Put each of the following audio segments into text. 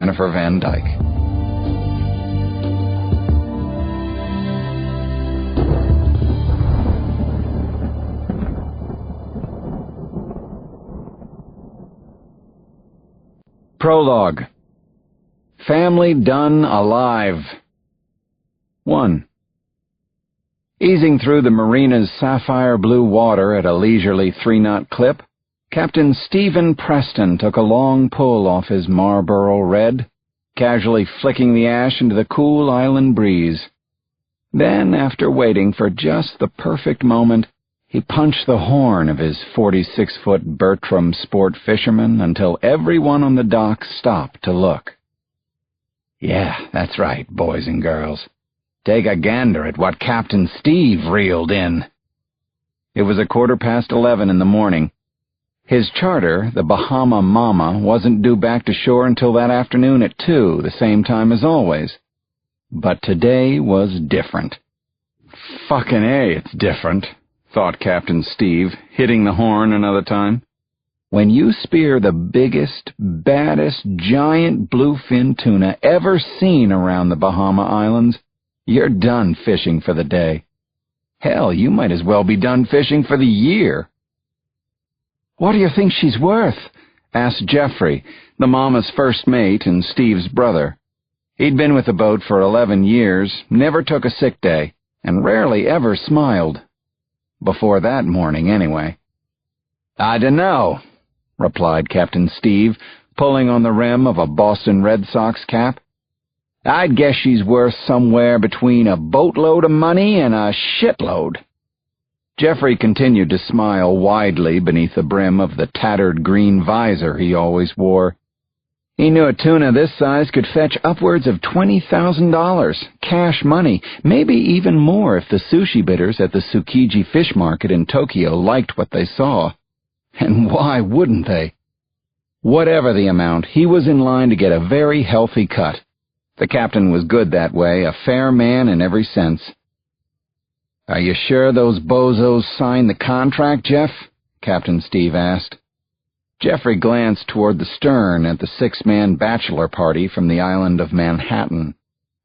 Jennifer Van Dyke. Prologue. Family Dunne alive. 1. Easing through the marina's sapphire blue water at a leisurely 3-knot clip, Captain Stephen Preston took a long pull off his Marlboro Red, casually flicking the ash into the cool island breeze. Then, after waiting for just the perfect moment, he punched the horn of his 46-foot Bertram sport fisherman until everyone on the dock stopped to look. Yeah, that's right, boys and girls. Take a gander at what Captain Steve reeled in. It was 11:15 in the morning. His charter, the Bahama Mama, wasn't due back to shore until that afternoon at 2, the same time as always. But today was different. Fucking A, it's different, thought Captain Steve, hitting the horn another time. When you spear the biggest, baddest, giant bluefin tuna ever seen around the Bahama Islands, you're done fishing for the day. Hell, you might as well be done fishing for the year. "What do you think she's worth?" asked Jeffrey, the Mama's first mate and Steve's brother. He'd been with the boat for 11 years, never took a sick day, and rarely ever smiled. Before that morning, anyway. "I dunno," replied Captain Steve, pulling on the rim of a Boston Red Sox cap. "I'd guess she's worth somewhere between a boatload of money and a shitload." Jeffrey continued to smile widely beneath the brim of the tattered green visor he always wore. He knew a tuna this size could fetch upwards of $20,000, cash money, maybe even more if the sushi bidders at the Tsukiji fish market in Tokyo liked what they saw. And why wouldn't they? Whatever the amount, he was in line to get a very healthy cut. The captain was good that way, a fair man in every sense. "Are you sure those bozos signed the contract, Jeff?" Captain Steve asked. Jeffrey glanced toward the stern at the 6-man bachelor party from the island of Manhattan.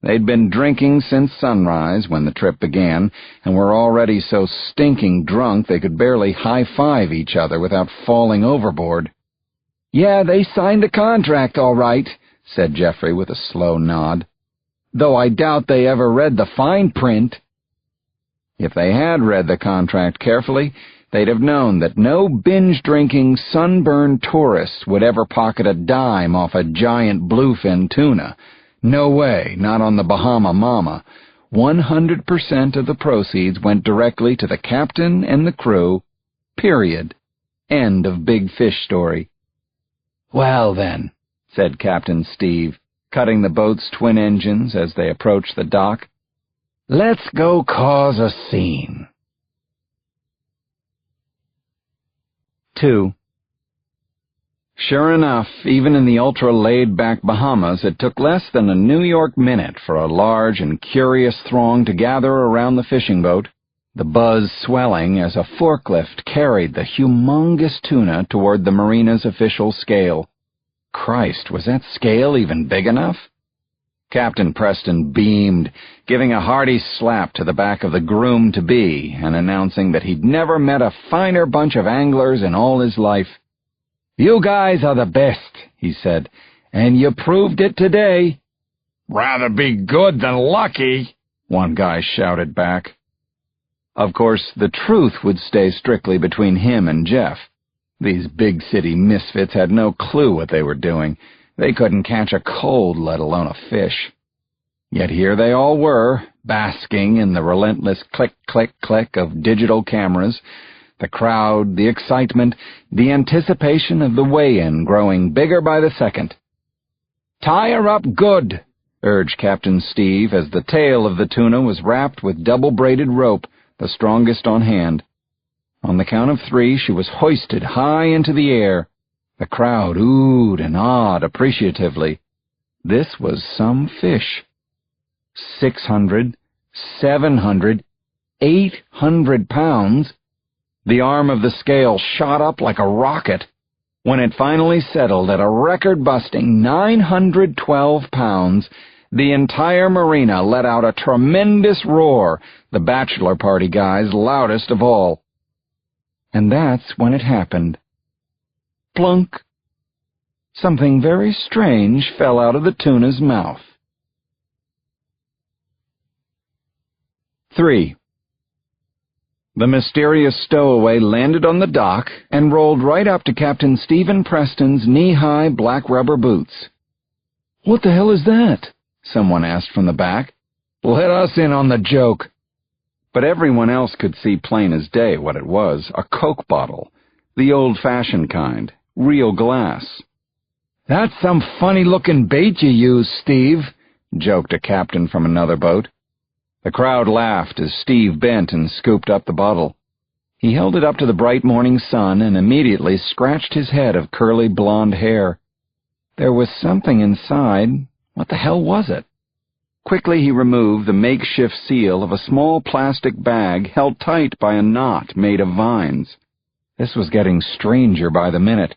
They'd been drinking since sunrise when the trip began, and were already so stinking drunk they could barely high-five each other without falling overboard. "Yeah, they signed the contract all right," said Jeffrey with a slow nod. "Though I doubt they ever read the fine print." If they had read the contract carefully, they'd have known that no binge-drinking, sunburned tourists would ever pocket a dime off a giant bluefin tuna. No way, not on the Bahama Mama. 100% of the proceeds went directly to the captain and the crew. Period. End of big fish story. "Well then," said Captain Steve, cutting the boat's twin engines as they approached the dock, "let's go cause a scene." 2. Sure enough, even in the ultra-laid-back Bahamas, it took less than a New York minute for a large and curious throng to gather around the fishing boat, the buzz swelling as a forklift carried the humongous tuna toward the marina's official scale. Christ, was that scale even big enough? Captain Preston beamed, giving a hearty slap to the back of the groom-to-be and announcing that he'd never met a finer bunch of anglers in all his life. "You guys are the best," he said, "and you proved it today." "Rather be good than lucky," one guy shouted back. Of course, the truth would stay strictly between him and Jeff. These big-city misfits had no clue what they were doing. They couldn't catch a cold, let alone a fish. Yet here they all were, basking in the relentless click-click-click of digital cameras, the crowd, the excitement, the anticipation of the weigh-in growing bigger by the second. "Tie her up good," urged Captain Steve as the tail of the tuna was wrapped with double-braided rope, the strongest on hand. On the count of 3, she was hoisted high into the air. The crowd oohed and awed appreciatively. This was some fish. 600, 700, 800 pounds. The arm of the scale shot up like a rocket. When it finally settled at a record-busting 912 pounds, the entire marina let out a tremendous roar, the bachelor party guys loudest of all. And that's when it happened. Plunk! Something very strange fell out of the tuna's mouth. 3. The mysterious stowaway landed on the dock and rolled right up to Captain Stephen Preston's knee-high black rubber boots. "What the hell is that?" someone asked from the back. "Let us in on the joke." But everyone else could see plain as day what it was, a Coke bottle, the old-fashioned kind, real glass. "That's some funny-looking bait you use, Steve," joked a captain from another boat. The crowd laughed as Steve bent and scooped up the bottle. He held it up to the bright morning sun and immediately scratched his head of curly blonde hair. There was something inside. What the hell was it? Quickly he removed the makeshift seal of a small plastic bag held tight by a knot made of vines. This was getting stranger by the minute.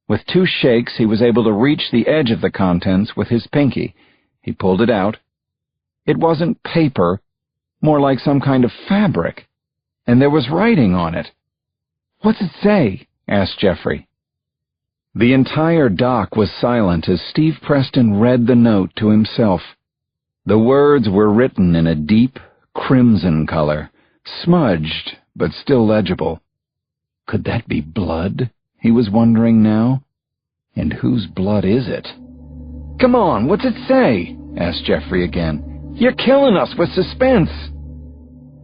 With 2 shakes he was able to reach the edge of the contents with his pinky. He pulled it out. It wasn't paper, more like some kind of fabric, and there was writing on it. "What's it say?" asked Geoffrey. The entire dock was silent as Steve Preston read the note to himself. The words were written in a deep crimson color, smudged but still legible. Could that be blood? He was wondering now. And whose blood is it? "Come on, what's it say?" asked Geoffrey again. "You're killing us with suspense."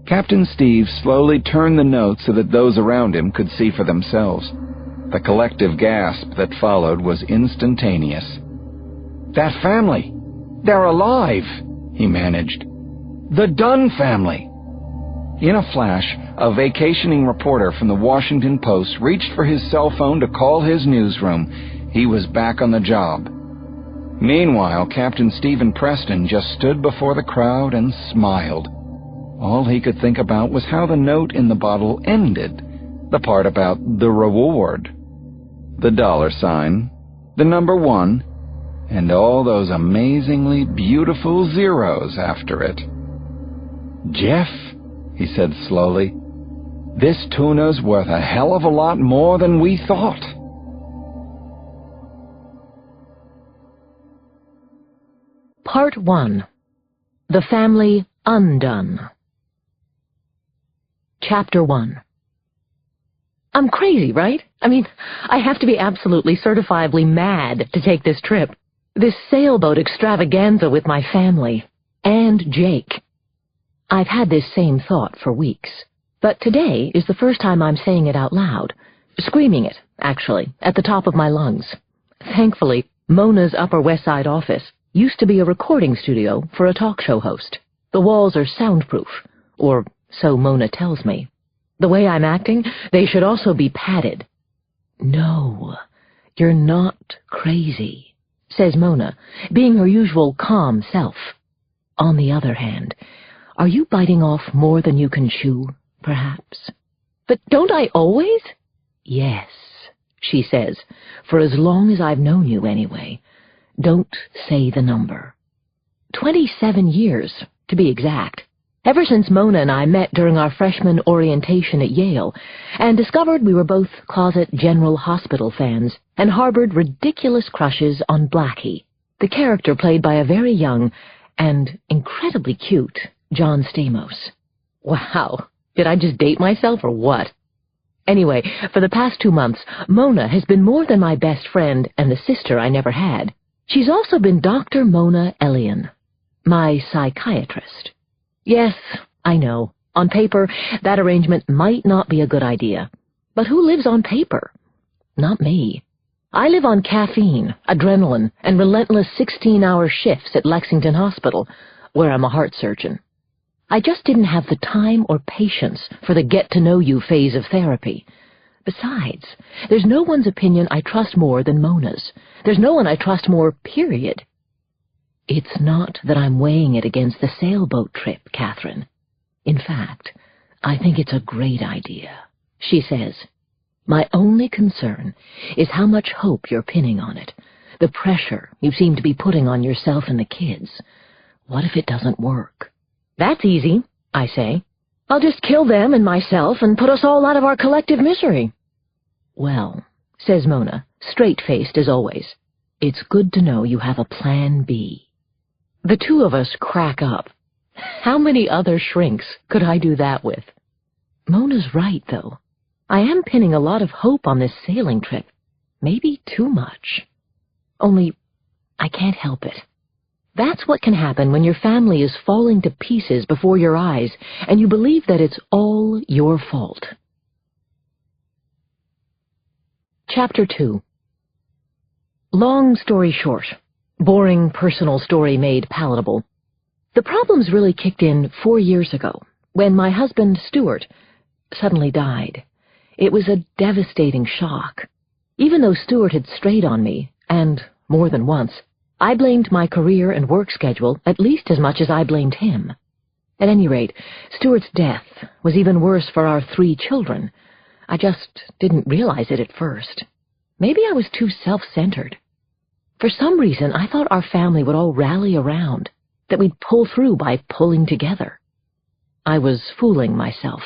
Captain Steve slowly turned the note so that those around him could see for themselves. The collective gasp that followed was instantaneous. "That family! They're alive!" he managed. "The Dunne family!" In a flash, a vacationing reporter from the Washington Post reached for his cell phone to call his newsroom. He was back on the job. Meanwhile, Captain Stephen Preston just stood before the crowd and smiled. All he could think about was how the note in the bottle ended, the part about the reward. The $sign, the number 1, and all those amazingly beautiful zeros after it. "Jeff," he said slowly, "this tuna's worth a hell of a lot more than we thought." Part 1. The Family Undone. Chapter 1. I'm crazy, right? I have to be absolutely certifiably mad to take this trip. This sailboat extravaganza with my family. And Jake. I've had this same thought for weeks. But today is the first time I'm saying it out loud. Screaming it, actually, at the top of my lungs. Thankfully, Mona's Upper West Side office used to be a recording studio for a talk show host. The walls are soundproof, or so Mona tells me. The way I'm acting, they should also be padded. "No, you're not crazy," says Mona, being her usual calm self. On the other hand, are you biting off more than you can chew, perhaps? "But don't I always?" "Yes," she says, "for as long as I've known you anyway. Don't say the number." 27 years, to be exact. Ever since Mona and I met during our freshman orientation at Yale and discovered we were both closet General Hospital fans and harbored ridiculous crushes on Blackie, the character played by a very young and incredibly cute John Stamos. Wow, did I just date myself or what? Anyway, for the past 2 months, Mona has been more than my best friend and the sister I never had. She's also been Dr. Mona Elian, my psychiatrist. Yes, I know, on paper, that arrangement might not be a good idea. But who lives on paper? Not me. I live on caffeine, adrenaline, and relentless 16-hour shifts at Lexington Hospital, where I'm a heart surgeon. I just didn't have the time or patience for the get-to-know-you phase of therapy. Besides, there's no one's opinion I trust more than Mona's. There's no one I trust more, period. It's not that I'm weighing it against the sailboat trip, Catherine. In fact, I think it's a great idea, she says. My only concern is how much hope you're pinning on it, the pressure you seem to be putting on yourself and the kids. What if it doesn't work? That's easy, I say. I'll just kill them and myself and put us all out of our collective misery. Well, says Mona, straight-faced as always, it's good to know you have a plan B. The two of us crack up. How many other shrinks could I do that with? Mona's right, though. I am pinning a lot of hope on this sailing trip. Maybe too much. Only, I can't help it. That's what can happen when your family is falling to pieces before your eyes, and you believe that it's all your fault. Chapter 2. Long story short, boring personal story made palatable. The problems really kicked in 4 years ago, when my husband, Stuart, suddenly died. It was a devastating shock. Even though Stuart had strayed on me, and more than once, I blamed my career and work schedule at least as much as I blamed him. At any rate, Stuart's death was even worse for our 3 children. I just didn't realize it at first. Maybe I was too self-centered. For some reason, I thought our family would all rally around, that we'd pull through by pulling together. I was fooling myself.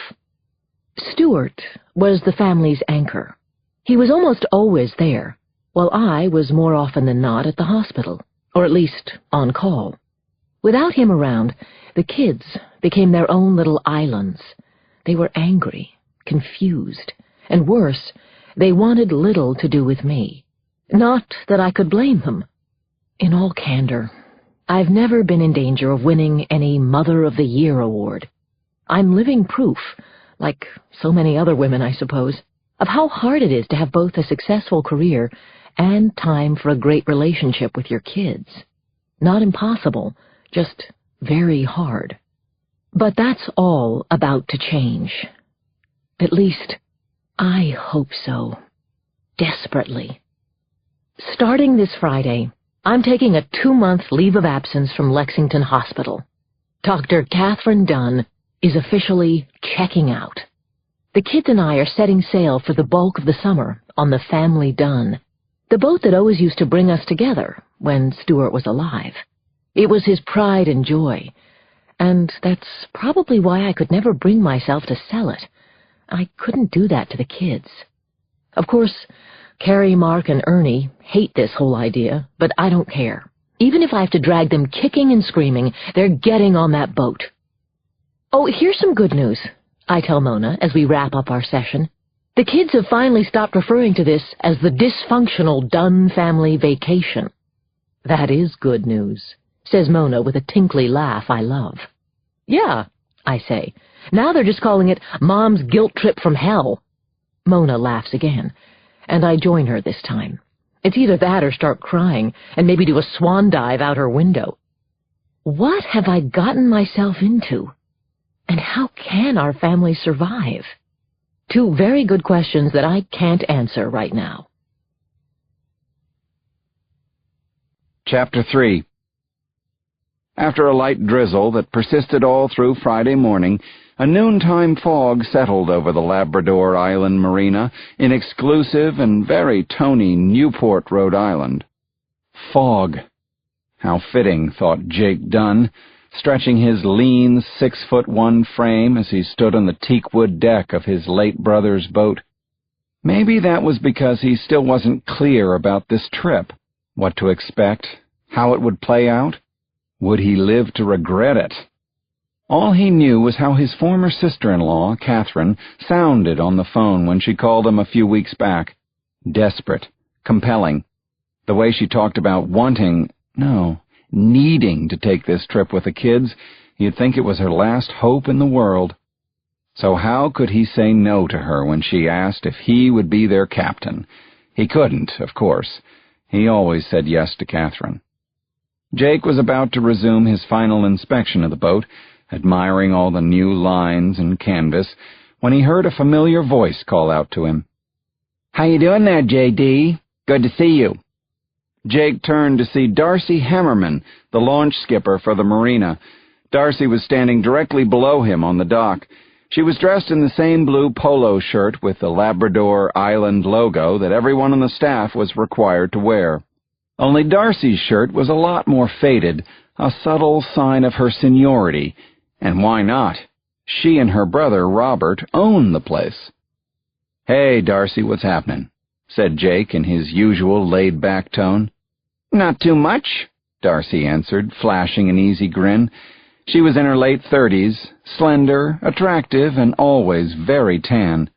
Stuart was the family's anchor. He was almost always there, while I was more often than not at the hospital, or at least on call. Without him around, the kids became their own little islands. They were angry, confused, and worse, they wanted little to do with me. Not that I could blame them. In all candor, I've never been in danger of winning any Mother of the Year award. I'm living proof, like so many other women, I suppose, of how hard it is to have both a successful career and time for a great relationship with your kids. Not impossible, just very hard. But that's all about to change. At least, I hope so. Desperately. Starting this Friday, I'm taking a 2-month leave of absence from Lexington Hospital. Dr. Catherine Dunne is officially checking out. The kids and I are setting sail for the bulk of the summer on the Family Dunne, the boat that always used to bring us together when Stuart was alive. It was his pride and joy, and that's probably why I could never bring myself to sell it. I couldn't do that to the kids. Of course, Carrie, Mark, and Ernie hate this whole idea, but I don't care. Even if I have to drag them kicking and screaming, they're getting on that boat. Oh, here's some good news, I tell Mona as we wrap up our session. The kids have finally stopped referring to this as the dysfunctional Dunne family vacation. That is good news, says Mona with a tinkly laugh I love. Yeah, I say. Now they're just calling it Mom's guilt trip from hell. Mona laughs again, and I join her this time. It's either that or start crying, and maybe do a swan dive out her window. What have I gotten myself into? And how can our family survive? 2 very good questions that I can't answer right now. Chapter 3. After a light drizzle that persisted all through Friday morning, a noontime fog settled over the Labrador Island Marina in exclusive and very tony Newport, Rhode Island. Fog. How fitting, thought Jake Dunne, stretching his lean 6'1" frame as he stood on the teakwood deck of his late brother's boat. Maybe that was because he still wasn't clear about this trip, what to expect, how it would play out. Would he live to regret it? All he knew was how his former sister-in-law, Catherine, sounded on the phone when she called him a few weeks back. Desperate, compelling. The way she talked about needing to take this trip with the kids, you'd think it was her last hope in the world. So how could he say no to her when she asked if he would be their captain? He couldn't, of course. He always said yes to Catherine. Jake was about to resume his final inspection of the boat, admiring all the new lines and canvas, when he heard a familiar voice call out to him. "How you doing there, J.D.? Good to see you." Jake turned to see Darcy Hammerman, the launch skipper for the marina. Darcy was standing directly below him on the dock. She was dressed in the same blue polo shirt with the Labrador Island logo that everyone on the staff was required to wear. Only Darcy's shirt was a lot more faded, a subtle sign of her seniority, and why not? She and her brother, Robert, owned the place. "Hey, Darcy, what's happening?" said Jake in his usual laid-back tone. "Not too much," Darcy answered, flashing an easy grin. She was in her late 30s, slender, attractive, and always very tan.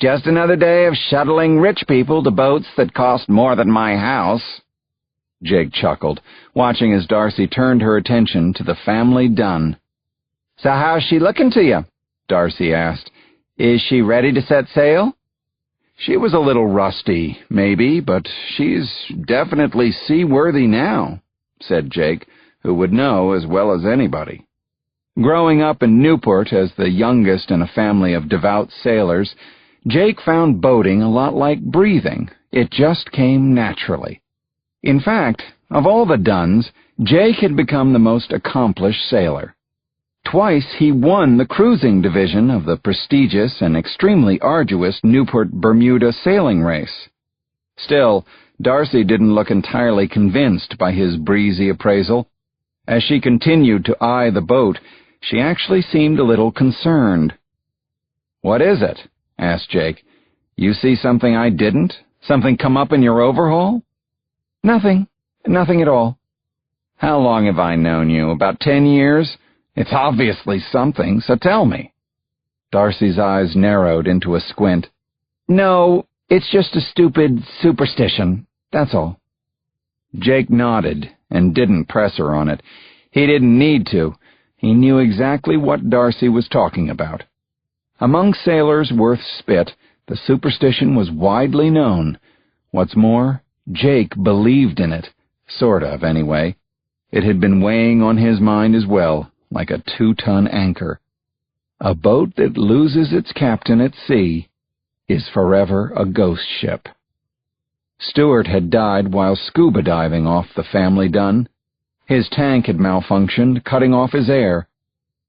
"Just another day of shuttling rich people to boats that cost more than my house." Jake chuckled, watching as Darcy turned her attention to the family Dunne. "So how's she looking to you?" Darcy asked. "Is she ready to set sail?" "She was a little rusty, maybe, but she's definitely seaworthy now," said Jake, who would know as well as anybody. Growing up in Newport as the youngest in a family of devout sailors, Jake found boating a lot like breathing. It just came naturally. In fact, of all the Dunnes, Jake had become the most accomplished sailor. Twice he won the cruising division of the prestigious and extremely arduous Newport-Bermuda sailing race. Still, Darcy didn't look entirely convinced by his breezy appraisal. As she continued to eye the boat, she actually seemed a little concerned. "What is it?" asked Jake. "You see something I didn't? Something come up in your overhaul?" "Nothing. Nothing at all." "How long have I known you? About 10 years? It's obviously something, so tell me." Darcy's eyes narrowed into a squint. "No, it's just a stupid superstition, that's all." Jake nodded and didn't press her on it. He didn't need to. He knew exactly what Darcy was talking about. Among sailors worth spit, the superstition was widely known. What's more, Jake believed in it, sort of, anyway. It had been weighing on his mind as well, like a 2-ton anchor. A boat that loses its captain at sea is forever a ghost ship. Stuart had died while scuba diving off the family Dunne. His tank had malfunctioned, cutting off his air.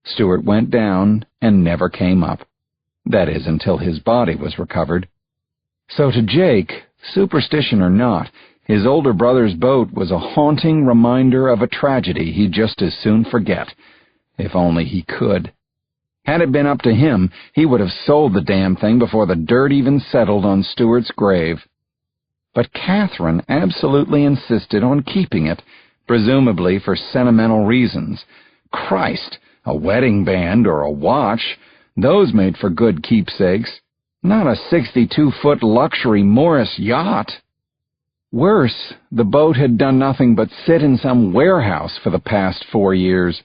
Stuart went down and never came up. That is, until his body was recovered. So to Jake, superstition or not, his older brother's boat was a haunting reminder of a tragedy he'd just as soon forget, if only he could. Had it been up to him, he would have sold the damn thing before the dirt even settled on Stuart's grave. But Catherine absolutely insisted on keeping it, presumably for sentimental reasons. Christ, a wedding band or a watch, those made for good keepsakes. Not a 62-foot luxury Morris yacht. Worse, the boat had done nothing but sit in some warehouse for the past 4 years.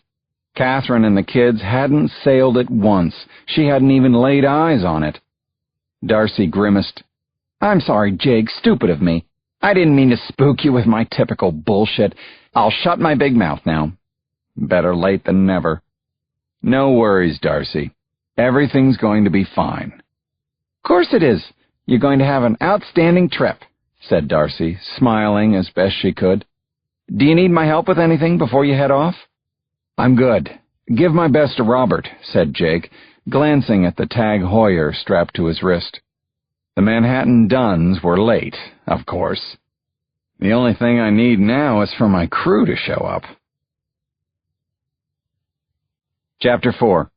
Catherine and the kids hadn't sailed it once. She hadn't even laid eyes on it. Darcy grimaced. "I'm sorry, Jake, stupid of me. I didn't mean to spook you with my typical bullshit. I'll shut my big mouth now." Better late than never. "No worries, Darcy. Everything's going to be fine." "Course it is. You're going to have an outstanding trip," said Darcy, smiling as best she could. "Do you need my help with anything before you head off?" "I'm good. Give my best to Robert," said Jake, glancing at the Tag Heuer strapped to his wrist. The Manhattan Dunnes were late, of course. The only thing I need now is for my crew to show up. Chapter 4.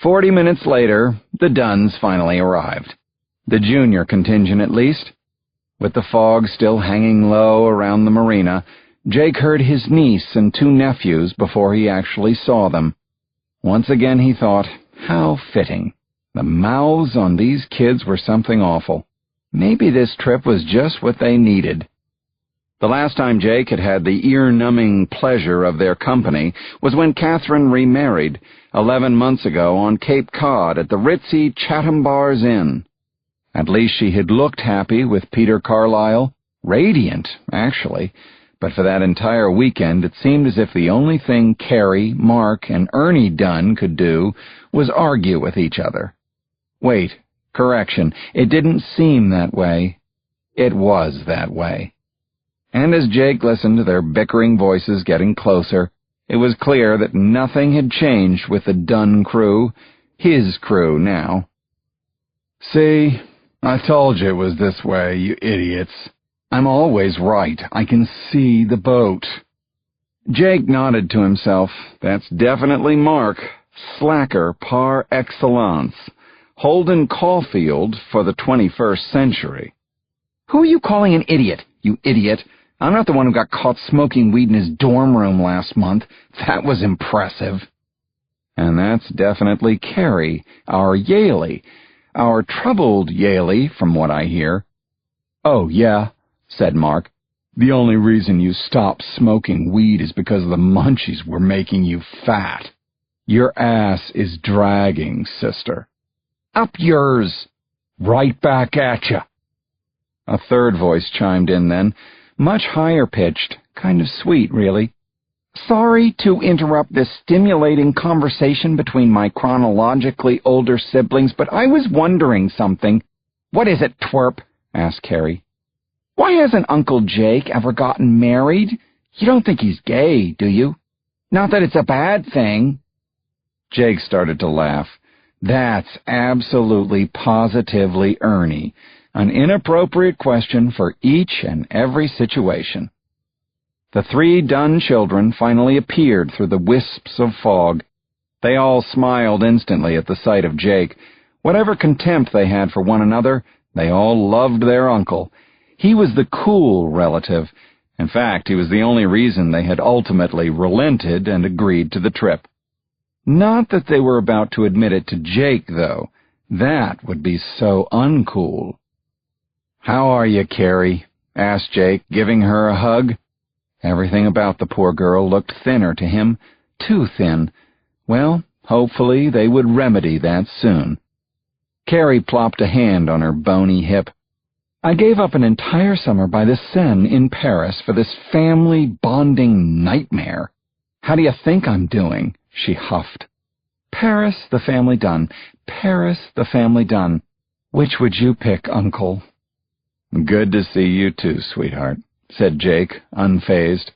40 minutes later, the Dunnes finally arrived. The junior contingent, at least. With the fog still hanging low around the marina, Jake heard his niece and 2 nephews before he actually saw them. Once again he thought, how fitting. The mouths on these kids were something awful. Maybe this trip was just what they needed. The last time Jake had had the ear-numbing pleasure of their company was when Catherine remarried, 11 months ago on Cape Cod at the ritzy Chatham Bars Inn. At least she had looked happy with Peter Carlyle, radiant, actually, but for that entire weekend it seemed as if the only thing Carrie, Mark, and Ernie Dunne could do was argue with each other. Wait, correction, it didn't seem that way. It was that way. And as Jake listened to their bickering voices getting closer, it was clear that nothing had changed with the Dunne crew, his crew now. "See, I told you it was this way, you idiots. I'm always right. I can see the boat." Jake nodded to himself. That's definitely Mark, slacker par excellence. Holden Caulfield for the 21st century. "Who are you calling an idiot, you idiot? I'm not the one who got caught smoking weed in his dorm room last month. That was impressive." And that's definitely Carrie, our Yaley, our troubled Yaley, from what I hear. "Oh, yeah," said Mark. "The only reason you stopped smoking weed is because the munchies were making you fat. Your ass is dragging, sister." "Up yours." "Right back at ya." A third voice chimed in then, much higher-pitched, kind of sweet, really. "Sorry to interrupt this stimulating conversation between my chronologically older siblings, but I was wondering something." "What is it, twerp?" asked Carrie. "Why hasn't Uncle Jake ever gotten married? You don't think he's gay, do you? Not that it's a bad thing." Jake started to laugh. That's absolutely positively Ernie. An inappropriate question for each and every situation. The 3 Dunne children finally appeared through the wisps of fog. They all smiled instantly at the sight of Jake. Whatever contempt they had for one another, they all loved their uncle. He was the cool relative. In fact, he was the only reason they had ultimately relented and agreed to the trip. Not that they were about to admit it to Jake, though. That would be so uncool. "How are you, Carrie?" asked Jake, giving her a hug. Everything about the poor girl looked thinner to him, too thin. Well, hopefully they would remedy that soon. Carrie plopped a hand on her bony hip. "I gave up an entire summer by the Seine in Paris for this family bonding nightmare. How do you think I'm doing?" she huffed. "Paris, the family Dunne. Paris, the family Dunne. Which would you pick, Uncle?" "Good to see you too, sweetheart," said Jake, unfazed.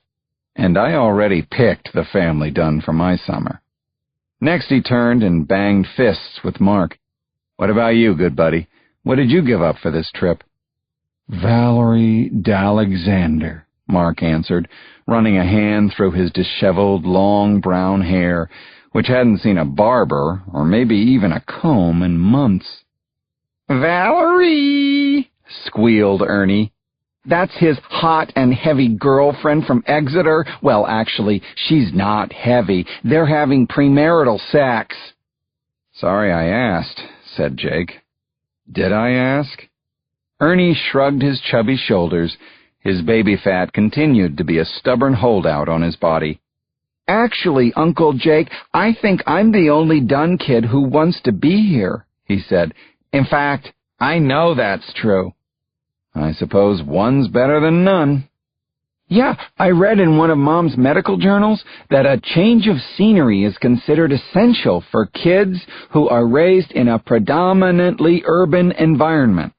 "And I already picked the family Dunne for my summer." Next he turned and banged fists with Mark. "What about you, good buddy? What did you give up for this trip?" "Valerie d'Alexander," Mark answered, running a hand through his disheveled, long brown hair, which hadn't seen a barber, or maybe even a comb, in months. "Valerie!" squealed Ernie. "That's his hot and heavy girlfriend from Exeter? Well, actually, she's not heavy. They're having premarital sex." "Sorry I asked," said Jake. "Did I ask?" Ernie shrugged his chubby shoulders. His baby fat continued to be a stubborn holdout on his body. "Actually, Uncle Jake, I think I'm the only Dunne kid who wants to be here," he said. "In fact, I know that's true." "I suppose one's better than none." "Yeah, I read in one of Mom's medical journals that a change of scenery is considered essential for kids who are raised in a predominantly urban environment."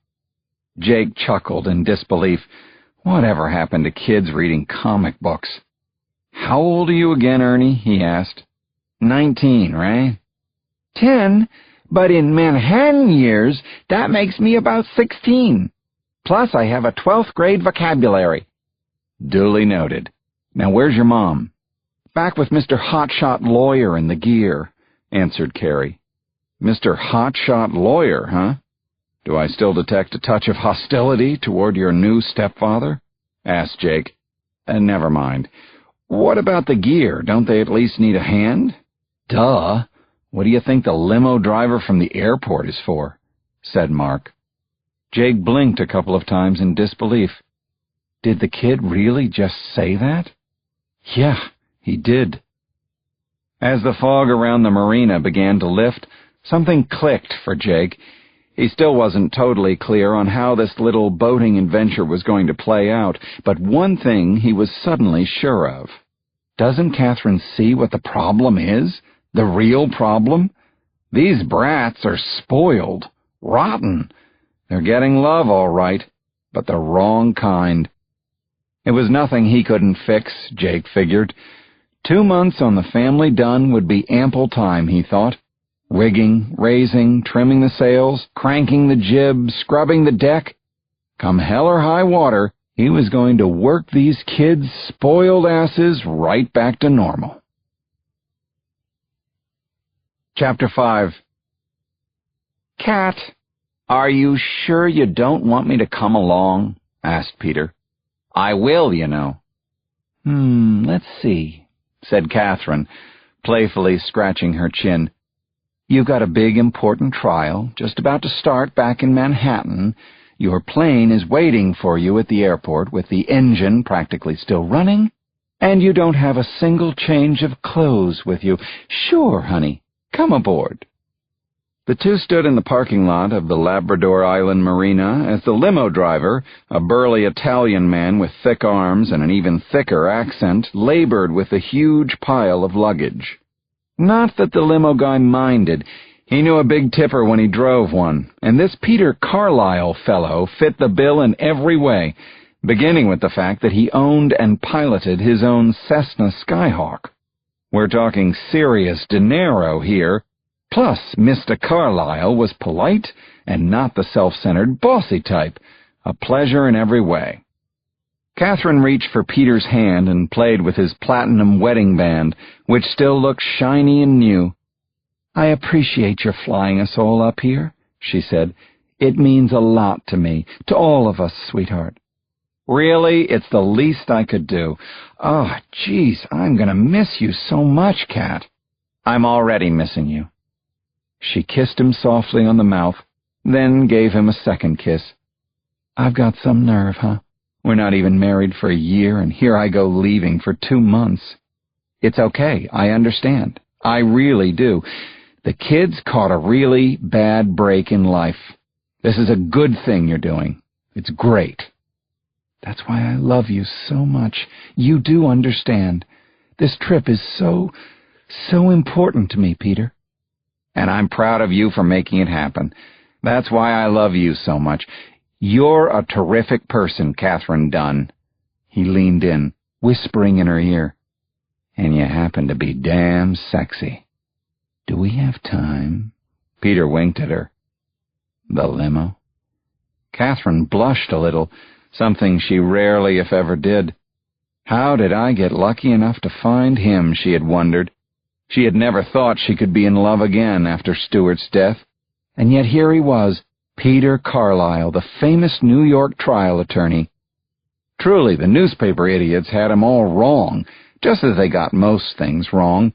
Jake chuckled in disbelief. Whatever happened to kids reading comic books? "How old are you again, Ernie?" he asked. 19, right? 10, but in Manhattan years, that makes me about 16. Plus, I have a 12th grade vocabulary." "Duly noted. Now, where's your mom?" "Back with Mr. Hotshot Lawyer in the gear," answered Carrie. "Mr. Hotshot Lawyer, huh? Do I still detect a touch of hostility toward your new stepfather?" asked Jake. Never mind. What about the gear? Don't they at least need a hand?" "Duh. What do you think the limo driver from the airport is for?" said Mark. Jake blinked a couple of times in disbelief. Did the kid really just say that? Yeah, he did. As the fog around the marina began to lift, something clicked for Jake. He still wasn't totally clear on how this little boating adventure was going to play out, but one thing he was suddenly sure of. Doesn't Catherine see what the problem is? The real problem? These brats are spoiled, rotten. They're getting love all right, but the wrong kind. It was nothing he couldn't fix, Jake figured. 2 months on the family Dunne would be ample time, he thought. Rigging, raising, trimming the sails, cranking the jib, scrubbing the deck. Come hell or high water, he was going to work these kids' spoiled asses right back to normal. Chapter 5. "Cat, are you sure you don't want me to come along?" asked Peter. "I will, you know." Let's see," said Catherine, playfully scratching her chin. "You've got a big, important trial just about to start back in Manhattan. Your plane is waiting for you at the airport with the engine practically still running, and you don't have a single change of clothes with you. Sure, honey, come aboard." The two stood in the parking lot of the Labrador Island Marina as the limo driver, a burly Italian man with thick arms and an even thicker accent, labored with a huge pile of luggage. Not that the limo guy minded. He knew a big tipper when he drove one, and this Peter Carlisle fellow fit the bill in every way, beginning with the fact that he owned and piloted his own Cessna Skyhawk. We're talking serious dinero here. Plus, Mr. Carlisle was polite and not the self-centered, bossy type, a pleasure in every way. Catherine reached for Peter's hand and played with his platinum wedding band, which still looked shiny and new. "I appreciate your flying us all up here," she said. "It means a lot to me, to all of us, sweetheart." "Really, it's the least I could do. Oh, geez, I'm going to miss you so much, Cat." "I'm already missing you." She kissed him softly on the mouth, then gave him a second kiss. "I've got some nerve, huh? We're not even married for a year, and here I go leaving for 2 months. It's okay, I understand. I really do. The kid's caught a really bad break in life. This is a good thing you're doing. It's great. That's why I love you so much. You do understand. This trip is so important to me, Peter. And I'm proud of you for making it happen. That's why I love you so much. You're a terrific person, Catherine Dunne." He leaned in, whispering in her ear. "And you happen to be damn sexy. Do we have time?" Peter winked at her. "The limo?" Catherine blushed a little, something she rarely, if ever, did. How did I get lucky enough to find him, she had wondered. She had never thought she could be in love again after Stuart's death, and yet here he was, Peter Carlisle, the famous New York trial attorney. Truly, the newspaper idiots had him all wrong, just as they got most things wrong.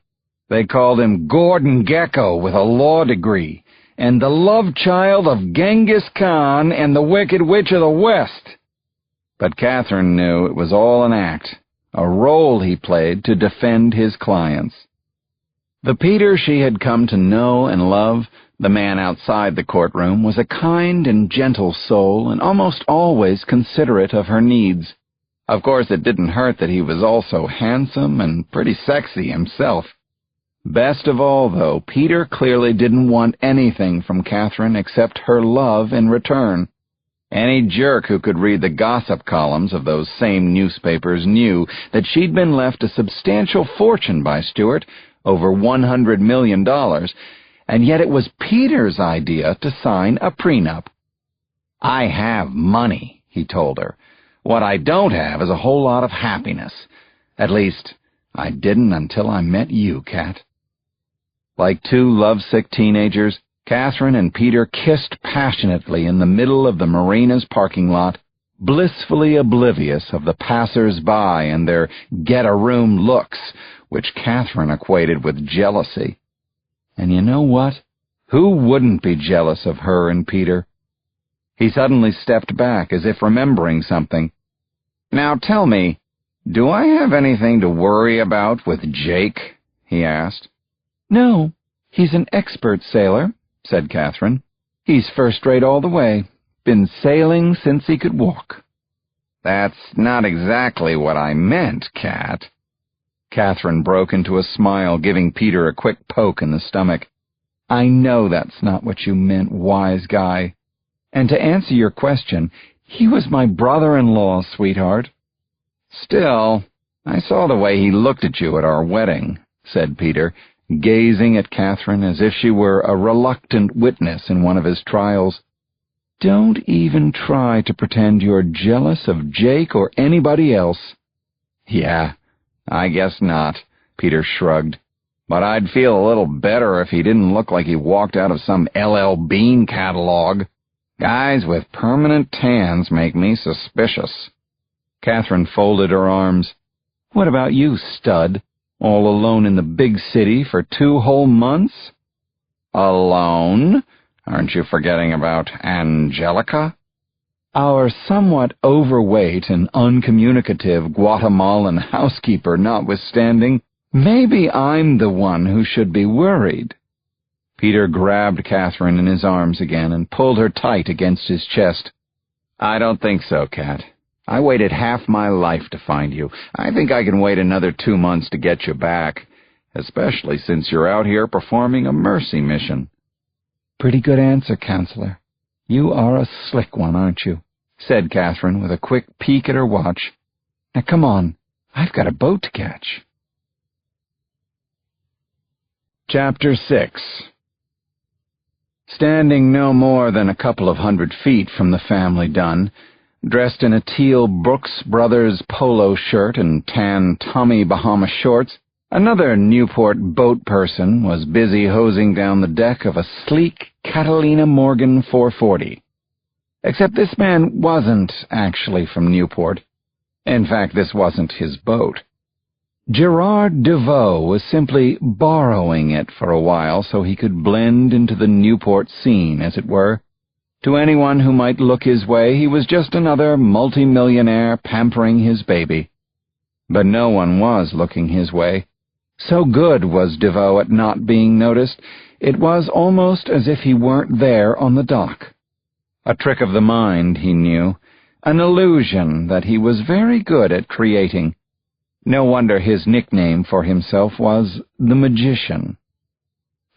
They called him Gordon Gekko with a law degree, and the love child of Genghis Khan and the Wicked Witch of the West. But Catherine knew it was all an act, a role he played to defend his clients. The Peter she had come to know and love, the man outside the courtroom, was a kind and gentle soul and almost always considerate of her needs. Of course, it didn't hurt that he was also handsome and pretty sexy himself. Best of all, though, Peter clearly didn't want anything from Catherine except her love in return. Any jerk who could read the gossip columns of those same newspapers knew that she'd been left a substantial fortune by Stuart, over $100 million, and yet it was Peter's idea to sign a prenup. "I have money," he told her. "What I don't have is a whole lot of happiness. At least, I didn't until I met you, Cat." Like two lovesick teenagers, Catherine and Peter kissed passionately in the middle of the marina's parking lot, blissfully oblivious of the passers-by and their get-a-room looks, which Catherine equated with jealousy. And you know what? Who wouldn't be jealous of her and Peter? He suddenly stepped back as if remembering something. "Now tell me, do I have anything to worry about with Jake?" he asked. "No, he's an expert sailor," said Catherine. "He's first-rate all the way. Been sailing since he could walk." "That's not exactly what I meant, Cat." Catherine broke into a smile, giving Peter a quick poke in the stomach. "I know that's not what you meant, wise guy. And to answer your question, he was my brother-in-law, sweetheart." "Still, I saw the way he looked at you at our wedding," said Peter, gazing at Catherine as if she were a reluctant witness in one of his trials. "Don't even try to pretend you're jealous of Jake or anybody else." "Yeah, I guess not," Peter shrugged. "But I'd feel a little better if he didn't look like he walked out of some L.L. Bean catalog. Guys with permanent tans make me suspicious." Catherine folded her arms. "What about you, stud? All alone in the big city for 2 whole months?" "Alone? Aren't you forgetting about Angelica?" Our somewhat overweight and uncommunicative Guatemalan housekeeper notwithstanding, maybe I'm the one who should be worried. Peter grabbed Catherine in his arms again and pulled her tight against his chest. "I don't think so, Cat. I waited half my life to find you. I think I can wait another 2 months to get you back, especially since you're out here performing a mercy mission." "Pretty good answer, Counselor. You are a slick one, aren't you?" said Catherine with a quick peek at her watch. "Now come on, I've got a boat to catch." Chapter 6. Standing no more than a couple of 100 feet from the family Dunne, dressed in a teal Brooks Brothers polo shirt and tan Tommy Bahama shorts, another Newport boat person was busy hosing down the deck of a sleek Catalina Morgan 440. Except this man wasn't actually from Newport. In fact, this wasn't his boat. Gerard DeVoe was simply borrowing it for a while so he could blend into the Newport scene, as it were. To anyone who might look his way, he was just another multimillionaire pampering his baby. But no one was looking his way. So good was DeVoe at not being noticed, it was almost as if he weren't there on the dock. A trick of the mind, he knew, an illusion that he was very good at creating. No wonder his nickname for himself was the Magician.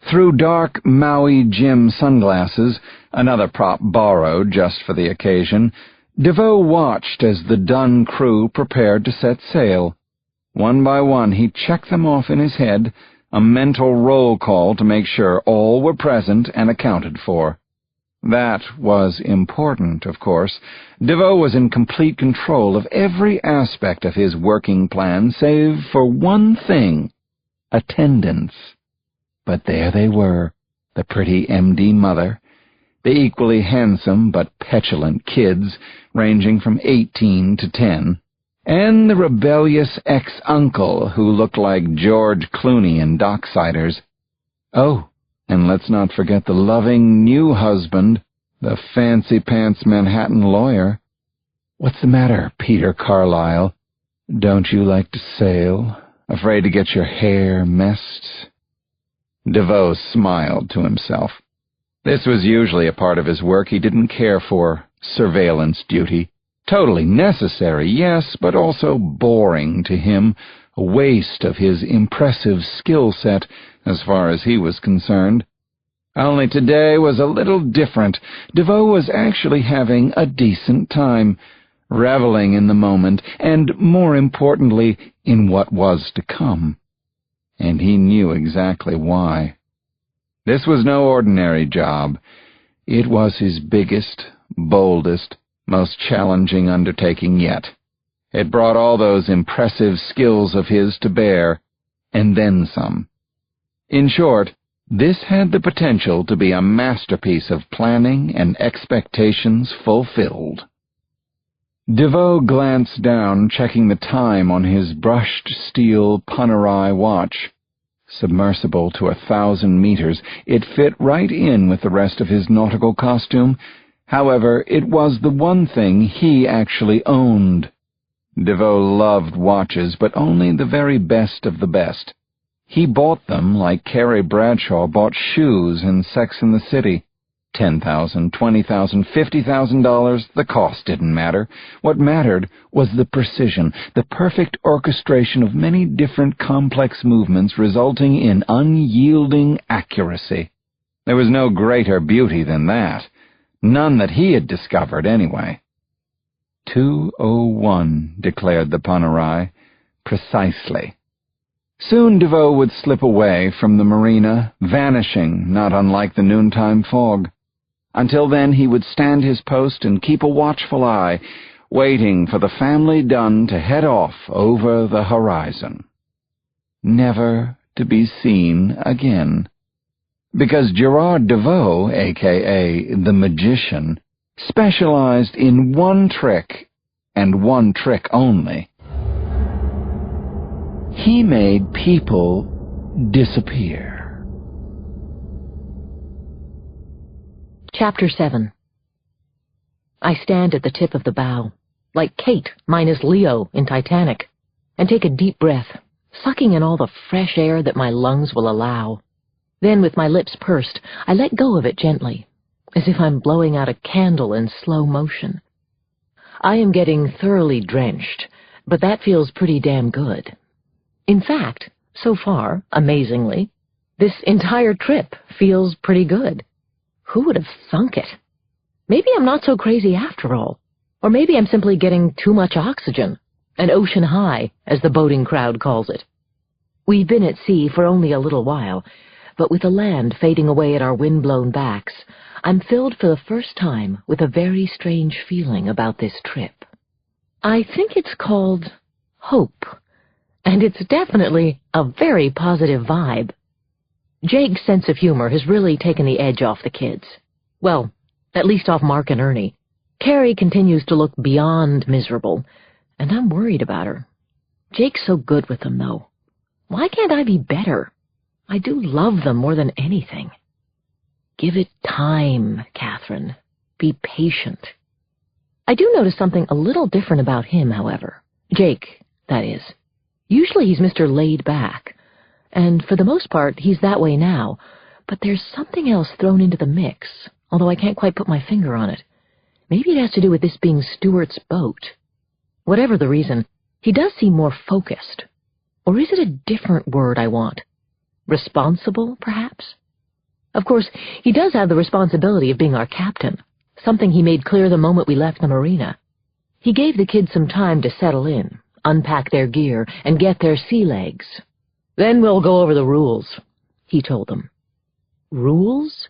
Through dark Maui Jim sunglasses, another prop borrowed just for the occasion, DeVoe watched as the Dunne crew prepared to set sail. One by one he checked them off in his head, a mental roll call to make sure all were present and accounted for. That was important, of course. DeVoe was in complete control of every aspect of his working plan, save for one thing: attendance. But there they were, the pretty MD mother, the equally handsome but petulant kids, ranging from 18 to 10, and the rebellious ex-uncle who looked like George Clooney in Docksiders. Oh, and let's not forget the loving new husband, the fancy-pants Manhattan lawyer. "What's the matter, Peter Carlyle? Don't you like to sail? Afraid to get your hair messed?" DeVoe smiled to himself. This was usually a part of his work he didn't care for, surveillance duty. Totally necessary, yes, but also boring to him, a waste of his impressive skill set, as far as he was concerned. Only today was a little different. DeVoe was actually having a decent time, reveling in the moment, and, more importantly, in what was to come. And he knew exactly why. This was no ordinary job. It was his biggest, boldest, most challenging undertaking yet. It brought all those impressive skills of his to bear, and then some. In short, this had the potential to be a masterpiece of planning and expectations fulfilled. DeVoe glanced down, checking the time on his brushed steel Panerai watch. Submersible to 1,000 meters, it fit right in with the rest of his nautical costume. However, it was the one thing he actually owned. DeVoe loved watches, but only the very best of the best. He bought them like Carrie Bradshaw bought shoes in Sex and the City. $10,000, $20,000, $50,000, the cost didn't matter. What mattered was the precision, the perfect orchestration of many different complex movements resulting in unyielding accuracy. There was no greater beauty than that. None that he had discovered, anyway. 2:01, declared the Panerai. Precisely. Soon DeVoe would slip away from the marina, vanishing not unlike the noontime fog. Until then he would stand his post and keep a watchful eye, waiting for the family Dunne to head off over the horizon, never to be seen again. Because Gerard DeVoe, a.k.a. the Magician, specialized in one trick, and one trick only. He made people disappear. Chapter 7. I stand at the tip of the bow, like Kate minus Leo in Titanic, and take a deep breath, sucking in all the fresh air that my lungs will allow. Then, with my lips pursed, I let go of it gently, as if I'm blowing out a candle in slow motion. I am getting thoroughly drenched, but that feels pretty damn good. In fact, so far, amazingly, this entire trip feels pretty good. Who would have thunk it? Maybe I'm not so crazy after all. Or maybe I'm simply getting too much oxygen, an ocean high, as the boating crowd calls it. We've been at sea for only a little while, but with the land fading away at our wind-blown backs, I'm filled for the first time with a very strange feeling about this trip. I think it's called hope, and it's definitely a very positive vibe. Jake's sense of humor has really taken the edge off the kids. Well, at least off Mark and Ernie. Carrie continues to look beyond miserable, and I'm worried about her. Jake's so good with them, though. Why can't I be better? I do love them more than anything. Give it time, Catherine. Be patient. I do notice something a little different about him, however. Jake, that is. Usually he's Mr. Laid Back, and for the most part he's that way now, but there's something else thrown into the mix, although I can't quite put my finger on it. Maybe it has to do with this being Stuart's boat. Whatever the reason, he does seem more focused. Or is it a different word I want? Responsible, perhaps? Of course, he does have the responsibility of being our captain, something he made clear the moment we left the marina. He gave the kids some time to settle in, unpack their gear, and get their sea legs. Then we'll go over the rules, he told them. Rules?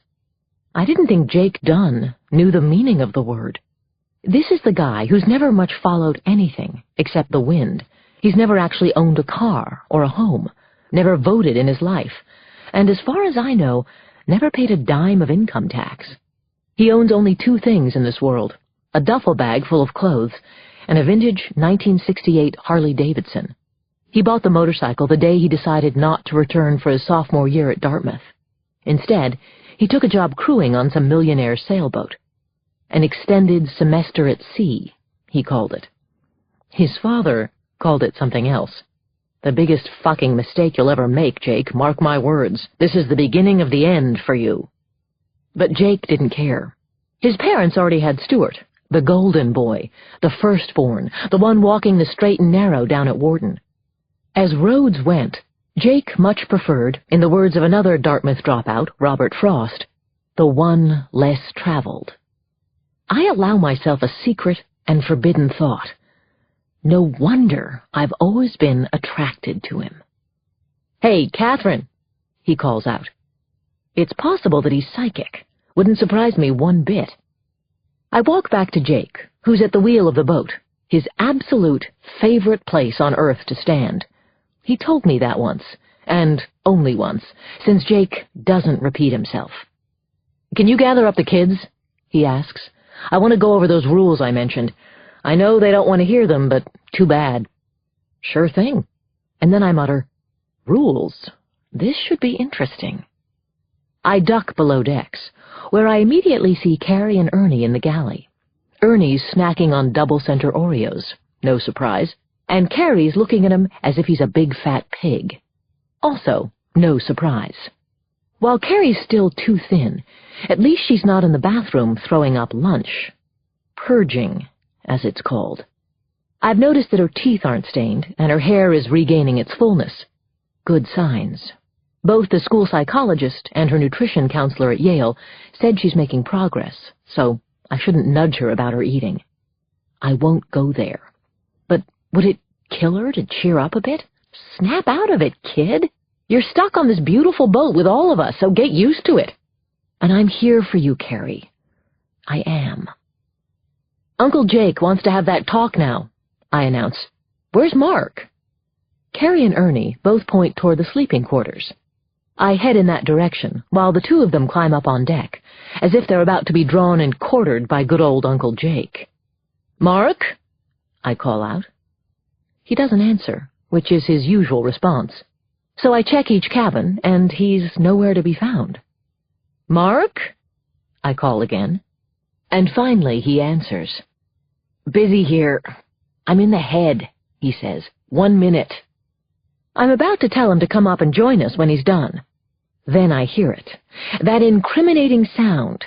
I didn't think Jake Dunne knew the meaning of the word. This is the guy who's never much followed anything except the wind. He's never actually owned a car or a home, never voted in his life, and as far as I know, never paid a dime of income tax. He owns only two things in this world, a duffel bag full of clothes and a vintage 1968 Harley-Davidson. He bought the motorcycle the day he decided not to return for his sophomore year at Dartmouth. Instead, he took a job crewing on some millionaire sailboat. An extended semester at sea, he called it. His father called it something else. The biggest fucking mistake you'll ever make, Jake, mark my words. This is the beginning of the end for you. But Jake didn't care. His parents already had Stuart, the golden boy, the firstborn, the one walking the straight and narrow down at Wharton. As roads went, Jake much preferred, in the words of another Dartmouth dropout, Robert Frost, the one less traveled. I allow myself a secret and forbidden thought. No wonder I've always been attracted to him. Hey, Catherine, he calls out. It's possible that he's psychic. Wouldn't surprise me one bit. I walk back to Jake, who's at the wheel of the boat, his absolute favorite place on earth to stand. He told me that once, and only once, since Jake doesn't repeat himself. Can you gather up the kids? He asks. I want to go over those rules I mentioned. I know they don't want to hear them, but too bad. Sure thing. And then I mutter, rules? This should be interesting. I duck below decks, where I immediately see Carrie and Ernie in the galley. Ernie's snacking on double-center Oreos, no surprise, and Carrie's looking at him as if he's a big fat pig. Also, no surprise. While Carrie's still too thin, at least she's not in the bathroom throwing up lunch. Purging, as it's called. I've noticed that her teeth aren't stained, and her hair is regaining its fullness. Good signs. Both the school psychologist and her nutrition counselor at Yale said she's making progress, so I shouldn't nudge her about her eating. I won't go there. But would it kill her to cheer up a bit, Snap out of it, kid. You're stuck on this beautiful boat with all of us, so get used to it. And I'm here for you, Carrie. I am. Uncle Jake wants to have that talk now, I announce. Where's Mark? Carrie and Ernie both point toward the sleeping quarters. I head in that direction, while the two of them climb up on deck, as if they're about to be drawn and quartered by good old Uncle Jake. Mark? I call out. He doesn't answer, which is his usual response. So I check each cabin, and he's nowhere to be found. Mark? I call again. And finally he answers. Busy here. I'm in the head, he says. 1 minute. I'm about to tell him to come up and join us when he's done. Then I hear it. That incriminating sound.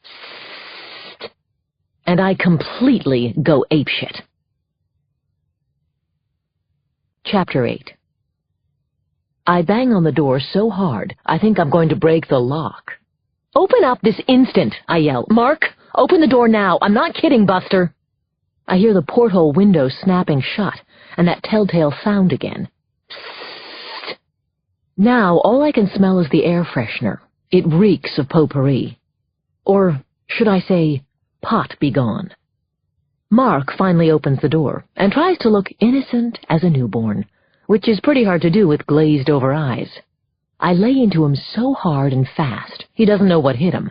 Sssst. And I completely go apeshit. Chapter 8. I bang on the door so hard, I think I'm going to break the lock. Open up this instant, I yell. Mark, open the door now. I'm not kidding, Buster. I hear the porthole window snapping shut, and that telltale sound again. Psst. Now all I can smell is the air freshener. It reeks of potpourri. Or should I say, pot be gone. Mark finally opens the door, and tries to look innocent as a newborn, which is pretty hard to do with glazed-over eyes. I lay into him so hard and fast, he doesn't know what hit him.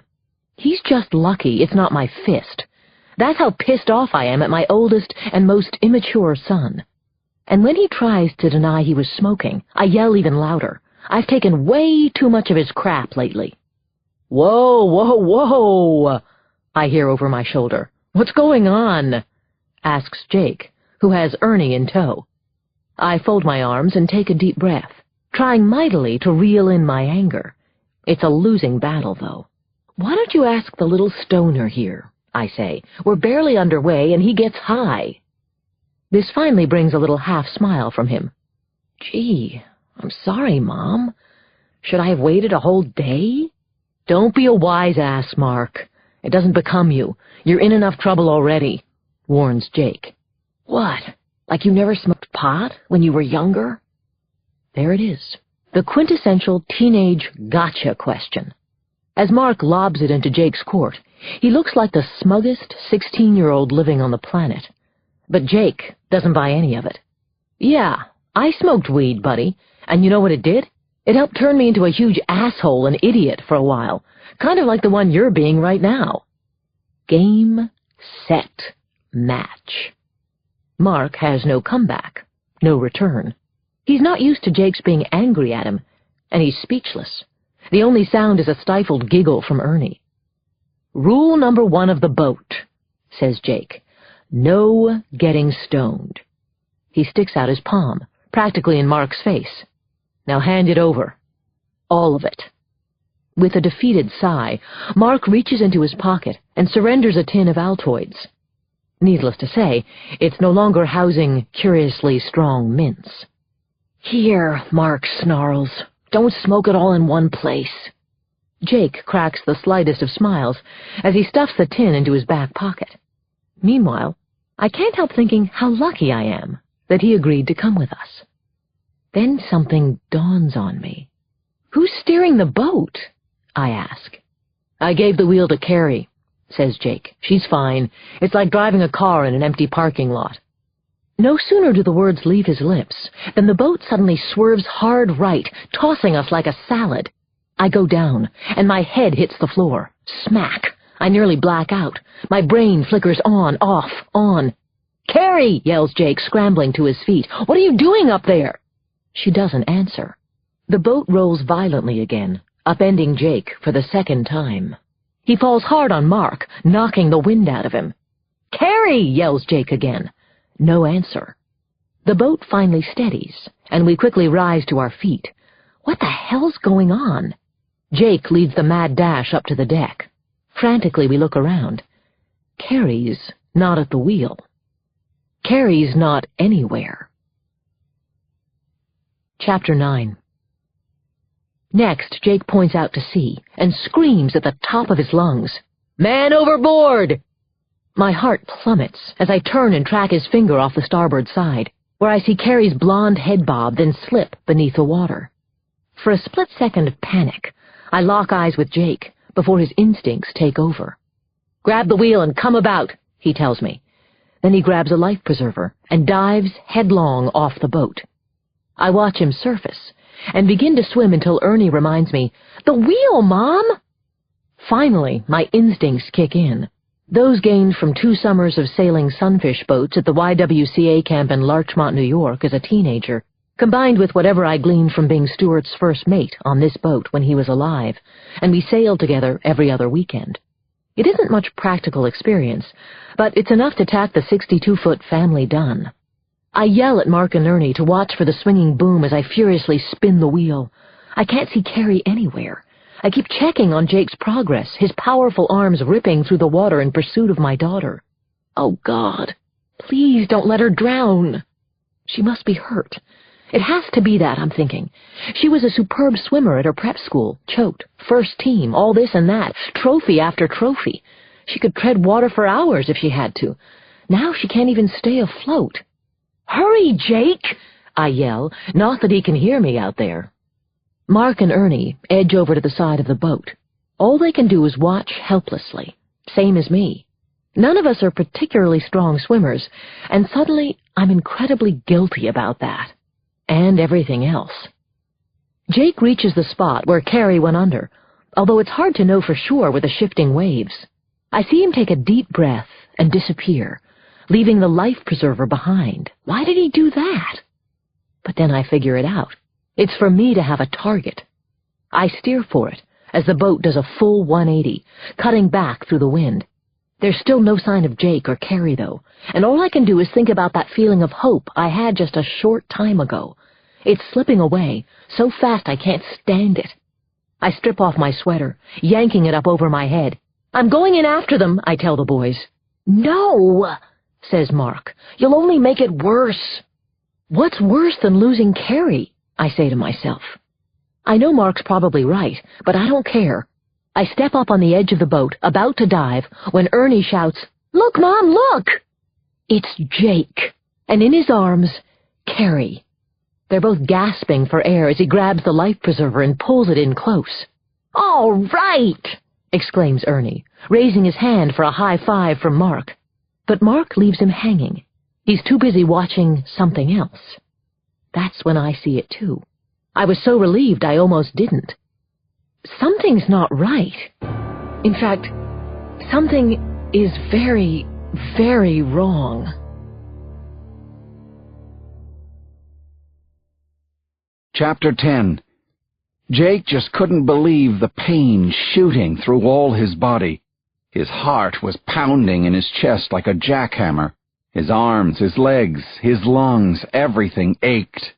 He's just lucky it's not my fist. That's how pissed off I am at my oldest and most immature son. And when he tries to deny he was smoking, I yell even louder. I've taken way too much of his crap lately. Whoa, whoa, whoa, I hear over my shoulder. What's going on? Asks Jake, who has Ernie in tow. I fold my arms and take a deep breath, trying mightily to reel in my anger. It's a losing battle, though. Why don't you ask the little stoner here? I say. We're barely underway, and he gets high. This finally brings a little half-smile from him. Gee, I'm sorry, Mom. Should I have waited a whole day? Don't be a wise-ass, Mark. It doesn't become you. You're in enough trouble already, warns Jake. What? Like you never smoked pot when you were younger? There it is. The quintessential teenage gotcha question. As Mark lobs it into Jake's court, he looks like the smuggest 16-year-old living on the planet. But Jake doesn't buy any of it. Yeah, I smoked weed, buddy, and you know what it did? It helped turn me into a huge asshole and idiot for a while, kind of like the one you're being right now. Game, set, match. Mark has no comeback, no return. He's not used to Jake's being angry at him, and he's speechless. The only sound is a stifled giggle from Ernie. Rule number 1 of the boat, says Jake. No getting stoned. He sticks out his palm, practically in Mark's face. Now hand it over. All of it. With a defeated sigh, Mark reaches into his pocket and surrenders a tin of Altoids. Needless to say, it's no longer housing curiously strong mints. Here, Mark snarls. Don't smoke it all in one place. Jake cracks the slightest of smiles as he stuffs the tin into his back pocket. Meanwhile, I can't help thinking how lucky I am that he agreed to come with us. Then something dawns on me. Who's steering the boat? I ask. I gave the wheel to Carrie, says Jake. She's fine. It's like driving a car in an empty parking lot. No sooner do the words leave his lips than the boat suddenly swerves hard right, tossing us like a salad. I go down, and my head hits the floor. Smack! I nearly black out. My brain flickers on, off, on. Carrie! Yells Jake, scrambling to his feet. What are you doing up there? She doesn't answer. The boat rolls violently again, upending Jake for the second time. He falls hard on Mark, knocking the wind out of him. Carrie! Yells Jake again. No answer. The boat finally steadies, and we quickly rise to our feet. What the hell's going on? Jake leads the mad dash up to the deck. Frantically, we look around. Carrie's not at the wheel. Carrie's not anywhere. Chapter 9. Next, Jake points out to sea and screams at the top of his lungs. Man overboard! My heart plummets as I turn and track his finger off the starboard side. where I see Carrie's blonde head bob then slip beneath the water. For a split second of panic, I lock eyes with Jake before his instincts take over. "Grab the wheel and come about," he tells me. Then he grabs a life preserver and dives headlong off the boat. I watch him surface and begin to swim until Ernie reminds me, "The wheel, Mom!" Finally, my instincts kick in. Those gained from 2 summers of sailing sunfish boats at the YWCA camp in Larchmont, New York as a teenager, combined with whatever I gleaned from being Stuart's first mate on this boat when he was alive, and we sailed together every other weekend. It isn't much practical experience, but it's enough to tack the 62-foot family Dunne. I yell at Mark and Ernie to watch for the swinging boom as I furiously spin the wheel. I can't see Carrie anywhere. I keep checking on Jake's progress, his powerful arms ripping through the water in pursuit of my daughter. Oh, God, please don't let her drown. She must be hurt. It has to be that, I'm thinking. She was a superb swimmer at her prep school, choked, first team, all this and that, trophy after trophy. She could tread water for hours if she had to. Now she can't even stay afloat. "Hurry, Jake!" I yell, not that he can hear me out there. Mark and Ernie edge over to the side of the boat. All they can do is watch helplessly, same as me. None of us are particularly strong swimmers, and suddenly I'm incredibly guilty about that. And everything else. Jake reaches the spot where Carrie went under, although it's hard to know for sure with the shifting waves. I see him take a deep breath and disappear, leaving the life preserver behind. Why did he do that? But then I figure it out. It's for me to have a target. I steer for it as the boat does a full 180, cutting back through the wind. There's still no sign of Jake or Carrie, though, and all I can do is think about that feeling of hope I had just a short time ago. It's slipping away, so fast I can't stand it. I strip off my sweater, yanking it up over my head. "I'm going in after them," I tell the boys. "No," says Mark. "You'll only make it worse." "What's worse than losing Carrie?" I say to myself. I know Mark's probably right, but I don't care. I step up on the edge of the boat, about to dive, when Ernie shouts, "Look, Mom, look!" It's Jake, and in his arms, Carrie. They're both gasping for air as he grabs the life preserver and pulls it in close. "All right!" exclaims Ernie, raising his hand for a high five from Mark. But Mark leaves him hanging. He's too busy watching something else. That's when I see it, too. I was so relieved I almost didn't. Something's not right. In fact, something is very, very wrong. Chapter 10. Jake just couldn't believe the pain shooting through all his body. His heart was pounding in his chest like a jackhammer. His arms, his legs, his lungs, everything ached.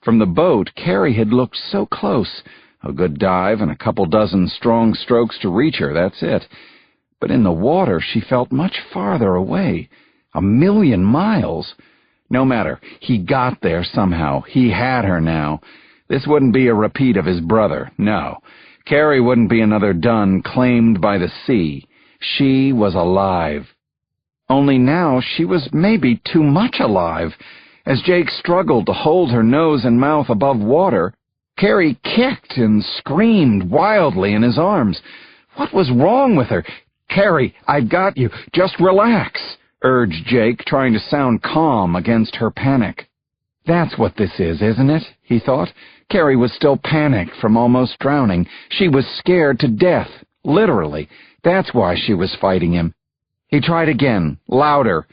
From the boat, Carrie had looked so close. A good dive and a couple dozen strong strokes to reach her, that's it. But in the water, she felt much farther away. 1,000,000 miles. No matter, he got there somehow. He had her now. This wouldn't be a repeat of his brother, no. Carrie wouldn't be another Dunne claimed by the sea. She was alive. Only now she was maybe too much alive. As Jake struggled to hold her nose and mouth above water, Carrie kicked and screamed wildly in his arms. What was wrong with her? "Carrie, I've got you. Just relax," urged Jake, trying to sound calm against her panic. That's what this is, isn't it? He thought. Carrie was still panicked from almost drowning. She was scared to death, literally. That's why she was fighting him. He tried again, louder.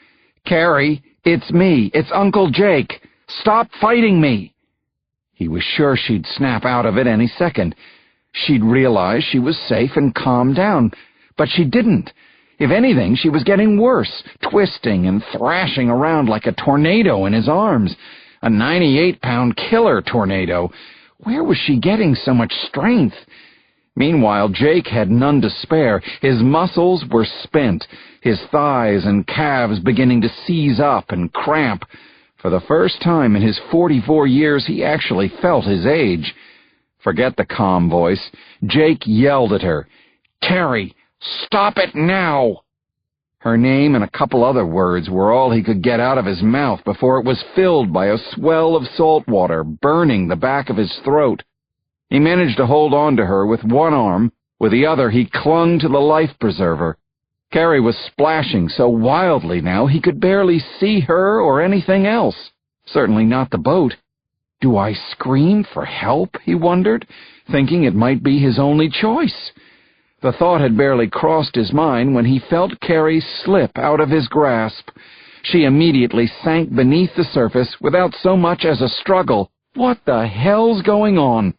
"Carrie, it's me. It's Uncle Jake. Stop fighting me." He was sure she'd snap out of it any second. She'd realize she was safe and calm down. But she didn't. If anything, she was getting worse, twisting and thrashing around like a tornado in his arms. A 98-pound killer tornado. Where was she getting so much strength? Meanwhile, Jake had none to spare. His muscles were spent, his thighs and calves beginning to seize up and cramp. For the first time in his 44 years, he actually felt his age. Forget the calm voice. Jake yelled at her, "Carrie, stop it now!" Her name and a couple other words were all he could get out of his mouth before it was filled by a swell of salt water, burning the back of his throat. He managed to hold on to her with one arm. With the other, he clung to the life preserver. Carrie was splashing so wildly now he could barely see her or anything else. Certainly not the boat. Do I scream for help, he wondered, thinking it might be his only choice. The thought had barely crossed his mind when he felt Carrie slip out of his grasp. She immediately sank beneath the surface without so much as a struggle. What the hell's going on?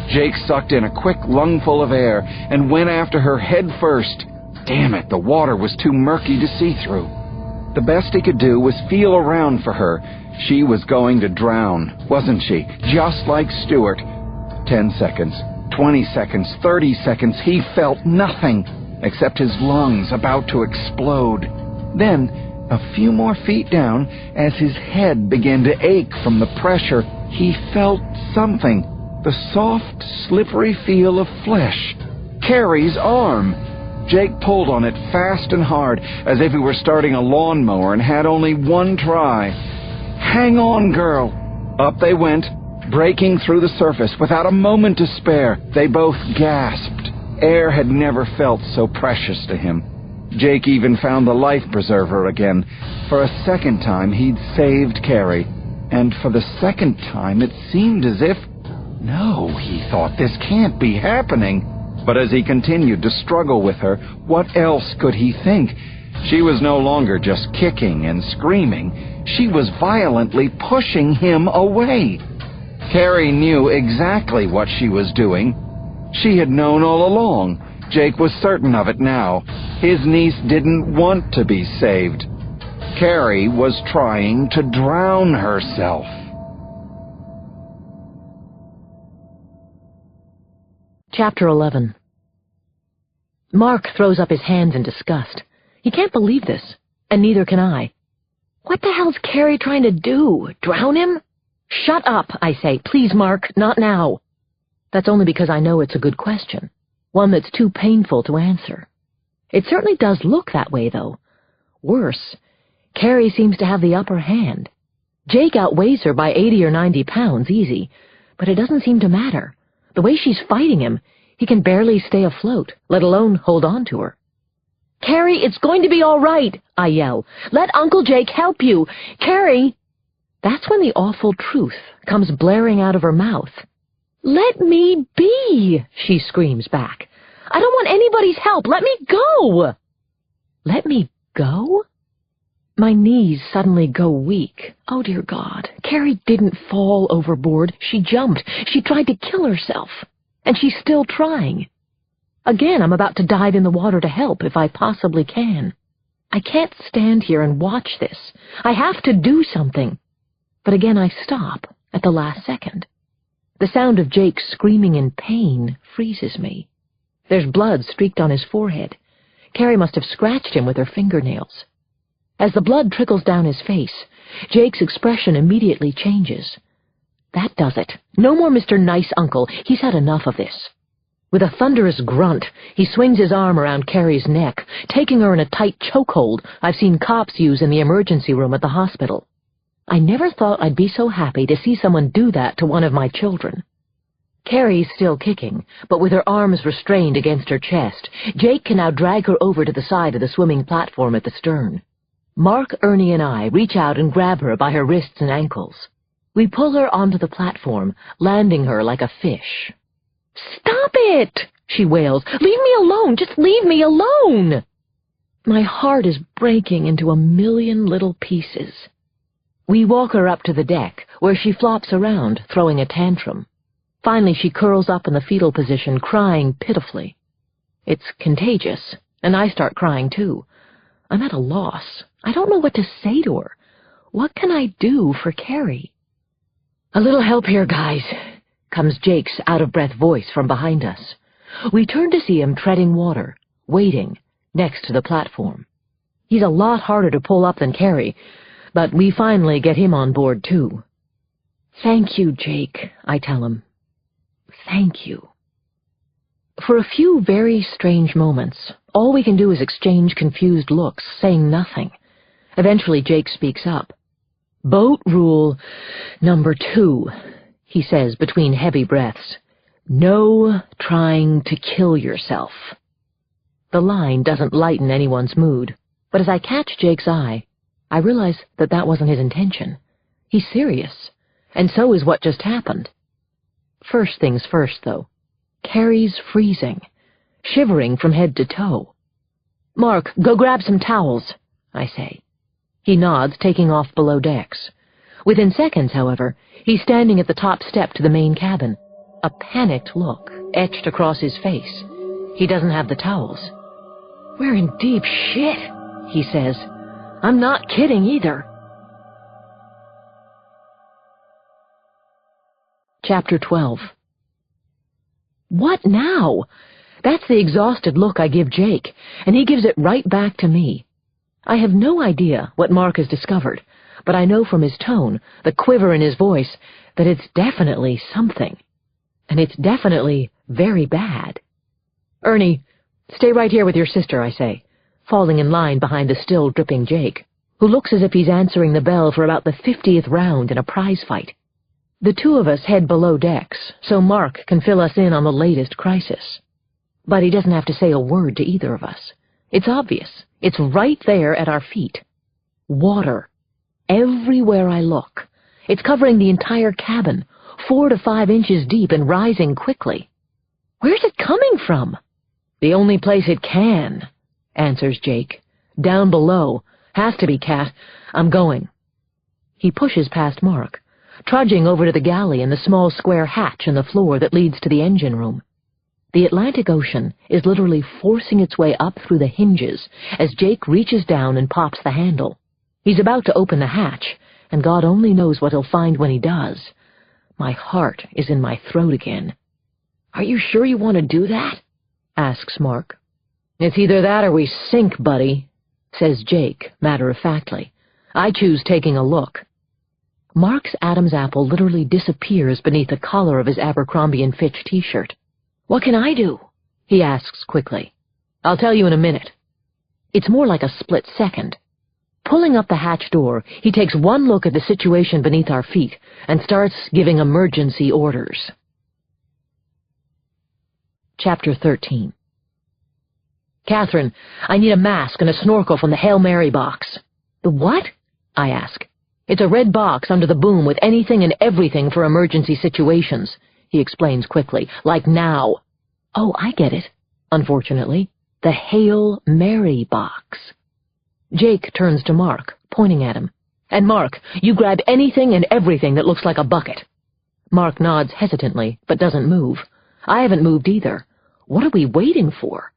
Jake sucked in a quick lungful of air and went after her head first. Damn it, the water was too murky to see through. The best he could do was feel around for her. She was going to drown, wasn't she? Just like Stuart. 10 seconds, 20 seconds, 30 seconds, he felt nothing, except his lungs about to explode. Then, a few more feet down, as his head began to ache from the pressure, he felt something. The soft, slippery feel of flesh. Carrie's arm. Jake pulled on it fast and hard, as if he were starting a lawnmower and had only one try. Hang on, girl. Up they went, breaking through the surface without a moment to spare. They both gasped. Air had never felt so precious to him. Jake even found the life preserver again. For a second time, he'd saved Carrie. And for the second time, it seemed as if... No, he thought, this can't be happening. But as he continued to struggle with her, what else could he think? She was no longer just kicking and screaming. She was violently pushing him away. Carrie knew exactly what she was doing. She had known all along. Jake was certain of it now. His niece didn't want to be saved. Carrie was trying to drown herself. Chapter 11. Mark throws up his hands in disgust. He can't believe this, and neither can I. What the hell's Carrie trying to do? Drown him? Shut up, I say. Please, Mark, not now. That's only because I know it's a good question, one that's too painful to answer. It certainly does look that way, though. Worse, Carrie seems to have the upper hand. Jake outweighs her by 80 or 90 pounds, easy, but it doesn't seem to matter. The way she's fighting him, he can barely stay afloat, let alone hold on to her. Carrie, it's going to be all right, I yell. Let Uncle Jake help you. Carrie! That's when the awful truth comes blaring out of her mouth. Let me be, she screams back. I don't want anybody's help. Let me go. Let me go? My knees suddenly go weak. Oh, dear God. Carrie didn't fall overboard. She jumped. She tried to kill herself. And she's still trying. Again, I'm about to dive in the water to help if I possibly can. I can't stand here and watch this. I have to do something. But again, I stop at the last second. The sound of Jake screaming in pain freezes me. There's blood streaked on his forehead. Carrie must have scratched him with her fingernails. As the blood trickles down his face, Jake's expression immediately changes. That does it. No more Mr. Nice Uncle. He's had enough of this. With a thunderous grunt, he swings his arm around Carrie's neck, taking her in a tight chokehold I've seen cops use in the emergency room at the hospital. I never thought I'd be so happy to see someone do that to one of my children. Carrie's still kicking, but with her arms restrained against her chest, Jake can now drag her over to the side of the swimming platform at the stern. Mark, Ernie, and I reach out and grab her by her wrists and ankles. We pull her onto the platform, landing her like a fish. "Stop it!" she wails. "Leave me alone! Just leave me alone!" My heart is breaking into a million little pieces. We walk her up to the deck, where she flops around, throwing a tantrum. Finally, she curls up in the fetal position, crying pitifully. It's contagious, and I start crying too. I'm at a loss. I don't know what to say to her. What can I do for Carrie? "A little help here, guys," comes Jake's out-of-breath voice from behind us. We turn to see him treading water, waiting, next to the platform. He's a lot harder to pull up than Carrie, but we finally get him on board, too. "Thank you, Jake," I tell him. "Thank you." For a few very strange moments, all we can do is exchange confused looks, saying nothing. Eventually, Jake speaks up. "Boat rule number 2, he says between heavy breaths. "No trying to kill yourself." The line doesn't lighten anyone's mood, but as I catch Jake's eye, I realize that that wasn't his intention. He's serious, and so is what just happened. First things first, though. Carrie's freezing, shivering from head to toe. "Mark, go grab some towels," I say. He nods, taking off below decks. Within seconds, however, he's standing at the top step to the main cabin, a panicked look etched across his face. He doesn't have the towels. "We're in deep shit," he says. "I'm not kidding either." Chapter 12. What now? That's the exhausted look I give Jake, and he gives it right back to me. I have no idea what Mark has discovered, but I know from his tone, the quiver in his voice, that it's definitely something. And it's definitely very bad. "Ernie, stay right here with your sister," I say, falling in line behind the still dripping Jake, who looks as if he's answering the bell for about the 50th round in a prize fight. The two of us head below decks, so Mark can fill us in on the latest crisis. But he doesn't have to say a word to either of us. It's obvious. It's right there at our feet. Water. Everywhere I look. It's covering the entire cabin, 4 to 5 inches deep and rising quickly. "Where's it coming from?" "The only place it can," answers Jake. "Down below. Has to be, Cat. I'm going." He pushes past Mark, trudging over to the galley and the small square hatch in the floor that leads to the engine room. The Atlantic Ocean is literally forcing its way up through the hinges as Jake reaches down and pops the handle. He's about to open the hatch, and God only knows what he'll find when he does. My heart is in my throat again. "Are you sure you want to do that?" asks Mark. "It's either that or we sink, buddy," says Jake, matter-of-factly. I choose taking a look. Mark's Adam's apple literally disappears beneath the collar of his Abercrombie & Fitch t-shirt. "What can I do?" he asks quickly. "I'll tell you in a minute." It's more like a split second. Pulling up the hatch door, he takes one look at the situation beneath our feet and starts giving emergency orders. Chapter 13. "Catherine, I need a mask and a snorkel from the Hail Mary box." "The what?" I ask. "It's a red box under the boom with anything and everything for emergency situations," he explains quickly, "like now." "Oh, I get it. Unfortunately, the Hail Mary box." Jake turns to Mark, pointing at him. "And Mark, you grab anything and everything that looks like a bucket." Mark nods hesitantly, but doesn't move. I haven't moved either. What are we waiting for?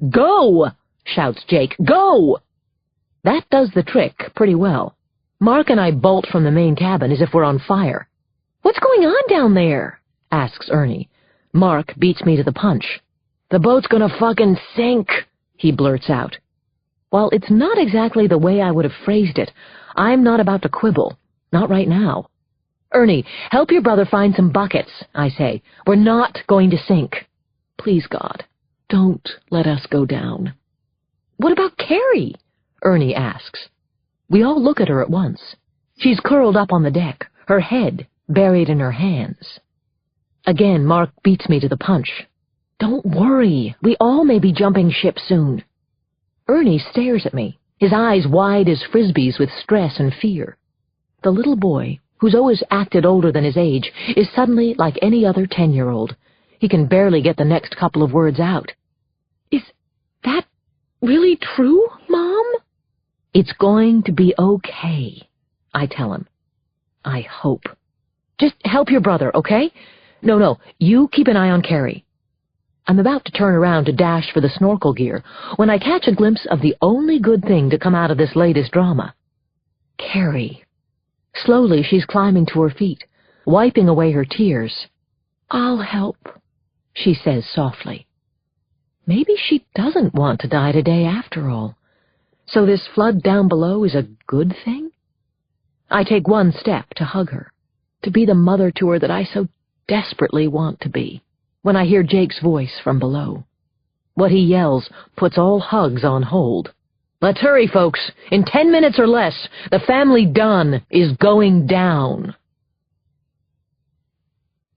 "Go!" shouts Jake. "Go!" That does the trick pretty well. Mark and I bolt from the main cabin as if we're on fire. "What's going on down there?" asks Ernie. Mark beats me to the punch. "The boat's gonna fucking sink," he blurts out. While it's not exactly the way I would have phrased it, I'm not about to quibble. Not right now. "Ernie, help your brother find some buckets," I say. "We're not going to sink. Please, God, don't let us go down." "What about Carrie?" Ernie asks. We all look at her at once. She's curled up on the deck, her head buried in her hands. Again, Mark beats me to the punch. "Don't worry, we all may be jumping ship soon." Ernie stares at me, his eyes wide as frisbees with stress and fear. The little boy, who's always acted older than his age, is suddenly like any other 10-year-old. He can barely get the next couple of words out. "Is that really true, Mom?" "It's going to be okay," I tell him. I hope. "Just help your brother, okay? No, you keep an eye on Carrie." I'm about to turn around to dash for the snorkel gear when I catch a glimpse of the only good thing to come out of this latest drama. Carrie. Slowly she's climbing to her feet, wiping away her tears. "I'll help," she says softly. Maybe she doesn't want to die today after all. So this flood down below is a good thing? I take one step to hug her, to be the mother to her that I so desperately want to be, when I hear Jake's voice from below. What he yells puts all hugs on hold. "Let's hurry, folks. In 10 minutes or less, the family Dunne is going down."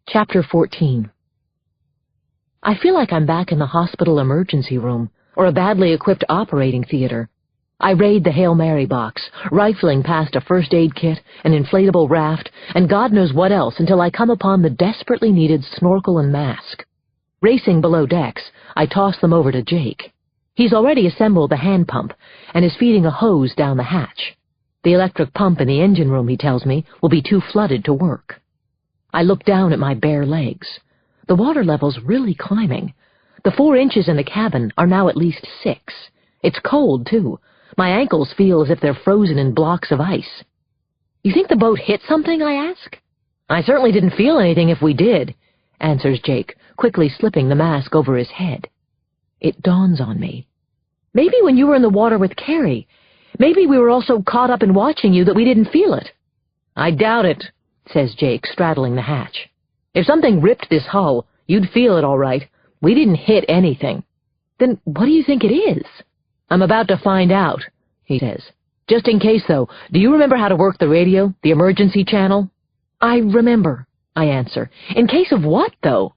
Chapter 14. I feel like I'm back in the hospital emergency room, or a badly equipped operating theater. I raid the Hail Mary box, rifling past a first aid kit, an inflatable raft, and God knows what else until I come upon the desperately needed snorkel and mask. Racing below decks, I toss them over to Jake. He's already assembled the hand pump and is feeding a hose down the hatch. The electric pump in the engine room, he tells me, will be too flooded to work. I look down at my bare legs. The water level's really climbing. The 4 inches in the cabin are now at least 6. It's cold, too. My ankles feel as if they're frozen in blocks of ice. "You think the boat hit something?" I ask. "I certainly didn't feel anything if we did," answers Jake, quickly slipping the mask over his head. It dawns on me. Maybe when you were in the water with Carrie, maybe we were all so caught up in watching you that we didn't feel it. "I doubt it," says Jake, straddling the hatch. "If something ripped this hull, you'd feel it all right. We didn't hit anything." "Then what do you think it is?" "I'm about to find out," he says. "Just in case, though, do you remember how to work the radio, the emergency channel?" "I remember," I answer. "In case of what, though?"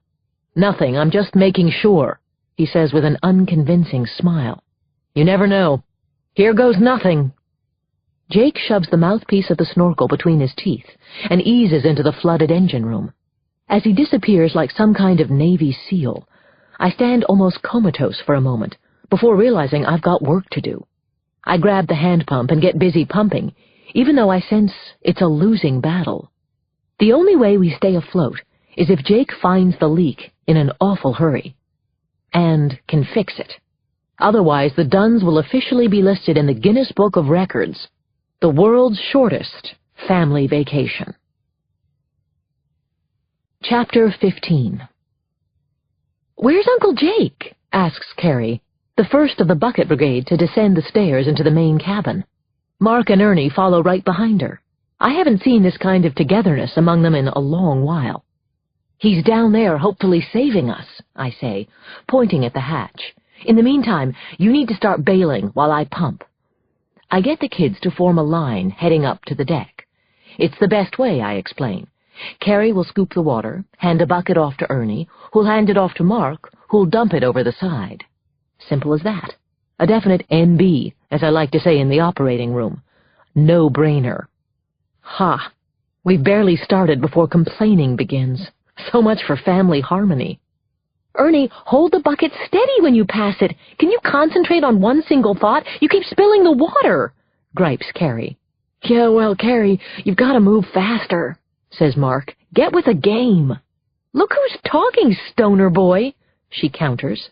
"Nothing, I'm just making sure," he says with an unconvincing smile. "You never know. Here goes nothing." Jake shoves the mouthpiece of the snorkel between his teeth and eases into the flooded engine room. As he disappears like some kind of Navy SEAL, I stand almost comatose for a moment before realizing I've got work to do. I grab the hand pump and get busy pumping, even though I sense it's a losing battle. The only way we stay afloat is if Jake finds the leak in an awful hurry and can fix it. Otherwise, the Dunnes will officially be listed in the Guinness Book of Records, the world's shortest family vacation. Chapter 15. "Where's Uncle Jake?" asks Carrie, the first of the bucket brigade to descend the stairs into the main cabin. Mark and Ernie follow right behind her. I haven't seen this kind of togetherness among them in a long while. "He's down there, hopefully saving us," I say, pointing at the hatch. "In the meantime, you need to start bailing while I pump." I get the kids to form a line heading up to the deck. It's the best way, I explain. Carrie will scoop the water, hand a bucket off to Ernie, who'll hand it off to Mark, who'll dump it over the side. Simple as that. A definite NB, as I like to say in the operating room. No-brainer. Ha! We've barely started before complaining begins. So much for family harmony. "Ernie, hold the bucket steady when you pass it. Can you concentrate on one single thought? You keep spilling the water," gripes Carrie. "Yeah, well, Carrie, you've got to move faster," says Mark. "Get with the game." "Look who's talking, stoner boy," she counters.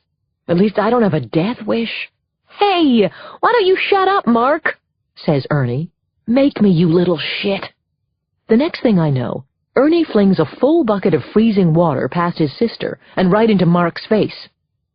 "At least I don't have a death wish." "Hey, why don't you shut up, Mark?" says Ernie. "Make me, you little shit." The next thing I know, Ernie flings a full bucket of freezing water past his sister and right into Mark's face.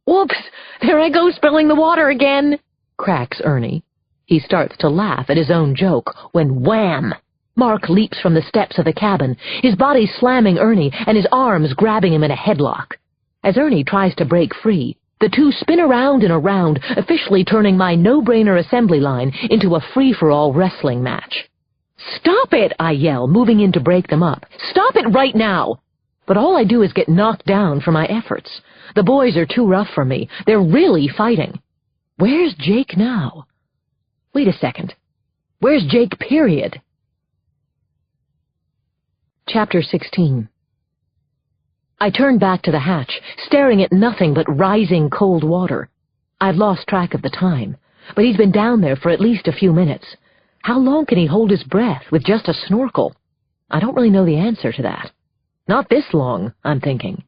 "Whoops, there I go spilling the water again," cracks Ernie. He starts to laugh at his own joke when wham! Mark leaps from the steps of the cabin, his body slamming Ernie and his arms grabbing him in a headlock. As Ernie tries to break free, the two spin around and around, officially turning my no-brainer assembly line into a free-for-all wrestling match. "Stop it!" I yell, moving in to break them up. "Stop it right now!" But all I do is get knocked down for my efforts. The boys are too rough for me. They're really fighting. Where's Jake now? Wait a second. Where's Jake, period? Chapter 16. I turn back to the hatch, staring at nothing but rising cold water. I've lost track of the time, but he's been down there for at least a few minutes. How long can he hold his breath with just a snorkel? I don't really know the answer to that. Not this long, I'm thinking.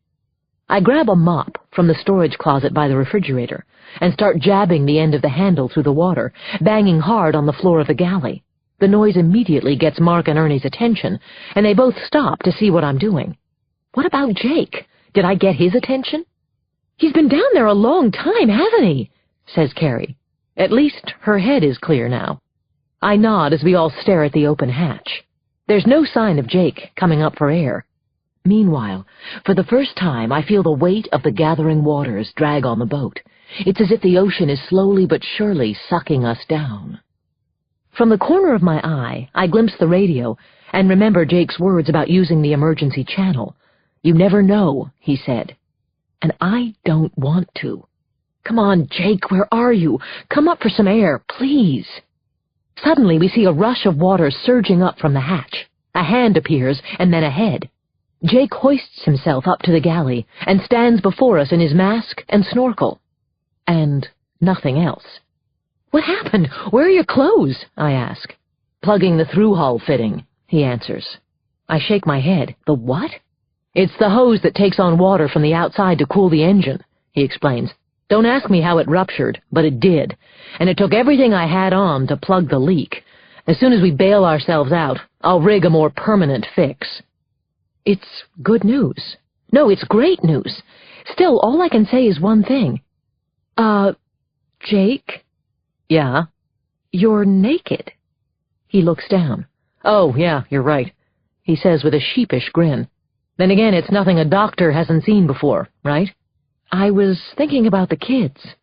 I grab a mop from the storage closet by the refrigerator and start jabbing the end of the handle through the water, banging hard on the floor of the galley. The noise immediately gets Mark and Ernie's attention, and they both stop to see what I'm doing. What about Jake? Did I get his attention? "He's been down there a long time, hasn't he?" says Carrie. At least her head is clear now. I nod as we all stare at the open hatch. There's no sign of Jake coming up for air. Meanwhile, for the first time, I feel the weight of the gathering waters drag on the boat, It's as if the ocean is slowly but surely sucking us down. From the corner of my eye, I glimpse the radio and remember Jake's words about using the emergency channel. "You never know," he said. And I don't want to. "Come on, Jake, where are you? Come up for some air, please." Suddenly, we see a rush of water surging up from the hatch. A hand appears, and then a head. Jake hoists himself up to the galley and stands before us in his mask and snorkel. And nothing else. "What happened? Where are your clothes?" I ask. "Plugging the through-hull fitting," he answers. I shake my head. "The what?" "It's the hose that takes on water from the outside to cool the engine," he explains. "Don't ask me how it ruptured, but it did, and it took everything I had on to plug the leak. As soon as we bail ourselves out, I'll rig a more permanent fix." It's good news. No, it's great news. Still, all I can say is one thing. Jake? "Yeah?" "You're naked." He looks down. "Oh, yeah, you're right," he says with a sheepish grin. "Then again, it's nothing a doctor hasn't seen before, right?" "I was thinking about the kids."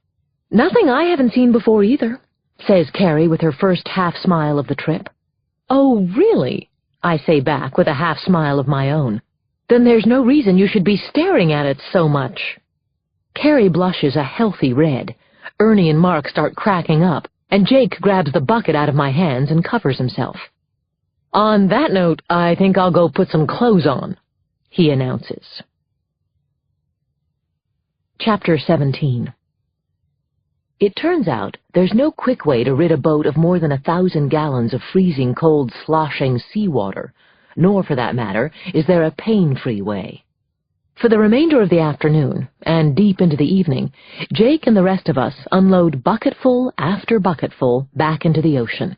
"Nothing I haven't seen before either," says Carrie with her first half-smile of the trip. "Oh, really?" I say back with a half-smile of my own. "Then there's no reason you should be staring at it so much." Carrie blushes a healthy red. Ernie and Mark start cracking up, and Jake grabs the bucket out of my hands and covers himself. "On that note, I think I'll go put some clothes on," he announces. Chapter 17. It turns out there's no quick way to rid a boat of more than 1,000 gallons of freezing cold, sloshing seawater, nor, for that matter, is there a pain-free way. For the remainder of the afternoon, and deep into the evening, Jake and the rest of us unload bucketful after bucketful back into the ocean.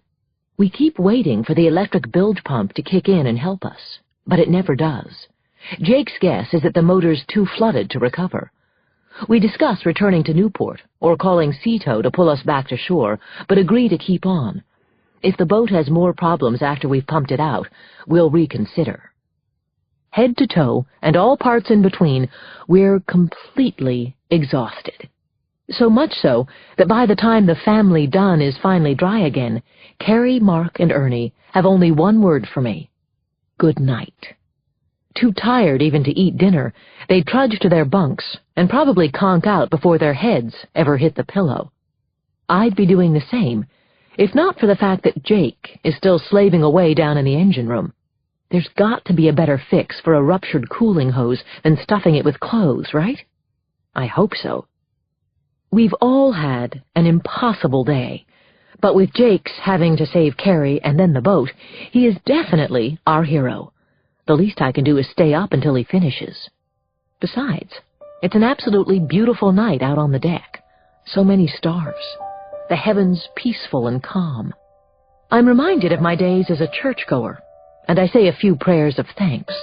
We keep waiting for the electric bilge pump to kick in and help us, but it never does. Jake's guess is that the motor's too flooded to recover. We discuss returning to Newport, or calling Seatow to pull us back to shore, but agree to keep on. If the boat has more problems after we've pumped it out, we'll reconsider. Head to toe, and all parts in between, we're completely exhausted. So much so that by the time the family Dunne is finally dry again, Carrie, Mark, and Ernie have only one word for me: good night. Too tired even to eat dinner, they trudge to their bunks and probably conk out before their heads ever hit the pillow. I'd be doing the same, if not for the fact that Jake is still slaving away down in the engine room. There's got to be a better fix for a ruptured cooling hose than stuffing it with clothes, right? I hope so. We've all had an impossible day, but with Jake's having to save Carrie and then the boat, he is definitely our hero. The least I can do is stay up until he finishes. Besides, it's an absolutely beautiful night out on the deck. So many stars. The heavens peaceful and calm. I'm reminded of my days as a churchgoer, and I say a few prayers of thanks.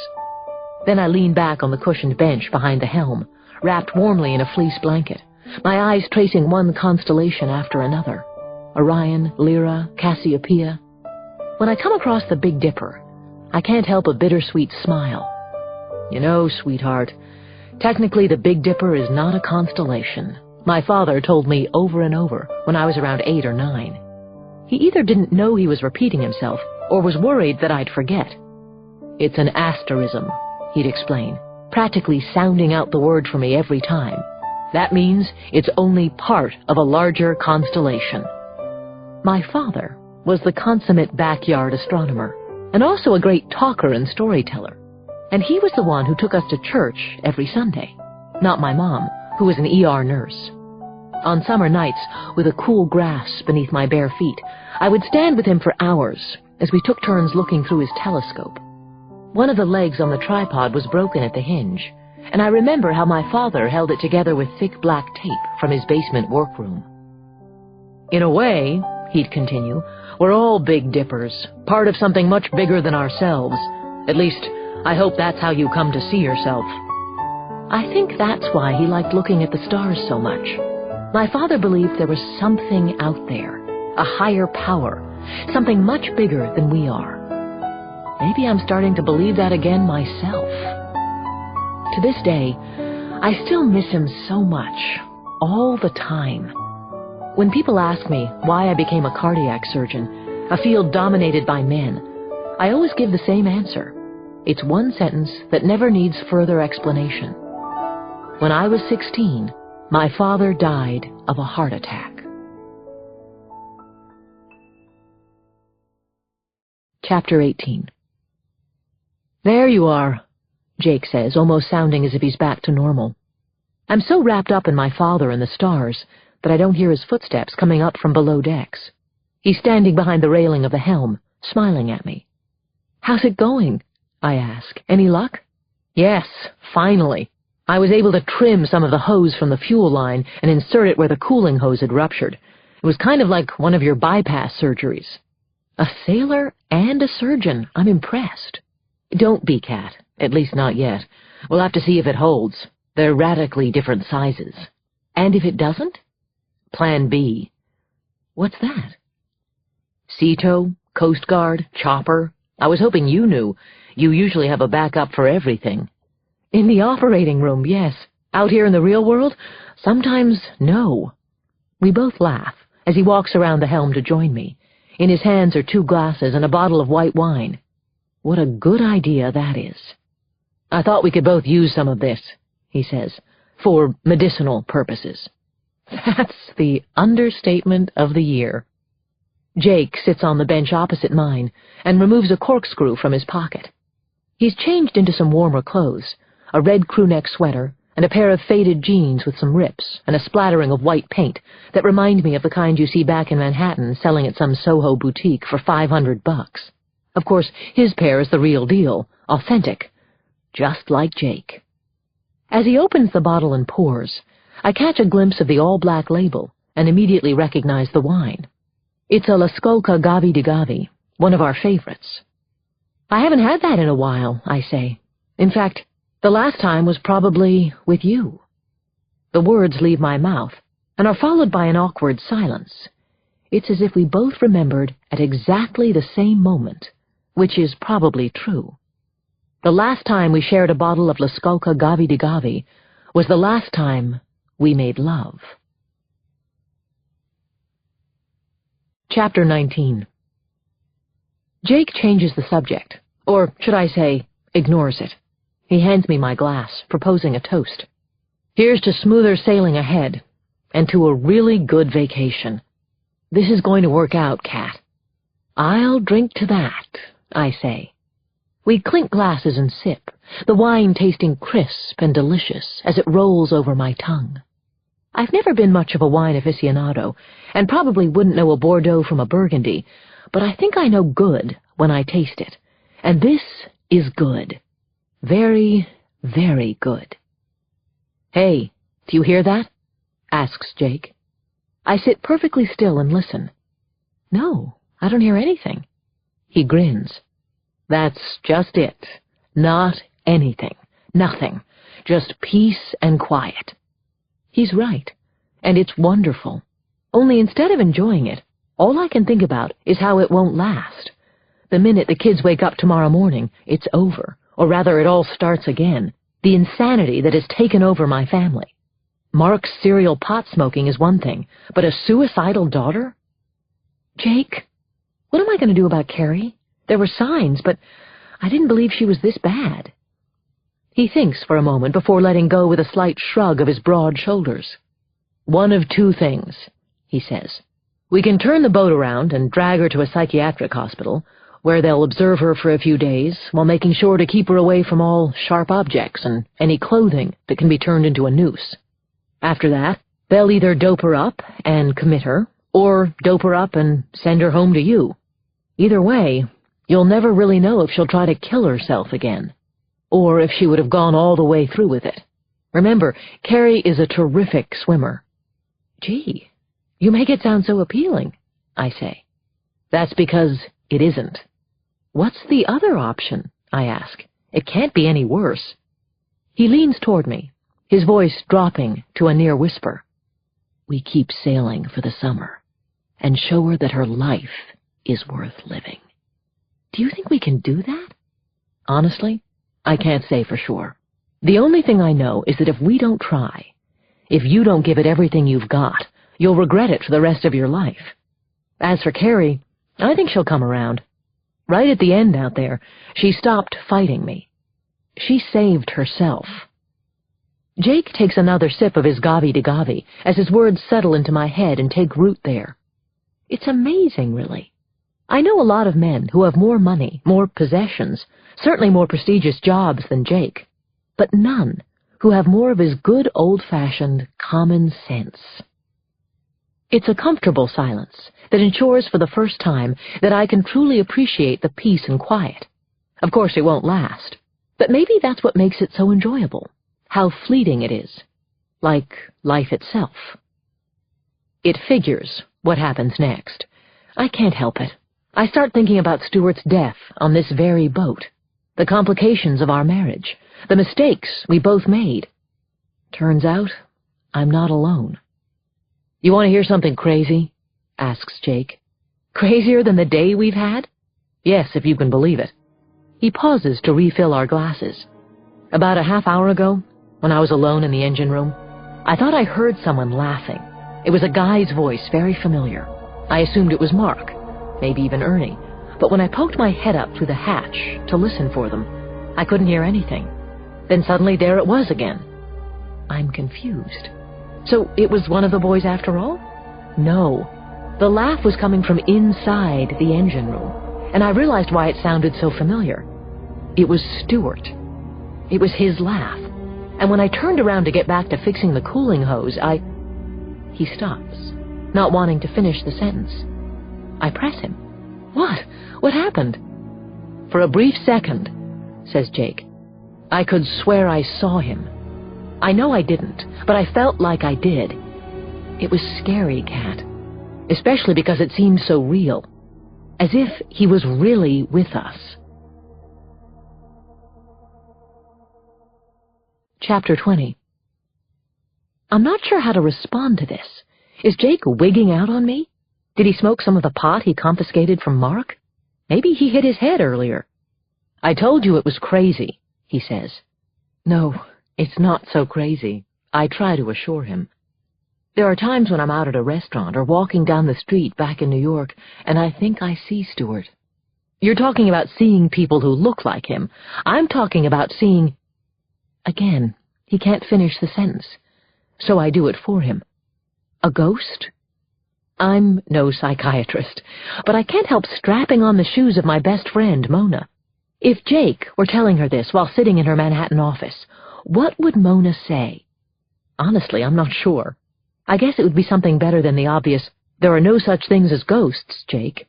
Then I lean back on the cushioned bench behind the helm, wrapped warmly in a fleece blanket, my eyes tracing one constellation after another. Orion, Lyra, Cassiopeia. When I come across the Big Dipper, I can't help a bittersweet smile. You know, sweetheart, technically the Big Dipper is not a constellation. My father told me over and over when I was around 8 or 9. He either didn't know he was repeating himself or was worried that I'd forget. It's an asterism, he'd explain, practically sounding out the word for me every time. That means it's only part of a larger constellation. My father was the consummate backyard astronomer, and also a great talker and storyteller. And he was the one who took us to church every Sunday, not my mom, who was an ER nurse. On summer nights, with a cool grass beneath my bare feet, I would stand with him for hours as we took turns looking through his telescope. One of the legs on the tripod was broken at the hinge, and I remember how my father held it together with thick black tape from his basement workroom. In a way, he'd continue, we're all Big Dippers, part of something much bigger than ourselves. At least, I hope that's how you come to see yourself. I think that's why he liked looking at the stars so much. My father believed there was something out there, a higher power, something much bigger than we are. Maybe I'm starting to believe that again myself. To this day, I still miss him so much, all the time. When people ask me why I became a cardiac surgeon, a field dominated by men, I always give the same answer. It's one sentence that never needs further explanation. When I was 16, my father died of a heart attack. Chapter 18. There you are, Jake says, almost sounding as if he's back to normal. I'm so wrapped up in my father and the stars that I don't hear his footsteps coming up from below decks. He's standing behind the railing of the helm, smiling at me. How's it going? I ask. Any luck? Yes, finally. I was able to trim some of the hose from the fuel line and insert it where the cooling hose had ruptured. It was kind of like one of your bypass surgeries. A sailor and a surgeon. I'm impressed. Don't be, Kat. At least not yet. We'll have to see if it holds. They're radically different sizes. And if it doesn't? Plan B. What's that? Sea tow, Coast Guard, chopper. I was hoping you knew. You usually have a backup for everything. In the operating room, yes. Out here in the real world, sometimes no. We both laugh as he walks around the helm to join me. In his hands are 2 glasses and a bottle of white wine. What a good idea that is. I thought we could both use some of this, he says, for medicinal purposes. That's the understatement of the year. Jake sits on the bench opposite mine and removes a corkscrew from his pocket. He's changed into some warmer clothes, a red crewneck sweater, and a pair of faded jeans with some rips and a splattering of white paint that remind me of the kind you see back in Manhattan selling at some Soho boutique for $500. Of course, his pair is the real deal, authentic, just like Jake. As he opens the bottle and pours, I catch a glimpse of the all-black label and immediately recognize the wine. It's a Laskolka Gavi di Gavi, one of our favorites. I haven't had that in a while, I say. In fact, the last time was probably with you. The words leave my mouth and are followed by an awkward silence. It's as if we both remembered at exactly the same moment, which is probably true. The last time we shared a bottle of Laskolka Gavi di Gavi was the last time we made love. Chapter 19. Jake changes the subject, or should I say, ignores it. He hands me my glass, proposing a toast. Here's to smoother sailing ahead, and to a really good vacation. This is going to work out, Kat. I'll drink to that, I say. We clink glasses and sip, the wine tasting crisp and delicious as it rolls over my tongue. I've never been much of a wine aficionado, and probably wouldn't know a Bordeaux from a Burgundy, but I think I know good when I taste it, and this is good. Very, very good. Hey, do you hear that? Asks Jake. I sit perfectly still and listen. No, I don't hear anything. He grins. That's just it. Not anything. Nothing. Just peace and quiet. He's right, and it's wonderful. Only instead of enjoying it, all I can think about is how it won't last. The minute the kids wake up tomorrow morning, it's over, or rather it all starts again. The insanity that has taken over my family. Mark's serial pot smoking is one thing, but a suicidal daughter? Jake, what am I going to do about Carrie? There were signs, but I didn't believe she was this bad. He thinks for a moment before letting go with a slight shrug of his broad shoulders. One of 2 things, he says. We can turn the boat around and drag her to a psychiatric hospital, where they'll observe her for a few days while making sure to keep her away from all sharp objects and any clothing that can be turned into a noose. After that, they'll either dope her up and commit her, or dope her up and send her home to you. Either way, you'll never really know if she'll try to kill herself again, or if she would have gone all the way through with it. Remember, Carrie is a terrific swimmer. Gee, you make it sound so appealing, I say. That's because it isn't. What's the other option? I ask. It can't be any worse. He leans toward me, his voice dropping to a near whisper. We keep sailing for the summer, and show her that her life is worth living. Do you think we can do that? Honestly, I can't say for sure. The only thing I know is that if we don't try, If you don't give it everything you've got, you'll regret it for the rest of your life. As for Carrie, I think she'll come around. Right at the end out there, she stopped fighting me. She saved herself." Jake takes another sip of his gavi-de-gavi as his words settle into my head and take root there. It's amazing, really. I know a lot of men who have more money, more possessions, certainly more prestigious jobs than Jake, but none who have more of his good old-fashioned common sense. It's a comfortable silence that ensures for the first time that I can truly appreciate the peace and quiet. Of course, it won't last, but maybe that's what makes it so enjoyable, how fleeting it is, like life itself. It figures what happens next. I can't help it. I start thinking about Stuart's death on this very boat, the complications of our marriage, the mistakes we both made. Turns out, I'm not alone. "You want to hear something crazy?" asks Jake. "Crazier than the day we've had?" "Yes, if you can believe it." He pauses to refill our glasses. "About a half hour ago, when I was alone in the engine room, I thought I heard someone laughing. It was a guy's voice, very familiar. I assumed it was Mark, maybe even Ernie, but when I poked my head up through the hatch to listen for them, I couldn't hear anything. Then suddenly there it was again. I'm confused. So it was one of the boys after all? No. The laugh was coming from inside the engine room, and I realized why it sounded so familiar. It was Stuart. It was his laugh. And when I turned around to get back to fixing the cooling hose, He stops, not wanting to finish the sentence. I press him. "What? What happened?" "For a brief second," says Jake, "I could swear I saw him. I know I didn't, but I felt like I did. It was scary, Kat, especially because it seemed so real, as if he was really with us." Chapter 20. I'm not sure how to respond to this. Is Jake wigging out on me? Did he smoke some of the pot he confiscated from Mark? Maybe he hit his head earlier. "I told you it was crazy," he says. "No, it's not so crazy," I try to assure him. There are times when I'm out at a restaurant or walking down the street back in New York, and I think I see Stuart. You're talking about seeing people who look like him. I'm talking about seeing... Again, he can't finish the sentence, so I do it for him. A ghost? I'm no psychiatrist, but I can't help strapping on the shoes of my best friend, Mona. If Jake were telling her this while sitting in her Manhattan office, what would Mona say? Honestly, I'm not sure. I guess it would be something better than the obvious, "There are no such things as ghosts, Jake."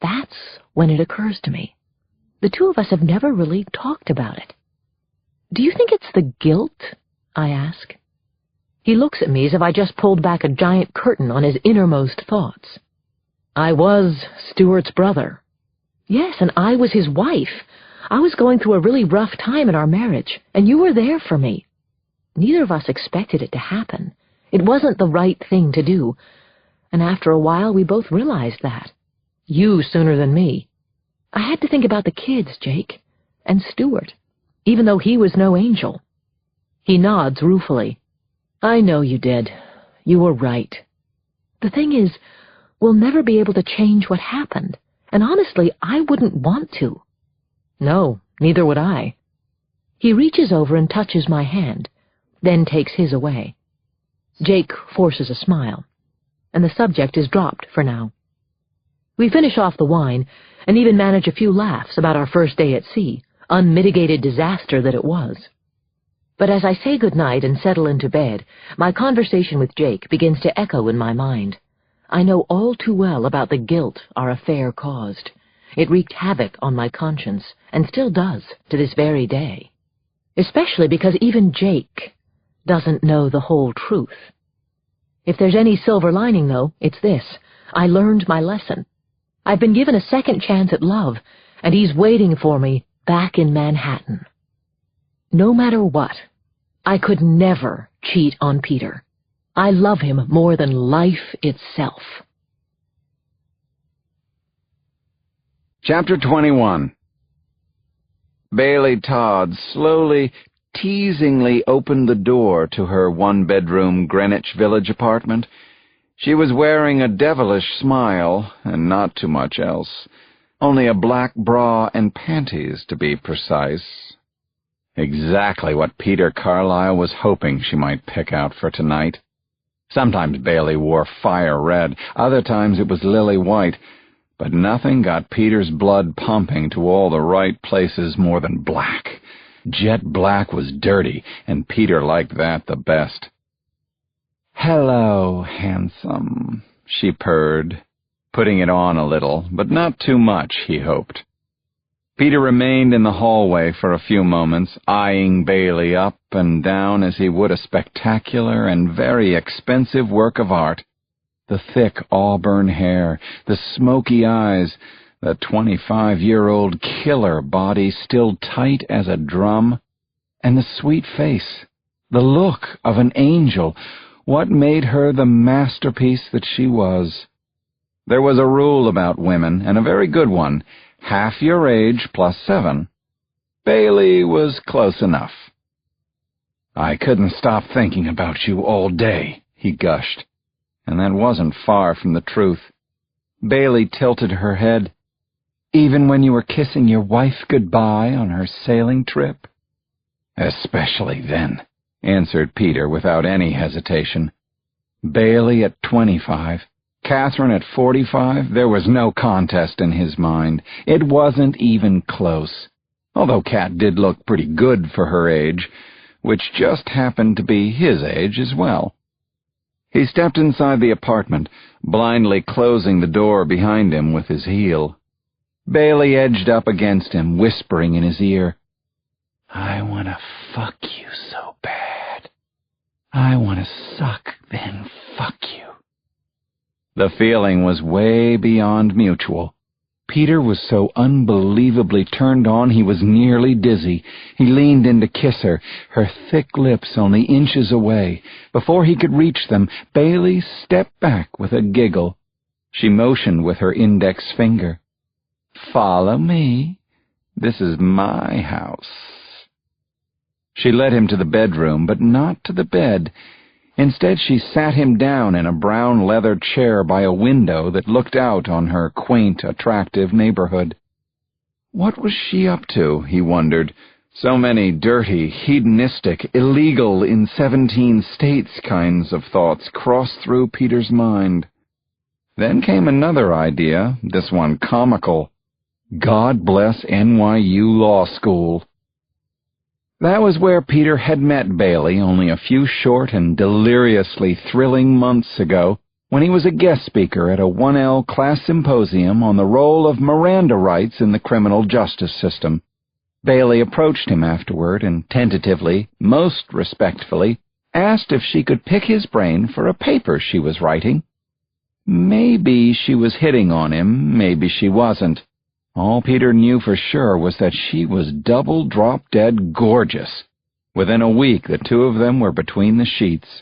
That's when it occurs to me. The two of us have never really talked about it. "Do you think it's the guilt?" I ask. He looks at me as if I just pulled back a giant curtain on his innermost thoughts. I was Stuart's brother. Yes, and I was his wife. I was going through a really rough time in our marriage, and you were there for me. Neither of us expected it to happen. It wasn't the right thing to do, and after a while we both realized that. You sooner than me. I had to think about the kids, Jake, and Stuart, even though he was no angel." He nods ruefully. "I know you did. You were right. The thing is, we'll never be able to change what happened, and honestly, I wouldn't want to." "No, neither would I." He reaches over and touches my hand, then takes his away. Jake forces a smile, and the subject is dropped for now. We finish off the wine, and even manage a few laughs about our first day at sea, unmitigated disaster that it was. But as I say goodnight and settle into bed, my conversation with Jake begins to echo in my mind. I know all too well about the guilt our affair caused. It wreaked havoc on my conscience, and still does to this very day. Especially because even Jake doesn't know the whole truth. If there's any silver lining, though, it's this. I learned my lesson. I've been given a second chance at love, and he's waiting for me back in Manhattan. No matter what, I could never cheat on Peter. I love him more than life itself. Chapter 21. Bailey Todd slowly teasingly opened the door to her one-bedroom Greenwich Village apartment. She was wearing a devilish smile, and not too much else. Only a black bra and panties, to be precise. Exactly what Peter Carlyle was hoping she might pick out for tonight. Sometimes Bailey wore fire red, other times it was lily white, but nothing got Peter's blood pumping to all the right places more than black. Jet black was dirty, and Peter liked that the best. "Hello, handsome," she purred, putting it on a little, but not too much, he hoped. Peter remained in the hallway for a few moments, eyeing Bailey up and down as he would a spectacular and very expensive work of art. The thick auburn hair, the smoky eyes, the 25-year-old killer body still tight as a drum, and the sweet face, the look of an angel. What made her the masterpiece that she was? There was a rule about women, and a very good one: half your age plus 7. Bailey was close enough. "I couldn't stop thinking about you all day," he gushed, and that wasn't far from the truth. Bailey tilted her head. "Even when you were kissing your wife goodbye on her sailing trip?" "Especially then," answered Peter without any hesitation. Bailey at 25, Catherine at 45, there was no contest in his mind. It wasn't even close, although Cat did look pretty good for her age, which just happened to be his age as well. He stepped inside the apartment, blindly closing the door behind him with his heel. Bailey edged up against him, whispering in his ear, "I want to fuck you so bad. I want to suck, then fuck you." The feeling was way beyond mutual. Peter was so unbelievably turned on he was nearly dizzy. He leaned in to kiss her, her thick lips only inches away. Before he could reach them, Bailey stepped back with a giggle. She motioned with her index finger. "Follow me. This is my house." She led him to the bedroom, but not to the bed. Instead, she sat him down in a brown leather chair by a window that looked out on her quaint, attractive neighborhood. What was she up to, he wondered? So many dirty, hedonistic, illegal in 17 states kinds of thoughts crossed through Peter's mind. Then came another idea, this one comical. God bless NYU Law School. That was where Peter had met Bailey only a few short and deliriously thrilling months ago, when he was a guest speaker at a 1L class symposium on the role of Miranda rights in the criminal justice system. Bailey approached him afterward and tentatively, most respectfully, asked if she could pick his brain for a paper she was writing. Maybe she was hitting on him, maybe she wasn't. All Peter knew for sure was that she was double drop-dead gorgeous. Within a week, the two of them were between the sheets.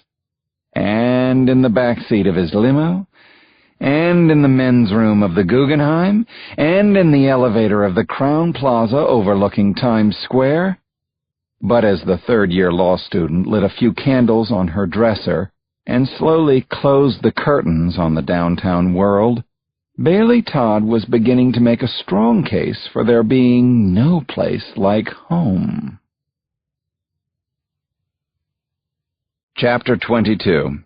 And in the back seat of his limo, and in the men's room of the Guggenheim, and in the elevator of the Crowne Plaza overlooking Times Square. But as the third-year law student lit a few candles on her dresser and slowly closed the curtains on the downtown world, Bailey Todd was beginning to make a strong case for there being no place like home. Chapter 22.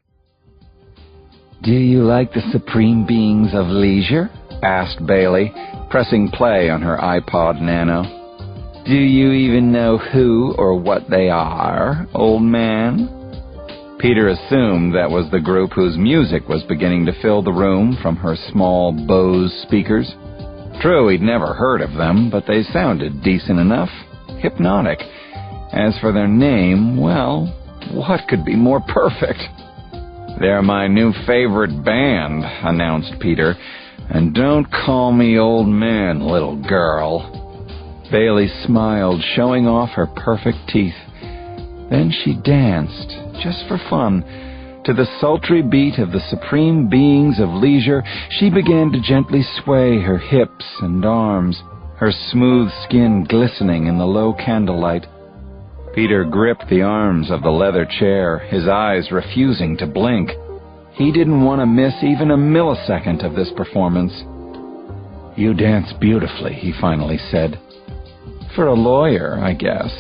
"Do you like the supreme beings of leisure?" asked Bailey, pressing play on her iPod Nano. "Do you even know who or what they are, old man?" Peter assumed that was the group whose music was beginning to fill the room from her small Bose speakers. True, he'd never heard of them, but they sounded decent enough, hypnotic. As for their name, well, what could be more perfect? "They're my new favorite band," announced Peter, "and don't call me old man, little girl." Bailey smiled, showing off her perfect teeth. Then she danced, just for fun. To the sultry beat of the supreme beings of leisure, she began to gently sway her hips and arms, her smooth skin glistening in the low candlelight. Peter gripped the arms of the leather chair, his eyes refusing to blink. He didn't want to miss even a millisecond of this performance. "You dance beautifully," he finally said. "For a lawyer, I guess."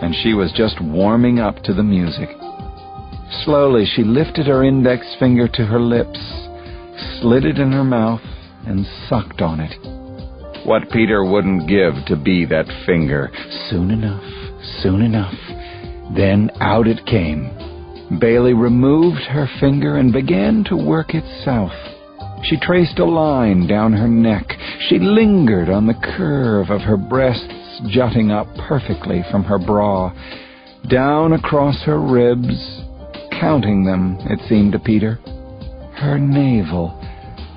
And she was just warming up to the music. Slowly, she lifted her index finger to her lips, slid it in her mouth, and sucked on it. What Peter wouldn't give to be that finger. Soon enough, soon enough. Then out it came. Bailey removed her finger and began to work it south. She traced a line down her neck. She lingered on the curve of her breasts jutting up perfectly from her bra, down across her ribs, counting them, it seemed to Peter. Her navel,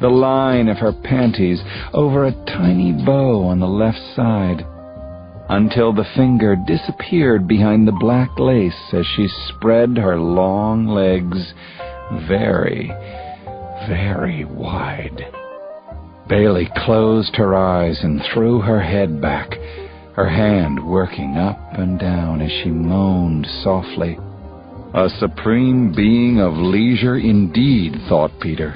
the line of her panties, over a tiny bow on the left side, until the finger disappeared behind the black lace as she spread her long legs very, very wide. Bailey closed her eyes and threw her head back, her hand working up and down as she moaned softly. A supreme being of leisure indeed, thought Peter.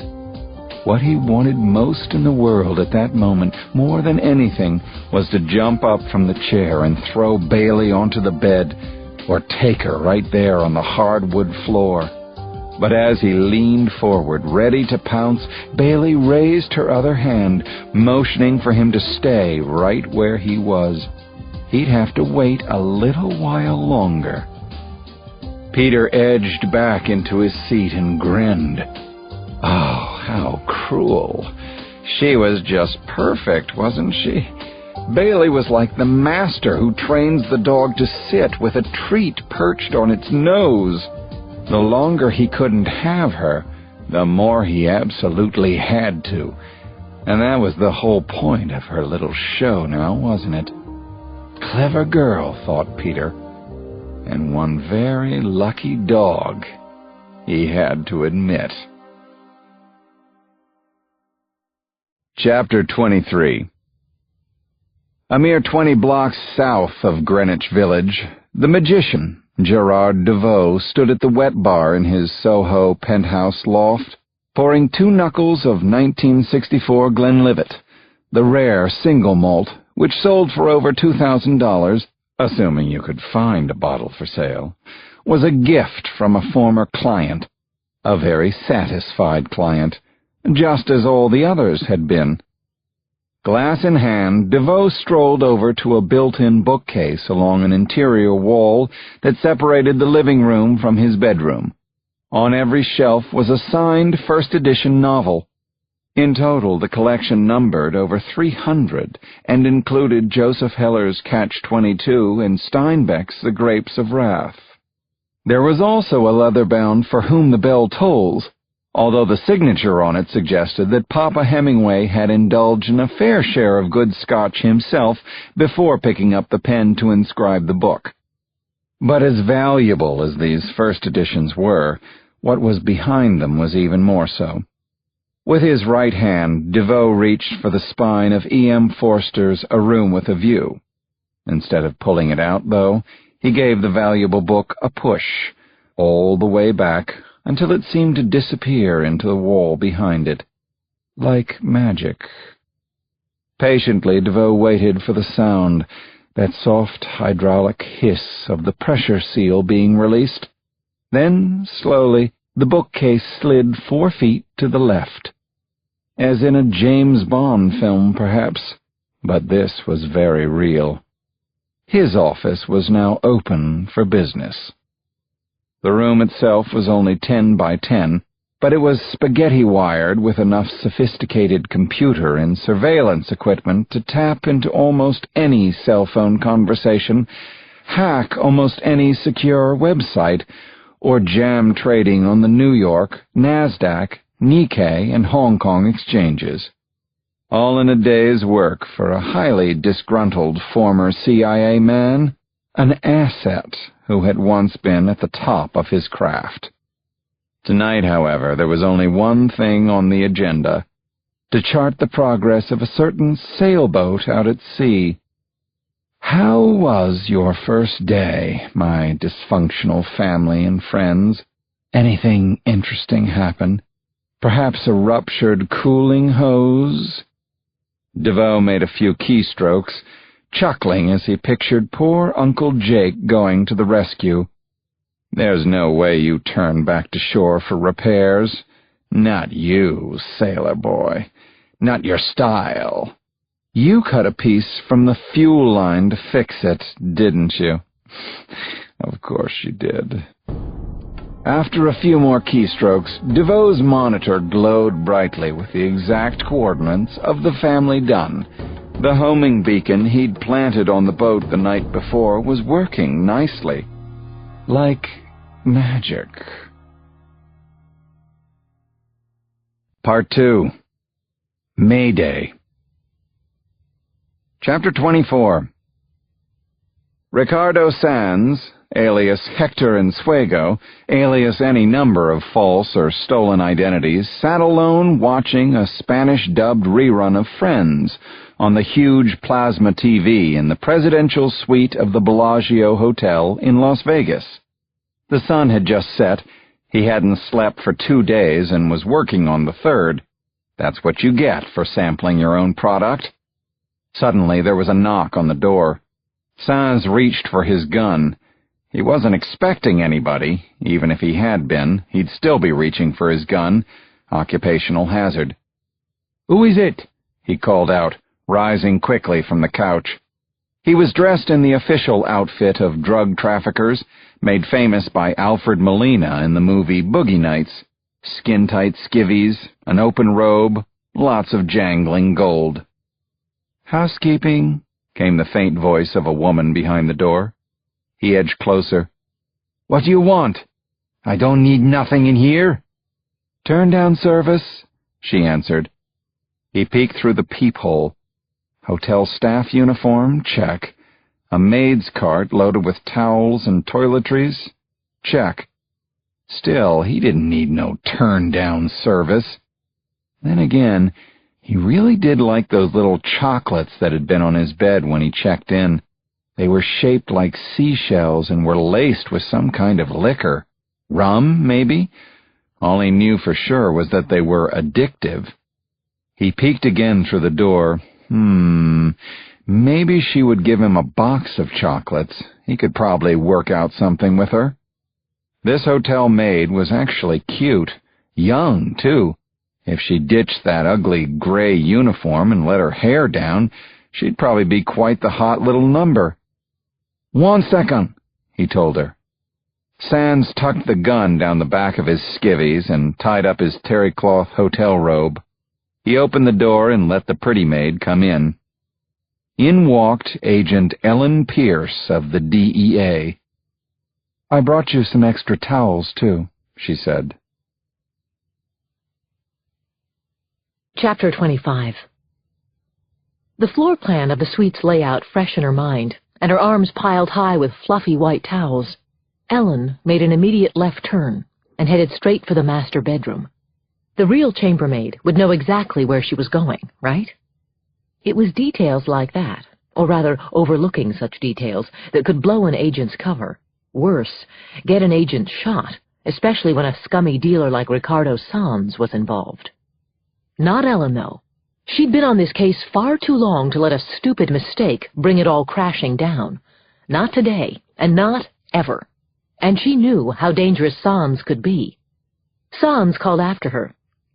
What he wanted most in the world at that moment, more than anything, was to jump up from the chair and throw Bailey onto the bed, or take her right there on the hardwood floor. But as he leaned forward, ready to pounce, Bailey raised her other hand, motioning for him to stay right where he was. He'd have to wait a little while longer. Peter edged back into his seat and grinned. Oh, how cruel. She was just perfect, wasn't she? Bailey was like the master who trains the dog to sit with a treat perched on its nose. The longer he couldn't have her, the more he absolutely had to. And that was the whole point of her little show now, wasn't it? Clever girl, thought Peter. And one very lucky dog, he had to admit. Chapter 23. A mere 20 blocks south of Greenwich Village, the magician, Gerard Devoe, stood at the wet bar in his Soho penthouse loft, pouring 2 knuckles of 1964 Glenlivet, the rare single malt, which sold for over $2,000, assuming you could find a bottle for sale, was a gift from a former client, a very satisfied client, just as all the others had been. Glass in hand, Devoe strolled over to a built-in bookcase along an interior wall that separated the living room from his bedroom. On every shelf was a signed first-edition novel. In total, the collection numbered over 300 and included Joseph Heller's Catch-22 and Steinbeck's The Grapes of Wrath. There was also a leather-bound For Whom the Bell Tolls, although the signature on it suggested that Papa Hemingway had indulged in a fair share of good Scotch himself before picking up the pen to inscribe the book. But as valuable as these first editions were, what was behind them was even more so. With his right hand, Devoe reached for the spine of E.M. Forster's A Room with a View. Instead of pulling it out, though, he gave the valuable book a push, all the way back, until it seemed to disappear into the wall behind it, like magic. Patiently, Devoe waited for the sound, that soft hydraulic hiss of the pressure seal being released. Then, slowly, the bookcase slid 4 feet to the left. As in a James Bond film, perhaps, but this was very real. His office was now open for business. The room itself was only 10 by 10, but it was spaghetti-wired with enough sophisticated computer and surveillance equipment to tap into almost any cell phone conversation, hack almost any secure website, or jam trading on the New York, NASDAQ, Nikkei, and Hong Kong exchanges. All in a day's work for a highly disgruntled former CIA man, an asset who had once been at the top of his craft. Tonight, however, there was only one thing on the agenda: to chart the progress of a certain sailboat out at sea. How was your first day, my dysfunctional family and friends? Anything interesting happen? Perhaps a ruptured cooling hose?" DeVoe made a few keystrokes, chuckling as he pictured poor Uncle Jake going to the rescue. "There's no way you turn back to shore for repairs. Not you, sailor boy. Not your style. You cut a piece from the fuel line to fix it, didn't you?" Of course you did. After a few more keystrokes, DeVoe's monitor glowed brightly with the exact coordinates of the family Dunne. The homing beacon he'd planted on the boat the night before was working nicely. Like magic. Part 2. Mayday. Chapter 24. Ricardo Sands, alias Hector Ensuego, alias any number of false or stolen identities, sat alone watching a Spanish-dubbed rerun of Friends on the huge plasma TV in the presidential suite of the Bellagio Hotel in Las Vegas. The sun had just set. He hadn't slept for 2 days and was working on the third. That's what you get for sampling your own product. Suddenly there was a knock on the door. Sands reached for his gun. He wasn't expecting anybody. Even if he had been, he'd still be reaching for his gun. Occupational hazard. "Who is it?" he called out, rising quickly from the couch. He was dressed in the official outfit of drug traffickers, made famous by Alfred Molina in the movie Boogie Nights. Skin-tight skivvies, an open robe, lots of jangling gold. "Housekeeping," came the faint voice of a woman behind the door. He edged closer. "What do you want?" "I don't need nothing in here." "Turn down service," she answered. He peeked through the peephole. Hotel staff uniform? Check. A maid's cart loaded with towels and toiletries? Check. Still, he didn't need no turn-down service. Then again, he really did like those little chocolates that had been on his bed when he checked in. They were shaped like seashells and were laced with some kind of liquor. Rum, maybe? All he knew for sure was that they were addictive. He peeked again through the door. Maybe she would give him a box of chocolates. He could probably work out something with her. This hotel maid was actually cute. Young, too. If she ditched that ugly gray uniform and let her hair down, she'd probably be quite the hot little number. "1 second," he told her. Sands tucked the gun down the back of his skivvies and tied up his terry-cloth hotel robe. He opened the door and let the pretty maid come in. In walked Agent Ellen Pierce of the DEA. "I brought you some extra towels, too," she said. Chapter 25. The floor plan of the suite's layout fresh in her mind, and her arms piled high with fluffy white towels, Ellen made an immediate left turn and headed straight for the master bedroom. The real chambermaid would know exactly where she was going, right? It was details like that, or rather overlooking such details, that could blow an agent's cover. Worse, get an agent shot, especially when a scummy dealer like Ricardo Sands was involved. Not Ellen, though. She'd been on this case far too long to let a stupid mistake bring it all crashing down. Not today, and not ever. And she knew how dangerous Sands could be. Sands called after her.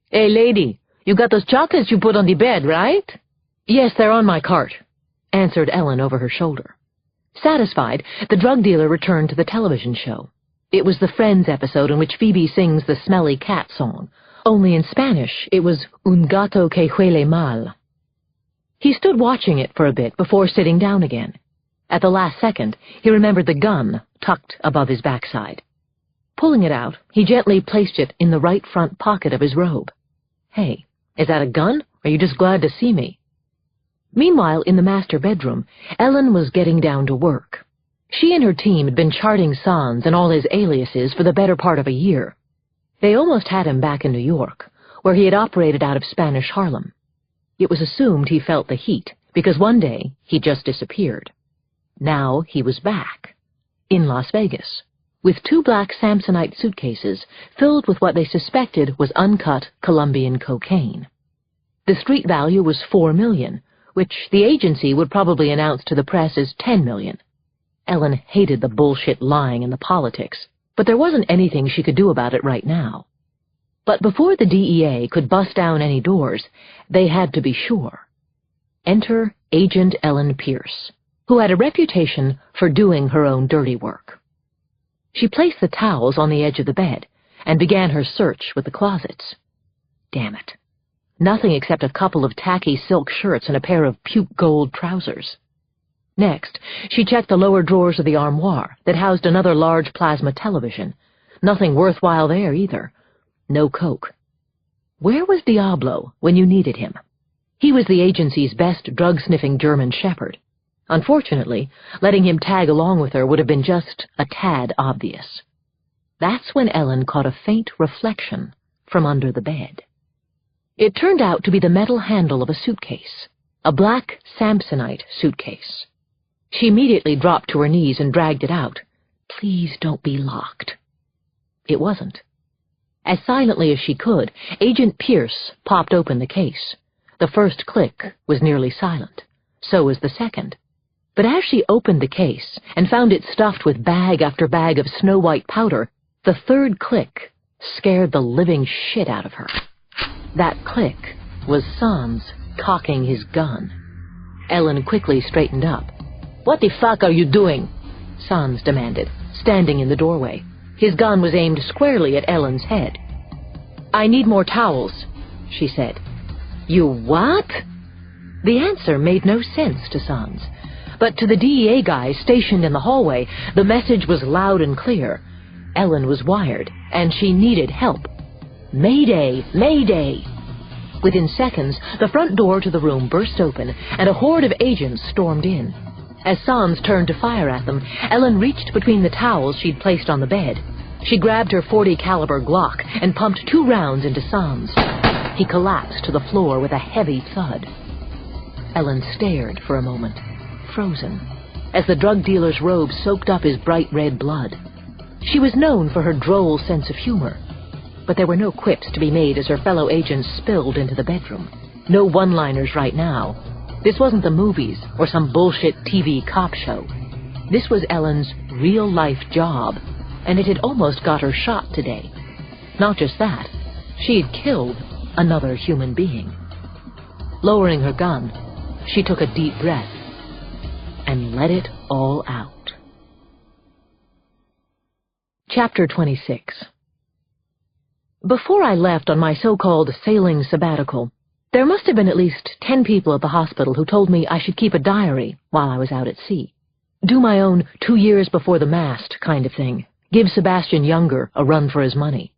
"Hey, lady, you got those chocolates you put on the bed, right?" "Yes, they're on my cart," answered Ellen over her shoulder. Satisfied, the drug dealer returned to the television show. It was the Friends episode in which Phoebe sings the smelly cat song. Only in Spanish, it was Un gato que huele mal. He stood watching it for a bit before sitting down again. At the last second, he remembered the gun tucked above his backside. Pulling it out, he gently placed it in the right front pocket of his robe. "Hey, is that a gun, or are you just glad to see me?" Meanwhile, in the master bedroom, Ellen was getting down to work. She and her team had been charting Sands and all his aliases for the better part of a year. They almost had him back in New York, where he had operated out of Spanish Harlem. It was assumed he felt the heat, because one day he just disappeared. Now he was back, in Las Vegas, with 2 black Samsonite suitcases filled with what they suspected was uncut Colombian cocaine. The street value was $4 million, which the agency would probably announce to the press as $10 million. Ellen hated the bullshit lying and the politics, but there wasn't anything she could do about it right now. But before the DEA could bust down any doors, they had to be sure. Enter Agent Ellen Pierce, who had a reputation for doing her own dirty work. She placed the towels on the edge of the bed and began her search with the closets. Damn it. Nothing except a couple of tacky silk shirts and a pair of puke gold trousers. Next, she checked the lower drawers of the armoire that housed another large plasma television. Nothing worthwhile there either. No coke. Where was Diablo when you needed him? He was the agency's best drug-sniffing German shepherd. Unfortunately, letting him tag along with her would have been just a tad obvious. That's when Ellen caught a faint reflection from under the bed. It turned out to be the metal handle of a suitcase, a black Samsonite suitcase. She immediately dropped to her knees and dragged it out. Please don't be locked. It wasn't. As silently as she could, Agent Pierce popped open the case. The first click was nearly silent. So was the second. But as she opened the case and found it stuffed with bag after bag of snow-white powder, the third click scared the living shit out of her. That click was Sans cocking his gun. Ellen quickly straightened up. "What the fuck are you doing?" Sans demanded, standing in the doorway. His gun was aimed squarely at Ellen's head. "I need more towels," she said. "You what?" The answer made no sense to Sans, but to the DEA guys stationed in the hallway, the message was loud and clear. Ellen was wired, and she needed help. Mayday! Mayday! Within seconds, the front door to the room burst open, and a horde of agents stormed in. As Sans turned to fire at them, Ellen reached between the towels she'd placed on the bed. She grabbed her .40 caliber Glock and pumped 2 rounds into Sans. He collapsed to the floor with a heavy thud. Ellen stared for a moment, frozen, as the drug dealer's robe soaked up his bright red blood. She was known for her droll sense of humor, but there were no quips to be made as her fellow agents spilled into the bedroom. No one-liners right now. This wasn't the movies or some bullshit TV cop show. This was Ellen's real-life job, and it had almost got her shot today. Not just that, she had killed another human being. Lowering her gun, she took a deep breath and let it all out. Chapter 26. Before I left on my so-called sailing sabbatical, there must have been at least 10 people at the hospital who told me I should keep a diary while I was out at sea. Do my own 2 years before the mast kind of thing. Give Sebastian Younger a run for his money.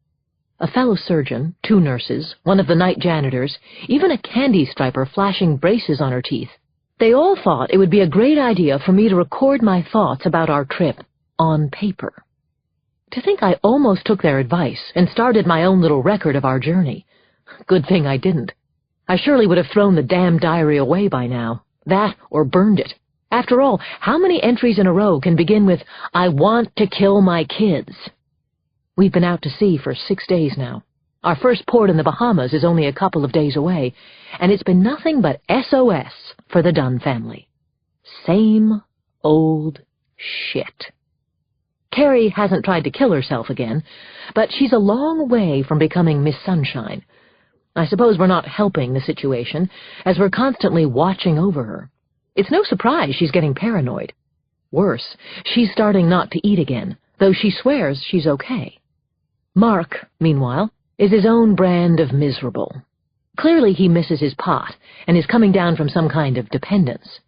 A fellow surgeon, 2 nurses, one of the night janitors, even a candy striper flashing braces on her teeth. They all thought it would be a great idea for me to record my thoughts about our trip on paper. To think I almost took their advice and started my own little record of our journey. Good thing I didn't. I surely would have thrown the damn diary away by now. That or burned it. After all, how many entries in a row can begin with, "I want to kill my kids"? We've been out to sea for 6 days now. Our first port in the Bahamas is only a couple of days away, and it's been nothing but SOS for the Dunne family. Same old shit. Carrie hasn't tried to kill herself again, but she's a long way from becoming Miss Sunshine. I suppose we're not helping the situation, as we're constantly watching over her. It's no surprise she's getting paranoid. Worse, she's starting not to eat again, though she swears she's okay. Mark, meanwhile, is his own brand of miserable. Clearly he misses his pot and is coming down from some kind of dependence.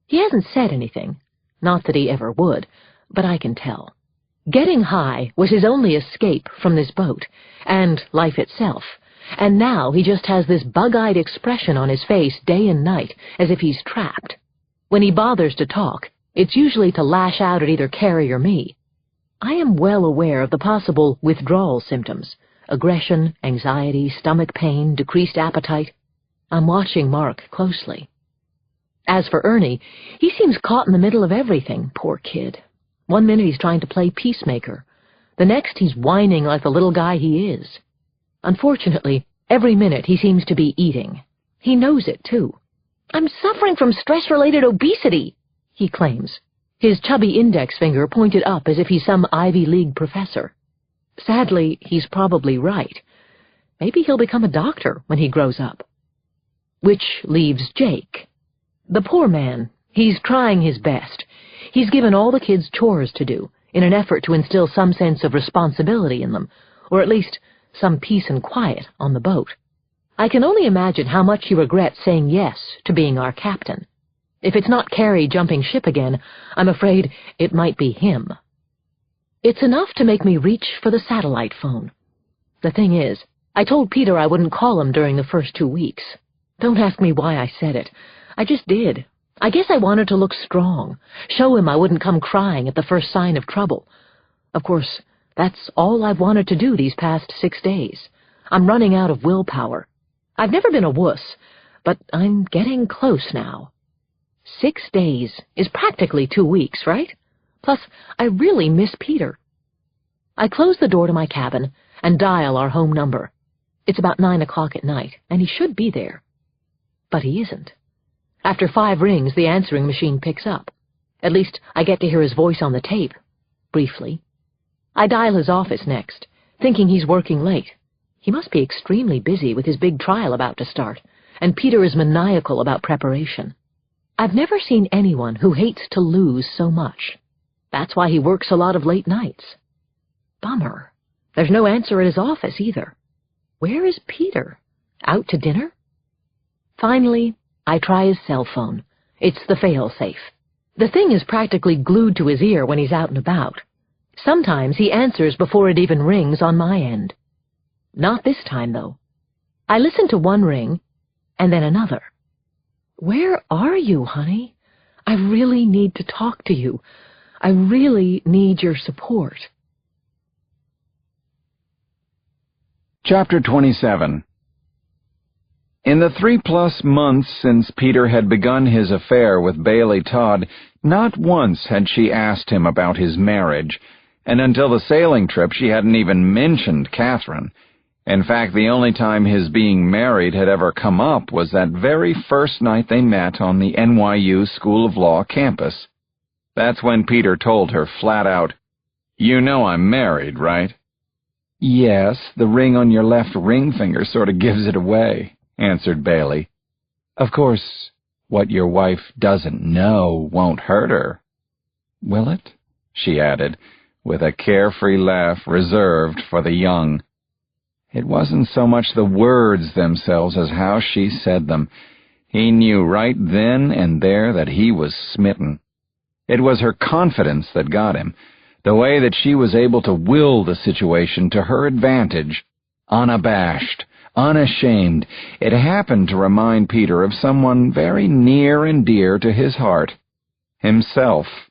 He hasn't said anything, not that he ever would, but I can tell. Getting high was his only escape from this boat, and life itself, and now he just has this bug-eyed expression on his face day and night, as if he's trapped. When he bothers to talk, it's usually to lash out at either Carrie or me. I am well aware of the possible withdrawal symptoms: aggression, anxiety, stomach pain, decreased appetite. I'm watching Mark closely. As for Ernie, he seems caught in the middle of everything, poor kid. One minute he's trying to play peacemaker. The next he's whining like the little guy he is. Unfortunately, every minute he seems to be eating. He knows it, too. "I'm suffering from stress-related obesity," he claims, his chubby index finger pointed up as if he's some Ivy League professor. Sadly, he's probably right. Maybe he'll become a doctor when he grows up. Which leaves Jake. The poor man. He's trying his best. He's given all the kids chores to do, in an effort to instill some sense of responsibility in them, or at least some peace and quiet on the boat. I can only imagine how much he regrets saying yes to being our captain. If it's not Carrie jumping ship again, I'm afraid it might be him. It's enough to make me reach for the satellite phone. The thing is, I told Peter I wouldn't call him during the first 2 weeks. Don't ask me why I said it. I just did. I guess I wanted to look strong, show him I wouldn't come crying at the first sign of trouble. Of course, that's all I've wanted to do these past 6 days. I'm running out of willpower. I've never been a wuss, but I'm getting close now. 6 days is practically 2 weeks, right? Plus, I really miss Peter. I close the door to my cabin and dial our home number. It's about 9 o'clock at night, and he should be there. But he isn't. After 5 rings, the answering machine picks up. At least, I get to hear his voice on the tape, briefly. I dial his office next, thinking he's working late. He must be extremely busy with his big trial about to start, and Peter is maniacal about preparation. I've never seen anyone who hates to lose so much. That's why he works a lot of late nights. Bummer. There's no answer at his office, either. Where is Peter? Out to dinner? Finally, I try his cell phone. It's the fail-safe. The thing is practically glued to his ear when he's out and about. Sometimes he answers before it even rings on my end. Not this time, though. I listen to one ring, and then another. "Where are you, honey? I really need to talk to you. I really need your support." Chapter 27. In the 3+ months since Peter had begun his affair with Bailey Todd, not once had she asked him about his marriage, and until the sailing trip she hadn't even mentioned Catherine. In fact, the only time his being married had ever come up was that very first night they met on the NYU School of Law campus. That's when Peter told her flat out, "You know I'm married, right?" "Yes, the ring on your left ring finger sort of gives it away," answered Bailey. "Of course, what your wife doesn't know won't hurt her. Will it?" she added, with a carefree laugh reserved for the young. It wasn't so much the words themselves as how she said them. He knew right then and there that he was smitten. It was her confidence that got him, the way that she was able to will the situation to her advantage, unabashed, unashamed. It happened to remind Peter of someone very near and dear to his heart, himself.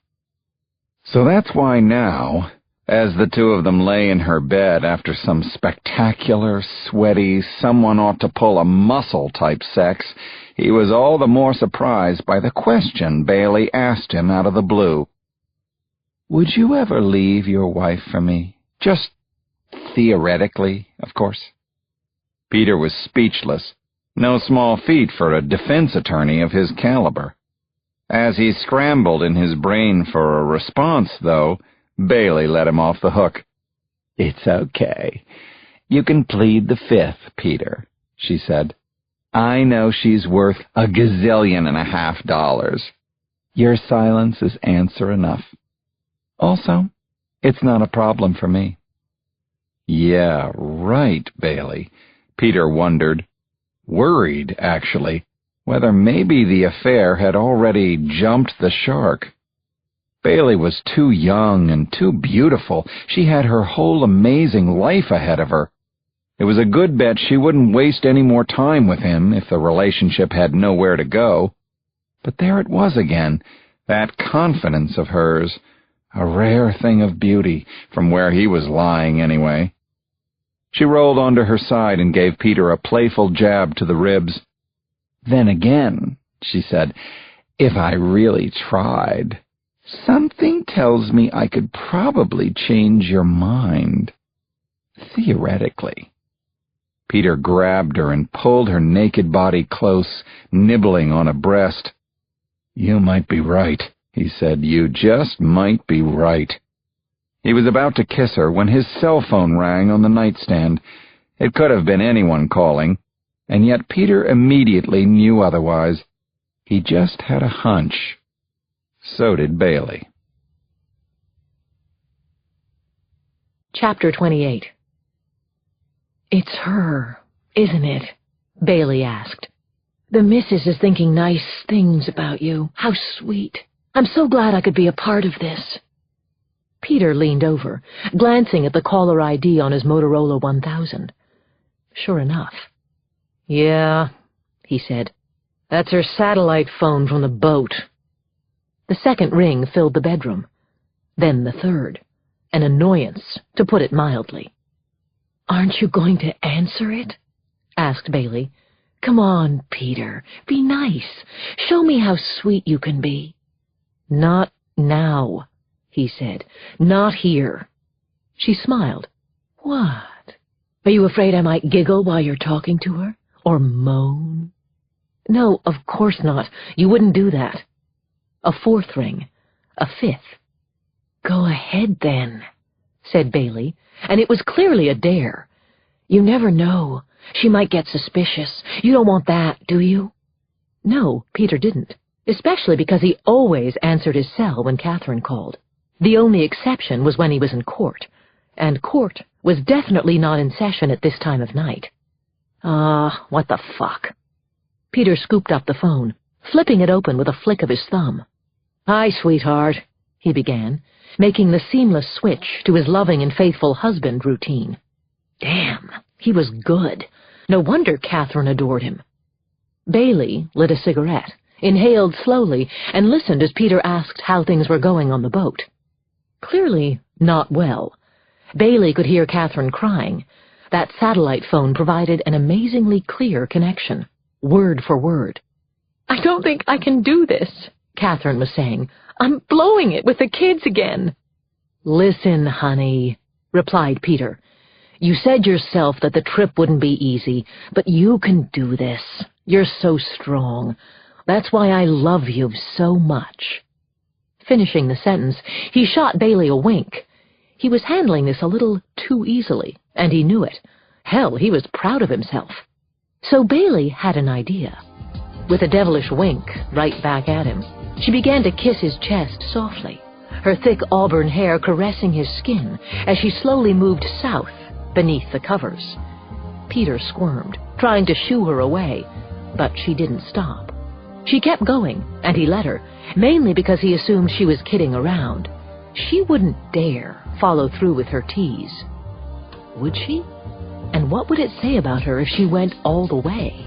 So that's why now, as the two of them lay in her bed after some spectacular, sweaty, someone-ought-to-pull-a-muscle-type sex, he was all the more surprised by the question Bailey asked him out of the blue. "Would you ever leave your wife for me? Just theoretically, of course." Peter was speechless, no small feat for a defense attorney of his caliber. As he scrambled in his brain for a response, though, Bailey let him off the hook. "It's okay. You can plead the fifth, Peter," she said. "I know she's worth $1.5 gazillion. Your silence is answer enough. Also, it's not a problem for me." Yeah, right, Bailey. Peter wondered. Worried, actually, whether maybe the affair had already jumped the shark. Bailey was too young and too beautiful. She had her whole amazing life ahead of her. It was a good bet she wouldn't waste any more time with him if the relationship had nowhere to go. But there it was again, that confidence of hers, a rare thing of beauty, from where he was lying anyway. She rolled onto her side and gave Peter a playful jab to the ribs. "Then again," she said, If I really tried, something tells me I could probably change your mind. Theoretically. Peter grabbed her and pulled her naked body close, nibbling on a breast. You might be right, he said. You just might be right. He was about to kiss her when his cell phone rang on the nightstand. It could have been anyone calling, and yet Peter immediately knew otherwise. He just had a hunch. So did Bailey. Chapter 28. It's her, isn't it? Bailey asked. The missus is thinking nice things about you. How sweet. I'm so glad I could be a part of this. Peter leaned over, glancing at the caller ID on his Motorola 1000. Sure enough. Yeah, he said. That's her satellite phone from the boat. The second ring filled the bedroom. Then the third. An annoyance, to put it mildly. Aren't you going to answer it? Asked Bailey. Come on, Peter. Be nice. Show me how sweet you can be. Not now, he said. Not here. She smiled. What? Are you afraid I might giggle while you're talking to her? Or moan? No, of course not. You wouldn't do that. A fourth ring. A fifth. Go ahead, then, said Bailey, and it was clearly a dare. You never know. She might get suspicious. You don't want that, do you? No, Peter didn't, especially because he always answered his cell when Catherine called. The only exception was when he was in court, and court was definitely not in session at this time of night. What the fuck? Peter scooped up the phone, flipping it open with a flick of his thumb. Hi, sweetheart, he began, making the seamless switch to his loving and faithful husband routine. Damn, he was good. No wonder Catherine adored him. Bailey lit a cigarette, inhaled slowly, and listened as Peter asked how things were going on the boat. Clearly not well. Bailey could hear Catherine crying. That satellite phone provided an amazingly clear connection, word for word. I don't think I can do this, Catherine was saying. I'm blowing it with the kids again. Listen, honey, replied Peter. You said yourself that the trip wouldn't be easy, but you can do this. You're so strong. That's why I love you so much. Finishing the sentence, he shot Bailey a wink. He was handling this a little too easily, and he knew it. Hell, he was proud of himself. So Bailey had an idea. With a devilish wink right back at him, she began to kiss his chest softly, her thick auburn hair caressing his skin as she slowly moved south beneath the covers. Peter squirmed, trying to shoo her away, but she didn't stop. She kept going, and he let her, mainly because he assumed she was kidding around. She wouldn't dare follow through with her tease. Would she? And what would it say about her if she went all the way?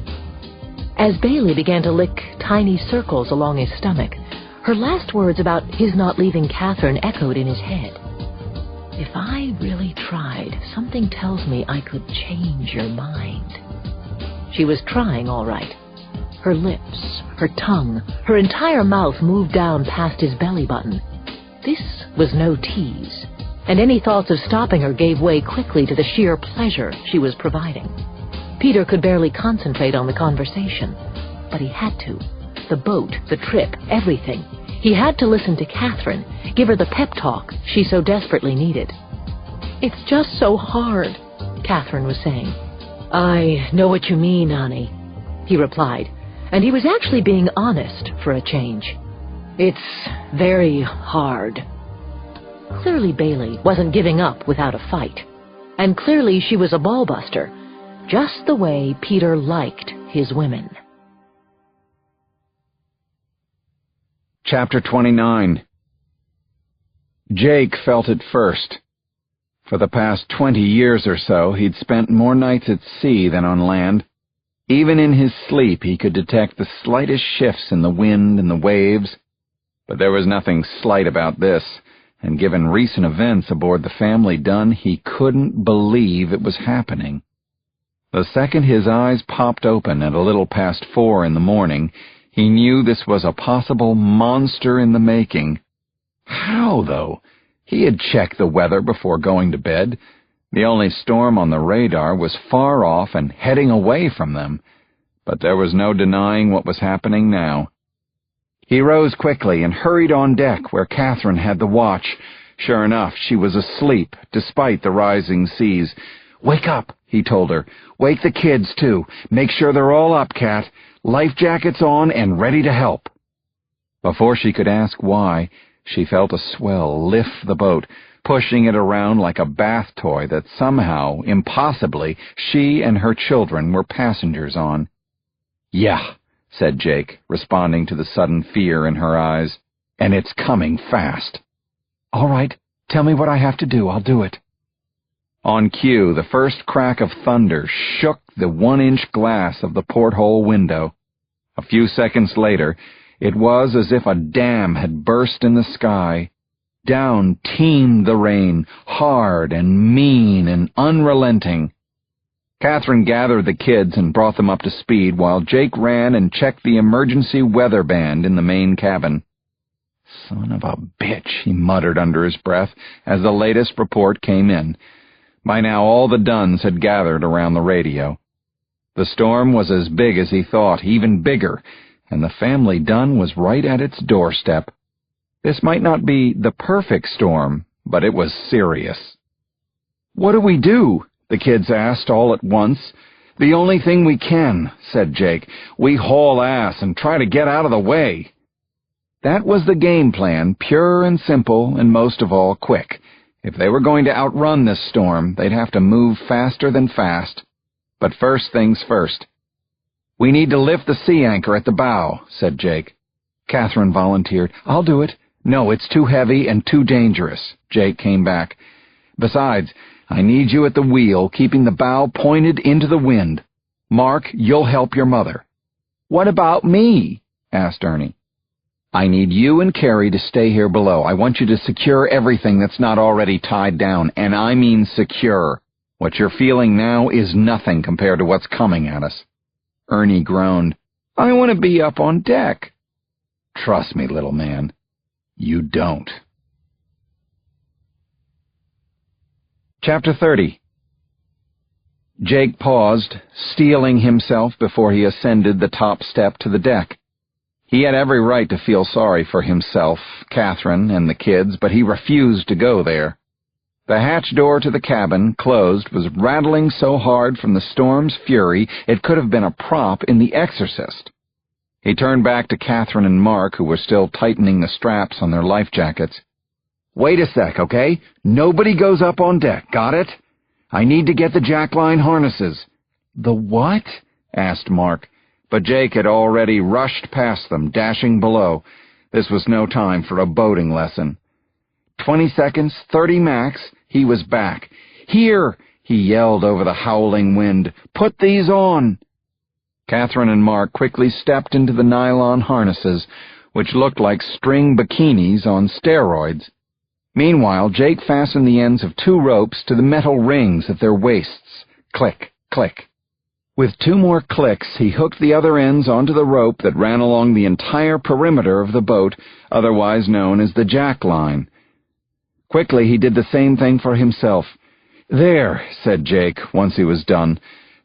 As Bailey began to lick tiny circles along his stomach, her last words about his not leaving Catherine echoed in his head. If I really tried, something tells me I could change your mind. She was trying all right. Her lips, her tongue, her entire mouth moved down past his belly button. This was no tease, and any thoughts of stopping her gave way quickly to the sheer pleasure she was providing. Peter could barely concentrate on the conversation, but he had to. The boat, the trip, everything. He had to listen to Catherine, give her the pep talk she so desperately needed. It's just so hard, Catherine was saying. I know what you mean, honey, he replied, and he was actually being honest for a change. It's very hard. Clearly Bailey wasn't giving up without a fight, and clearly she was a ballbuster, just the way Peter liked his women. Chapter 29. Jake felt it first. For the past 20 years or so, he'd spent more nights at sea than on land. Even in his sleep, he could detect the slightest shifts in the wind and the waves. But there was nothing slight about this, and given recent events aboard the family Dunne, he couldn't believe it was happening. The second his eyes popped open at a little past 4 in the morning, He knew this was a possible monster in the making. How, though? He had checked the weather before going to bed. The only storm on the radar was far off and heading away from them, but there was no denying what was happening now. He rose quickly and hurried on deck where Catherine had the watch. Sure enough, she was asleep, despite the rising seas. "Wake up," he told her. "Wake the kids, too. Make sure they're all up, Cat. Life jackets on and ready to help." Before she could ask why, she felt a swell lift the boat, pushing it around like a bath toy that somehow, impossibly, she and her children were passengers on. "Yeah," said Jake, responding to the sudden fear in her eyes. "And it's coming fast." "All right, tell me what I have to do. I'll do it." On cue, the first crack of thunder shook the 1-inch glass of the porthole window. A few seconds later, it was as if a dam had burst in the sky. Down teemed the rain, hard and mean and unrelenting. Catherine gathered the kids and brought them up to speed while Jake ran and checked the emergency weather band in the main cabin. "Son of a bitch," he muttered under his breath as the latest report came in. By now all the Dunnes had gathered around the radio. The storm was as big as he thought, even bigger, and the family Dunne was right at its doorstep. This might not be the perfect storm, but it was serious. "What do we do?" the kids asked all at once. "The only thing we can," said Jake. "We haul ass and try to get out of the way." That was the game plan, pure and simple, and most of all, quick. If they were going to outrun this storm, they'd have to move faster than fast. But first things first. "We need to lift the sea anchor at the bow," said Jake. Catherine volunteered. "I'll do it." "No, it's too heavy and too dangerous," Jake came back. "Besides, I need you at the wheel, keeping the bow pointed into the wind. Mark, you'll help your mother." "What about me?" asked Ernie. "I need you and Carrie to stay here below. I want you to secure everything that's not already tied down, and I mean secure. What you're feeling now is nothing compared to what's coming at us." Ernie groaned. "I want to be up on deck." "Trust me, little man, you don't." Chapter 30. Jake paused, steeling himself before he ascended the top step to the deck. He had every right to feel sorry for himself, Catherine, and the kids, but he refused to go there. The hatch door to the cabin, closed, was rattling so hard from the storm's fury it could have been a prop in The Exorcist. He turned back to Catherine and Mark, who were still tightening the straps on their life jackets. "Wait a sec, okay? Nobody goes up on deck, got it? I need to get the jackline harnesses." "The what?" asked Mark. But Jake had already rushed past them, dashing below. This was no time for a boating lesson. 20 seconds, 30 max, he was back. "Here!" he yelled over the howling wind. "Put these on!" Catherine and Mark quickly stepped into the nylon harnesses, which looked like string bikinis on steroids. Meanwhile, Jake fastened the ends of 2 ropes to the metal rings at their waists. Click, click. With 2 more clicks, he hooked the other ends onto the rope that ran along the entire perimeter of the boat, otherwise known as the jack line. Quickly, he did the same thing for himself. "There," said Jake, once he was done.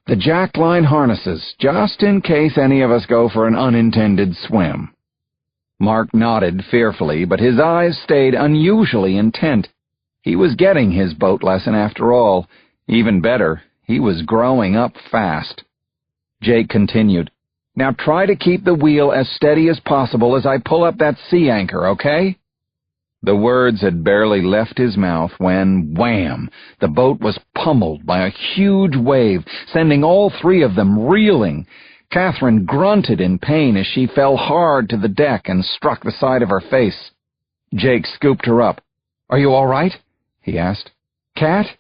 "The jack line harnesses, just in case any of us go for an unintended swim." Mark nodded fearfully, but his eyes stayed unusually intent. He was getting his boat lesson after all. Even better, he was growing up fast. Jake continued, "Now try to keep the wheel as steady as possible as I pull up that sea anchor, okay?" The words had barely left his mouth when, wham, the boat was pummeled by a huge wave, sending all 3 of them reeling. Catherine grunted in pain as she fell hard to the deck and struck the side of her face. Jake scooped her up. "Are you all right?" he asked. "Cat?"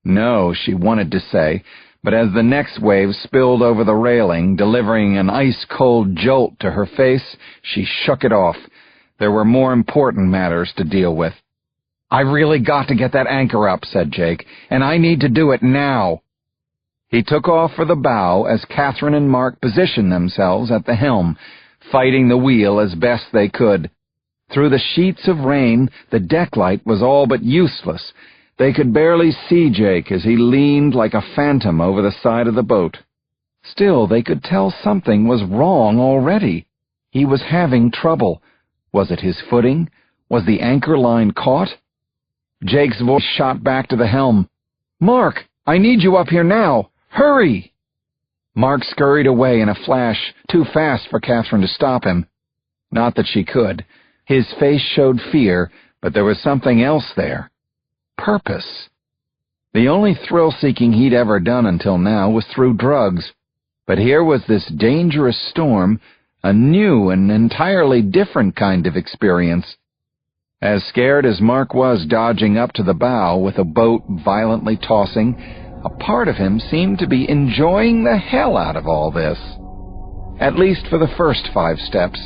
"No," she wanted to say, but as the next wave spilled over the railing, delivering an ice-cold jolt to her face, she shook it off. There were more important matters to deal with. "I really got to get that anchor up," said Jake, "and I need to do it now." He took off for the bow as Catherine and Mark positioned themselves at the helm. fighting the wheel as best they could. Through the sheets of rain, the deck light was all but useless. They could barely see Jake as he leaned like a phantom over the side of the boat. Still, they could tell something was wrong already. He was having trouble. Was it his footing? Was the anchor line caught? Jake's voice shot back to the helm. "Mark, I need you up here now. Hurry!" Mark scurried away in a flash, too fast for Catherine to stop him. Not that she could. His face showed fear, but there was something else there. Purpose. The only thrill-seeking he'd ever done until now was through drugs. But here was this dangerous storm, a new and entirely different kind of experience. As scared as Mark was dodging up to the bow with a boat violently tossing, a part of him seemed to be enjoying the hell out of all this. At least for the first 5 steps.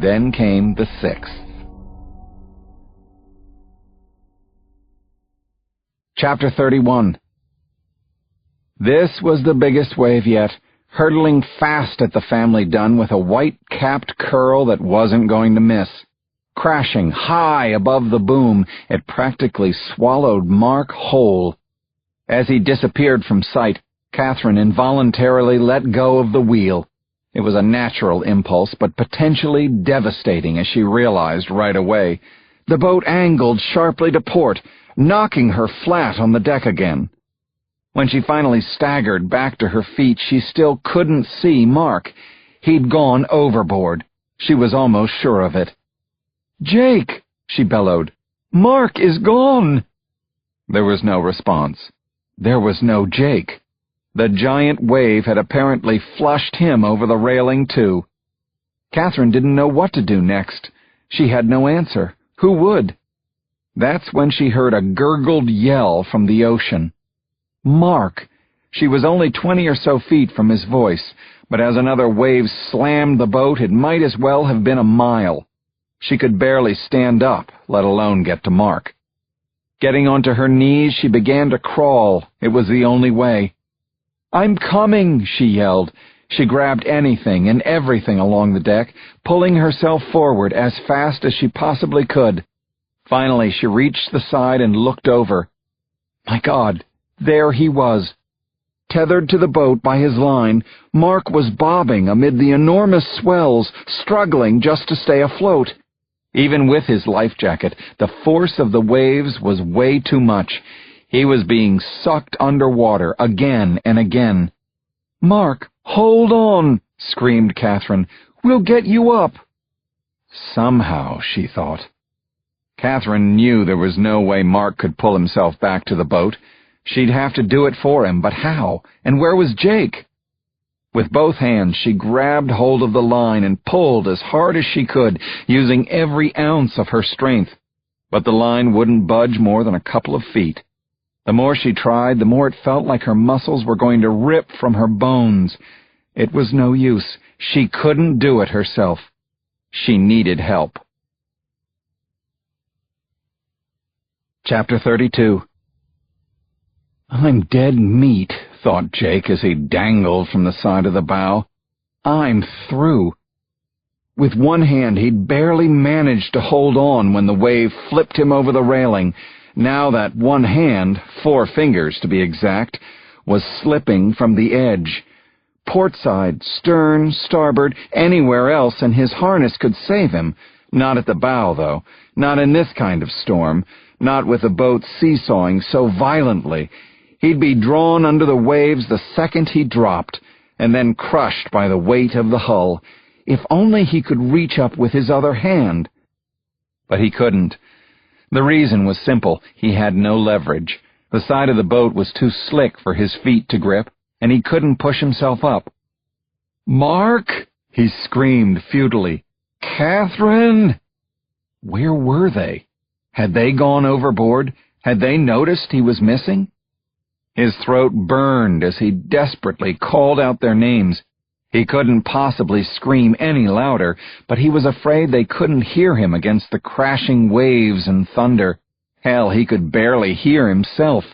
Then came the 6th. Chapter 31. This was the biggest wave yet, hurtling fast at the family Dunne with a white-capped curl that wasn't going to miss. Crashing high above the boom, it practically swallowed Mark whole. As he disappeared from sight, Catherine involuntarily let go of the wheel. It was a natural impulse, but potentially devastating as she realized right away. The boat angled sharply to port, knocking her flat on the deck again. When she finally staggered back to her feet, she still couldn't see Mark. He'd gone overboard. She was almost sure of it. "Jake!" she bellowed. "Mark is gone!" There was no response. There was no Jake. The giant wave had apparently flushed him over the railing, too. Catherine didn't know what to do next. She had no answer. Who would? That's when she heard a gurgled yell from the ocean. Mark! She was only 20 or so feet from his voice, but as another wave slammed the boat, it might as well have been a mile. She could barely stand up, let alone get to Mark. Getting onto her knees, she began to crawl. It was the only way. "I'm coming," she yelled. She grabbed anything and everything along the deck, pulling herself forward as fast as she possibly could. Finally, she reached the side and looked over. My God, there he was. Tethered to the boat by his line, Mark was bobbing amid the enormous swells, struggling just to stay afloat. Even with his life jacket, the force of the waves was way too much. He was being sucked underwater again and again. "Mark, hold on," screamed Catherine. "We'll get you up." Somehow, she thought. Catherine knew there was no way Mark could pull himself back to the boat. She'd have to do it for him, but how? And where was Jake? With both hands, she grabbed hold of the line and pulled as hard as she could, using every ounce of her strength. But the line wouldn't budge more than a couple of feet. The more she tried, the more it felt like her muscles were going to rip from her bones. It was no use. She couldn't do it herself. She needed help. Chapter 32. "I'm dead meat," thought Jake as he dangled from the side of the bow. "I'm through." With one hand, he'd barely managed to hold on when the wave flipped him over the railing. Now that one hand, 4 fingers to be exact, was slipping from the edge. Portside, stern, starboard, anywhere else, and his harness could save him. Not at the bow, though. Not in this kind of storm. Not with the boat seesawing so violently. He'd be drawn under the waves the second he dropped, and then crushed by the weight of the hull. If only he could reach up with his other hand. But he couldn't. The reason was simple. He had no leverage. The side of the boat was too slick for his feet to grip, and he couldn't push himself up. "Mark!" he screamed futilely. "Catherine!" Where were they? Had they gone overboard? Had they noticed he was missing? His throat burned as he desperately called out their names. He couldn't possibly scream any louder, but he was afraid they couldn't hear him against the crashing waves and thunder. Hell, he could barely hear himself.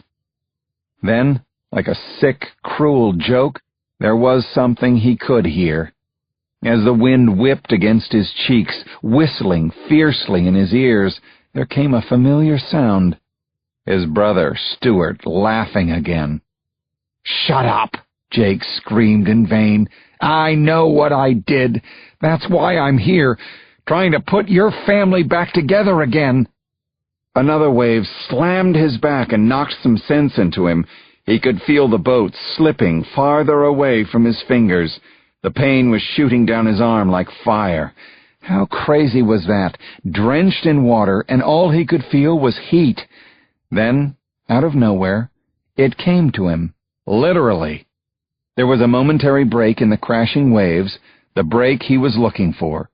Then, like a sick, cruel joke, there was something he could hear. As the wind whipped against his cheeks, whistling fiercely in his ears, there came a familiar sound. His brother, Stuart, laughing again. "Shut up!" Jake screamed in vain. "I know what I did. That's why I'm here, trying to put your family back together again." Another wave slammed his back and knocked some sense into him. He could feel the boat slipping farther away from his fingers. The pain was shooting down his arm like fire. How crazy was that, drenched in water, and all he could feel was heat. Then, out of nowhere, it came to him, literally. There was a momentary break in the crashing waves, the break he was looking for.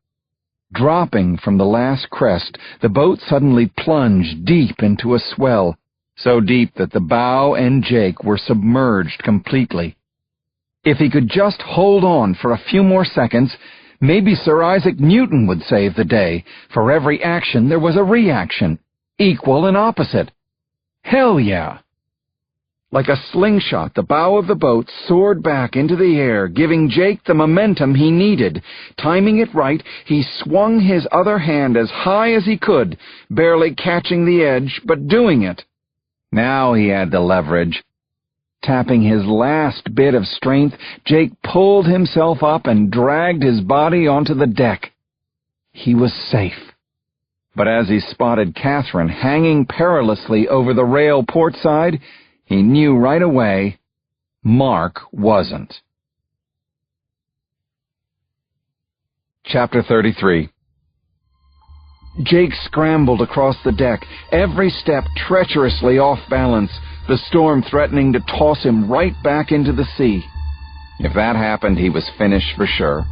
Dropping from the last crest, the boat suddenly plunged deep into a swell, so deep that the bow and Jake were submerged completely. If he could just hold on for a few more seconds, maybe Sir Isaac Newton would save the day. For every action there was a reaction, equal and opposite. Hell yeah! Like a slingshot, the bow of the boat soared back into the air, giving Jake the momentum he needed. Timing it right, he swung his other hand as high as he could, barely catching the edge, but doing it. Now he had the leverage. Tapping his last bit of strength, Jake pulled himself up and dragged his body onto the deck. He was safe. But as he spotted Catherine hanging perilously over the rail portside, he knew right away Mark wasn't. Chapter 33. Jake scrambled across the deck, every step treacherously off balance, the storm threatening to toss him right back into the sea. If that happened, he was finished for sure.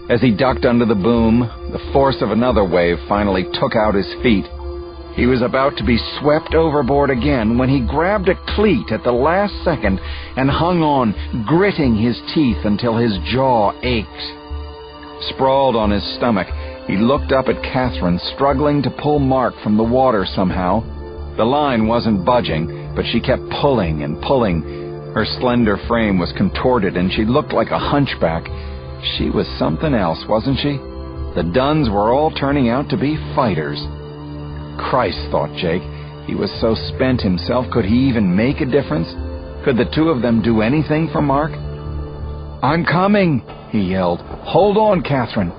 As he ducked under the boom, the force of another wave finally took out his feet. He was about to be swept overboard again when he grabbed a cleat at the last second and hung on, gritting his teeth until his jaw ached. Sprawled on his stomach, he looked up at Catherine, struggling to pull Mark from the water somehow. The line wasn't budging, but she kept pulling and pulling. Her slender frame was contorted, and she looked like a hunchback. She was something else, wasn't she? The Dunnes were all turning out to be fighters. Christ, thought Jake. He was so spent himself, could he even make a difference? Could the two of them do anything for Mark? "I'm coming," he yelled. "Hold on, Catherine."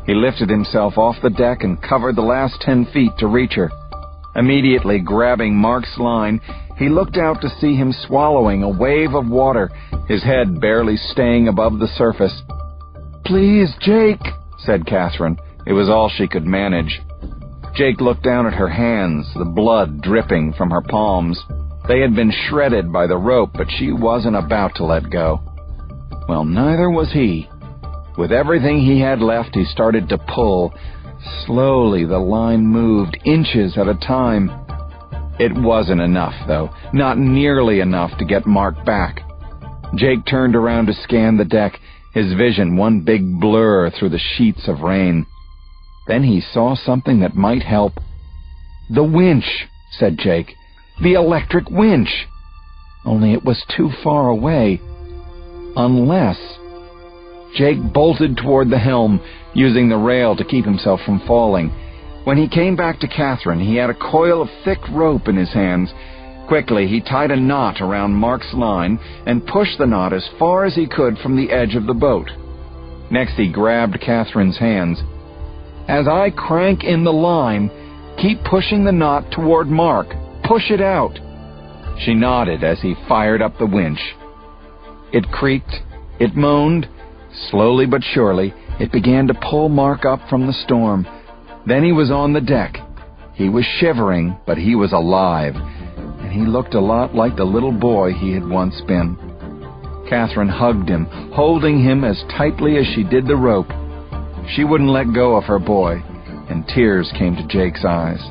He lifted himself off the deck and covered the last 10 feet to reach her. Immediately grabbing Mark's line, he looked out to see him swallowing a wave of water, his head barely staying above the surface. "Please, Jake," said Catherine. It was all she could manage. Jake looked down at her hands, the blood dripping from her palms. They had been shredded by the rope, but she wasn't about to let go. Well, neither was he. With everything he had left, he started to pull. Slowly, the line moved, inches at a time. It wasn't enough, though. Not nearly enough to get Mark back. Jake turned around to scan the deck, his vision one big blur through the sheets of rain. Then he saw something that might help. "The winch," said Jake. "The electric winch." Only it was too far away. Unless... Jake bolted toward the helm, using the rail to keep himself from falling. When he came back to Catherine, he had a coil of thick rope in his hands. Quickly, he tied a knot around Mark's line and pushed the knot as far as he could from the edge of the boat. Next, he grabbed Catherine's hands. "As I crank in the line, keep pushing the knot toward Mark. Push it out." She nodded as he fired up the winch. It creaked. It moaned. Slowly but surely, it began to pull Mark up from the storm. Then he was on the deck. He was shivering, but he was alive, and he looked a lot like the little boy he had once been. Catherine hugged him, holding him as tightly as she did the rope. She wouldn't let go of her boy, and tears came to Jake's eyes.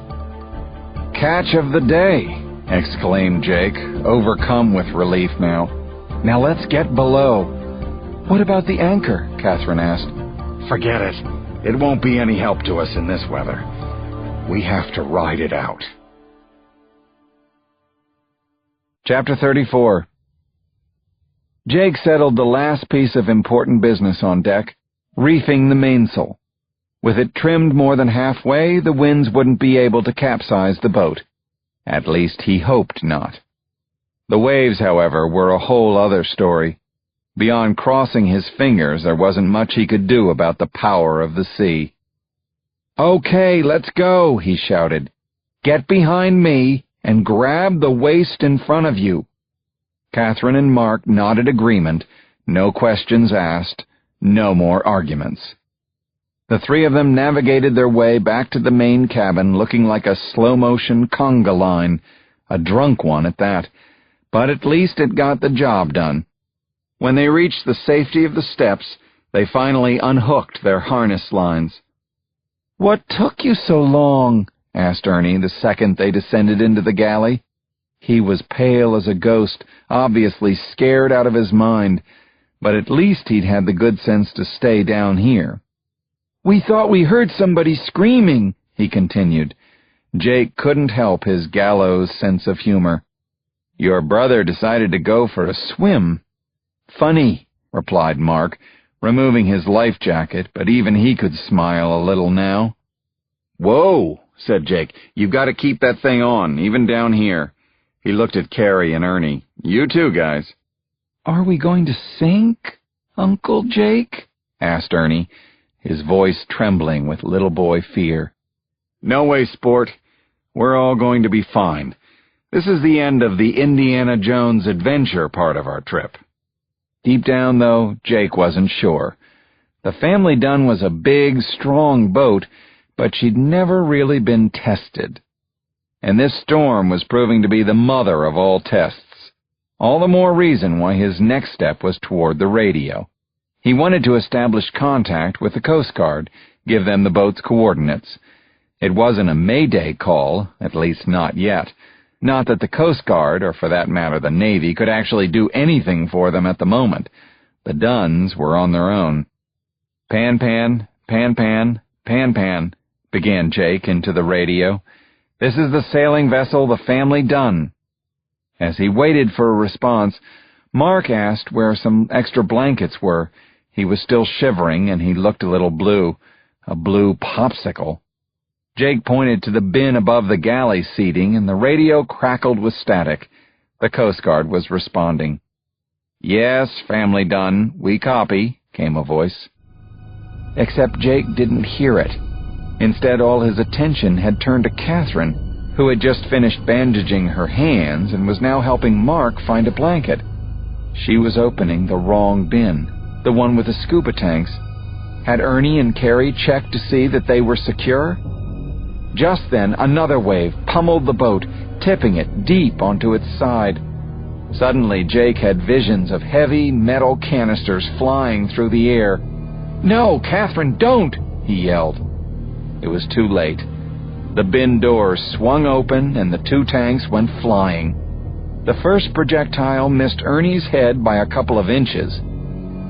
"Catch of the day!" exclaimed Jake, overcome with relief now. "Now let's get below." "What about the anchor?" Catherine asked. "Forget it. It won't be any help to us in this weather. We have to ride it out." Chapter 34. Jake settled the last piece of important business on deck. reefing the mainsail. With it trimmed more than halfway, the winds wouldn't be able to capsize the boat. At least he hoped not. The waves, however, were a whole other story. Beyond crossing his fingers, there wasn't much he could do about the power of the sea. "Okay, let's go," he shouted. "Get behind me and grab the waist in front of you." Catherine and Mark nodded agreement, no questions asked, no more arguments. The three of them navigated their way back to the main cabin looking like a slow-motion conga line, a drunk one at that, but at least it got the job done. When they reached the safety of the steps, they finally unhooked their harness lines. "What took you so long?" asked Ernie the second they descended into the galley. He was pale as a ghost, obviously scared out of his mind, but at least he'd had the good sense to stay down here. "We thought we heard somebody screaming," he continued. Jake couldn't help his gallows sense of humor. "Your brother decided to go for a swim." "Funny," replied Mark, removing his life jacket, but even he could smile a little now. "Whoa," said Jake. "You've got to keep that thing on, even down here." He looked at Carrie and Ernie. "You too, guys." "Are we going to sink, Uncle Jake?" asked Ernie, his voice trembling with little boy fear. "No way, sport. We're all going to be fine. This is the end of the Indiana Jones adventure part of our trip." Deep down, though, Jake wasn't sure. The family Dunne was a big, strong boat, but she'd never really been tested. And this storm was proving to be the mother of all tests. All the more reason why his next step was toward the radio. He wanted to establish contact with the Coast Guard, give them the boat's coordinates. It wasn't a Mayday call, at least not yet. Not that the Coast Guard, or for that matter the Navy, could actually do anything for them at the moment. The Dunnes were on their own. "Pan, pan, pan, pan, pan, pan," began Jake into the radio. "This is the sailing vessel, the family Dunne." As he waited for a response, Mark asked where some extra blankets were. He was still shivering, and he looked a little blue. A blue popsicle. Jake pointed to the bin above the galley seating, and the radio crackled with static. The Coast Guard was responding. "Yes, family Dunne, we copy," came a voice. Except Jake didn't hear it. Instead, all his attention had turned to Catherine, who had just finished bandaging her hands and was now helping Mark find a blanket. She was opening the wrong bin, the one with the scuba tanks. Had Ernie and Carrie checked to see that they were secure? Just then, another wave pummeled the boat, tipping it deep onto its side. Suddenly, Jake had visions of heavy metal canisters flying through the air. "No, Catherine, don't!" he yelled. It was too late. The bin doors swung open and the two tanks went flying. The first projectile missed Ernie's head by a couple of inches.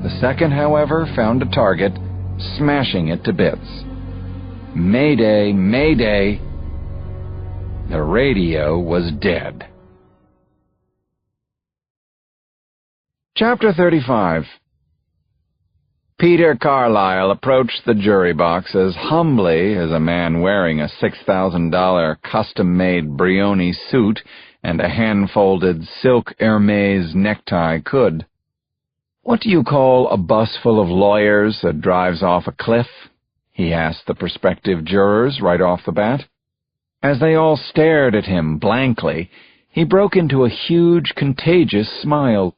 The second, however, found a target, smashing it to bits. Mayday, mayday. The radio was dead. Chapter 35. Peter Carlyle approached the jury box as humbly as a man wearing a $6,000 custom-made Brioni suit and a hand-folded silk Hermes necktie could. "What do you call a bus full of lawyers that drives off a cliff?" he asked the prospective jurors right off the bat. As they all stared at him blankly, he broke into a huge, contagious smile.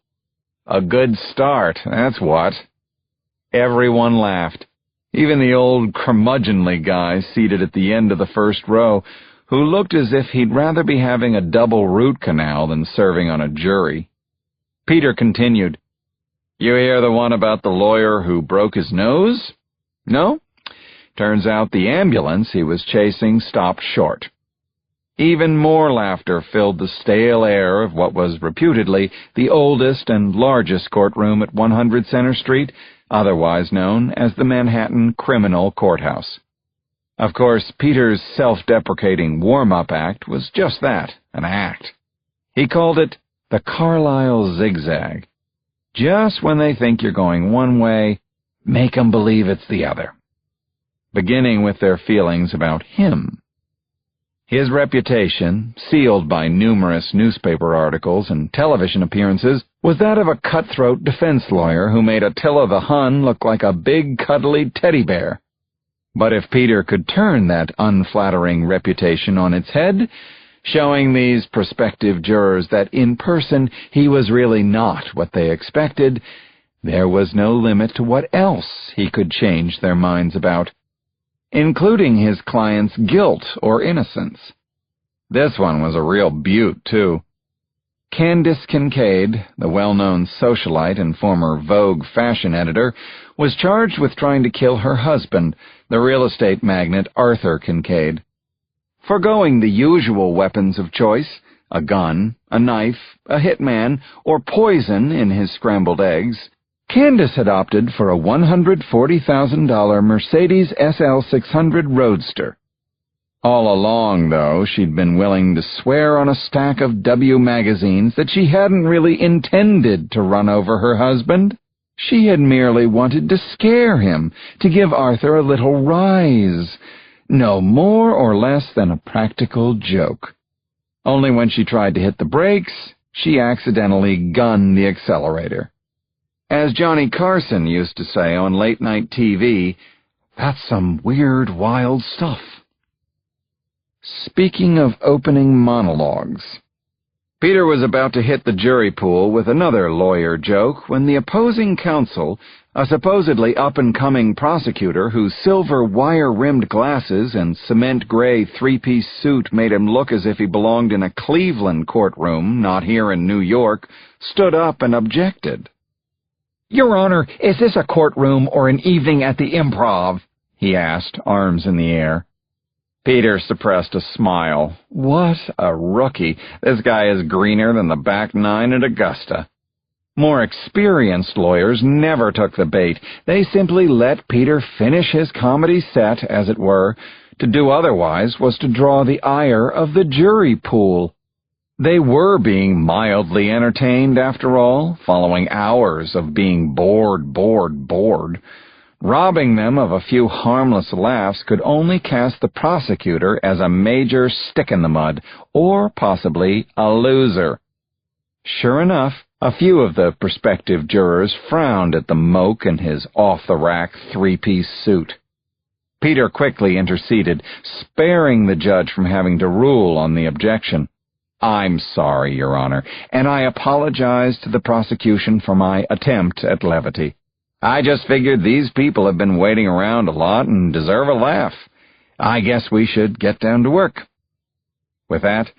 "A good start, that's what." Everyone laughed, even the old curmudgeonly guy seated at the end of the first row, who looked as if he'd rather be having a double root canal than serving on a jury. Peter continued, "You hear the one about the lawyer who broke his nose? No? Turns out the ambulance he was chasing stopped short." Even more laughter filled the stale air of what was reputedly the oldest and largest courtroom at 100 Center Street, otherwise known as the Manhattan Criminal Courthouse. Of course, Peter's self-deprecating warm-up act was just that, an act. He called it the Carlyle Zigzag. Just when they think you're going one way, make 'em believe it's the other, beginning with their feelings about him. His reputation, sealed by numerous newspaper articles and television appearances, was that of a cutthroat defense lawyer who made Attila the Hun look like a big, cuddly teddy bear. But if Peter could turn that unflattering reputation on its head, showing these prospective jurors that in person he was really not what they expected, there was no limit to what else he could change their minds about, including his client's guilt or innocence. This one was a real beaut, too. Candace Kincaid, the well-known socialite and former Vogue fashion editor, was charged with trying to kill her husband, the real estate magnate Arthur Kincaid. Foregoing the usual weapons of choice, a gun, a knife, a hitman, or poison in his scrambled eggs, Candace had opted for a $140,000 Mercedes SL 600 Roadster. All along, though, she'd been willing to swear on a stack of W magazines that she hadn't really intended to run over her husband. She had merely wanted to scare him, to give Arthur a little rise. No more or less than a practical joke. Only when she tried to hit the brakes, she accidentally gunned the accelerator. As Johnny Carson used to say on late-night TV, that's some weird, wild stuff. Speaking of opening monologues, Peter was about to hit the jury pool with another lawyer joke when the opposing counsel, a supposedly up-and-coming prosecutor whose silver wire-rimmed glasses and cement-gray three-piece suit made him look as if he belonged in a Cleveland courtroom, not here in New York, stood up and objected. "Your Honor, is this a courtroom or an evening at the Improv?" he asked, arms in the air. Peter suppressed a smile. What a rookie. This guy is greener than the back nine at Augusta. More experienced lawyers never took the bait. They simply let Peter finish his comedy set, as it were. To do otherwise was to draw the ire of the jury pool. They were being mildly entertained, after all, following hours of being bored. Robbing them of a few harmless laughs could only cast the prosecutor as a major stick in the mud, or possibly a loser. Sure enough, a few of the prospective jurors frowned at the moke in his off-the-rack three-piece suit. Peter quickly interceded, sparing the judge from having to rule on the objection. "I'm sorry, Your Honor, and I apologize to the prosecution for my attempt at levity. I just figured these people have been waiting around a lot and deserve a laugh. I guess we should get down to work." With that,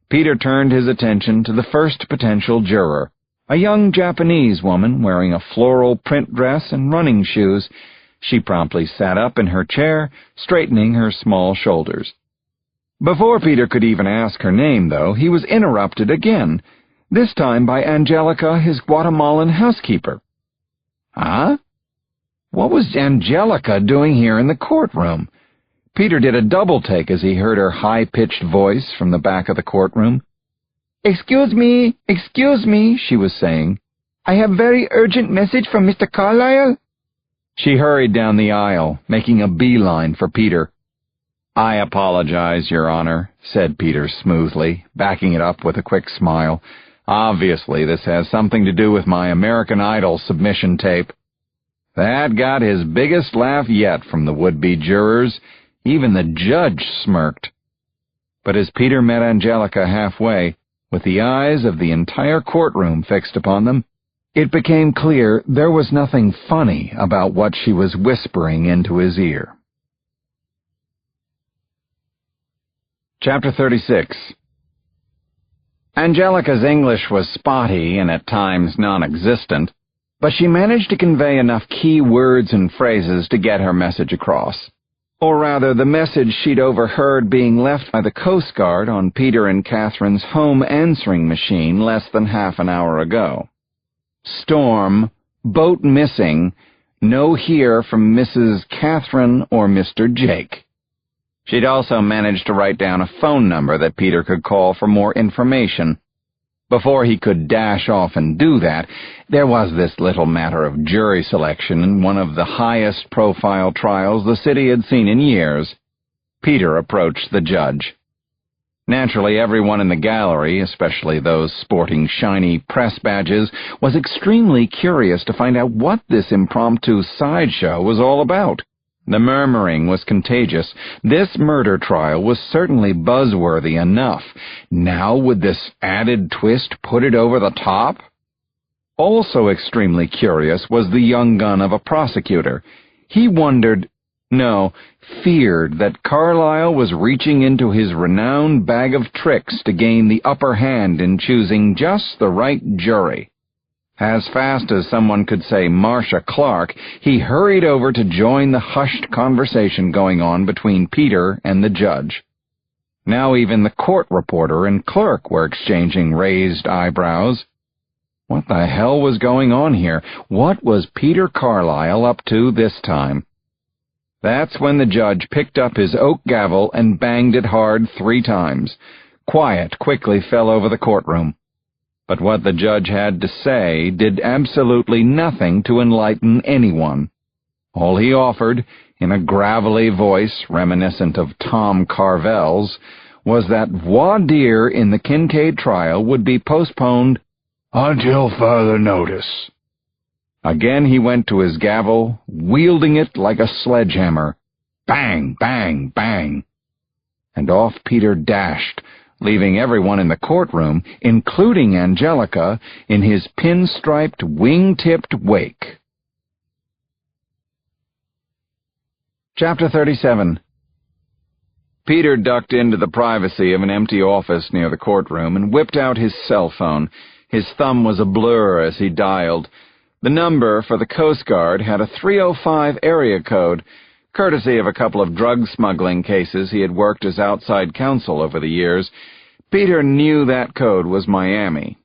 Peter turned his attention to the first potential juror, a young Japanese woman wearing a floral print dress and running shoes. She promptly sat up in her chair, straightening her small shoulders. Before Peter could even ask her name, though, he was interrupted again, this time by Angelica, his Guatemalan housekeeper. Huh? What was Angelica doing here in the courtroom? Peter did a double-take as he heard her high-pitched voice from the back of the courtroom. excuse me, she was saying. "I have very urgent message from Mr. Carlyle." She hurried down the aisle, making a beeline for Peter. "I apologize, Your Honor," said Peter smoothly, backing it up with a quick smile. "Obviously, this has something to do with my American Idol submission tape." That got his biggest laugh yet from the would-be jurors. Even the judge smirked. But as Peter met Angelica halfway, with the eyes of the entire courtroom fixed upon them, it became clear there was nothing funny about what she was whispering into his ear. Chapter 36. Angelica's English was spotty and at times non-existent, but she managed to convey enough key words and phrases to get her message across. Or rather, the message she'd overheard being left by the Coast Guard on Peter and Catherine's home answering machine less than half an hour ago. Storm, boat missing, no hear from Mrs. Catherine or Mr. Jake. She'd also managed to write down a phone number that Peter could call for more information. Before he could dash off and do that, There was this little matter of jury selection in one of the highest-profile trials the city had seen in years. Peter approached the judge. Naturally, everyone in the gallery, especially those sporting shiny press badges, was extremely curious to find out what this impromptu sideshow was all about. The murmuring was contagious. This murder trial was certainly buzzworthy enough. Now would this added twist put it over the top? Also extremely curious was the young gun of a prosecutor. He feared that Carlyle was reaching into his renowned bag of tricks to gain the upper hand in choosing just the right jury. As fast as someone could say Marcia Clark, he hurried over to join the hushed conversation going on between Peter and the judge. Now even the court reporter and clerk were exchanging raised eyebrows. What the hell was going on here? What was Peter Carlyle up to this time? That's when the judge picked up his oak gavel and banged it hard 3 times. Quiet quickly fell over the courtroom. But what the judge had to say did absolutely nothing to enlighten anyone. All he offered, in a gravelly voice reminiscent of Tom Carvel's, was that voir dire in the Kincaid trial would be postponed until further notice. Again he went to his gavel, wielding it like a sledgehammer. Bang, bang, bang. And off Peter dashed, leaving everyone in the courtroom, including Angelica, in his pinstriped, wing-tipped wake. Chapter 37. Peter ducked into the privacy of an empty office near the courtroom and whipped out his cell phone. His thumb was a blur as he dialed. The number for the Coast Guard had a 305 area code, courtesy of a couple of drug smuggling cases he had worked as outside counsel over the years. Peter knew that code was Miami.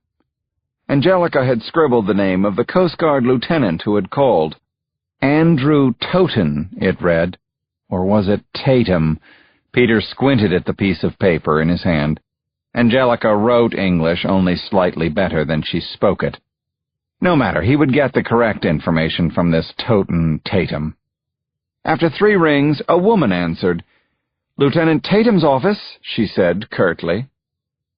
Angelica had scribbled the name of the Coast Guard lieutenant who had called. Andrew Toten, it read. Or was it Tatum? Peter squinted at the piece of paper in his hand. Angelica wrote English only slightly better than she spoke it. No matter, he would get the correct information from this Toten Tatum. After 3 rings, a woman answered. "Lieutenant Tatum's office," she said curtly.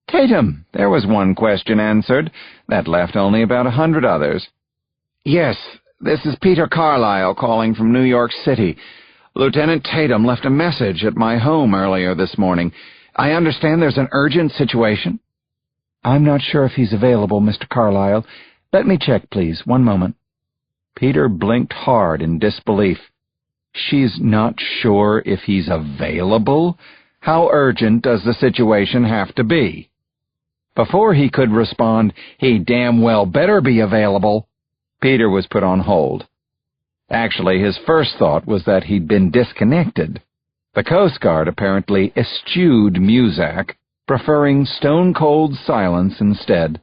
Tatum, there was one question answered. That left only about 100 others. "Yes, this is Peter Carlyle calling from New York City. Lieutenant Tatum left a message at my home earlier this morning. I understand there's an urgent situation." "I'm not sure if he's available, Mr. Carlyle. Let me check, please. One moment." Peter blinked hard in disbelief. She's not sure if he's available? How urgent does the situation have to be? Before he could respond, "He damn well better be available," Peter was put on hold. Actually, his first thought was that he'd been disconnected. The Coast Guard apparently eschewed Muzak, preferring stone-cold silence instead.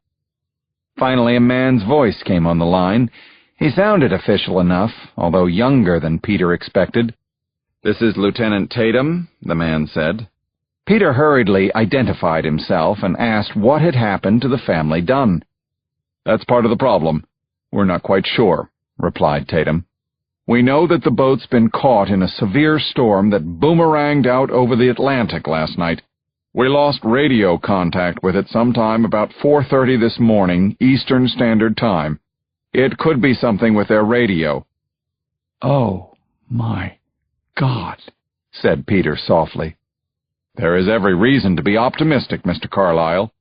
Finally, a man's voice came on the line. He sounded official enough, although younger than Peter expected. "This is Lieutenant Tatum," the man said. Peter hurriedly identified himself and asked what had happened to the family Dunne. "That's part of the problem. We're not quite sure," replied Tatum. "We know that the boat's been caught in a severe storm that boomeranged out over the Atlantic last night. We lost radio contact with it sometime about 4:30 this morning, Eastern Standard Time. It could be something with their radio." "Oh, my God," said Peter softly. "There is every reason to be optimistic, Mr. Carlyle.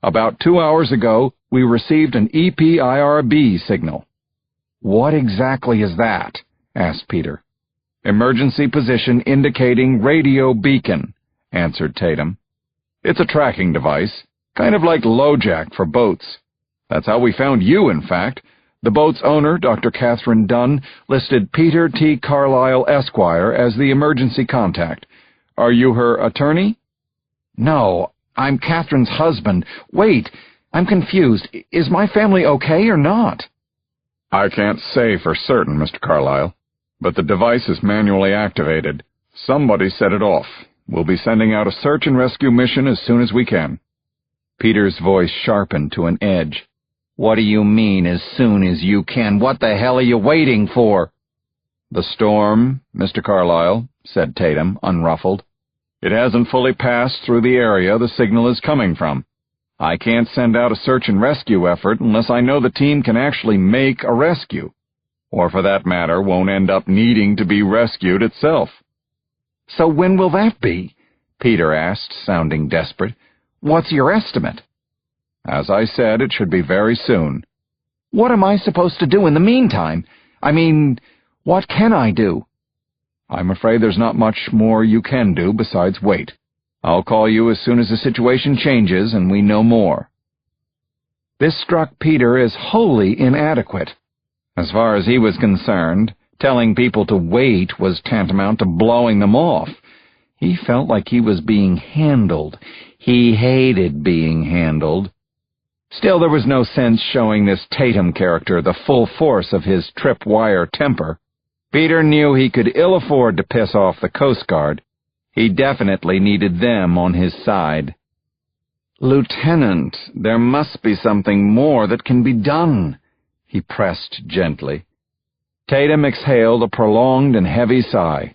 About 2 hours ago, we received an EPIRB signal." "What exactly is that?" asked Peter. "Emergency position indicating radio beacon," answered Tatum. "It's a tracking device, kind of like LoJack for boats. That's how we found you, in fact. The boat's owner, Dr. Catherine Dunne, listed Peter T. Carlyle, Esquire, as the emergency contact. Are you her attorney?" "No, I'm Catherine's husband. Wait, I'm confused. Is my family okay or not?" "I can't say for certain, Mr. Carlyle, but the device is manually activated. Somebody set it off. We'll be sending out a search and rescue mission as soon as we can." Peter's voice sharpened to an edge. "What do you mean, as soon as you can? What the hell are you waiting for?" "The storm, Mr. Carlyle," said Tatum, unruffled. "It hasn't fully passed through the area the signal is coming from. I can't send out a search and rescue effort unless I know the team can actually make a rescue, or for that matter, won't end up needing to be rescued itself." "So when will that be?" Peter asked, sounding desperate. "What's your estimate?" "As I said, it should be very soon." "What am I supposed to do in the meantime? I mean, what can I do?" "I'm afraid there's not much more you can do besides wait. I'll call you as soon as the situation changes and we know more." This struck Peter as wholly inadequate. As far as he was concerned, telling people to wait was tantamount to blowing them off. He felt like he was being handled. He hated being handled. Still, there was no sense showing this Tatum character the full force of his tripwire temper. Peter knew he could ill afford to piss off the Coast Guard. He definitely needed them on his side. "Lieutenant, there must be something more that can be done," he pressed gently. Tatum exhaled a prolonged and heavy sigh.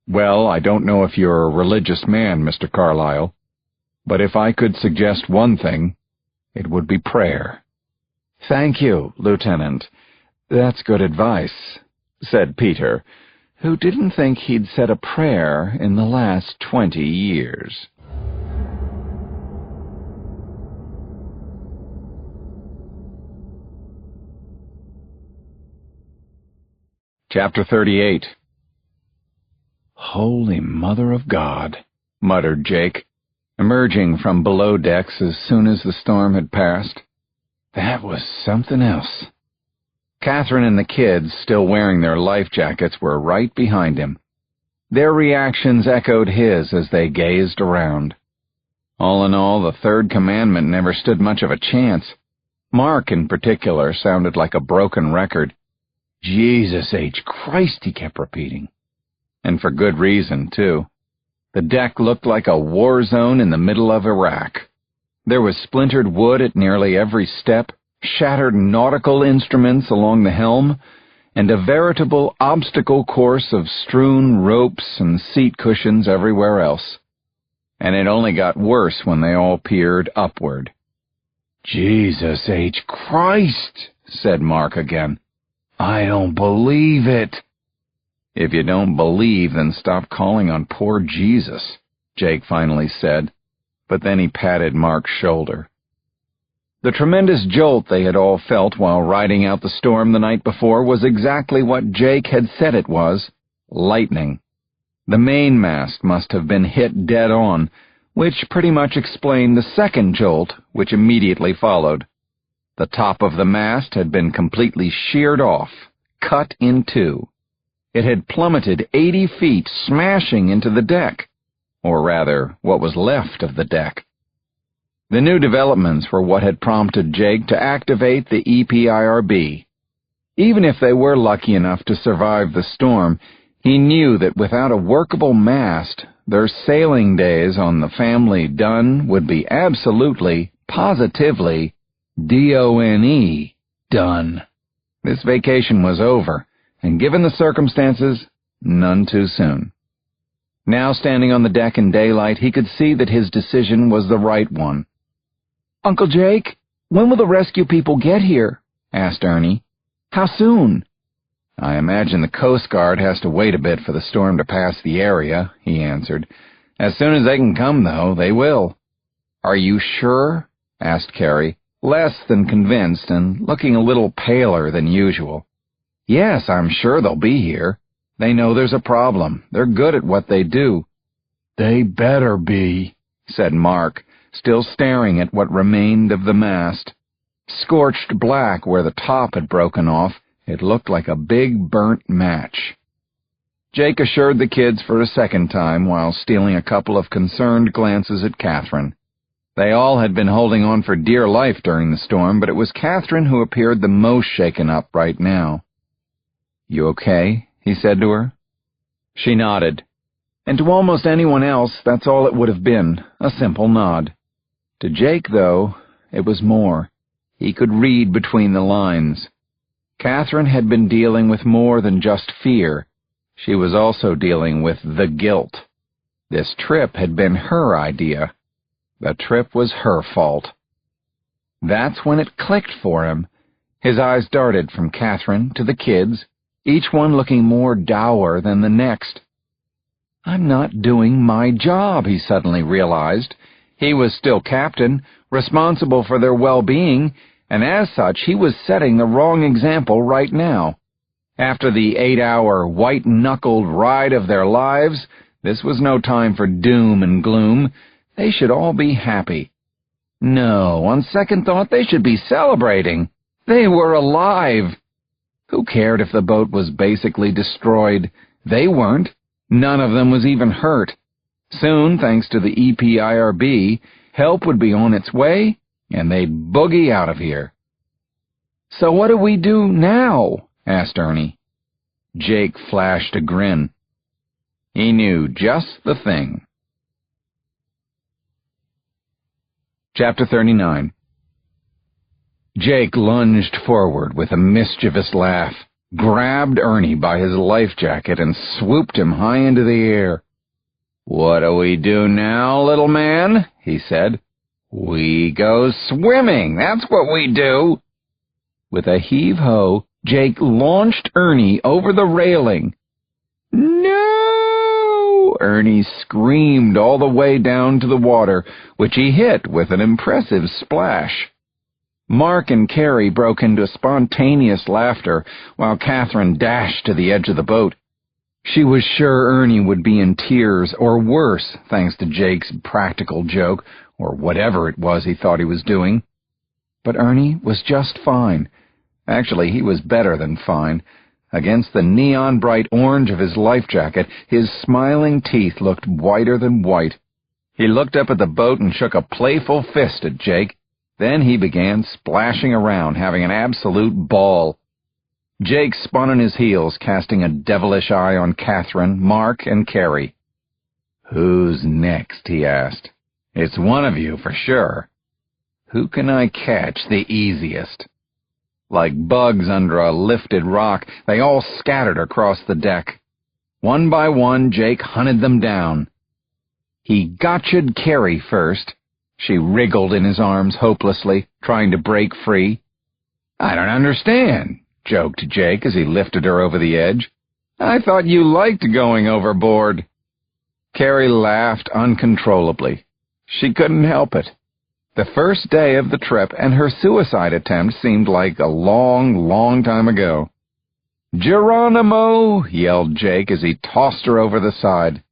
"Well, I don't know if you're a religious man, Mr. Carlyle, but if I could suggest one thing, it would be prayer." "Thank you, Lieutenant. That's good advice," said Peter, who didn't think he'd said a prayer in the last 20 years. Chapter 38. "Holy Mother of God," muttered Jake, emerging from below decks as soon as the storm had passed. "That was something else." Catherine and the kids, still wearing their life jackets, were right behind him. Their reactions echoed his as they gazed around. All in all, the third commandment never stood much of a chance. Mark, in particular, sounded like a broken record. "Jesus H. Christ," he kept repeating. And for good reason, too. The deck looked like a war zone in the middle of Iraq. There was splintered wood at nearly every step, shattered nautical instruments along the helm, and a veritable obstacle course of strewn ropes and seat cushions everywhere else. And it only got worse when they all peered upward. "Jesus H. Christ," said Mark again. "I don't believe it." "If you don't believe, then stop calling on poor Jesus," Jake finally said, but then he patted Mark's shoulder. The tremendous jolt they had all felt while riding out the storm the night before was exactly what Jake had said it was: lightning. The mainmast must have been hit dead on, which pretty much explained the second jolt, which immediately followed. The top of the mast had been completely sheared off, cut in two. It had plummeted 80 feet, smashing into the deck, or rather, what was left of the deck. The new developments were what had prompted Jake to activate the EPIRB. Even if they were lucky enough to survive the storm, he knew that without a workable mast, their sailing days on the family Dunne would be absolutely, positively, D-O-N-E, done. This vacation was over, and given the circumstances, none too soon. Now, standing on the deck in daylight, he could see that his decision was the right one. "Uncle Jake, when will the rescue people get here?" asked Ernie. "How soon?" "I imagine the Coast Guard has to wait a bit for the storm to pass the area," he answered. "As soon as they can come, though, they will." "Are you sure?" asked Carrie, less than convinced and looking a little paler than usual. "Yes, I'm sure they'll be here. They know there's a problem. They're good at what they do." "They better be," said Mark, still staring at what remained of the mast. Scorched black where the top had broken off, it looked like a big burnt match. Jake assured the kids for a second time while stealing a couple of concerned glances at Catherine. They all had been holding on for dear life during the storm, but it was Catherine who appeared the most shaken up right now. "You okay?" he said to her. She nodded. And to almost anyone else, that's all it would have been, a simple nod. To Jake, though, it was more. He could read between the lines. Catherine had been dealing with more than just fear. She was also dealing with the guilt. This trip had been her idea. The trip was her fault. That's when it clicked for him. His eyes darted from Catherine to the kids, each one looking more dour than the next. I'm not doing my job, he suddenly realized. He was still captain, responsible for their well-being, and as such he was setting the wrong example right now. After the 8-hour, white-knuckled ride of their lives, this was no time for doom and gloom. They should all be happy. No, on second thought, they should be celebrating. They were alive. Who cared if the boat was basically destroyed? They weren't. None of them was even hurt. Soon, thanks to the EPIRB, help would be on its way, and they'd boogie out of here. So what do we do now? Asked Ernie. Jake flashed a grin. He knew just the thing. Chapter 39. Jake lunged forward with a mischievous laugh, grabbed Ernie by his life jacket, and swooped him high into the air. What do we do now, little man? He said. We go swimming, that's what we do. With a heave-ho, Jake launched Ernie over the railing. No! Ernie screamed all the way down to the water, which he hit with an impressive splash. Mark and Carrie broke into spontaneous laughter while Catherine dashed to the edge of the boat. She was sure Ernie would be in tears, or worse, thanks to Jake's practical joke, or whatever it was he thought he was doing. But Ernie was just fine. Actually, he was better than fine. Against the neon-bright orange of his life jacket, his smiling teeth looked whiter than white. He looked up at the boat and shook a playful fist at Jake. Then he began splashing around, having an absolute ball. Jake spun on his heels, casting a devilish eye on Catherine, Mark, and Carrie. Who's next? He asked. It's one of you for sure. Who can I catch the easiest? Like bugs under a lifted rock, they all scattered across the deck. One by one, Jake hunted them down. He gotcha'd Carrie first. She wriggled in his arms hopelessly, trying to break free. I don't understand, joked Jake as he lifted her over the edge. I thought you liked going overboard. Carrie laughed uncontrollably. She couldn't help it. The first day of the trip and her suicide attempt seemed like a long, long time ago. Geronimo! Yelled Jake as he tossed her over the side.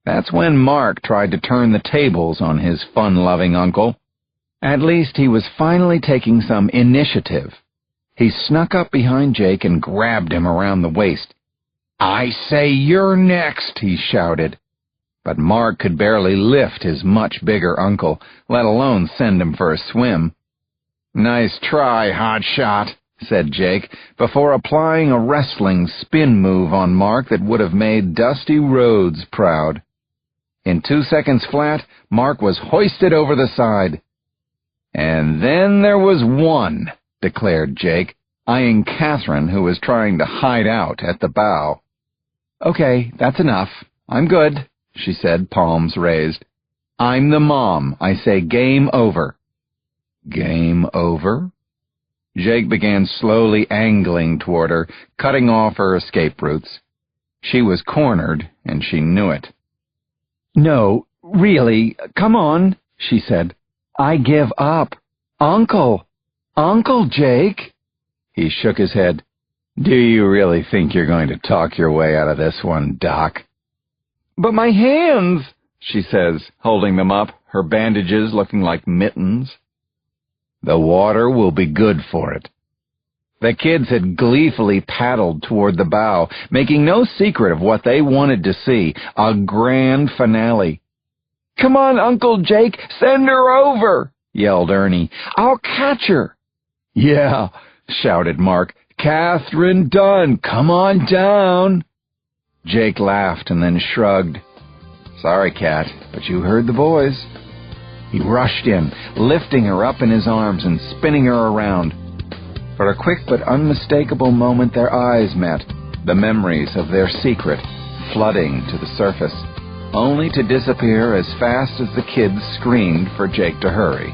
That's when Mark tried to turn the tables on his fun-loving uncle. At least he was finally taking some initiative. He snuck up behind Jake and grabbed him around the waist. I say you're next, he shouted. But Mark could barely lift his much bigger uncle, let alone send him for a swim. Nice try, hotshot, said Jake, before applying a wrestling spin move on Mark that would have made Dusty Rhodes proud. In 2 seconds flat, Mark was hoisted over the side. And then there was one, declared Jake, eyeing Catherine, who was trying to hide out at the bow. Okay, that's enough. I'm good, she said, palms raised. I'm the mom. I say game over. Game over? Jake began slowly angling toward her, cutting off her escape routes. She was cornered, and she knew it. No, really, come on, she said. I give up. Uncle! Uncle Jake! He shook his head. Do you really think you're going to talk your way out of this one, Doc? But my hands, she says, holding them up, her bandages looking like mittens. The water will be good for it. The kids had gleefully paddled toward the bow, making no secret of what they wanted to see, a grand finale. Come on, Uncle Jake, send her over, yelled Ernie. I'll catch her. Yeah, shouted Mark. Catherine Dunne, come on down. Jake laughed and then shrugged. Sorry, Cat, but you heard the boys. He rushed in, lifting her up in his arms and spinning her around. For a quick but unmistakable moment their eyes met, the memories of their secret flooding to the surface, only to disappear as fast as the kids screamed for Jake to hurry.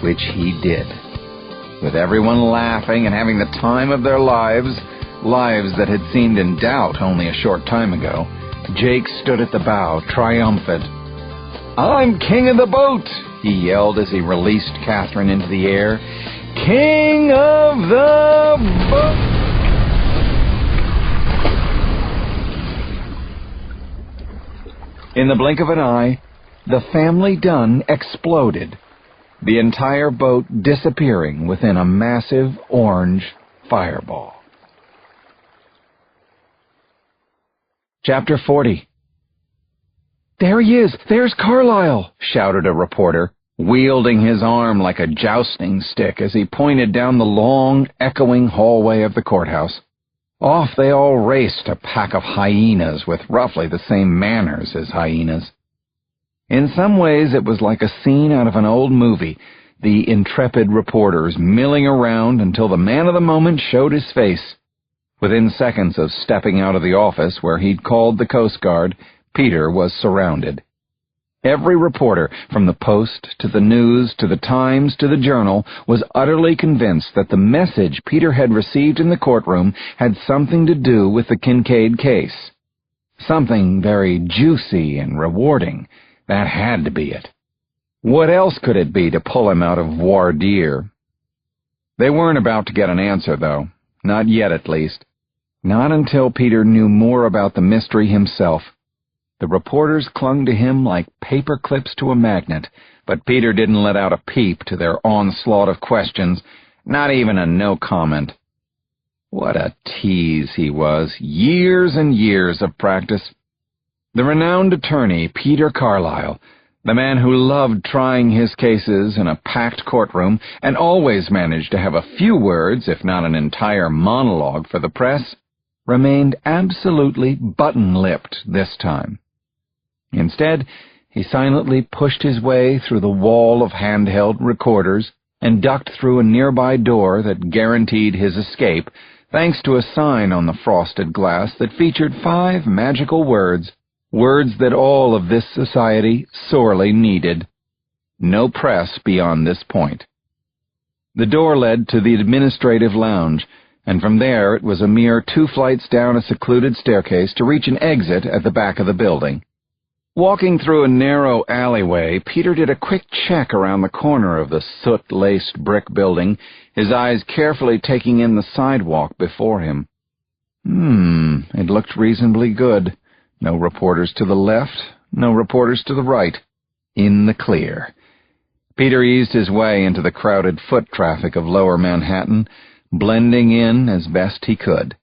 Which he did. With everyone laughing and having the time of their lives that had seemed in doubt only a short time ago, Jake stood at the bow, triumphant. "I'm king of the boat!" he yelled as he released Catherine into the air. "King of the boat!" In the blink of an eye, the family Dunne exploded, the entire boat disappearing within a massive orange fireball. Chapter 40. "There he is! There's Carlyle!" shouted a reporter, wielding his arm like a jousting stick as he pointed down the long, echoing hallway of the courthouse. Off they all raced, a pack of hyenas with roughly the same manners as hyenas. In some ways it was like a scene out of an old movie, the intrepid reporters milling around until the man of the moment showed his face. Within seconds of stepping out of the office where he'd called the Coast Guard, Peter was surrounded. Every reporter, from the Post to the News to the Times to the Journal, was utterly convinced that the message Peter had received in the courtroom had something to do with the Kincaid case. Something very juicy and rewarding. That had to be it. What else could it be to pull him out of voir dire? They weren't about to get an answer, though. Not yet, at least. Not until Peter knew more about the mystery himself. The reporters clung to him like paper clips to a magnet, but Peter didn't let out a peep to their onslaught of questions, not even a no comment. What a tease he was. Years and years of practice. The renowned attorney, Peter Carlyle, the man who loved trying his cases in a packed courtroom and always managed to have a few words, if not an entire monologue for the press, remained absolutely button-lipped this time. Instead, he silently pushed his way through the wall of handheld recorders and ducked through a nearby door that guaranteed his escape, thanks to a sign on the frosted glass that featured 5 magical words that all of this society sorely needed. No press beyond this point. The door led to the administrative lounge, and from there it was a mere 2 flights down a secluded staircase to reach an exit at the back of the building. Walking through a narrow alleyway, Peter did a quick check around the corner of the soot-laced brick building, his eyes carefully taking in the sidewalk before him. It looked reasonably good. No reporters to the left, no reporters to the right. In the clear. Peter eased his way into the crowded foot traffic of Lower Manhattan, blending in as best he could.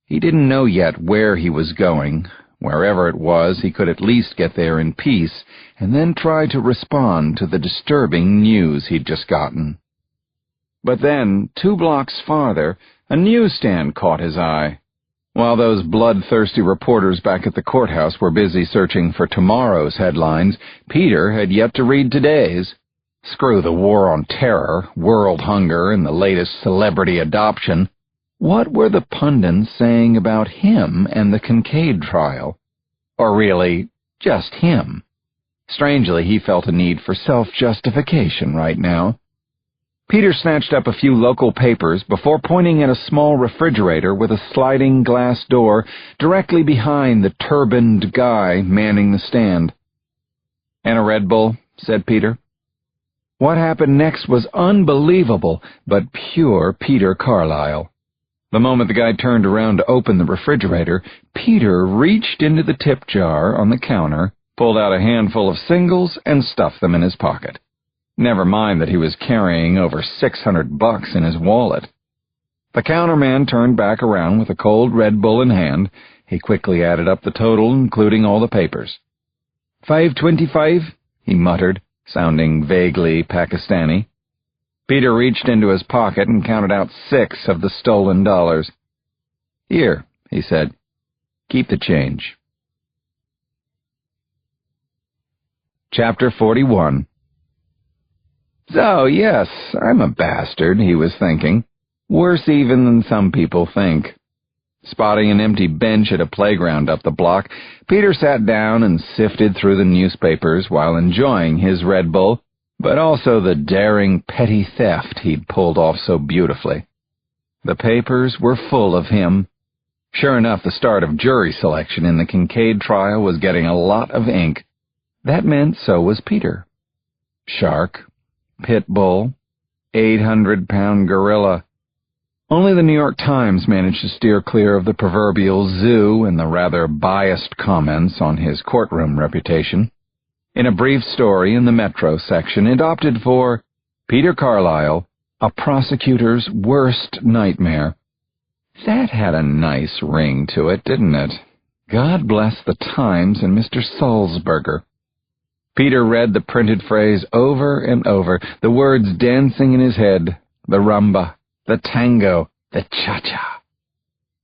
He didn't know yet where he was going. Wherever it was, he could at least get there in peace, and then try to respond to the disturbing news he'd just gotten. But then, 2 blocks farther, a newsstand caught his eye. While those bloodthirsty reporters back at the courthouse were busy searching for tomorrow's headlines, Peter had yet to read today's. Screw the war on terror, world hunger, and the latest celebrity adoption. What were the pundits saying about him and the Kincaid trial? Or really, just him? Strangely, he felt a need for self-justification right now. Peter snatched up a few local papers before pointing at a small refrigerator with a sliding glass door directly behind the turbaned guy manning the stand. "And a Red Bull," said Peter. What happened next was unbelievable, but pure Peter Carlyle. The moment the guy turned around to open the refrigerator, Peter reached into the tip jar on the counter, pulled out a handful of singles, and stuffed them in his pocket. Never mind that he was carrying over $600 in his wallet. The counterman turned back around with a cold Red Bull in hand. He quickly added up the total, including all the papers. $5.25, he muttered, sounding vaguely Pakistani. Peter reached into his pocket and counted out 6 of the stolen dollars. "Here," he said. "Keep the change." Chapter 41. So, yes, I'm a bastard, he was thinking. Worse even than some people think. Spotting an empty bench at a playground up the block, Peter sat down and sifted through the newspapers while enjoying his Red Bull, but also the daring petty theft he'd pulled off so beautifully. The papers were full of him. Sure enough, the start of jury selection in the Kincaid trial was getting a lot of ink. That meant so was Peter. Shark, pit bull, 800-pound gorilla. Only the New York Times managed to steer clear of the proverbial zoo and the rather biased comments on his courtroom reputation. In a brief story in the Metro section, it opted for Peter Carlisle, a prosecutor's worst nightmare. That had a nice ring to it, didn't it? God bless the Times and Mr. Sulzberger. Peter read the printed phrase over and over, the words dancing in his head, the rumba, the tango, the cha-cha.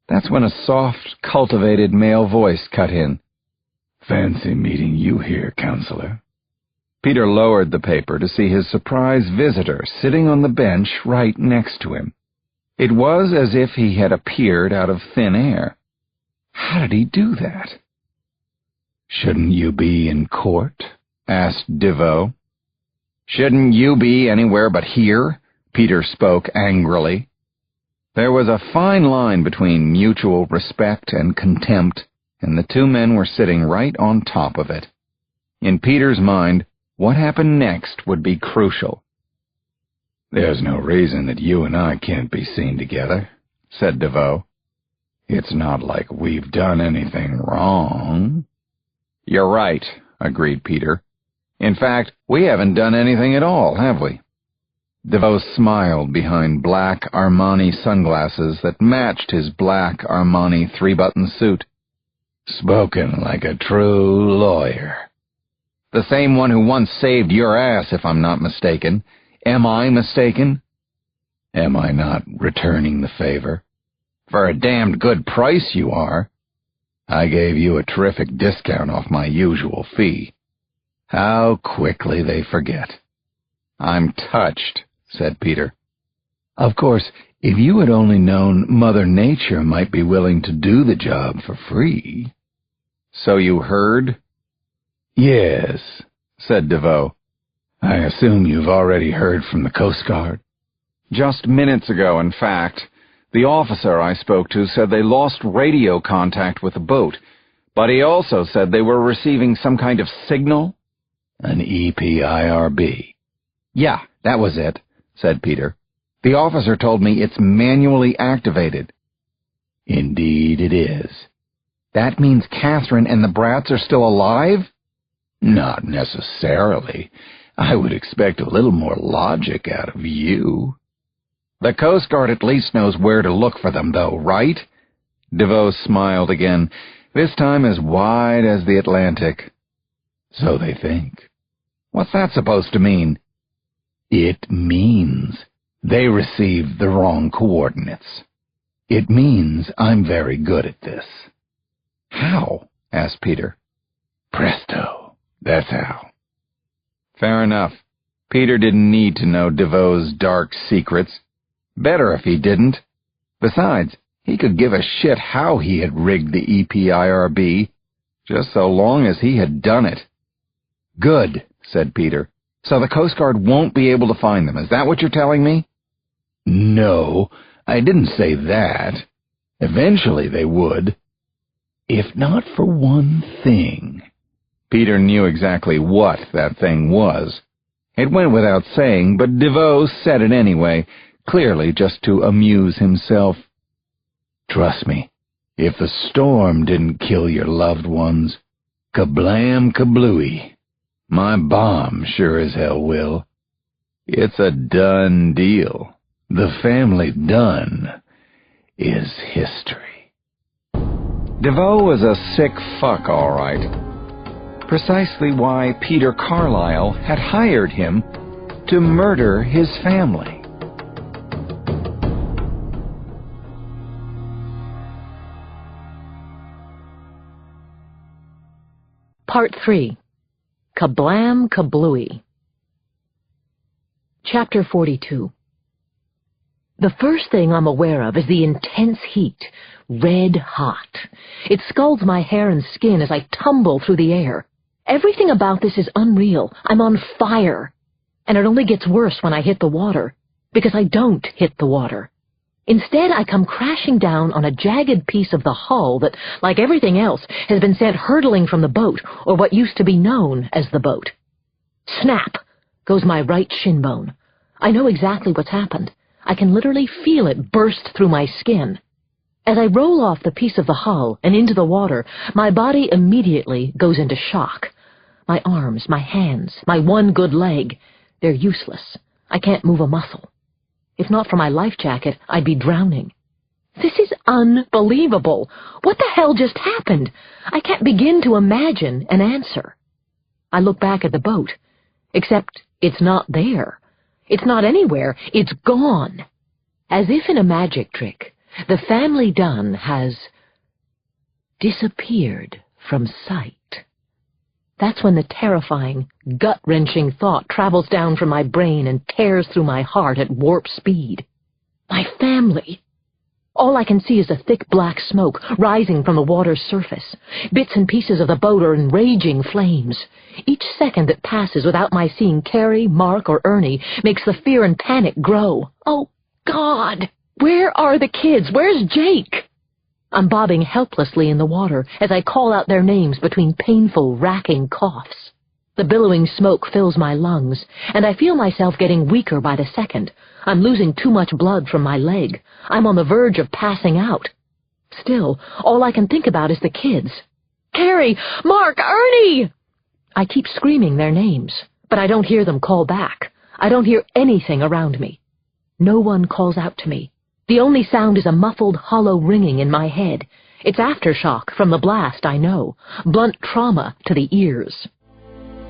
That's when a soft, cultivated male voice cut in. Fancy meeting you here, counselor. Peter lowered the paper to see his surprise visitor sitting on the bench right next to him. It was as if he had appeared out of thin air. How did he do that? Shouldn't you be in court? Asked DeVoe. Shouldn't you be anywhere but here? Peter spoke angrily. There was a fine line between mutual respect and contempt, and the two men were sitting right on top of it. In Peter's mind, what happened next would be crucial. There's no reason that you and I can't be seen together, said DeVoe. It's not like we've done anything wrong. You're right, agreed Peter. In fact, we haven't done anything at all, have we? DeVoe smiled behind black Armani sunglasses that matched his black Armani three-button suit. Spoken like a true lawyer. The same one who once saved your ass, if I'm not mistaken. Am I mistaken? Am I not returning the favor? For a damned good price you are. I gave you a terrific discount off my usual fee. How quickly they forget. I'm touched, said Peter. Of course, if you had only known Mother Nature might be willing to do the job for free. So you heard? Yes, said DeVoe. I assume you've already heard from the Coast Guard. Just minutes ago, in fact. The officer I spoke to said they lost radio contact with the boat, but he also said they were receiving some kind of signal. An EPIRB. Yeah, that was it, said Peter. The officer told me it's manually activated. Indeed it is. That means Catherine and the brats are still alive? Not necessarily. I would expect a little more logic out of you. The Coast Guard at least knows where to look for them, though, right? DeVoe smiled again, this time as wide as the Atlantic. So they think. What's that supposed to mean? It means they received the wrong coordinates. It means I'm very good at this. How? Asked Peter. Presto. That's how. Fair enough. Peter didn't need to know DeVoe's dark secrets. Better if he didn't. Besides, he could give a shit how he had rigged the EPIRB, just so long as he had done it. Good, said Peter. So the Coast Guard won't be able to find them. Is that what you're telling me? No, I didn't say that. Eventually they would. If not for one thing. Peter knew exactly what that thing was. It went without saying, but DeVoe said it anyway, clearly just to amuse himself. Trust me, if the storm didn't kill your loved ones, kablam kablooey, my bomb sure as hell will. It's a done deal. The family Dunne is history. DeVoe was a sick fuck, all right. Precisely why Peter Carlisle had hired him to murder his family. Part 3. Kablam Kablooey. Chapter 42. The first thing I'm aware of is the intense heat, red hot. It scalds my hair and skin as I tumble through the air. Everything about this is unreal. I'm on fire. And it only gets worse when I hit the water, because I don't hit the water. Instead, I come crashing down on a jagged piece of the hull that, like everything else, has been sent hurtling from the boat, or what used to be known as the boat. Snap goes my right shin bone. I know exactly what's happened. I can literally feel it burst through my skin. As I roll off the piece of the hull and into the water, my body immediately goes into shock. My arms, my hands, my one good leg, they're useless. I can't move a muscle. If not for my life jacket, I'd be drowning. This is unbelievable. What the hell just happened? I can't begin to imagine an answer. I look back at the boat, except it's not there. It's not anywhere. It's gone. As if in a magic trick, the family Dunne has disappeared from sight. That's when the terrifying, gut-wrenching thought travels down from my brain and tears through my heart at warp speed. My family. All I can see is a thick black smoke rising from the water's surface. Bits and pieces of the boat are in raging flames. Each second that passes without my seeing Carrie, Mark, or Ernie makes the fear and panic grow. Oh, God! Where are the kids? Where's Jake? I'm bobbing helplessly in the water as I call out their names between painful, racking coughs. The billowing smoke fills my lungs, and I feel myself getting weaker by the second. I'm losing too much blood from my leg. I'm on the verge of passing out. Still, all I can think about is the kids. Carrie! Mark! Ernie! I keep screaming their names, but I don't hear them call back. I don't hear anything around me. No one calls out to me. The only sound is a muffled, hollow ringing in my head. It's aftershock from the blast, I know. Blunt trauma to the ears.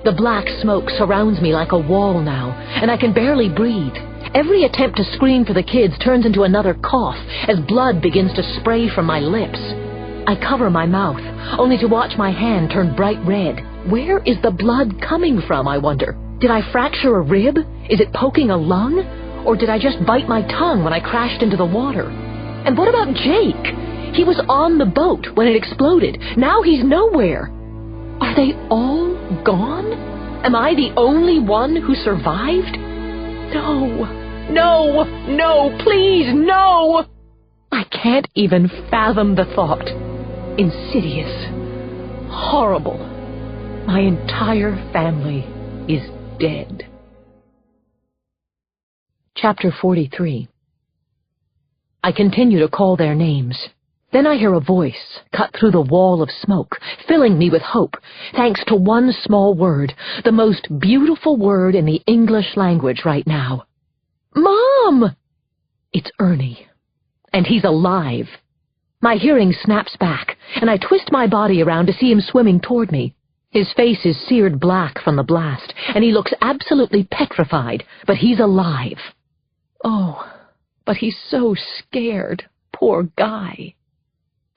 The black smoke surrounds me like a wall now, and I can barely breathe. Every attempt to scream for the kids turns into another cough as blood begins to spray from my lips. I cover my mouth, only to watch my hand turn bright red. Where is the blood coming from, I wonder? Did I fracture a rib? Is it poking a lung? Or did I just bite my tongue when I crashed into the water? And what about Jake? He was on the boat when it exploded. Now he's nowhere. Are they all gone? Am I the only one who survived? No, please, no! I can't even fathom the thought. Insidious. Horrible. My entire family is dead. Chapter 43. I continue to call their names. Then I hear a voice cut through the wall of smoke, filling me with hope, thanks to one small word, the most beautiful word in the English language right now. Mom! It's Ernie, and he's alive. My hearing snaps back, and I twist my body around to see him swimming toward me. His face is seared black from the blast, and he looks absolutely petrified, but he's alive. Oh, but he's so scared, poor guy.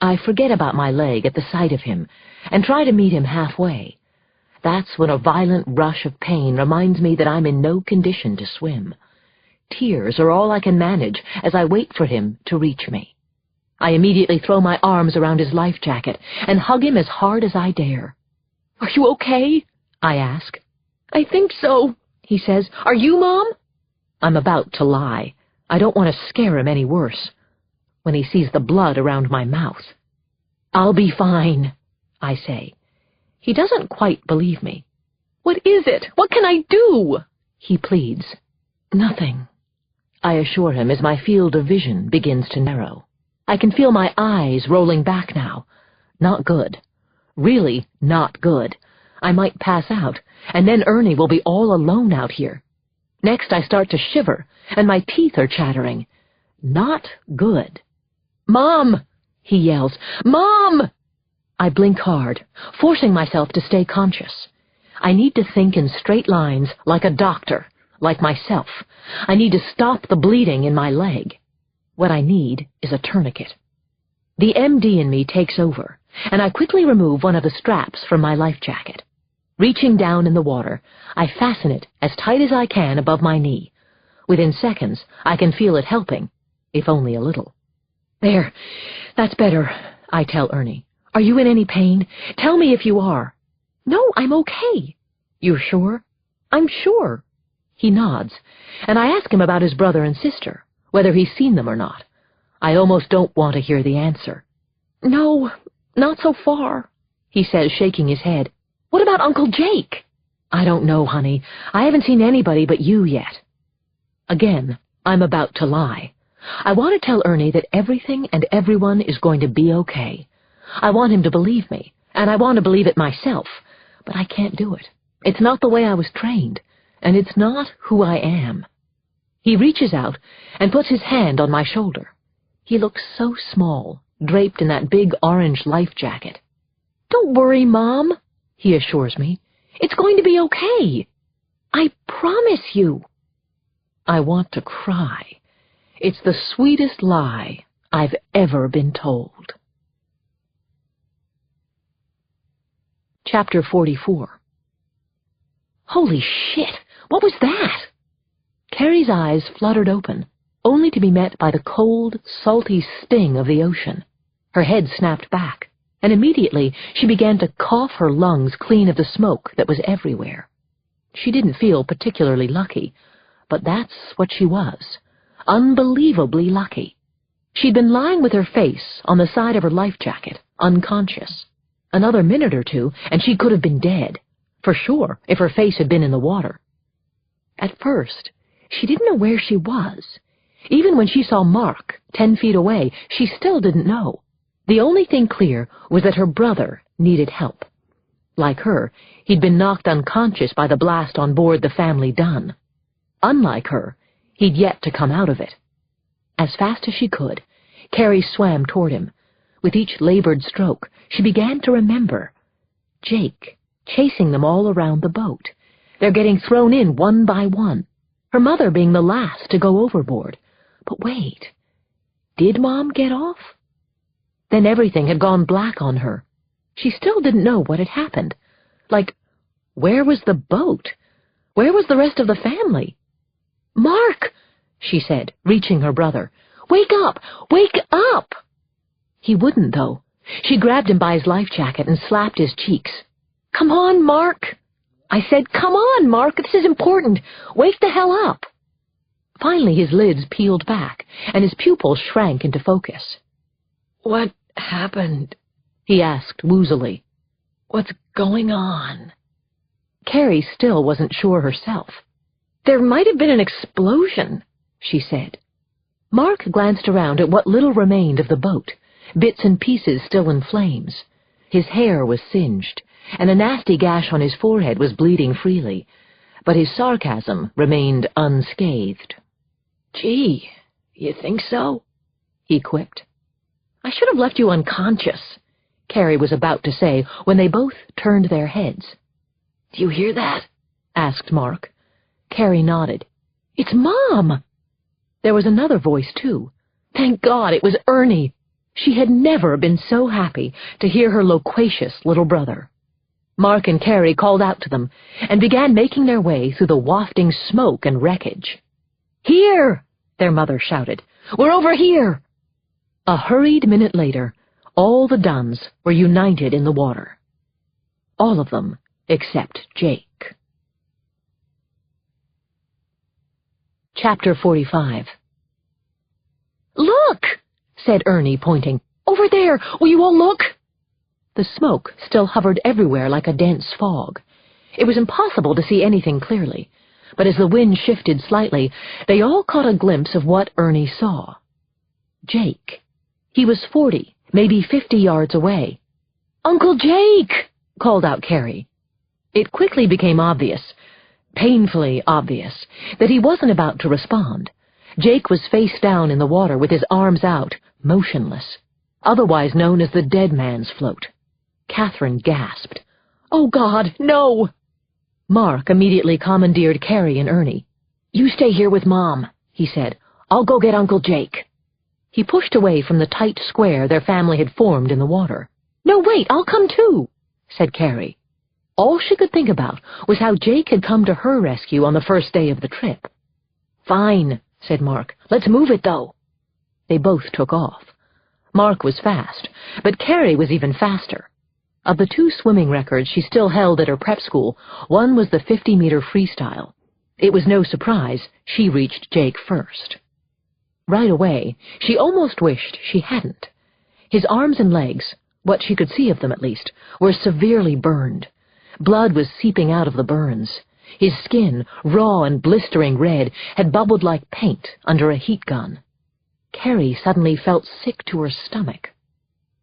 I forget about my leg at the sight of him, and try to meet him halfway. That's when a violent rush of pain reminds me that I'm in no condition to swim. Tears are all I can manage as I wait for him to reach me. I immediately throw my arms around his life jacket and hug him as hard as I dare. "Are you okay?" I ask. "I think so," he says. "Are you, Mom?" I'm about to lie. I don't want to scare him any worse. When he sees the blood around my mouth. "I'll be fine," I say. He doesn't quite believe me. "What is it? What can I do?" he pleads. "Nothing," I assure him as my field of vision begins to narrow. I can feel my eyes rolling back now. Not good. Really not good. I might pass out, and then Ernie will be all alone out here. Next I start to shiver, and my teeth are chattering. Not good. "Mom!" he yells. "Mom!" I blink hard, forcing myself to stay conscious. I need to think in straight lines like a doctor, like myself. I need to stop the bleeding in my leg. What I need is a tourniquet. The MD in me takes over, and I quickly remove one of the straps from my life jacket. Reaching down in the water, I fasten it as tight as I can above my knee. Within seconds, I can feel it helping, if only a little. There, that's better, I tell Ernie. Are you in any pain? Tell me if you are. No, I'm okay. You're sure? I'm sure. He nods, and I ask him about his brother and sister, whether he's seen them or not. I almost don't want to hear the answer. No, not so far, he says, shaking his head. What about Uncle Jake? I don't know, honey. I haven't seen anybody but you yet. Again, I'm about to lie. I want to tell Ernie that everything and everyone is going to be okay. I want him to believe me, and I want to believe it myself, but I can't do it. It's not the way I was trained, and it's not who I am. He reaches out and puts his hand on my shoulder. He looks so small, draped in that big orange life jacket. Don't worry, Mom, he assures me. It's going to be okay. I promise you. I want to cry. It's the sweetest lie I've ever been told. Chapter 44. Holy shit! What was that? Carrie's eyes fluttered open, only to be met by the cold, salty sting of the ocean. Her head snapped back, and immediately she began to cough her lungs clean of the smoke that was everywhere. She didn't feel particularly lucky, but that's what she was. Unbelievably lucky. She'd been lying with her face on the side of her life jacket, unconscious. Another minute or two, and she could have been dead, for sure, if her face had been in the water. At first, she didn't know where she was. Even when she saw Mark 10 feet away, she still didn't know. The only thing clear was that her brother needed help. Like her, he'd been knocked unconscious by the blast on board the family Dunne. Unlike her, he'd yet to come out of it. As fast as she could, Carrie swam toward him. With each labored stroke, she began to remember. Jake, chasing them all around the boat. They're getting thrown in one by one. Her mother being the last to go overboard. But wait, did Mom get off? Then everything had gone black on her. She still didn't know what had happened. Like, where was the boat? Where was the rest of the family? Mark, she said, reaching her brother. Wake up! Wake up! He wouldn't, though. She grabbed him by his life jacket and slapped his cheeks. Come on, Mark! I said, come on, Mark, this is important. Wake the hell up! Finally, his lids peeled back, and his pupils shrank into focus. What happened? He asked woozily. What's going on? Carrie still wasn't sure herself. There might have been an explosion, she said. Mark glanced around at what little remained of the boat, bits and pieces still in flames. His hair was singed, and a nasty gash on his forehead was bleeding freely, but his sarcasm remained unscathed. Gee, you think so? He quipped. I should have left you unconscious, Carrie was about to say when they both turned their heads. Do you hear that? Asked Mark. Carrie nodded. It's Mom! There was another voice, too. Thank God it was Ernie. She had never been so happy to hear her loquacious little brother. Mark and Carrie called out to them and began making their way through the wafting smoke and wreckage. Here! Their mother shouted. We're over here! A hurried minute later, all the Dunnes were united in the water. All of them except Jake. Chapter 45. Look! Said Ernie, pointing. Over there! Will you all look? The smoke still hovered everywhere like a dense fog. It was impossible to see anything clearly, but as the wind shifted slightly, they all caught a glimpse of what Ernie saw. Jake. He was 40, maybe 50 yards away. Uncle Jake! Called out Carrie. It quickly became obvious, painfully obvious, that he wasn't about to respond. Jake was face down in the water with his arms out, motionless, otherwise known as the dead man's float. Catherine gasped. Oh, God, no! Mark immediately commandeered Carrie and Ernie. You stay here with Mom, he said. I'll go get Uncle Jake. He pushed away from the tight square their family had formed in the water. No, wait, I'll come too, said Carrie. All she could think about was how Jake had come to her rescue on the first day of the trip. Fine, said Mark. Let's move it, though. They both took off. Mark was fast, but Carrie was even faster. Of the 2 swimming records she still held at her prep school, one was the 50-meter freestyle. It was no surprise she reached Jake first. Right away, she almost wished she hadn't. His arms and legs, what she could see of them at least, were severely burned. Blood was seeping out of the burns. His skin, raw and blistering red, had bubbled like paint under a heat gun. Carrie suddenly felt sick to her stomach.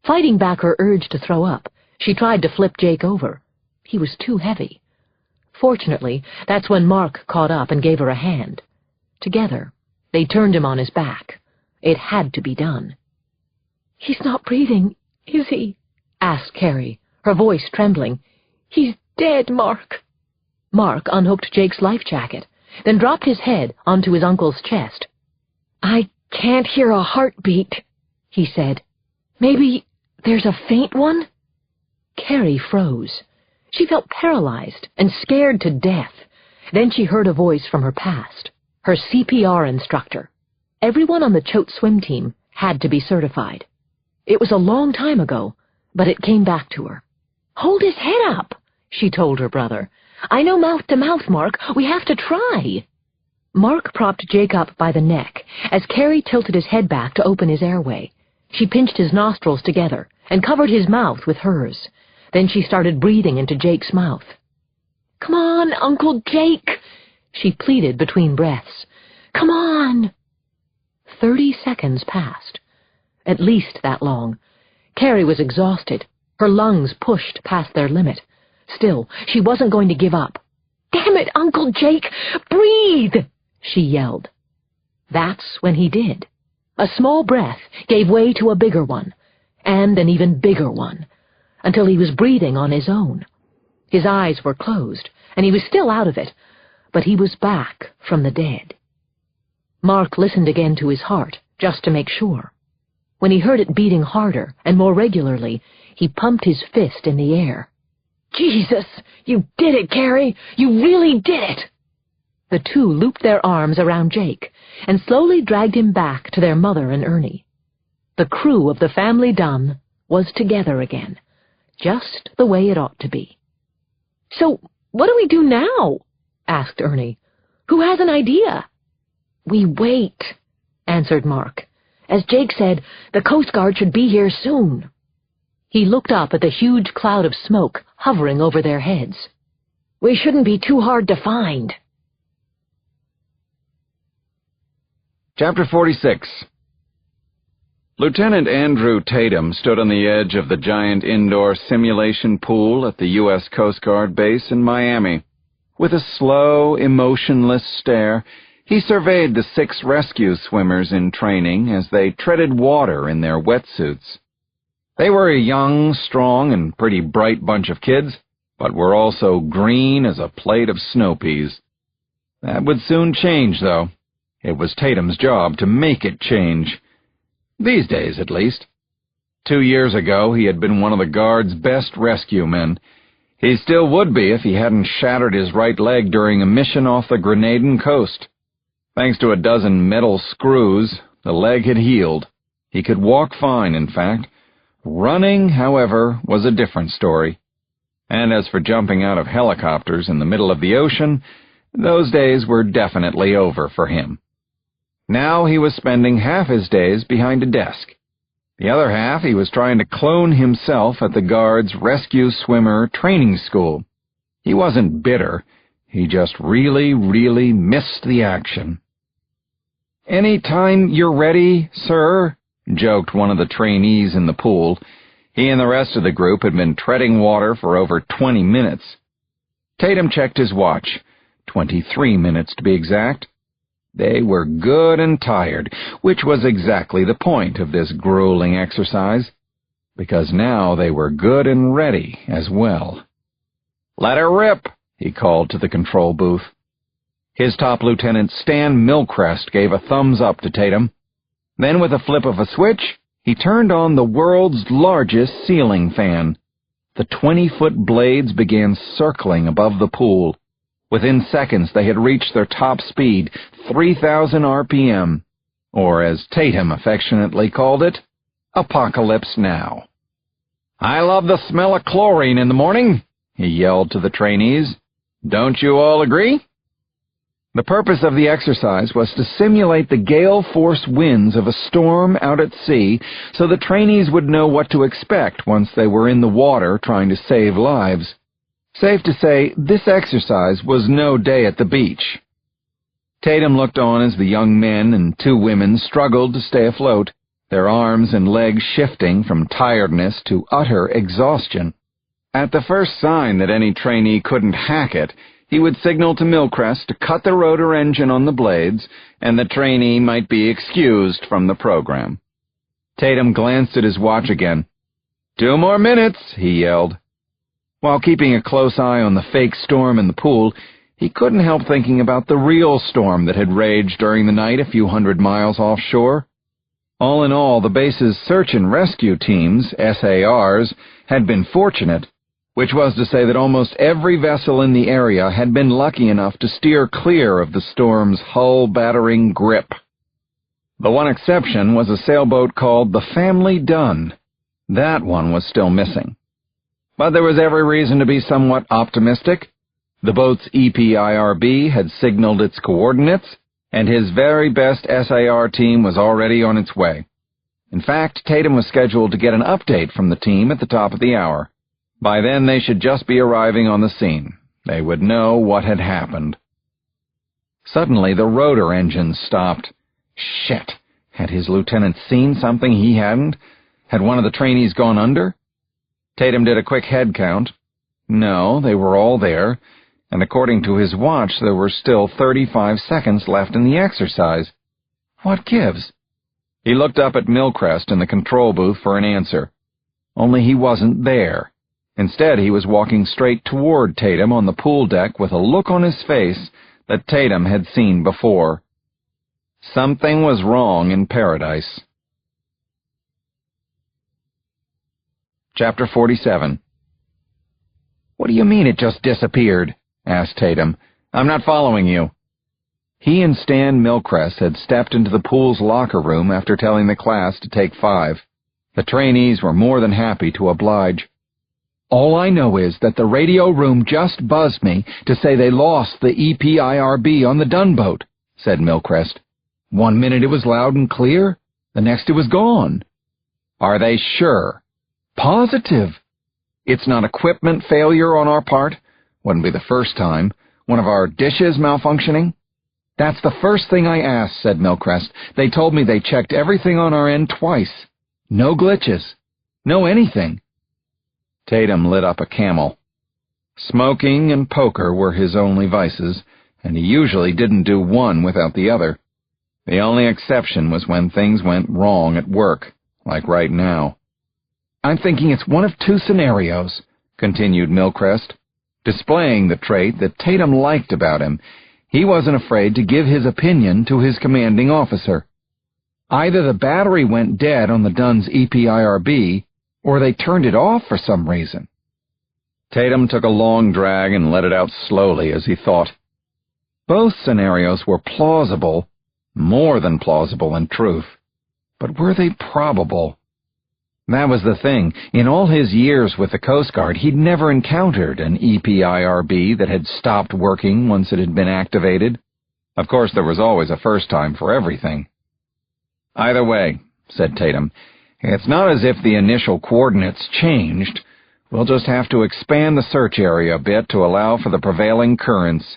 Fighting back her urge to throw up, she tried to flip Jake over. He was too heavy. Fortunately, that's when Mark caught up and gave her a hand. Together, they turned him on his back. It had to be done. "He's not breathing, is he?" asked Carrie, her voice trembling. "He's dead, Mark." Mark unhooked Jake's life jacket, then dropped his head onto his uncle's chest. "I can't hear a heartbeat," he said. "Maybe there's a faint one?" Carrie froze. She felt paralyzed and scared to death. Then she heard a voice from her past, her CPR instructor. Everyone on the Choate swim team had to be certified. It was a long time ago, but it came back to her. "Hold his head up," she told her brother. "I know mouth to mouth, Mark. We have to try." Mark propped Jake up by the neck as Carrie tilted his head back to open his airway. She pinched his nostrils together and covered his mouth with hers. Then she started breathing into Jake's mouth. "Come on, Uncle Jake," she pleaded between breaths. "Come on." 30 seconds passed. At least that long. Carrie was exhausted. Her lungs pushed past their limit. Still, she wasn't going to give up. "Damn it, Uncle Jake! Breathe!" she yelled. That's when he did. A small breath gave way to a bigger one, and an even bigger one, until he was breathing on his own. His eyes were closed, and he was still out of it, but he was back from the dead. Mark listened again to his heart, just to make sure. When he heard it beating harder and more regularly, he pumped his fist in the air. "Jesus! You did it, Carrie! You really did it!" The 2 looped their arms around Jake and slowly dragged him back to their mother and Ernie. The crew of the family Dunne was together again, just the way it ought to be. "So, what do we do now?" asked Ernie. "Who has an idea?" "We wait," answered Mark. "As Jake said, the Coast Guard should be here soon." He looked up at the huge cloud of smoke hovering over their heads. "We shouldn't be too hard to find." Chapter 46. Lieutenant Andrew Tatum stood on the edge of the giant indoor simulation pool at the U.S. Coast Guard base in Miami. With a slow, emotionless stare, he surveyed the 6 rescue swimmers in training as they treaded water in their wetsuits. They were a young, strong, and pretty bright bunch of kids, but were also green as a plate of snow peas. That would soon change, though. It was Tatum's job to make it change. These days, at least. 2 years ago, he had been one of the Guard's best rescue men. He still would be if he hadn't shattered his right leg during a mission off the Grenadian coast. Thanks to a dozen metal screws, the leg had healed. He could walk fine, in fact. Running, however, was a different story. And as for jumping out of helicopters in the middle of the ocean, those days were definitely over for him. Now he was spending half his days behind a desk. The other half he was trying to clone himself at the Guard's rescue swimmer training school. He wasn't bitter. He just really, really missed the action. "Any time you're ready, sir," joked one of the trainees in the pool. He and the rest of the group had been treading water for over 20 minutes. Tatum checked his watch. 23 minutes to be exact. They were good and tired, which was exactly the point of this grueling exercise, because now they were good and ready as well. "Let her rip," he called to the control booth. His top lieutenant, Stan Milcrest, gave a thumbs up to Tatum. Then, with a flip of a switch, he turned on the world's largest ceiling fan. The 20-foot blades began circling above the pool. Within seconds, they had reached their top speed, 3,000 RPM, or as Tatum affectionately called it, Apocalypse Now. "I love the smell of chlorine in the morning," he yelled to the trainees. "Don't you all agree?" The purpose of the exercise was to simulate the gale-force winds of a storm out at sea so the trainees would know what to expect once they were in the water trying to save lives. Safe to say, this exercise was no day at the beach. Tatum looked on as the young men and two women struggled to stay afloat, their arms and legs shifting from tiredness to utter exhaustion. At the first sign that any trainee couldn't hack it, he would signal to Milcrest to cut the rotor engine on the blades, and the trainee might be excused from the program. Tatum glanced at his watch again. 2 more minutes, he yelled. While keeping a close eye on the fake storm in the pool, he couldn't help thinking about the real storm that had raged during the night a few hundred miles offshore. All in all, the base's search and rescue teams, SARs, had been fortunate, which was to say that almost every vessel in the area had been lucky enough to steer clear of the storm's hull-battering grip. The one exception was a sailboat called the Family Dunne. That one was still missing. But there was every reason to be somewhat optimistic. The boat's EPIRB had signaled its coordinates, and his very best SAR team was already on its way. In fact, Tatum was scheduled to get an update from the team at the top of the hour. By then, they should just be arriving on the scene. They would know what had happened. Suddenly, the rotor engines stopped. Shit! Had his lieutenant seen something he hadn't? Had one of the trainees gone under? Tatum did a quick head count. No, they were all there, and according to his watch, there were still 35 seconds left in the exercise. What gives? He looked up at Milcrest in the control booth for an answer. Only he wasn't there. Instead, he was walking straight toward Tatum on the pool deck with a look on his face that Tatum had seen before. Something was wrong in paradise. Chapter 47. "What do you mean it just disappeared?" asked Tatum. "I'm not following you." He and Stan Milcrest had stepped into the pool's locker room after telling the class to take 5. The trainees were more than happy to oblige. "All I know is that the radio room just buzzed me to say they lost the EPIRB on the Dunne boat," said Milcrest. "One minute it was loud and clear, the next it was gone." "Are they sure?" "Positive. It's not equipment failure on our part. Wouldn't be the first time. One of our dishes malfunctioning?" "That's the first thing I asked," said Milcrest. "They told me they checked everything on our end twice. No glitches. No anything." Tatum lit up a Camel. Smoking and poker were his only vices, and he usually didn't do one without the other. The only exception was when things went wrong at work, like right now. "I'm thinking it's one of 2 scenarios," continued Milcrest, displaying the trait that Tatum liked about him. He wasn't afraid to give his opinion to his commanding officer. "Either the battery went dead on the Dunne's EPIRB, or they turned it off for some reason." Tatum took a long drag and let it out slowly as he thought. Both scenarios were plausible, more than plausible in truth. But were they probable? That was the thing. In all his years with the Coast Guard, he'd never encountered an EPIRB that had stopped working once it had been activated. Of course, there was always a first time for everything. "Either way," said Tatum, "it's not as if the initial coordinates changed. We'll just have to expand the search area a bit to allow for the prevailing currents."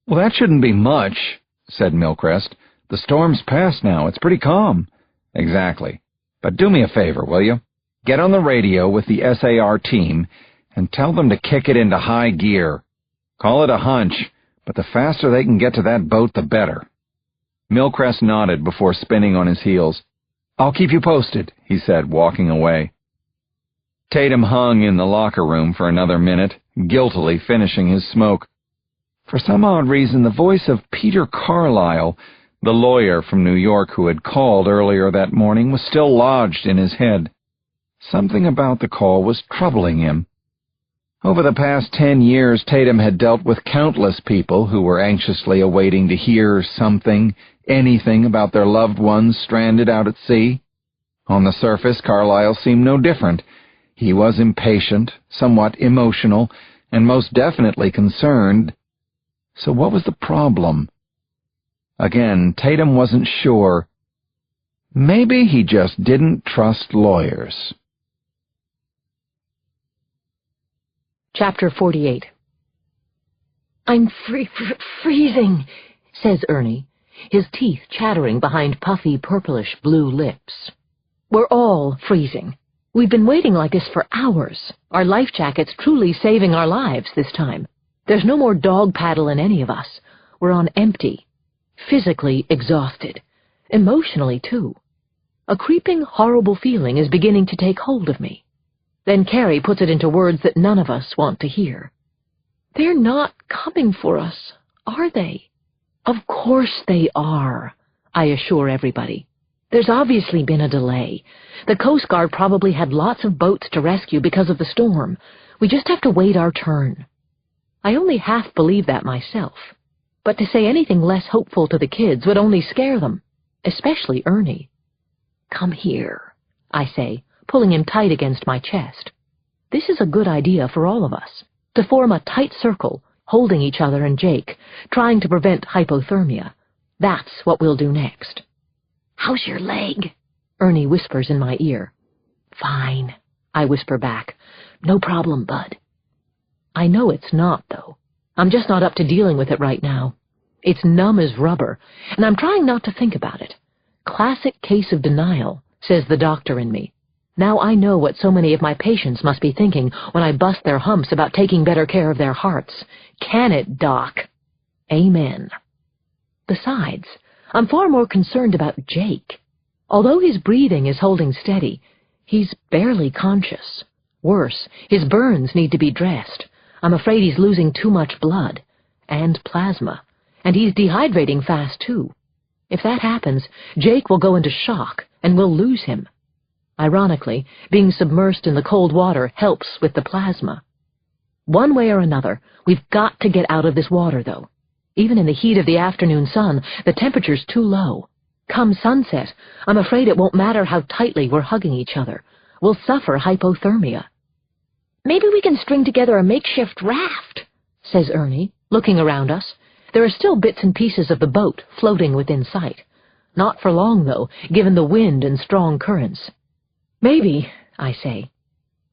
"Well, that shouldn't be much," said Milcrest. "The storm's past now. It's pretty calm." "Exactly. But do me a favor, will you? Get on the radio with the SAR team and tell them to kick it into high gear. Call it a hunch, but the faster they can get to that boat, the better." Milcrest nodded before spinning on his heels. "I'll keep you posted," he said, walking away. Tatum hung in the locker room for another minute, guiltily finishing his smoke. For some odd reason, the voice of Peter Carlyle, the lawyer from New York who had called earlier that morning, was still lodged in his head. Something about the call was troubling him. Over the past 10 years, Tatum had dealt with countless people who were anxiously awaiting to hear something, anything about their loved ones stranded out at sea. On the surface, Carlyle seemed no different. He was impatient, somewhat emotional, and most definitely concerned. So what was the problem? Again, Tatum wasn't sure. Maybe he just didn't trust lawyers. Chapter 48. I'm freezing, says Ernie, his teeth chattering behind puffy purplish blue lips. We're all freezing. We've been waiting like this for hours. Our life jackets truly saving our lives this time. There's no more dog paddle in any of us. We're on empty. Physically exhausted. Emotionally, too. A creeping, horrible feeling is beginning to take hold of me. Then Carrie puts it into words that none of us want to hear. They're not coming for us, are they? Of course they are, I assure everybody. There's obviously been a delay. The Coast Guard probably had lots of boats to rescue because of the storm. We just have to wait our turn. I only half believe that myself. But to say anything less hopeful to the kids would only scare them, especially Ernie. Come here, I say, pulling him tight against my chest. This is a good idea for all of us, to form a tight circle, holding each other and Jake, trying to prevent hypothermia. That's what we'll do next. How's your leg? Ernie whispers in my ear. Fine, I whisper back. No problem, bud. I know it's not, though. I'm just not up to dealing with it right now. It's numb as rubber, and I'm trying not to think about it. Classic case of denial, says the doctor in me. Now I know what so many of my patients must be thinking when I bust their humps about taking better care of their hearts. Can it, Doc? Amen. Besides, I'm far more concerned about Jake. Although his breathing is holding steady, he's barely conscious. Worse, his burns need to be dressed. I'm afraid he's losing too much blood. And plasma. And he's dehydrating fast, too. If that happens, Jake will go into shock, and we'll lose him. Ironically, being submersed in the cold water helps with the plasma. One way or another, we've got to get out of this water, though. Even in the heat of the afternoon sun, the temperature's too low. Come sunset, I'm afraid it won't matter how tightly we're hugging each other. We'll suffer hypothermia. Maybe we can string together a makeshift raft, says Ernie, looking around us. There are still bits and pieces of the boat floating within sight. Not for long, though, given the wind and strong currents. Maybe, I say.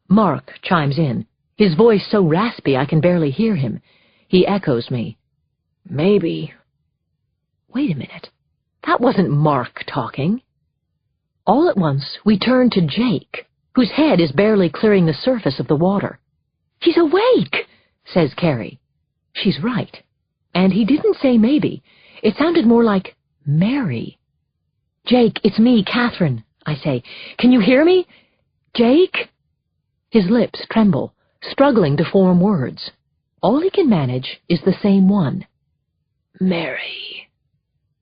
Mark chimes in, his voice so raspy I can barely hear him. He echoes me. Maybe. Wait a minute. That wasn't Mark talking. All at once, we turn to Jake, whose head is barely clearing the surface of the water. He's awake, says Carrie. She's right. And he didn't say maybe. It sounded more like Mary. Jake, it's me, Catherine, I say. Can you hear me? Jake? His lips tremble, struggling to form words. All he can manage is the same one. Mary,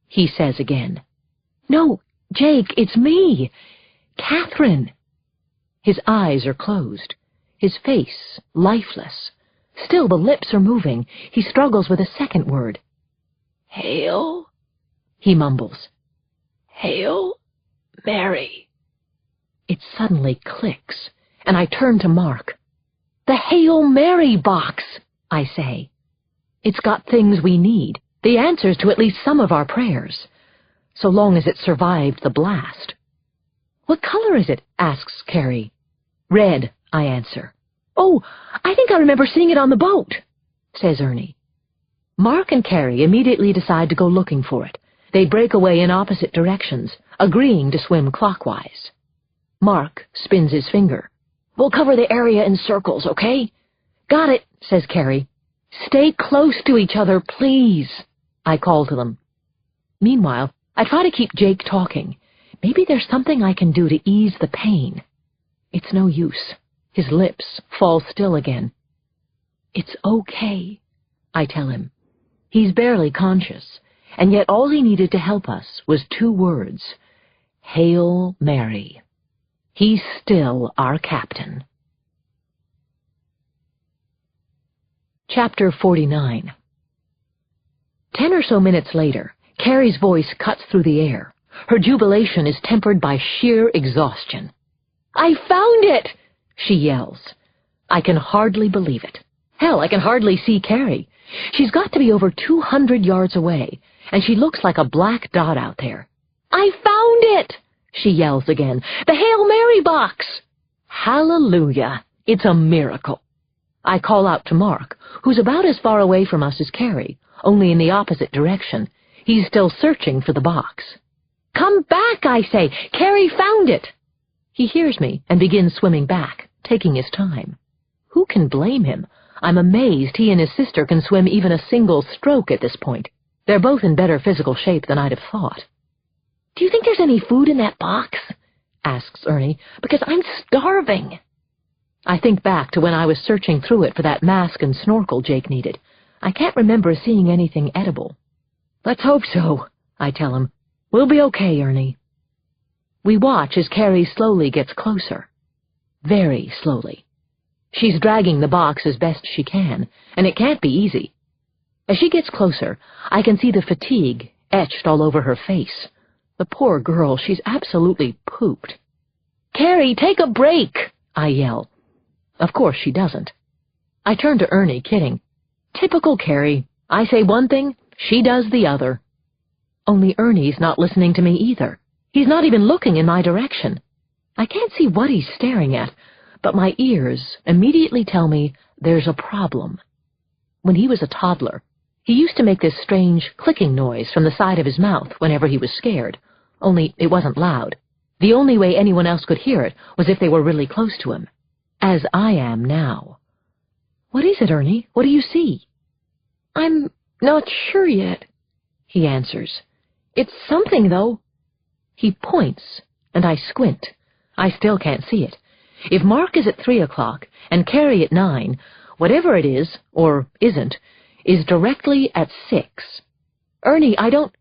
he says again. No, Jake, it's me. Catherine. His eyes are closed, his face lifeless. Still the lips are moving. He struggles with a second word. Hail, he mumbles. Hail, Mary. It suddenly clicks, and I turn to Mark. The Hail Mary box, I say. It's got things we need, the answers to at least some of our prayers, so long as it survived the blast. What color is it? Asks Carrie. Red, I answer. Oh, I think I remember seeing it on the boat, says Ernie. Mark and Carrie immediately decide to go looking for it. They break away in opposite directions, agreeing to swim clockwise. Mark spins his finger. We'll cover the area in circles, okay? Got it, says Carrie. Stay close to each other, please, I call to them. Meanwhile, I try to keep Jake talking. Maybe there's something I can do to ease the pain. It's no use. His lips fall still again. It's okay, I tell him. He's barely conscious, and yet all he needed to help us was 2 words. Hail Mary. He's still our captain. Chapter 49. 10 or so minutes later, Carrie's voice cuts through the air. Her jubilation is tempered by sheer exhaustion. "I found it!" she yells. I can hardly believe it. Hell, I can hardly see Carrie. She's got to be over 200 yards away, and she looks like a black dot out there. "I found it!" she yells again. "The Hail Mary box!" Hallelujah! It's a miracle. I call out to Mark, who's about as far away from us as Carrie, only in the opposite direction. He's still searching for the box. "Come back, I say! Carrie found it!" He hears me and begins swimming back, taking his time. Who can blame him? I'm amazed he and his sister can swim even a single stroke at this point. They're both in better physical shape than I'd have thought. "Do you think there's any food in that box?" asks Ernie, "because I'm starving." I think back to when I was searching through it for that mask and snorkel Jake needed. I can't remember seeing anything edible. "Let's hope so," I tell him. "We'll be okay, Ernie." We watch as Carrie slowly gets closer. Very slowly. She's dragging the box as best she can, and it can't be easy. As she gets closer, I can see the fatigue etched all over her face. The poor girl, she's absolutely pooped. "Carrie, take a break!" I yell. Of course she doesn't. I turn to Ernie, kidding. Typical Carrie. I say one thing, she does the other. Only Ernie's not listening to me either. He's not even looking in my direction. I can't see what he's staring at, but my ears immediately tell me there's a problem. When he was a toddler, he used to make this strange clicking noise from the side of his mouth whenever he was scared, only it wasn't loud. The only way anyone else could hear it was if they were really close to him. As I am now. "What is it, Ernie? What do you see?" "I'm not sure yet," he answers. "It's something, though." He points, and I squint. I still can't see it. If Mark is at 3 o'clock and Carrie at 9, whatever it is, or isn't, is directly at 6. "Ernie, I don't—"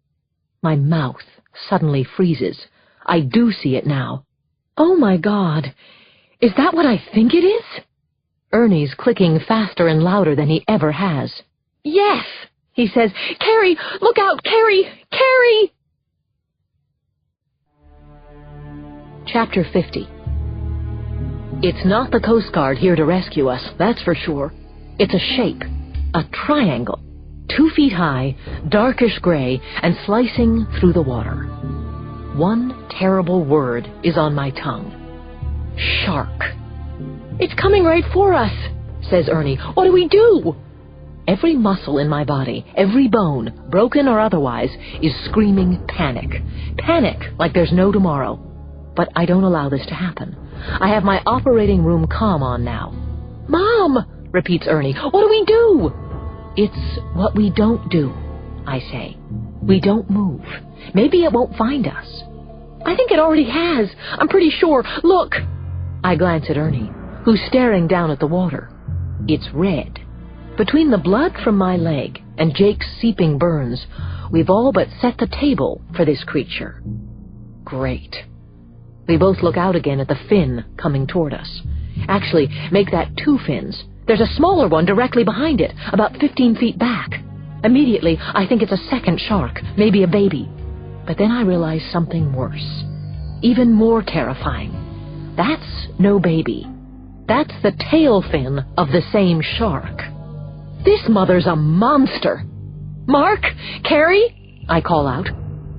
My mouth suddenly freezes. I do see it now. Oh, my God. Is that what I think it is? Ernie's clicking faster and louder than he ever has. "Yes," he says. "Carrie, look out, Carrie! Carrie!" Chapter 50. It's not the Coast Guard here to rescue us, that's for sure. It's a shape, a triangle, 2 feet high, darkish gray, and slicing through the water. One terrible word is on my tongue. Shark. "It's coming right for us," says Ernie. "What do we do?" Every muscle in my body, every bone, broken or otherwise, is screaming panic. Panic like there's no tomorrow. But I don't allow this to happen. I have my operating room comm on now. "Mom," repeats Ernie, "what do we do?" "It's what we don't do," I say. "We don't move. Maybe it won't find us." "I think it already has. I'm pretty sure. Look." I glance at Ernie, who's staring down at the water. It's red. Between the blood from my leg and Jake's seeping burns, we've all but set the table for this creature. Great. We both look out again at the fin coming toward us. Actually, make that 2 fins. There's a smaller one directly behind it, about 15 feet back. Immediately, I think it's a second shark, maybe a baby. But then I realize something worse. Even more terrifying. That's no baby. That's the tail fin of the same shark. This mother's a monster. "Mark? Carrie?" I call out.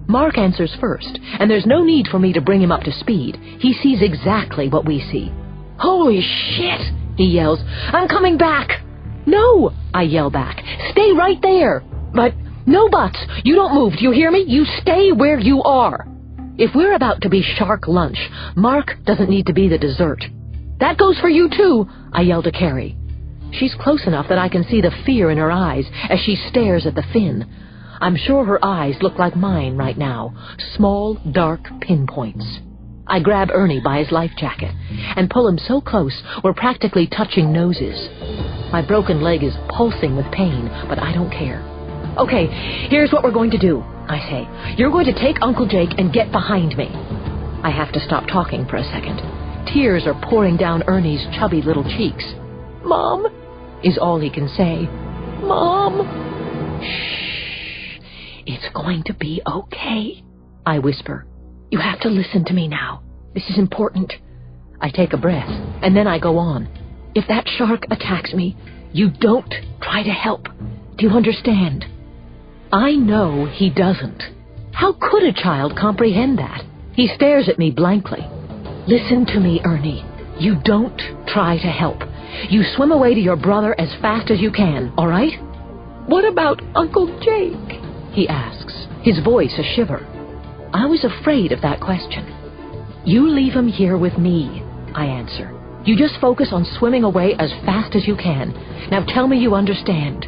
Mark answers first, and there's no need for me to bring him up to speed. He sees exactly what we see. "Holy shit!" he yells. "I'm coming back!" "No!" I yell back. "Stay right there!" "But, no buts! You don't move, do you hear me? You stay where you are!" If we're about to be shark lunch, Mark doesn't need to be the dessert. "That goes for you, too!" I yell to Carrie. She's close enough that I can see the fear in her eyes as she stares at the fin. I'm sure her eyes look like mine right now, small, dark pinpoints. I grab Ernie by his life jacket and pull him so close we're practically touching noses. My broken leg is pulsing with pain, but I don't care. "Okay, here's what we're going to do," I say. "You're going to take Uncle Jake and get behind me." I have to stop talking for a second. Tears are pouring down Ernie's chubby little cheeks. "Mom," is all he can say. Mom! Shh. It's going to be okay, I whisper. You have to listen to me now. This is important. I take a breath, and then I go on. If that shark attacks me, you don't try to help. Do you understand? I know he doesn't. How could a child comprehend that? He stares at me blankly. Listen to me, Ernie. You don't try to help. You swim away to your brother as fast as you can, all right? What about Uncle Jake? He asks, his voice a shiver. I was afraid of that question. You leave him here with me, I answer. You just focus on swimming away as fast as you can. Now tell me you understand.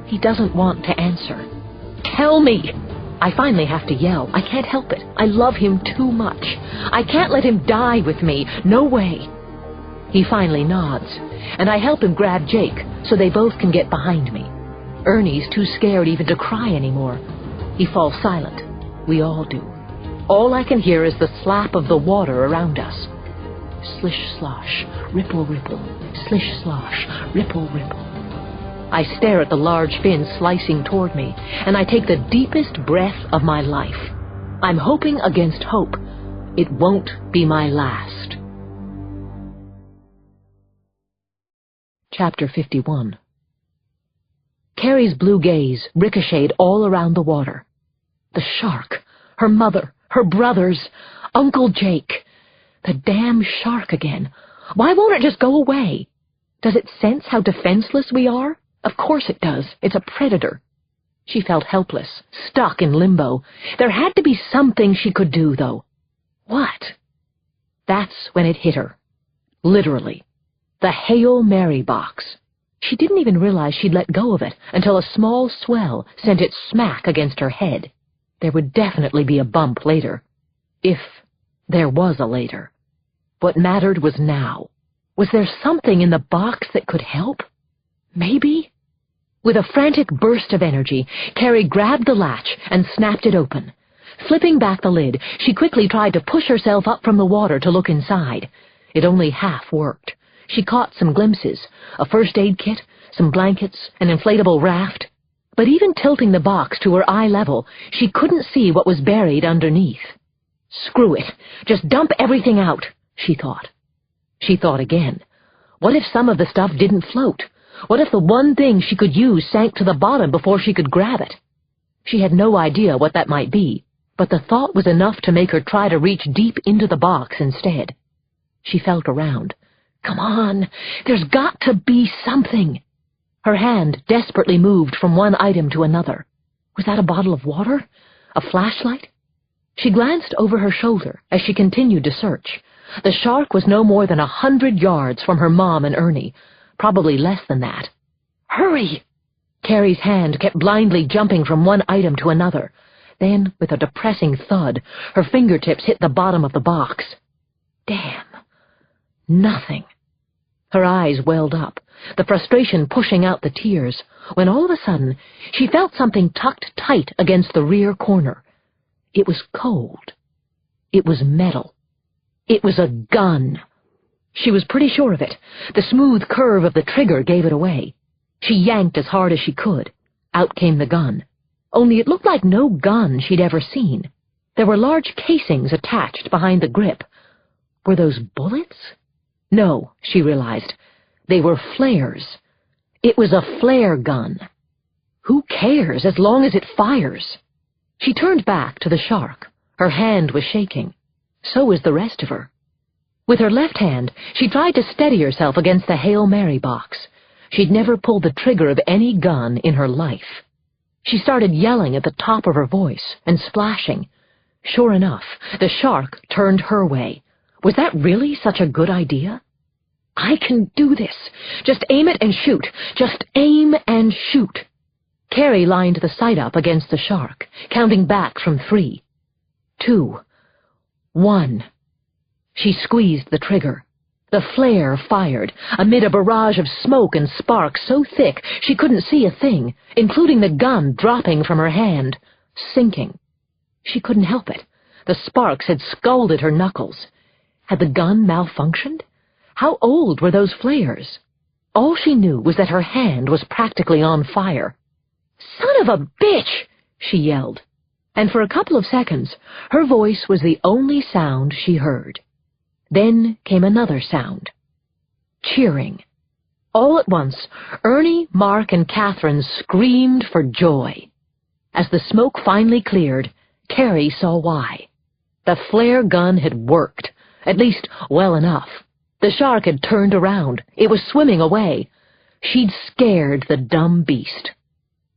He doesn't want to answer. Tell me! I finally have to yell. I can't help it. I love him too much. I can't let him die with me. No way. He finally nods, and I help him grab Jake so they both can get behind me. Ernie's too scared even to cry anymore. He falls silent. We all do. All I can hear is the slap of the water around us. Slish, slosh, ripple, ripple. Slish, slosh, ripple, ripple. I stare at the large fin slicing toward me, and I take the deepest breath of my life. I'm hoping against hope. It won't be my last. Chapter 51. Carrie's blue gaze ricocheted all around the water. The shark, her mother, her brothers, Uncle Jake. The damn shark again. Why won't it just go away? Does it sense how defenseless we are? Of course it does. It's a predator. She felt helpless, stuck in limbo. There had to be something she could do, though. What? That's when it hit her. Literally. The Hail Mary box. She didn't even realize she'd let go of it until a small swell sent it smack against her head. There would definitely be a bump later. If there was a later. What mattered was now. Was there something in the box that could help? Maybe? With a frantic burst of energy, Carrie grabbed the latch and snapped it open. Flipping back the lid, she quickly tried to push herself up from the water to look inside. It only half worked. She caught some glimpses, a first aid kit, some blankets, an inflatable raft. But even tilting the box to her eye level, she couldn't see what was buried underneath. Screw it. Just dump everything out, she thought. She thought again. What if some of the stuff didn't float? What if the one thing she could use sank to the bottom before she could grab it? She had no idea what that might be, but the thought was enough to make her try to reach deep into the box instead. She felt around. Come on, there's got to be something. Her hand desperately moved from one item to another. Was that a bottle of water? A flashlight? She glanced over her shoulder as she continued to search. The shark was no more than 100 yards from her mom and Ernie. Probably less than that. Hurry! Carrie's hand kept blindly jumping from one item to another. Then, with a depressing thud, her fingertips hit the bottom of the box. Damn. Nothing. Her eyes welled up, the frustration pushing out the tears, when all of a sudden she felt something tucked tight against the rear corner. It was cold. It was metal. It was a gun. She was pretty sure of it. The smooth curve of the trigger gave it away. She yanked as hard as she could. Out came the gun. Only it looked like no gun she'd ever seen. There were large casings attached behind the grip. Were those bullets? No, she realized. They were flares. It was a flare gun. Who cares as long as it fires? She turned back to the shark. Her hand was shaking. So was the rest of her. With her left hand, she tried to steady herself against the Hail Mary box. She'd never pulled the trigger of any gun in her life. She started yelling at the top of her voice and splashing. Sure enough, the shark turned her way. Was that really such a good idea? I can do this. Just aim it and shoot. Just aim and shoot. Carrie lined the sight up against the shark, counting back from 3, 2, 1. She squeezed the trigger. The flare fired, amid a barrage of smoke and sparks so thick she couldn't see a thing, including the gun dropping from her hand, sinking. She couldn't help it. The sparks had scalded her knuckles. Had the gun malfunctioned? How old were those flares? All she knew was that her hand was practically on fire. "Son of a bitch!" she yelled, and for a couple of seconds her voice was the only sound she heard. Then came another sound. Cheering. All at once, Ernie, Mark, and Catherine screamed for joy. As the smoke finally cleared, Carrie saw why. The flare gun had worked, at least well enough. The shark had turned around. It was swimming away. She'd scared the dumb beast.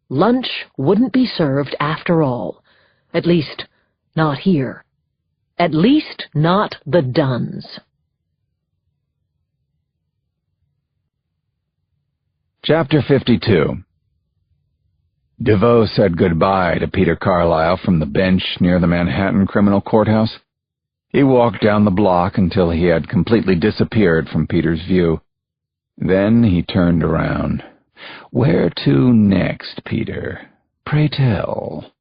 Lunch wouldn't be served after all. At least, not here. At least not the Dunnes. Chapter 52. DeVoe said goodbye to Peter Carlyle from the bench near the Manhattan Criminal Courthouse. He walked down the block until he had completely disappeared from Peter's view. Then he turned around. "Where to next, Peter? Pray tell."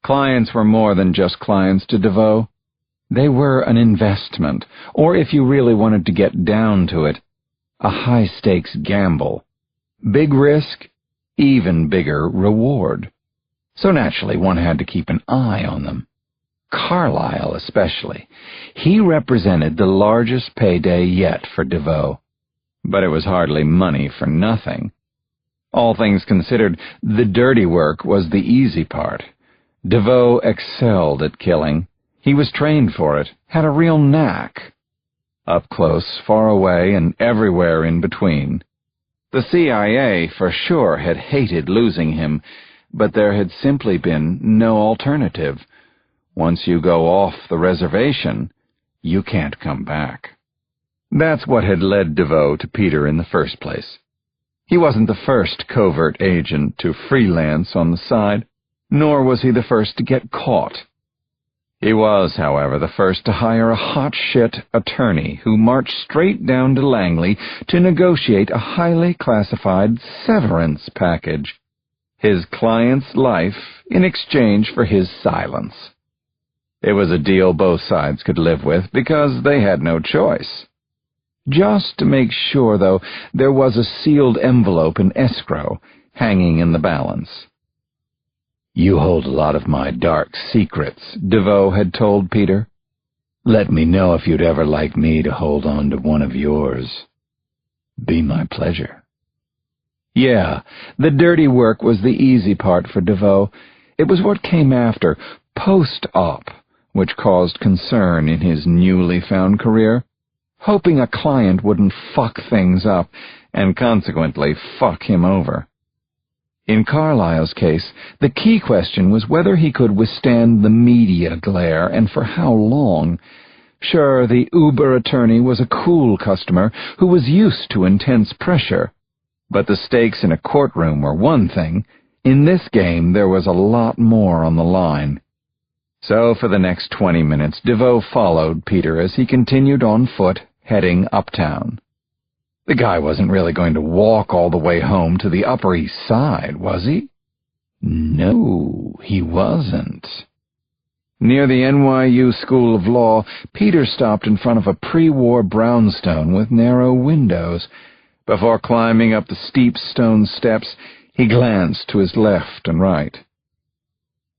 Clients were more than just clients to DeVoe. They were an investment, or if you really wanted to get down to it, a high-stakes gamble. Big risk, even bigger reward. So naturally one had to keep an eye on them. Carlyle especially. He represented the largest payday yet for DeVoe. But it was hardly money for nothing. All things considered, the dirty work was the easy part. DeVoe excelled at killing. He was trained for it, had a real knack. Up close, far away, and everywhere in between. The CIA, for sure, had hated losing him, but there had simply been no alternative. Once you go off the reservation, you can't come back. That's what had led DeVoe to Peter in the first place. He wasn't the first covert agent to freelance on the side, nor was he the first to get caught. He was, however, the first to hire a hot-shit attorney who marched straight down to Langley to negotiate a highly classified severance package, his client's life in exchange for his silence. It was a deal both sides could live with because they had no choice. Just to make sure, though, there was a sealed envelope in escrow hanging in the balance. "You hold a lot of my dark secrets," DeVoe had told Peter. "Let me know if you'd ever like me to hold on to one of yours. Be my pleasure." Yeah, the dirty work was the easy part for DeVoe. It was what came after, post-op, which caused concern in his newly found career, hoping a client wouldn't fuck things up and consequently fuck him over. In Carlyle's case, the key question was whether he could withstand the media glare and for how long. Sure, the Uber attorney was a cool customer who was used to intense pressure, but the stakes in a courtroom were one thing. In this game, there was a lot more on the line. So for the next 20 minutes, DeVoe followed Peter as he continued on foot, heading uptown. The guy wasn't really going to walk all the way home to the Upper East Side, was he? No, he wasn't. Near the NYU School of Law, Peter stopped in front of a pre-war brownstone with narrow windows. Before climbing up the steep stone steps, he glanced to his left and right.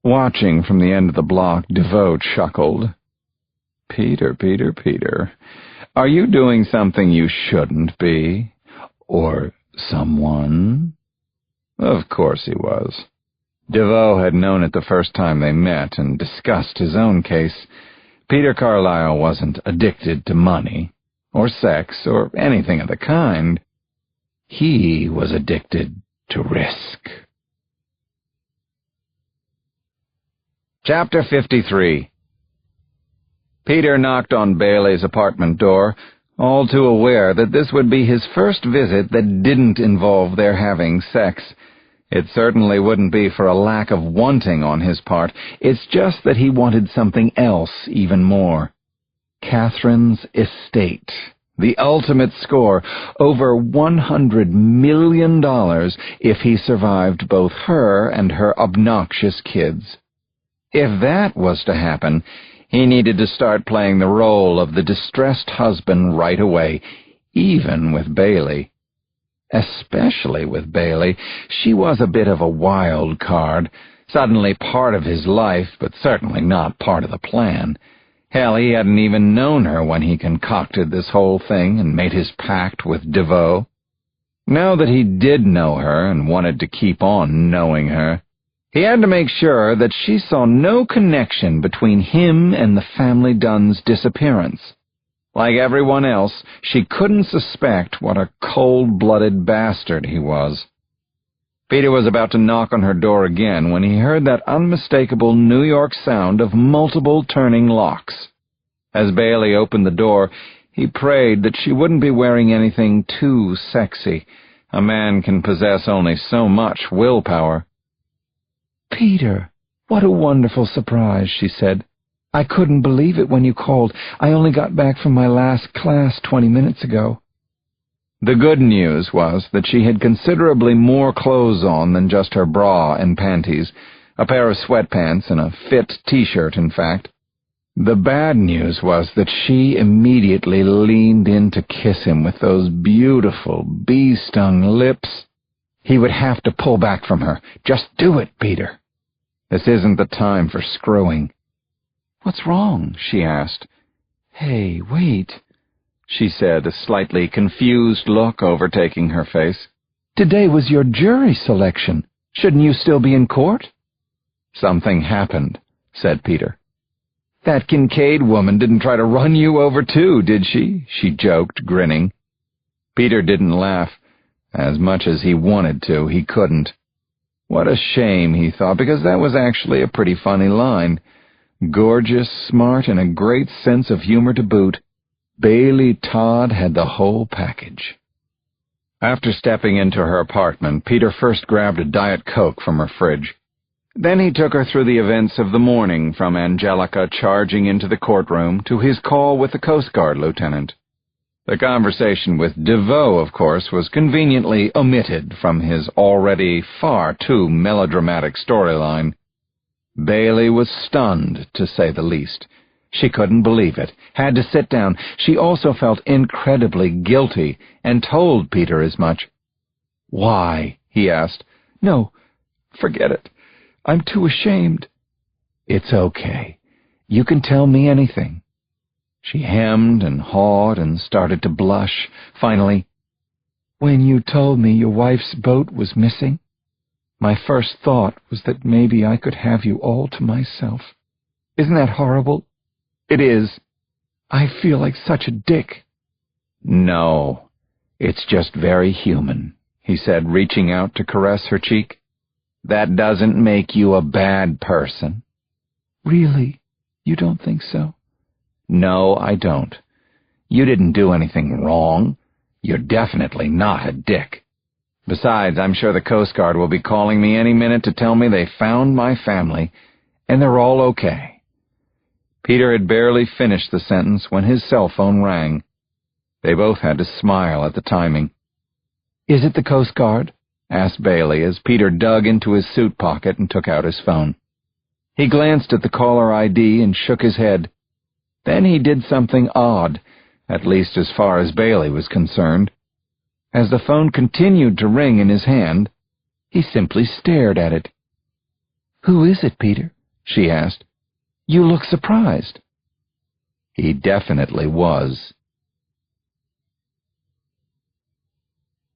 Watching from the end of the block, DeVoe chuckled. Peter, are you doing something you shouldn't be? Or someone? Of course he was. DeVoe had known it the first time they met and discussed his own case. Peter Carlyle wasn't addicted to money, or sex, or anything of the kind. He was addicted to risk. Chapter 53. Peter knocked on Bailey's apartment door, all too aware that this would be his first visit that didn't involve their having sex. It certainly wouldn't be for a lack of wanting on his part. It's just that he wanted something else even more. Catherine's estate. The ultimate score, over $100 million if he survived both her and her obnoxious kids. If that was to happen, he needed to start playing the role of the distressed husband right away, even with Bailey. especially with Bailey. She was a bit of a wild card, suddenly part of his life, but certainly not part of the plan. Hell, he hadn't even known her when he concocted this whole thing and made his pact with DeVoe. Now that he did know her and wanted to keep on knowing her, he had to make sure that she saw no connection between him and the family Dunne's disappearance. Like everyone else, she couldn't suspect what a cold-blooded bastard he was. Peter was about to knock on her door again when he heard that unmistakable New York sound of multiple turning locks. As Bailey opened the door, he prayed that she wouldn't be wearing anything too sexy. A man can possess only so much willpower. "Peter, what a wonderful surprise," she said. "I couldn't believe it when you called. I only got back from my last class 20 minutes ago." The good news was that she had considerably more clothes on than just her bra and panties, a pair of sweatpants and a fit T-shirt, in fact. The bad news was that she immediately leaned in to kiss him with those beautiful, bee-stung lips. He would have to pull back from her. "Just do it, Peter. This isn't the time for screwing." "What's wrong?" she asked. "Hey, wait," she said, a slightly confused look overtaking her face. "Today was your jury selection. Shouldn't you still be in court?" "Something happened," said Peter. "That Kincaid woman didn't try to run you over too, did she?" she joked, grinning. Peter didn't laugh. As much as he wanted to, he couldn't. What a shame, he thought, because that was actually a pretty funny line. Gorgeous, smart, and a great sense of humor to boot. Bailey Todd had the whole package. After stepping into her apartment, Peter first grabbed a Diet Coke from her fridge. Then he took her through the events of the morning, from Angelica charging into the courtroom to his call with the Coast Guard lieutenant. The conversation with DeVoe, of course, was conveniently omitted from his already far too melodramatic storyline. Bailey was stunned, to say the least. She couldn't believe it, had to sit down. She also felt incredibly guilty, and told Peter as much. "Why?" he asked. "No, forget it. I'm too ashamed." "It's okay. You can tell me anything." She hemmed and hawed and started to blush. Finally, "When you told me your wife's boat was missing, my first thought was that maybe I could have you all to myself. Isn't that horrible?" "It is. I feel like such a dick." "No, it's just very human," he said, reaching out to caress her cheek. "That doesn't make you a bad person." "Really? You don't think so?" "No, I don't. You didn't do anything wrong. You're definitely not a dick. Besides, I'm sure the Coast Guard will be calling me any minute to tell me they found my family, and they're all okay." Peter had barely finished the sentence when his cell phone rang. They both had to smile at the timing. "Is it the Coast Guard?" asked Bailey as Peter dug into his suit pocket and took out his phone. He glanced at the caller ID and shook his head. Then he did something odd, at least as far as Bailey was concerned. As the phone continued to ring in his hand, he simply stared at it. "Who is it, Peter?" she asked. "You look surprised." He definitely was.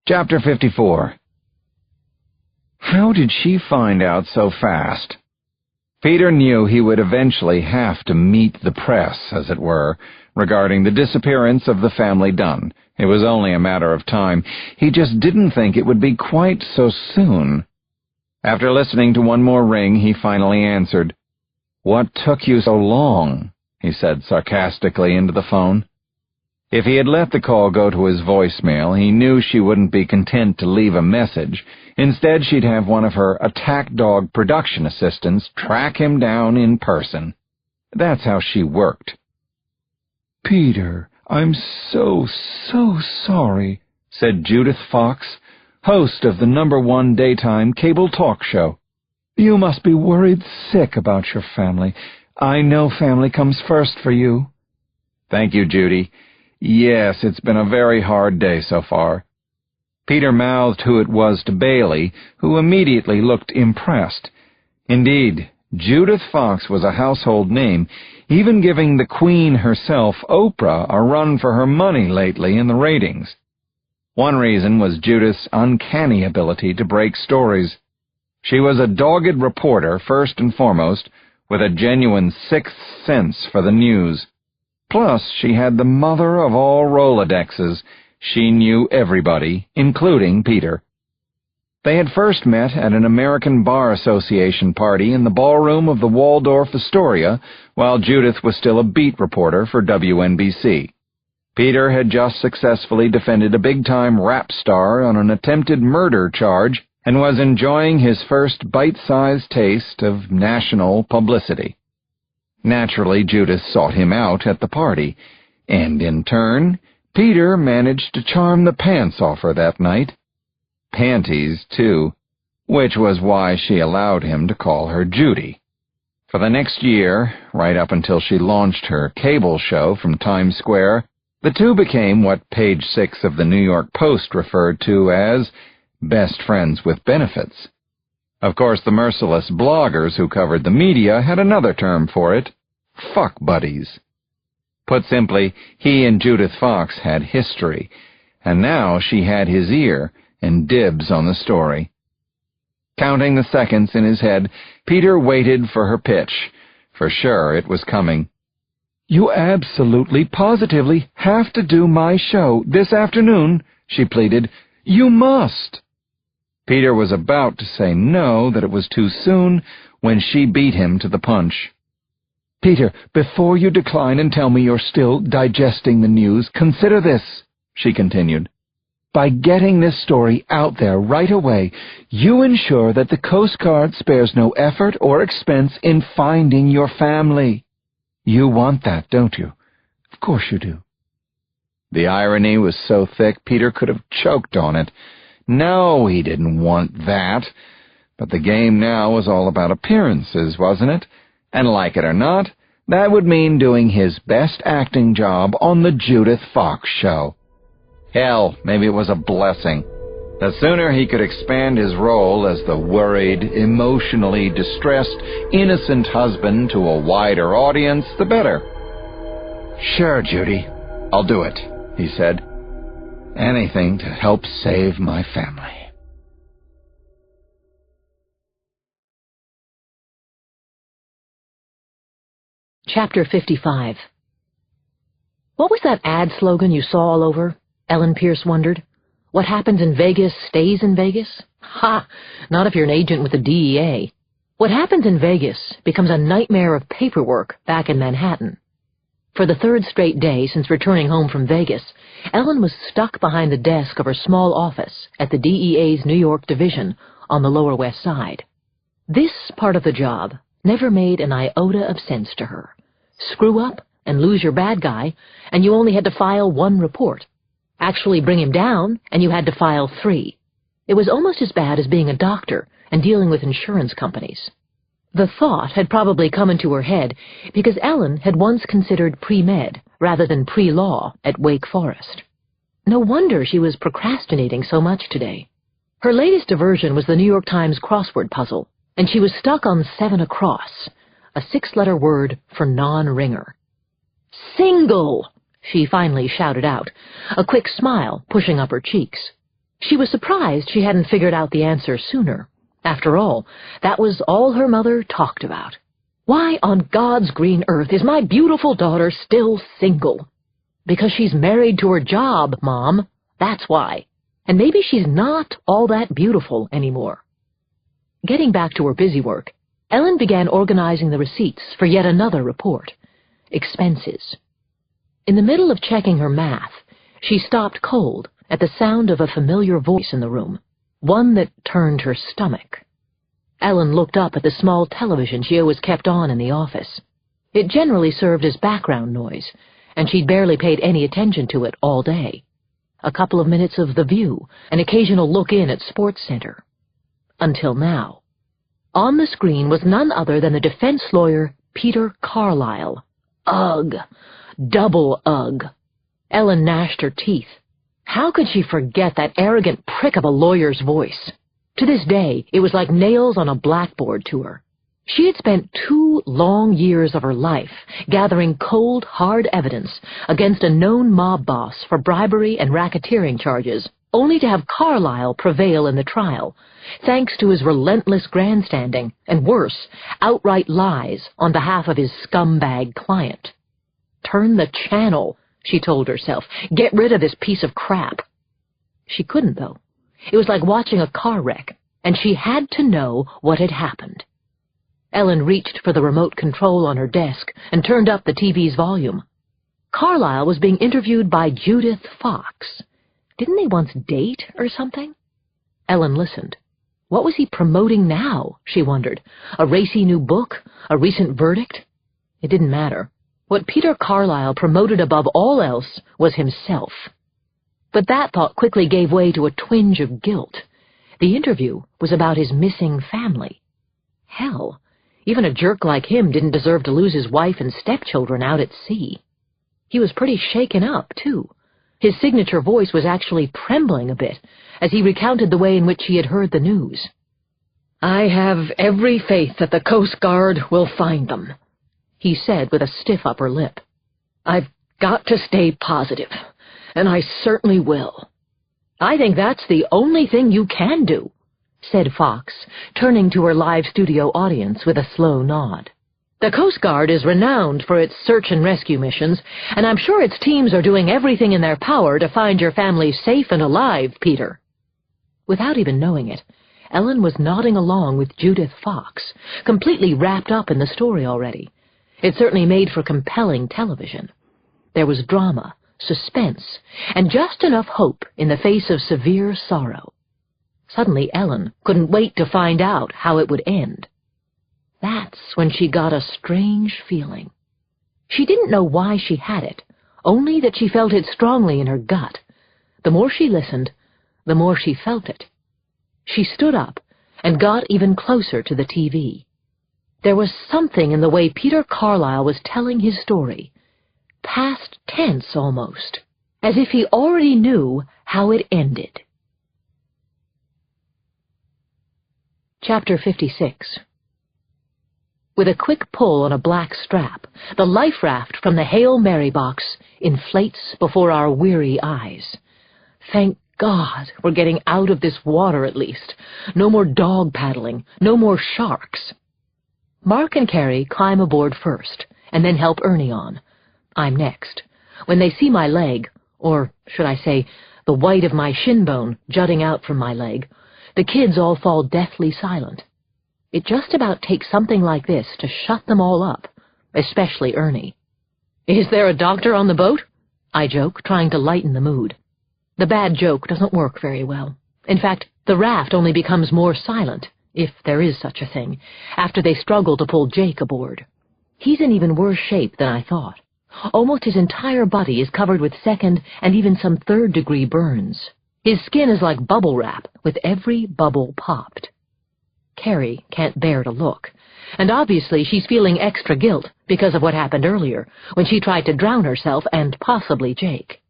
Chapter 54. How did she find out so fast? Peter knew he would eventually have to meet the press, as it were, regarding the disappearance of the family Dunne. It was only a matter of time. He just didn't think it would be quite so soon. After listening to one more ring, he finally answered. "What took you so long?" he said sarcastically into the phone. If he had let the call go to his voicemail, he knew she wouldn't be content to leave a message. Instead, she'd have one of her attack dog production assistants track him down in person. That's how she worked. "Peter, I'm so sorry," said Judith Fox, host of the #1 daytime cable talk show. "You must be worried sick about your family. I know family comes first for you." "Thank you, Judy. Yes, it's been a very hard day so far." Peter mouthed who it was to Bailey, who immediately looked impressed. Indeed, Judith Fox was a household name, even giving the Queen herself, Oprah, a run for her money lately in the ratings. One reason was Judith's uncanny ability to break stories. She was a dogged reporter, first and foremost, with a genuine sixth sense for the news. Plus, she had the mother of all Rolodexes. She knew everybody, including Peter. They had first met at an American Bar Association party in the ballroom of the Waldorf Astoria, while Judith was still a beat reporter for WNBC. Peter had just successfully defended a big-time rap star on an attempted murder charge and was enjoying his first bite-sized taste of national publicity. Naturally, Judith sought him out at the party, and in turn, Peter managed to charm the pants off her that night. Panties, too, which was why she allowed him to call her Judy. For the next year, right up until she launched her cable show from Times Square, the two became what page 6 of the New York Post referred to as best friends with benefits. Of course, the merciless bloggers who covered the media had another term for it: fuck buddies. Put simply, he and Judith Fox had history, and now she had his ear and dibs on the story. Counting the seconds in his head, Peter waited for her pitch. For sure it was coming. "You absolutely, positively have to do my show this afternoon," she pleaded. "You must." Peter was about to say no, that it was too soon, when she beat him to the punch. "Peter, before you decline and tell me you're still digesting the news, consider this," she continued. "By getting this story out there right away, you ensure that the Coast Guard spares no effort or expense in finding your family. You want that, don't you? Of course you do." The irony was so thick Peter could have choked on it. No, he didn't want that. But the game now was all about appearances, wasn't it? And like it or not, that would mean doing his best acting job on the Judith Fox show. Hell, maybe it was a blessing. The sooner he could expand his role as the worried, emotionally distressed, innocent husband to a wider audience, the better. "Sure, Judy, I'll do it," he said. "Anything to help save my family." Chapter 55. What was that ad slogan you saw all over? Ellen Pierce wondered. What happens in Vegas stays in Vegas? Ha! Not if you're an agent with the DEA. What happens in Vegas becomes a nightmare of paperwork back in Manhattan. For the third straight day since returning home from Vegas, Ellen was stuck behind the desk of her small office at the DEA's New York division on the Lower West Side. This part of the job never made an iota of sense to her. Screw up and lose your bad guy, and you only had to file one report. Actually bring him down, and you had to file 3. It was almost as bad as being a doctor and dealing with insurance companies. The thought had probably come into her head because Ellen had once considered pre-med rather than pre-law at Wake Forest. No wonder she was procrastinating so much today. Her latest diversion was the New York Times crossword puzzle, and she was stuck on 7 across, a 6-letter word for non-ringer. "Single!" she finally shouted out, a quick smile pushing up her cheeks. She was surprised she hadn't figured out the answer sooner. After all, that was all her mother talked about. Why on God's green earth is my beautiful daughter still single? Because she's married to her job, Mom. That's why. And maybe she's not all that beautiful anymore. Getting back to her busy work, Ellen began organizing the receipts for yet another report. Expenses. In the middle of checking her math, she stopped cold at the sound of a familiar voice in the room, one that turned her stomach. Ellen looked up at the small television she always kept on in the office. It generally served as background noise, and she'd barely paid any attention to it all day. A couple of minutes of The View, an occasional look in at Sports Center. Until now. On the screen was none other than the defense lawyer, Peter Carlisle. Ugh! Double ugh! Ellen gnashed her teeth. How could she forget that arrogant prick of a lawyer's voice? To this day, it was like nails on a blackboard to her. She had spent 2 long years of her life gathering cold, hard evidence against a known mob boss for bribery and racketeering charges, only to have Carlyle prevail in the trial, thanks to his relentless grandstanding and, worse, outright lies on behalf of his scumbag client. Turn the channel, she told herself. Get rid of this piece of crap. She couldn't, though. It was like watching a car wreck, and she had to know what had happened. Ellen reached for the remote control on her desk and turned up the TV's volume. Carlyle was being interviewed by Judith Fox. Didn't they once date or something? Ellen listened. What was he promoting now, she wondered? A racy new book? A recent verdict? It didn't matter. What Peter Carlyle promoted above all else was himself. But that thought quickly gave way to a twinge of guilt. The interview was about his missing family. Hell, even a jerk like him didn't deserve to lose his wife and stepchildren out at sea. He was pretty shaken up, too. His signature voice was actually trembling a bit as he recounted the way in which he had heard the news. "I have every faith that the Coast Guard will find them," he said with a stiff upper lip. "I've got to stay positive, and I certainly will." "I think that's the only thing you can do," said Fox, turning to her live studio audience with a slow nod. "The Coast Guard is renowned for its search and rescue missions, and I'm sure its teams are doing everything in their power to find your family safe and alive, Peter." Without even knowing it, Ellen was nodding along with Judith Fox, completely wrapped up in the story already. It certainly made for compelling television. There was drama, suspense, and just enough hope in the face of severe sorrow. Suddenly Ellen couldn't wait to find out how it would end. That's when she got a strange feeling. She didn't know why she had it, only that she felt it strongly in her gut. The more she listened, the more she felt it. She stood up and got even closer to the TV. There was something in the way Peter Carlyle was telling his story, past tense almost, as if he already knew how it ended. Chapter 56. With a quick pull on a black strap, the life raft from the Hail Mary box inflates before our weary eyes. Thank God we're getting out of this water at least. No more dog paddling, no more sharks. Mark and Carrie climb aboard first, and then help Ernie on. I'm next. When they see my leg, or should I say, the white of my shin bone jutting out from my leg, the kids all fall deathly silent. It just about takes something like this to shut them all up, especially Ernie. "Is there a doctor on the boat?" I joke, trying to lighten the mood. The bad joke doesn't work very well. In fact, the raft only becomes more silent, if there is such a thing, after they struggle to pull Jake aboard. He's in even worse shape than I thought. Almost his entire body is covered with second and even some third-degree burns. His skin is like bubble wrap, with every bubble popped. Carrie can't bear to look, and obviously she's feeling extra guilt because of what happened earlier, when she tried to drown herself and possibly Jake.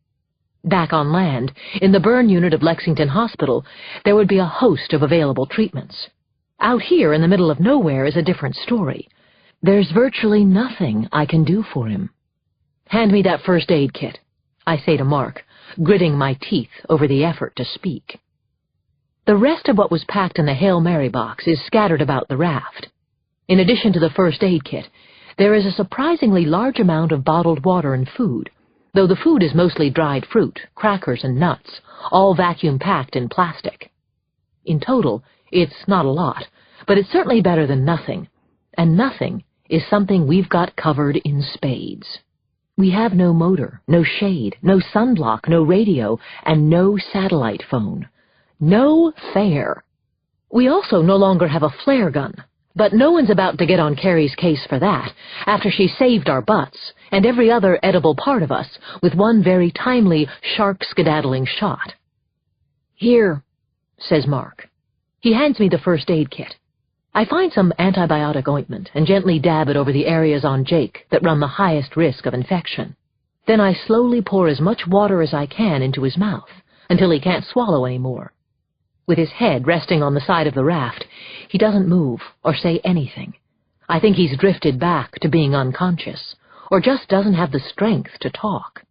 Back on land, in the burn unit of Lexington Hospital, there would be a host of available treatments. Out here in the middle of nowhere is a different story. There's virtually nothing I can do for him. "Hand me that first aid kit," I say to Mark, gritting my teeth over the effort to speak. The rest of what was packed in the Hail Mary box is scattered about the raft. In addition to the first aid kit, there is a surprisingly large amount of bottled water and food, though the food is mostly dried fruit, crackers, and nuts, all vacuum-packed in plastic. In total, it's not a lot, but it's certainly better than nothing, and nothing is something we've got covered in spades. We have no motor, no shade, no sunblock, no radio, and no satellite phone. No fair. We also no longer have a flare gun, but no one's about to get on Carrie's case for that, after she saved our butts, and every other edible part of us, with one very timely shark-skedaddling shot. "Here," says Mark. He hands me the first aid kit. I find some antibiotic ointment and gently dab it over the areas on Jake that run the highest risk of infection. Then I slowly pour as much water as I can into his mouth, until he can't swallow any more. With his head resting on the side of the raft, he doesn't move or say anything. I think he's drifted back to being unconscious, or just doesn't have the strength to talk.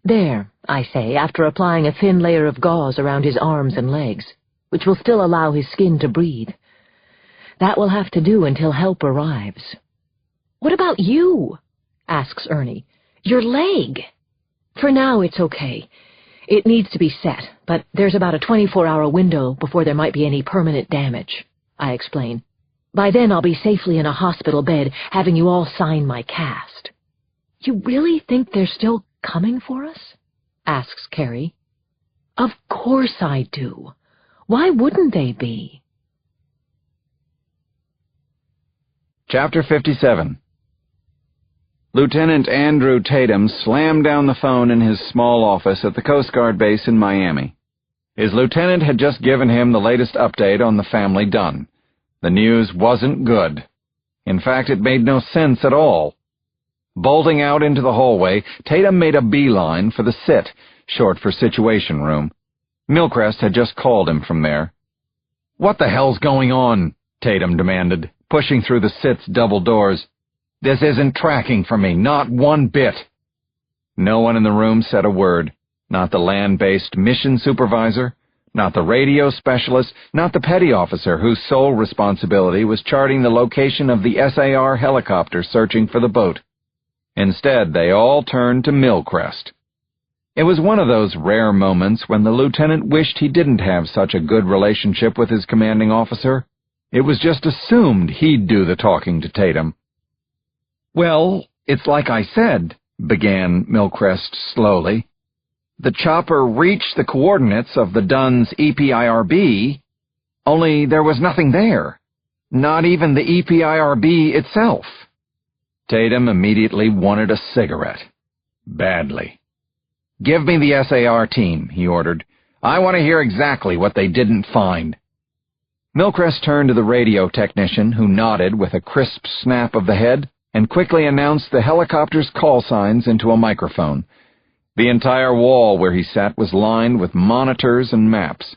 There, I say, after applying a thin layer of gauze around his arms and legs, which will still allow his skin to breathe. That will have to do until help arrives. "What about you?" asks Ernie. "Your leg?" "For now, it's okay. It needs to be set, but there's about a 24-hour window before there might be any permanent damage," I explain. "By then I'll be safely in a hospital bed, having you all sign my cast." "You really think they're still coming for us?" asks Carrie. "Of course I do. Why wouldn't they be?" Chapter 57. Lieutenant Andrew Tatum slammed down the phone in his small office at the Coast Guard base in Miami. His lieutenant had just given him the latest update on the family Dunne. The news wasn't good. In fact, it made no sense at all. Bolting out into the hallway, Tatum made a beeline for the SIT, short for Situation Room. Milcrest had just called him from there. "What the hell's going on?" Tatum demanded, pushing through the SIT's double doors. "This isn't tracking for me, not one bit." No one in the room said a word. Not the land-based mission supervisor, not the radio specialist, not the petty officer whose sole responsibility was charting the location of the SAR helicopter searching for the boat. Instead, they all turned to Milcrest. It was one of those rare moments when the lieutenant wished he didn't have such a good relationship with his commanding officer. It was just assumed he'd do the talking to Tatum. "Well, it's like I said," began Milcrest slowly. "The chopper reached the coordinates of the Dunne's EPIRB, only there was nothing there. Not even the EPIRB itself." Tatum immediately wanted a cigarette. Badly. "Give me the SAR team," he ordered. "I want to hear exactly what they didn't find." Milcrest turned to the radio technician, who nodded with a crisp snap of the head and quickly announced the helicopter's call signs into a microphone. The entire wall where he sat was lined with monitors and maps.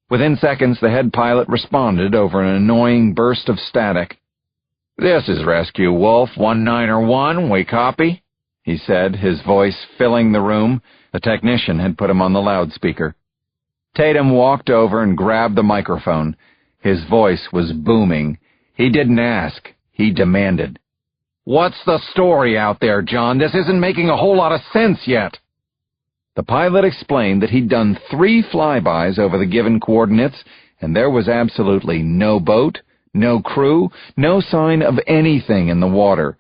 Within seconds, the head pilot responded over an annoying burst of static. "This is Rescue Wolf 1901, we copy," he said, his voice filling the room. The technician had put him on the loudspeaker. Tatum walked over and grabbed the microphone. His voice was booming. He didn't ask, he demanded. "What's the story out there, John? This isn't making a whole lot of sense yet." The pilot explained that he'd done 3 flybys over the given coordinates, and there was absolutely no boat, no crew, no sign of anything in the water.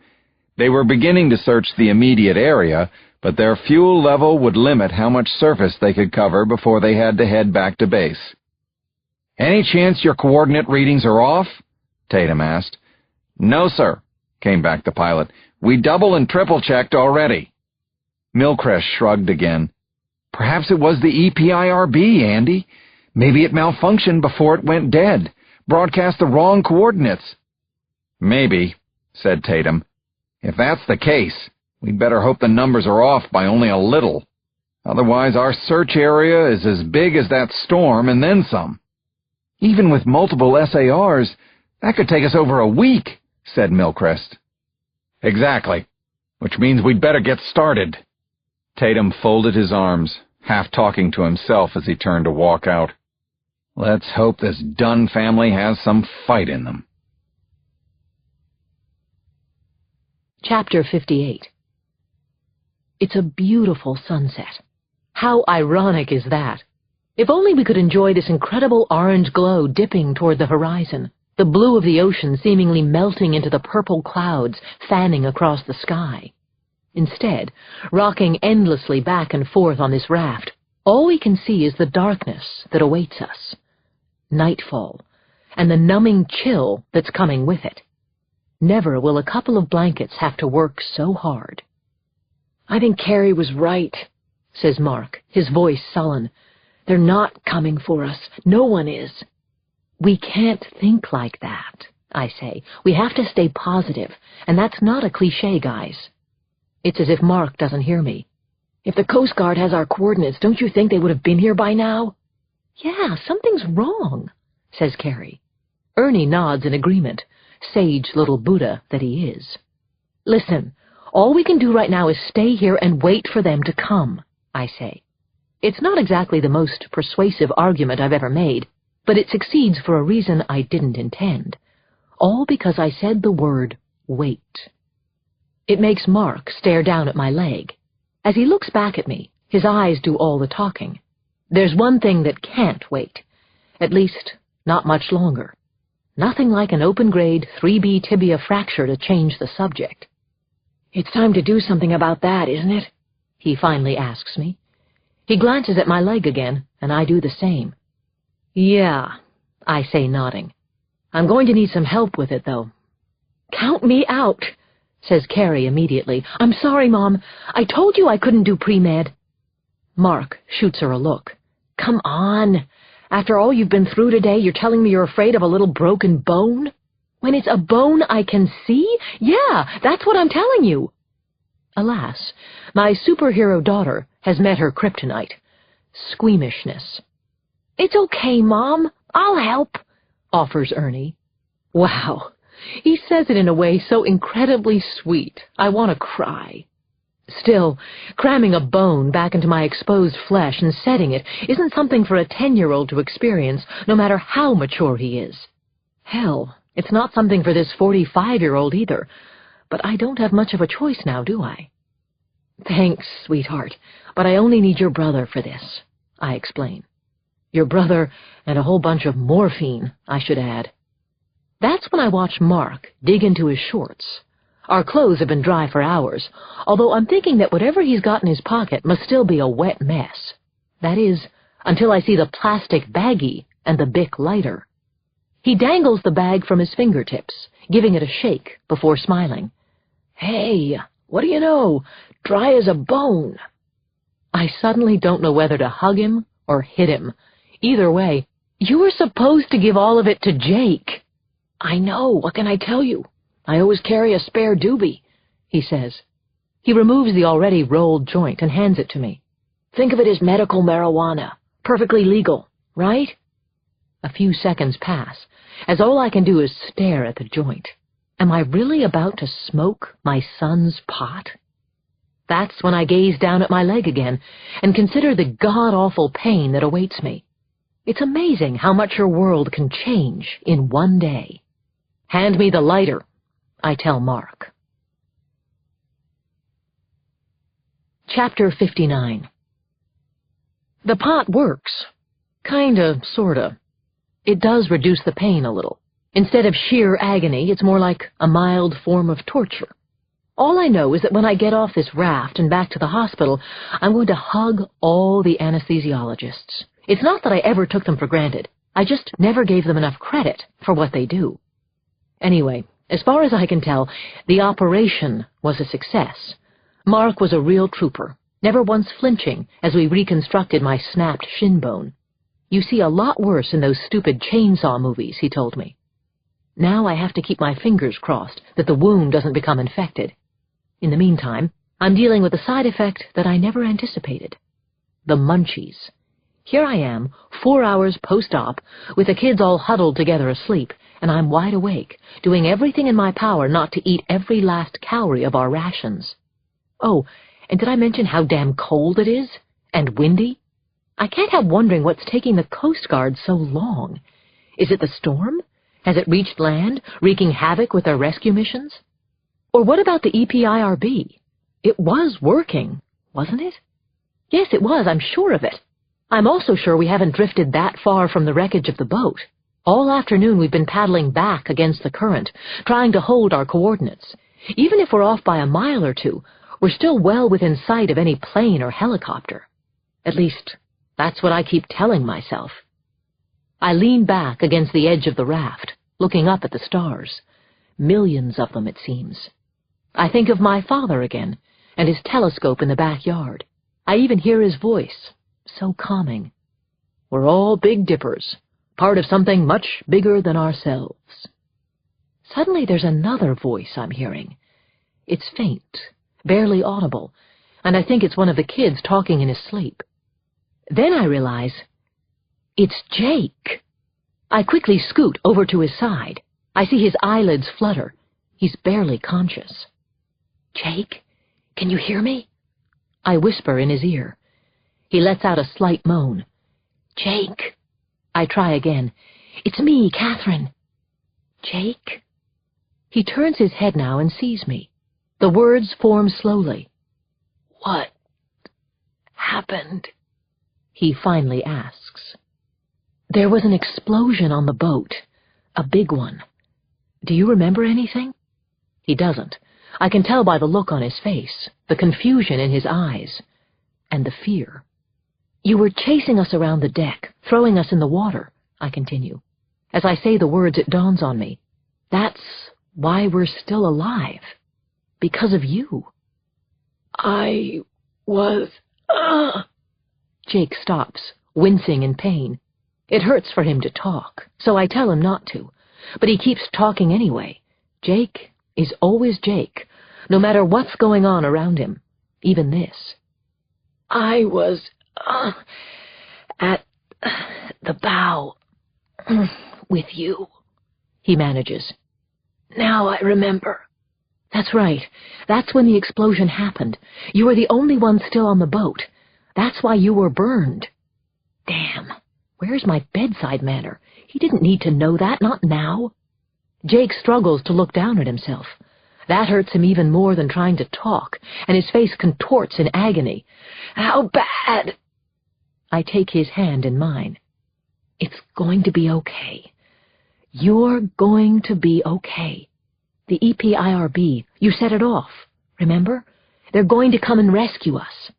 They were beginning to search the immediate area, but their fuel level would limit how much surface they could cover before they had to head back to base. "Any chance your coordinate readings are off?" Tatum asked. "No, sir," came back the pilot. "We double and triple-checked already." Milcrest shrugged again. "Perhaps it was the EPIRB, Andy. Maybe it malfunctioned before it went dead. Broadcast the wrong coordinates." "Maybe," said Tatum. "If that's the case, we'd better hope the numbers are off by only a little. Otherwise, our search area is as big as that storm and then some." "Even with multiple SARs, that could take us over a week," said Milcrest. "Exactly, which means we'd better get started." Tatum folded his arms, half talking to himself as he turned to walk out. Let's hope this Dunne family has some fight in them. Chapter 58. It's a beautiful sunset. How ironic is that? If only we could enjoy this incredible orange glow dipping toward the horizon, the blue of the ocean seemingly melting into the purple clouds fanning across the sky. Instead, rocking endlessly back and forth on this raft, all we can see is the darkness that awaits us. Nightfall, and the numbing chill that's coming with it. Never will a couple of blankets have to work so hard. "I think Carrie was right," says Mark, his voice sullen. "They're not coming for us. No one is." "We can't think like that," I say. "We have to stay positive, and that's not a cliché, guys." It's as if Mark doesn't hear me. "If the Coast Guard has our coordinates, don't you think they would have been here by now?" "Yeah, something's wrong," says Carrie. Ernie nods in agreement, sage little Buddha that he is. "Listen, all we can do right now is stay here and wait for them to come," I say. It's not exactly the most persuasive argument I've ever made, but it succeeds for a reason I didn't intend. All because I said the word wait. It makes Mark stare down at my leg. As he looks back at me, his eyes do all the talking. There's one thing that can't wait. At least, not much longer. Nothing like an open-grade 3B tibia fracture to change the subject. "It's time to do something about that, isn't it?" he finally asks me. He glances at my leg again, and I do the same. "Yeah," I say, nodding. "I'm going to need some help with it, though." "Count me out," says Carrie immediately. "I'm sorry, Mom. I told you I couldn't do pre-med." Mark shoots her a look. "Come on. After all you've been through today, you're telling me you're afraid of a little broken bone? When it's a bone I can see? Yeah, that's what I'm telling you." Alas, my superhero daughter has met her kryptonite. Squeamishness. "It's okay, Mom. I'll help," offers Ernie. Wow, he says it in a way so incredibly sweet, I want to cry. Still, cramming a bone back into my exposed flesh and setting it isn't something for a 10-year-old to experience, no matter how mature he is. Hell, it's not something for this 45-year-old either, but I don't have much of a choice now, do I? "Thanks, sweetheart, but I only need your brother for this," I explain. Your brother and a whole bunch of morphine, I should add. That's when I watch Mark dig into his shorts. Our clothes have been dry for hours, although I'm thinking that whatever he's got in his pocket must still be a wet mess. That is, until I see the plastic baggie and the Bic lighter. He dangles the bag from his fingertips, giving it a shake before smiling. "Hey, what do you know? Dry as a bone." I suddenly don't know whether to hug him or hit him. Either way, "You were supposed to give all of it to Jake." "I know, what can I tell you? I always carry a spare doobie," he says. He removes the already rolled joint and hands it to me. "Think of it as medical marijuana. Perfectly legal, right?" A few seconds pass, as all I can do is stare at the joint. Am I really about to smoke my son's pot? That's when I gaze down at my leg again and consider the god-awful pain that awaits me. It's amazing how much your world can change in one day. "Hand me the lighter," I tell Mark. Chapter 59. The pot works. Kinda, sorta. It does reduce the pain a little. Instead of sheer agony, it's more like a mild form of torture. All I know is that when I get off this raft and back to the hospital, I'm going to hug all the anesthesiologists. It's not that I ever took them for granted. I just never gave them enough credit for what they do. Anyway, as far as I can tell, the operation was a success. Mark was a real trooper, never once flinching as we reconstructed my snapped shin bone. "You see a lot worse in those stupid chainsaw movies," he told me. Now I have to keep my fingers crossed that the wound doesn't become infected. In the meantime, I'm dealing with a side effect that I never anticipated. The munchies. Here I am, 4 hours post-op, with the kids all huddled together asleep, and I'm wide awake, doing everything in my power not to eat every last calorie of our rations. Oh, and did I mention how damn cold it is? And windy? I can't help wondering what's taking the Coast Guard so long. Is it the storm? Has it reached land, wreaking havoc with their rescue missions? Or what about the EPIRB? It was working, wasn't it? Yes, it was, I'm sure of it. I'm also sure we haven't drifted that far from the wreckage of the boat. All afternoon we've been paddling back against the current, trying to hold our coordinates. Even if we're off by a mile or two, we're still well within sight of any plane or helicopter. At least, that's what I keep telling myself. I lean back against the edge of the raft, looking up at the stars. Millions of them, it seems. I think of my father again, and his telescope in the backyard. I even hear his voice, so calming. We're all Big Dippers, part of something much bigger than ourselves. Suddenly there's another voice I'm hearing. It's faint, barely audible, and I think it's one of the kids talking in his sleep. Then I realize it's Jake. I quickly scoot over to his side. I see his eyelids flutter. He's barely conscious. "Jake, can you hear me?" I whisper in his ear. He lets out a slight moan. "Jake." I try again. "It's me, Catherine." "Jake?" He turns his head now and sees me. The words form slowly. "What happened?" he finally asks. "There was an explosion on the boat. A big one. Do you remember anything?" He doesn't. I can tell by the look on his face, the confusion in his eyes, and the fear. "You were chasing us around the deck, throwing us in the water," I continue. As I say the words, it dawns on me. That's why we're still alive. Because of you. "I was... Jake stops, wincing in pain. It hurts for him to talk, so I tell him not to. But he keeps talking anyway. Jake is always Jake, no matter what's going on around him, even this. "I was at the bow with you," he manages. "Now I remember." "That's right. That's when the explosion happened. You were the only one still on the boat. That's why you were burned." Damn. Where's my bedside manner? He didn't need to know that, not now. Jake struggles to look down at himself. That hurts him even more than trying to talk, and his face contorts in agony. "How bad?" I take his hand in mine. "It's going to be okay. You're going to be okay. The EPIRB, you set it off, remember? They're going to come and rescue us."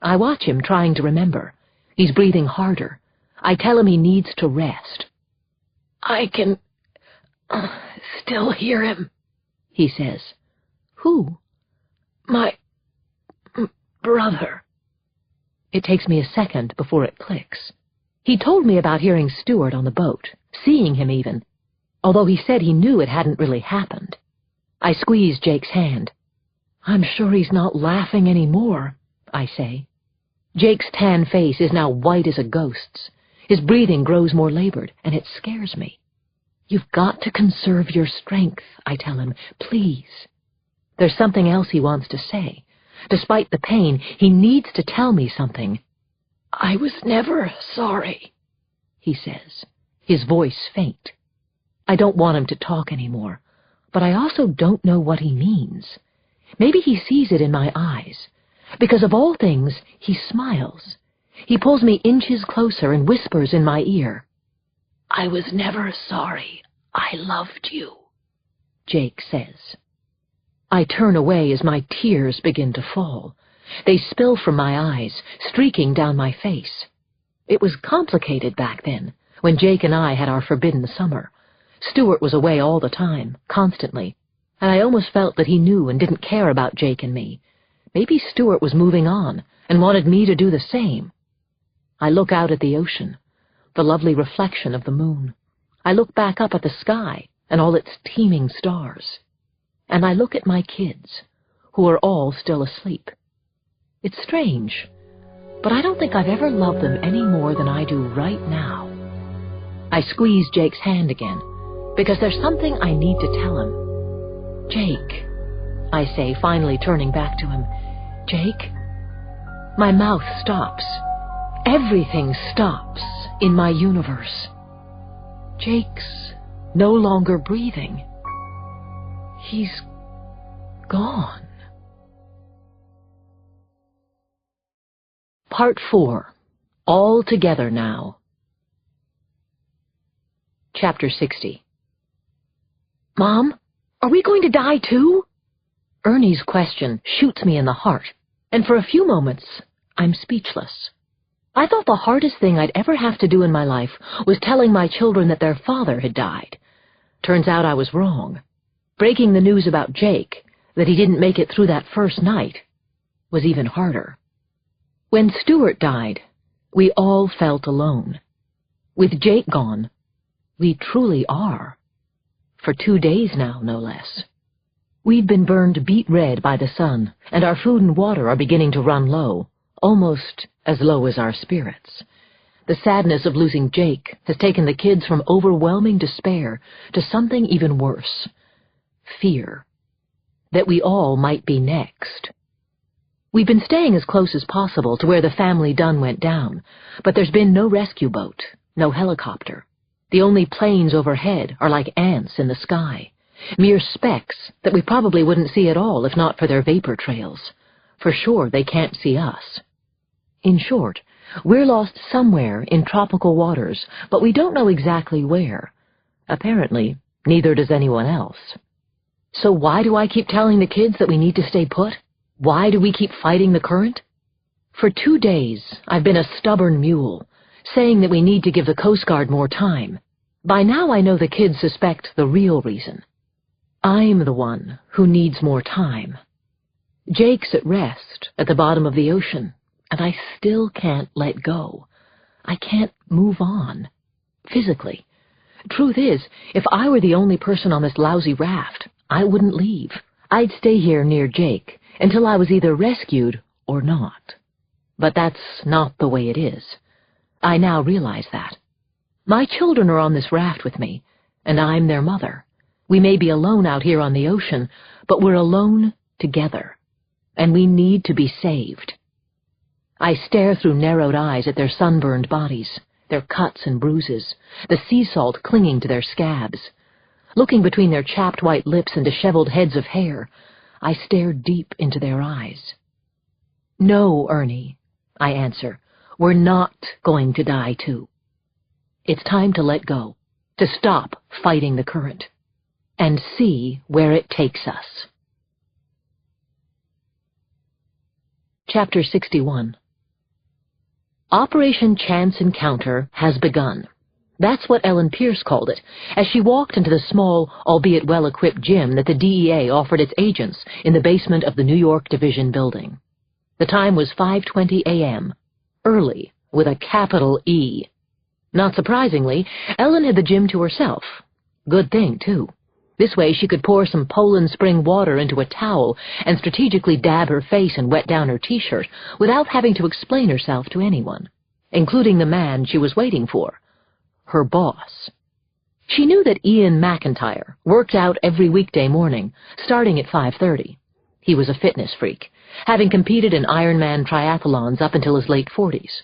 I watch him trying to remember. He's breathing harder. I tell him he needs to rest. "I can still hear him," he says. "Who?" "My brother." It takes me a second before it clicks. He told me about hearing Stuart on the boat, seeing him even, although he said he knew it hadn't really happened. I squeeze Jake's hand. "I'm sure he's not laughing anymore," I say. Jake's tan face is now white as a ghost's. His breathing grows more labored, and it scares me. "You've got to conserve your strength," I tell him. "Please." There's something else he wants to say. Despite the pain, he needs to tell me something. "I was never sorry," he says, his voice faint. I don't want him to talk anymore, but I also don't know what he means. Maybe he sees it in my eyes. Because of all things, he smiles. He pulls me inches closer and whispers in my ear. "I was never sorry. I loved you," Jake says. I turn away as my tears begin to fall. They spill from my eyes, streaking down my face. It was complicated back then, when Jake and I had our forbidden summer. Stuart was away all the time, constantly, and I almost felt that he knew and didn't care about Jake and me. Maybe Stuart was moving on and wanted me to do the same. I look out at the ocean, the lovely reflection of the moon. I look back up at the sky and all its teeming stars. And I look at my kids, who are all still asleep. It's strange, but I don't think I've ever loved them any more than I do right now. I squeeze Jake's hand again, because there's something I need to tell him. "Jake," I say, finally turning back to him. "Jake?" My mouth stops. Everything stops in my universe. Jake's no longer breathing. He's gone. Part 4. All Together Now. Chapter 60. "Mom, are we going to die too?" Ernie's question shoots me in the heart, and for a few moments, I'm speechless. I thought the hardest thing I'd ever have to do in my life was telling my children that their father had died. Turns out I was wrong. Breaking the news about Jake, that he didn't make it through that first night, was even harder. When Stuart died, we all felt alone. With Jake gone, we truly are. For 2 days now, no less. We'd been burned beet red by the sun, and our food and water are beginning to run low, almost as low as our spirits. The sadness of losing Jake has taken the kids from overwhelming despair to something even worse. Fear. That we all might be next. We've been staying as close as possible to where the family Dunne went down, but there's been no rescue boat, no helicopter. The only planes overhead are like ants in the sky, mere specks that we probably wouldn't see at all if not for their vapor trails. For sure they can't see us. In short, we're lost somewhere in tropical waters, but we don't know exactly where. Apparently, neither does anyone else. So why do I keep telling the kids that we need to stay put? Why do we keep fighting the current? For 2 days, I've been a stubborn mule, saying that we need to give the Coast Guard more time. By now I know the kids suspect the real reason. I'm the one who needs more time. Jake's at rest at the bottom of the ocean, and I still can't let go. I can't move on. Physically. Truth is, if I were the only person on this lousy raft, I wouldn't leave. I'd stay here near Jake until I was either rescued or not. But that's not the way it is. I now realize that. My children are on this raft with me, and I'm their mother. We may be alone out here on the ocean, but we're alone together, and we need to be saved. I stare through narrowed eyes at their sunburned bodies, their cuts and bruises, the sea salt clinging to their scabs. Looking between their chapped white lips and disheveled heads of hair, I stare deep into their eyes. No, Ernie, I answer, we're not going to die too. It's time to let go, to stop fighting the current, and see where it takes us. Chapter 61. Operation Chance Encounter has begun. That's what Ellen Pierce called it, as she walked into the small, albeit well-equipped gym that the DEA offered its agents in the basement of the New York Division building. The time was 5:20 a.m. Early, with a capital E. Not surprisingly, Ellen had the gym to herself. Good thing, too. This way she could pour some Poland Spring water into a towel and strategically dab her face and wet down her T-shirt without having to explain herself to anyone, including the man she was waiting for, her boss. She knew that Ian McIntyre worked out every weekday morning, starting at 5:30. He was a fitness freak, having competed in Ironman triathlons up until his late 40s.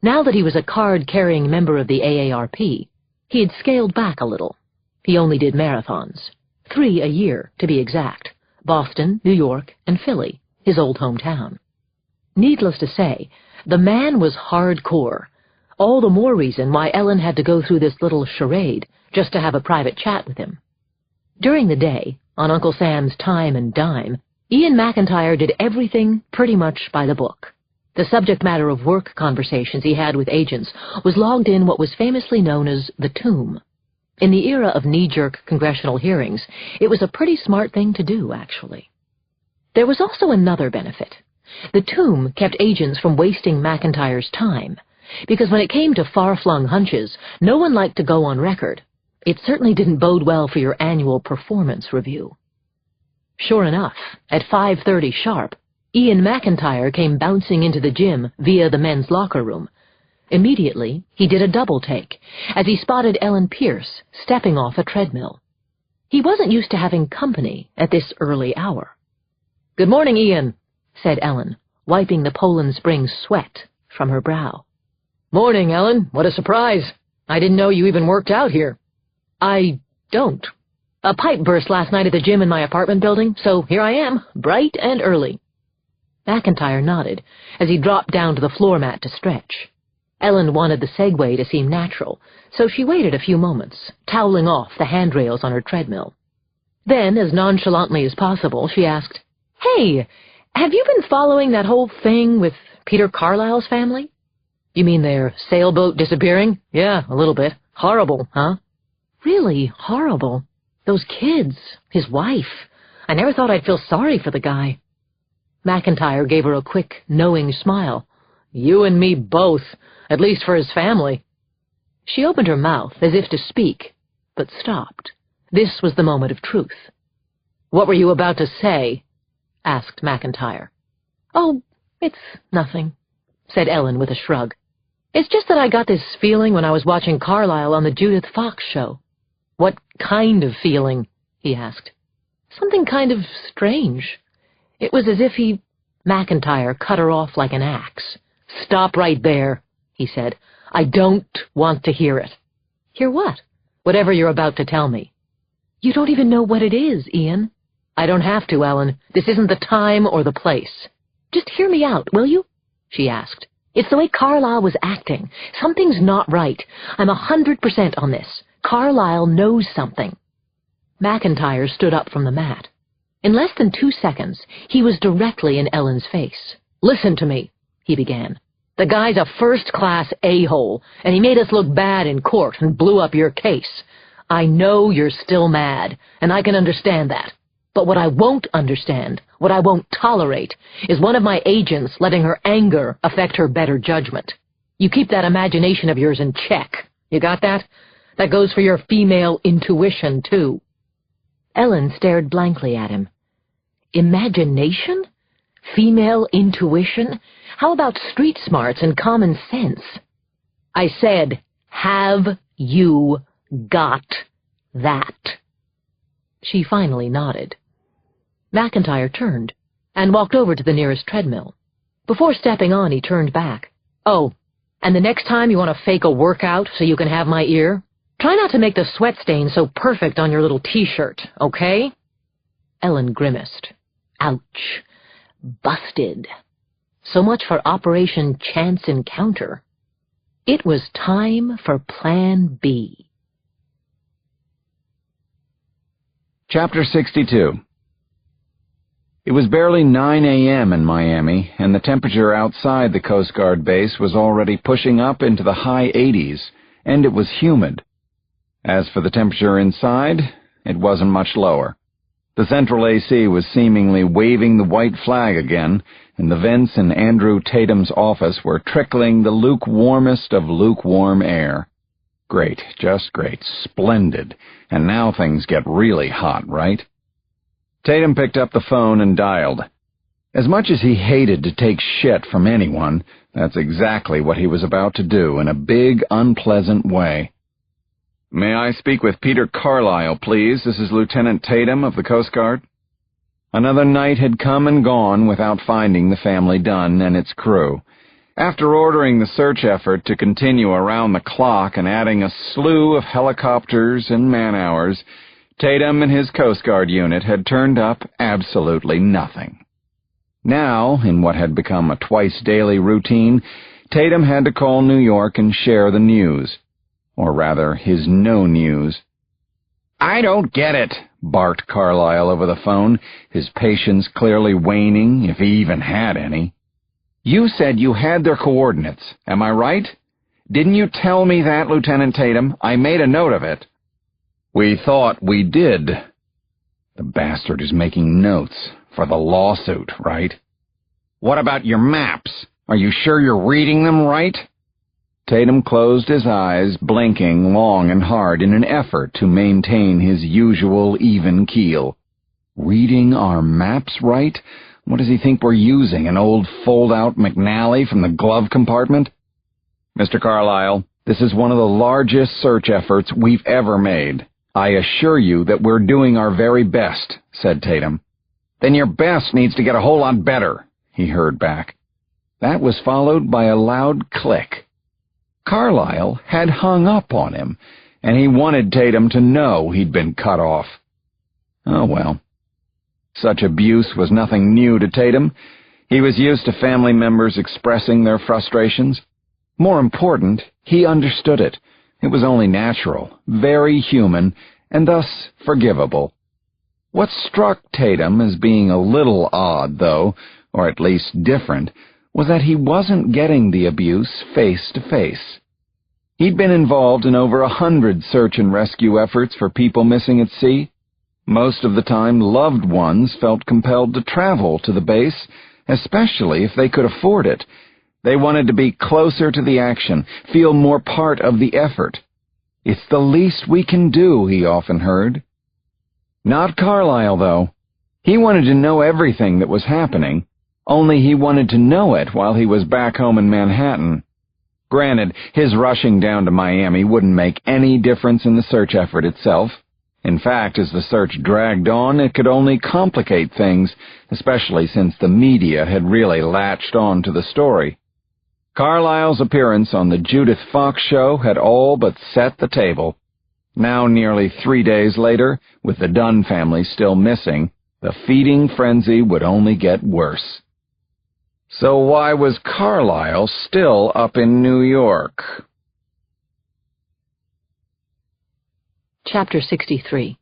Now that he was a card-carrying member of the AARP, he had scaled back a little. He only did marathons, 3 a year to be exact, Boston, New York, and Philly, his old hometown. Needless to say, the man was hardcore, all the more reason why Ellen had to go through this little charade just to have a private chat with him. During the day, on Uncle Sam's time and dime, Ian McIntyre did everything pretty much by the book. The subject matter of work conversations he had with agents was logged in what was famously known as the tomb. In the era of knee-jerk congressional hearings, it was a pretty smart thing to do, actually. There was also another benefit. The tomb kept agents from wasting McIntyre's time, because when it came to far-flung hunches, no one liked to go on record. It certainly didn't bode well for your annual performance review. Sure enough, at 5:30 sharp, Ian McIntyre came bouncing into the gym via the men's locker room. Immediately, he did a double-take as he spotted Ellen Pierce stepping off a treadmill. He wasn't used to having company at this early hour. "Good morning, Ian," said Ellen, wiping the Poland Spring sweat from her brow. "Morning, Ellen. What a surprise. I didn't know you even worked out here." "I don't. A pipe burst last night at the gym in my apartment building, so here I am, bright and early." McIntyre nodded as he dropped down to the floor mat to stretch. Ellen wanted the segue to seem natural, so she waited a few moments, toweling off the handrails on her treadmill. Then, as nonchalantly as possible, she asked, "Hey, have you been following that whole thing with Peter Carlisle's family?" "You mean their sailboat disappearing?" "Yeah, a little bit. Horrible, huh?" "Really horrible. Those kids, his wife. I never thought I'd feel sorry for the guy." McIntyre gave her a quick, knowing smile. "You and me both, at least for his family." She opened her mouth as if to speak, but stopped. This was the moment of truth. "What were you about to say?" asked McIntyre. "Oh, it's nothing," said Ellen with a shrug. "It's just that I got this feeling when I was watching Carlyle on the Judith Fox show." "What kind of feeling?" he asked. "Something kind of strange. It was as if he—" McIntyre cut her off like an axe. "Stop right there," he said. "I don't want to hear it." "Hear what?" "Whatever you're about to tell me." "You don't even know what it is, Ian." "I don't have to, Ellen. This isn't the time or the place." "Just hear me out, will you?" she asked. "It's the way Carlyle was acting. Something's not right. I'm 100% on this. Carlyle knows something." McIntyre stood up from the mat. In less than 2 seconds, he was directly in Ellen's face. "Listen to me," he began. "The guy's a first-class a-hole, and he made us look bad in court and blew up your case. I know you're still mad, and I can understand that. But what I won't understand, what I won't tolerate, is one of my agents letting her anger affect her better judgment. You keep that imagination of yours in check. You got that? That goes for your female intuition, too." Ellen stared blankly at him. Imagination? Female intuition? How about street smarts and common sense? "I said, have you got that?" She finally nodded. McIntyre turned and walked over to the nearest treadmill. Before stepping on, he turned back. "Oh, and the next time you want to fake a workout so you can have my ear, try not to make the sweat stain so perfect on your little T-shirt, okay?" Ellen grimaced. Ouch. Busted. So much for Operation Chance Encounter. It was time for Plan B. Chapter 62. It was barely 9 a.m. in Miami, and the temperature outside the Coast Guard base was already pushing up into the high 80s, and it was humid. As for the temperature inside, it wasn't much lower. The central AC was seemingly waving the white flag again, and the vents in Andrew Tatum's office were trickling the lukewarmest of lukewarm air. Great, just great, splendid, and now things get really hot, right? Tatum picked up the phone and dialed. As much as he hated to take shit from anyone, that's exactly what he was about to do in a big, unpleasant way. "May I speak with Peter Carlyle, please? This is Lieutenant Tatum of the Coast Guard." Another night had come and gone without finding the family Dunne and its crew. After ordering the search effort to continue around the clock and adding a slew of helicopters and man-hours, Tatum and his Coast Guard unit had turned up absolutely nothing. Now, in what had become a twice-daily routine, Tatum had to call New York and share the news. Or rather, his no news. "I don't get it," barked Carlyle over the phone, his patience clearly waning, if he even had any. "You said you had their coordinates, am I right? Didn't you tell me that, Lieutenant Tatum? I made a note of it." "We thought we did." The bastard is making notes for the lawsuit, right? "What about your maps? Are you sure you're reading them right?" Tatum closed his eyes, blinking long and hard in an effort to maintain his usual even keel. "Reading our maps right? What does he think we're using, an old fold-out McNally from the glove compartment?" "Mr. Carlyle, this is one of the largest search efforts we've ever made. I assure you that we're doing our very best," said Tatum. "Then your best needs to get a whole lot better," he heard back. That was followed by a loud click. Carlyle had hung up on him, and he wanted Tatum to know he'd been cut off. Oh well. Such abuse was nothing new to Tatum. He was used to family members expressing their frustrations. More important, he understood it. It was only natural, very human, and thus forgivable. What struck Tatum as being a little odd, though, or at least different, was that he wasn't getting the abuse face to face. He'd been involved in over 100 search and rescue efforts for people missing at sea. Most of the time, loved ones felt compelled to travel to the base, especially if they could afford it. They wanted to be closer to the action, feel more part of the effort. "It's the least we can do," he often heard. Not Carlyle, though. He wanted to know everything that was happening, only he wanted to know it while he was back home in Manhattan. Granted, his rushing down to Miami wouldn't make any difference in the search effort itself. In fact, as the search dragged on, it could only complicate things, especially since the media had really latched on to the story. Carlyle's appearance on the Judith Fox show had all but set the table. Now, nearly 3 days later, with the Dunne family still missing, the feeding frenzy would only get worse. So why was Carlyle still up in New York? Chapter 63.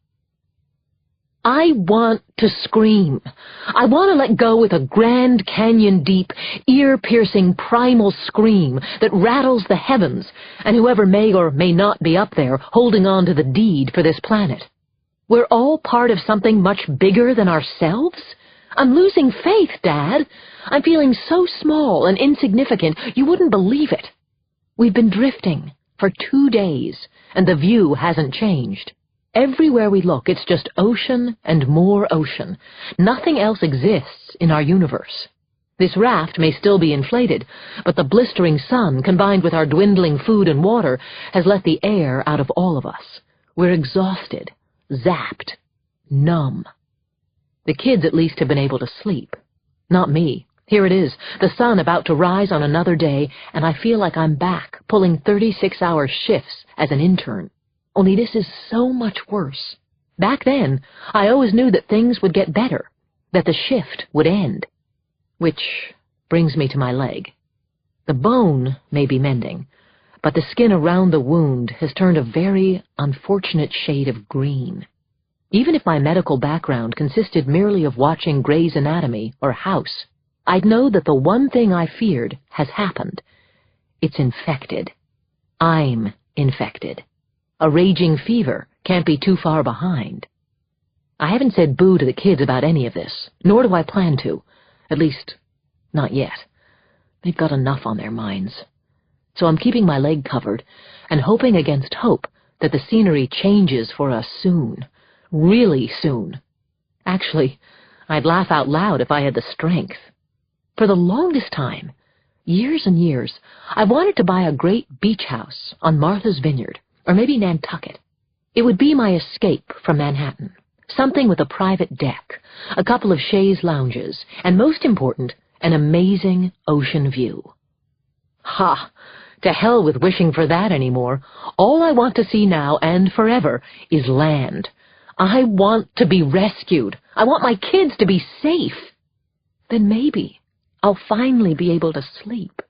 I want to scream. I want to let go with a Grand Canyon deep, ear-piercing primal scream that rattles the heavens, and whoever may or may not be up there holding on to the deed for this planet. We're all part of something much bigger than ourselves? I'm losing faith, Dad. I'm feeling so small and insignificant you wouldn't believe it. We've been drifting for 2 days, and the view hasn't changed. Everywhere we look, it's just ocean and more ocean. Nothing else exists in our universe. This raft may still be inflated, but the blistering sun, combined with our dwindling food and water, has let the air out of all of us. We're exhausted, zapped, numb. The kids at least have been able to sleep. Not me. Here it is, the sun about to rise on another day, and I feel like I'm back, pulling 36-hour shifts as an intern. Only this is so much worse. Back then, I always knew that things would get better, that the shift would end. Which brings me to my leg. The bone may be mending, but the skin around the wound has turned a very unfortunate shade of green. Even if my medical background consisted merely of watching Grey's Anatomy or House, I'd know that the one thing I feared has happened. It's infected. I'm infected. A raging fever can't be too far behind. I haven't said boo to the kids about any of this, nor do I plan to. At least, not yet. They've got enough on their minds. So I'm keeping my leg covered and hoping against hope that the scenery changes for us soon. Really soon. Actually, I'd laugh out loud if I had the strength. For the longest time, years and years, I wanted to buy a great beach house on Martha's Vineyard, or maybe Nantucket. It would be my escape from Manhattan. Something with a private deck, a couple of chaise lounges, and most important, an amazing ocean view. Ha! To hell with wishing for that anymore. All I want to see now and forever is land. I want to be rescued. I want my kids to be safe. Then maybe I'll finally be able to sleep.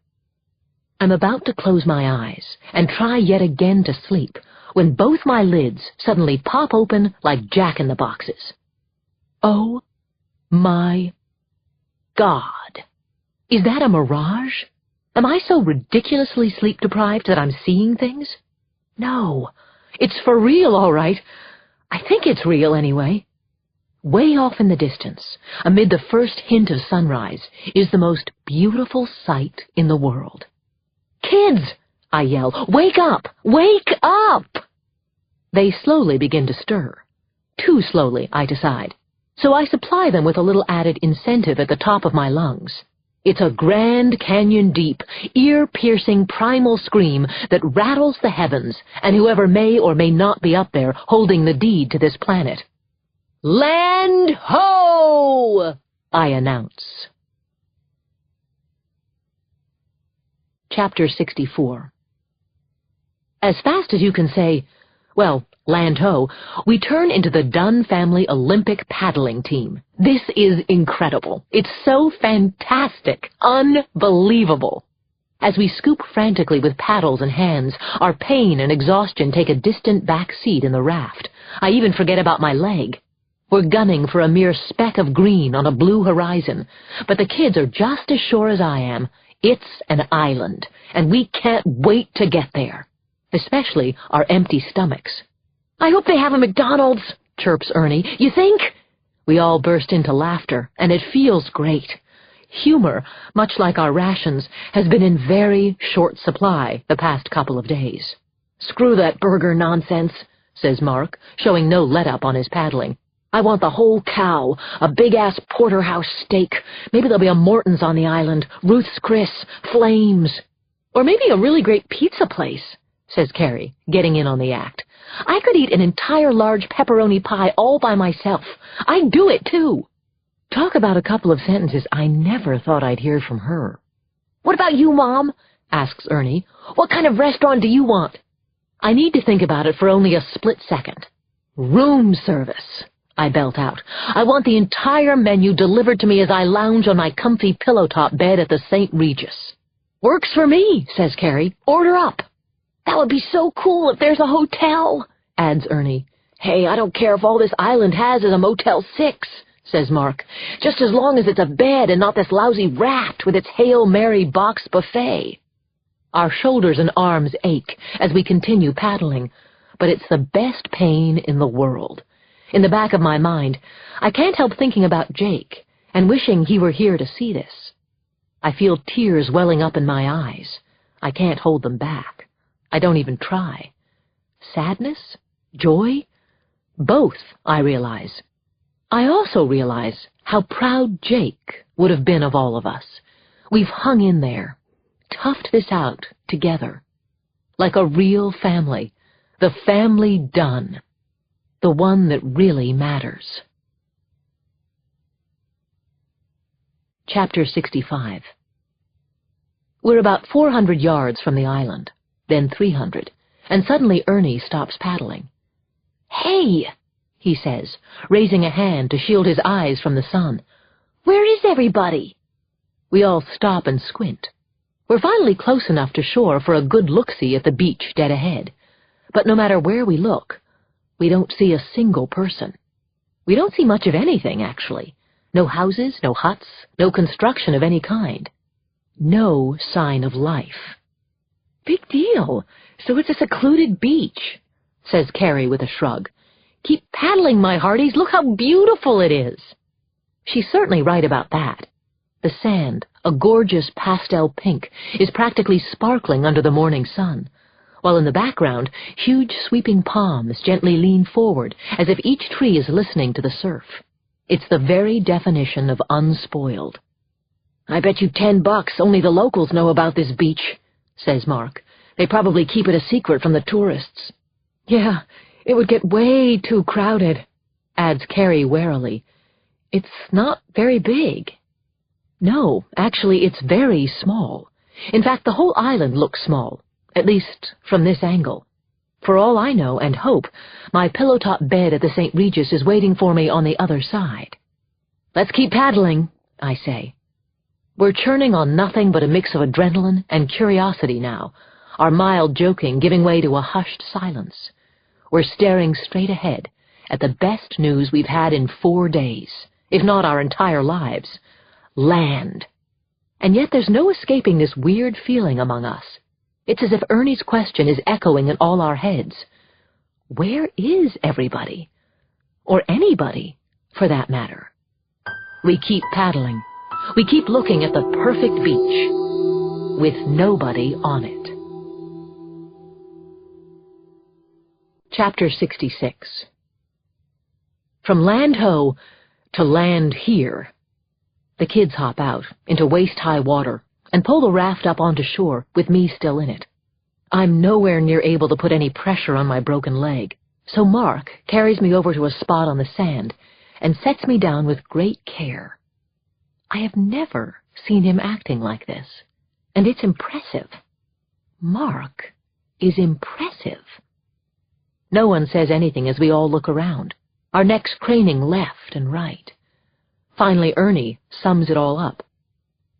I'm about to close my eyes and try yet again to sleep when both my lids suddenly pop open like jack-in-the-boxes. Oh my God! Is that a mirage? Am I so ridiculously sleep-deprived that I'm seeing things? No, it's for real, all right. I think it's real anyway. Way off in the distance, amid the first hint of sunrise, is the most beautiful sight in the world. "Kids!" I yell. "Wake up! Wake up!" They slowly begin to stir. Too slowly, I decide. So I supply them with a little added incentive at the top of my lungs. It's a Grand Canyon deep, ear-piercing primal scream that rattles the heavens, and whoever may or may not be up there holding the deed to this planet. "Land ho!" I announce. Chapter 64. As fast as you can say, well, land ho, we turn into the Dunne family Olympic paddling team. This is incredible. It's so fantastic, unbelievable. As we scoop frantically with paddles and hands, our pain and exhaustion take a distant back seat in the raft. I even forget about my leg. We're gunning for a mere speck of green on a blue horizon, but the kids are just as sure as I am. It's an island, and we can't wait to get there. Especially our empty stomachs. "I hope they have a McDonald's," chirps Ernie. "You think?" We all burst into laughter, and it feels great. Humor, much like our rations, has been in very short supply the past couple of days. "Screw that burger nonsense," says Mark, showing no let-up on his paddling. I want the whole cow, a big-ass porterhouse steak. Maybe there'll be a Morton's on the island, Ruth's Chris, Flames. Or maybe a really great pizza place, says Carrie, getting in on the act. I could eat an entire large pepperoni pie all by myself. I'd do it, too. Talk about a couple of sentences I never thought I'd hear from her. What about you, Mom? Asks Ernie. What kind of restaurant do you want? I need to think about it for only a split second. Room service, I belt out. I want the entire menu delivered to me as I lounge on my comfy pillow-top bed at the St. Regis. Works for me, says Carrie. Order up. That would be so cool if there's a hotel, adds Ernie. Hey, I don't care if all this island has is a Motel 6, says Mark, just as long as it's a bed and not this lousy raft with its Hail Mary box buffet. Our shoulders and arms ache as we continue paddling, but it's the best pain in the world. In the back of my mind, I can't help thinking about Jake and wishing he were here to see this. I feel tears welling up in my eyes. I can't hold them back. I don't even try. Sadness? Joy? Both, I realize. I also realize how proud Jake would have been of all of us. We've hung in there, toughed this out together, like a real family, the family Dunne, the one that really matters. Chapter 65. We're about 400 yards from the island, then 300, and suddenly Ernie stops paddling. Hey, he says, raising a hand to shield his eyes from the sun. Where is everybody? We all stop and squint. We're finally close enough to shore for a good look-see at the beach dead ahead. But no matter where we look, we don't see a single person. We don't see much of anything, actually. No houses, no huts, no construction of any kind. No sign of life. Big deal. So it's a secluded beach, says Carrie with a shrug. Keep paddling, my hearties. Look how beautiful it is. She's certainly right about that. The sand, a gorgeous pastel pink, is practically sparkling under the morning sun, while in the background, huge sweeping palms gently lean forward as if each tree is listening to the surf. It's the very definition of unspoiled. I bet you $10 only the locals know about this beach, says Mark. They probably keep it a secret from the tourists. Yeah, it would get way too crowded, adds Carrie warily. It's not very big. No, actually, it's very small. In fact, the whole island looks small, at least from this angle. For all I know and hope, my pillow-top bed at the St. Regis is waiting for me on the other side. Let's keep paddling, I say. We're churning on nothing but a mix of adrenaline and curiosity now, our mild joking giving way to a hushed silence. We're staring straight ahead at the best news we've had in 4 days, if not our entire lives. Land. And yet there's no escaping this weird feeling among us. It's as if Ernie's question is echoing in all our heads. Where is everybody? Or anybody, for that matter? We keep paddling. We keep looking at the perfect beach, with nobody on it. Chapter 66. From land ho to land here. The kids hop out into waist-high water and pull the raft up onto shore with me still in it. I'm nowhere near able to put any pressure on my broken leg, so Mark carries me over to a spot on the sand and sets me down with great care. I have never seen him acting like this, and it's impressive. Mark is impressive. No one says anything as we all look around, our necks craning left and right. Finally, Ernie sums it all up.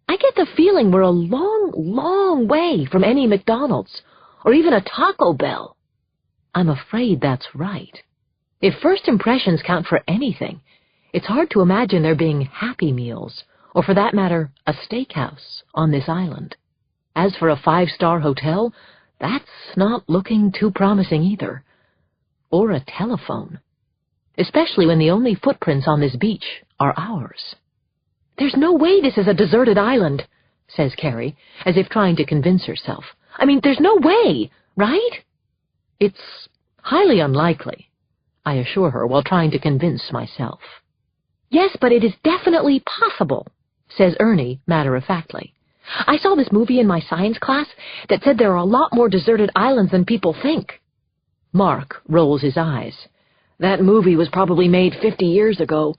I get the feeling we're a long, long way from any McDonald's, or even a Taco Bell. I'm afraid that's right. If first impressions count for anything, it's hard to imagine there being Happy Meals, or for that matter, a steakhouse on this island. As for a 5-star hotel, that's not looking too promising either. Or a telephone. Especially when the only footprints on this beach are ours. There's no way this is a deserted island, says Carrie, as if trying to convince herself. I mean, there's no way, right? It's highly unlikely. I assure her while trying to convince myself. Yes, but it is definitely possible, says Ernie matter-of-factly. I saw this movie in my science class that said there are a lot more deserted islands than people think. Mark rolls his eyes. That movie was probably made 50 years ago.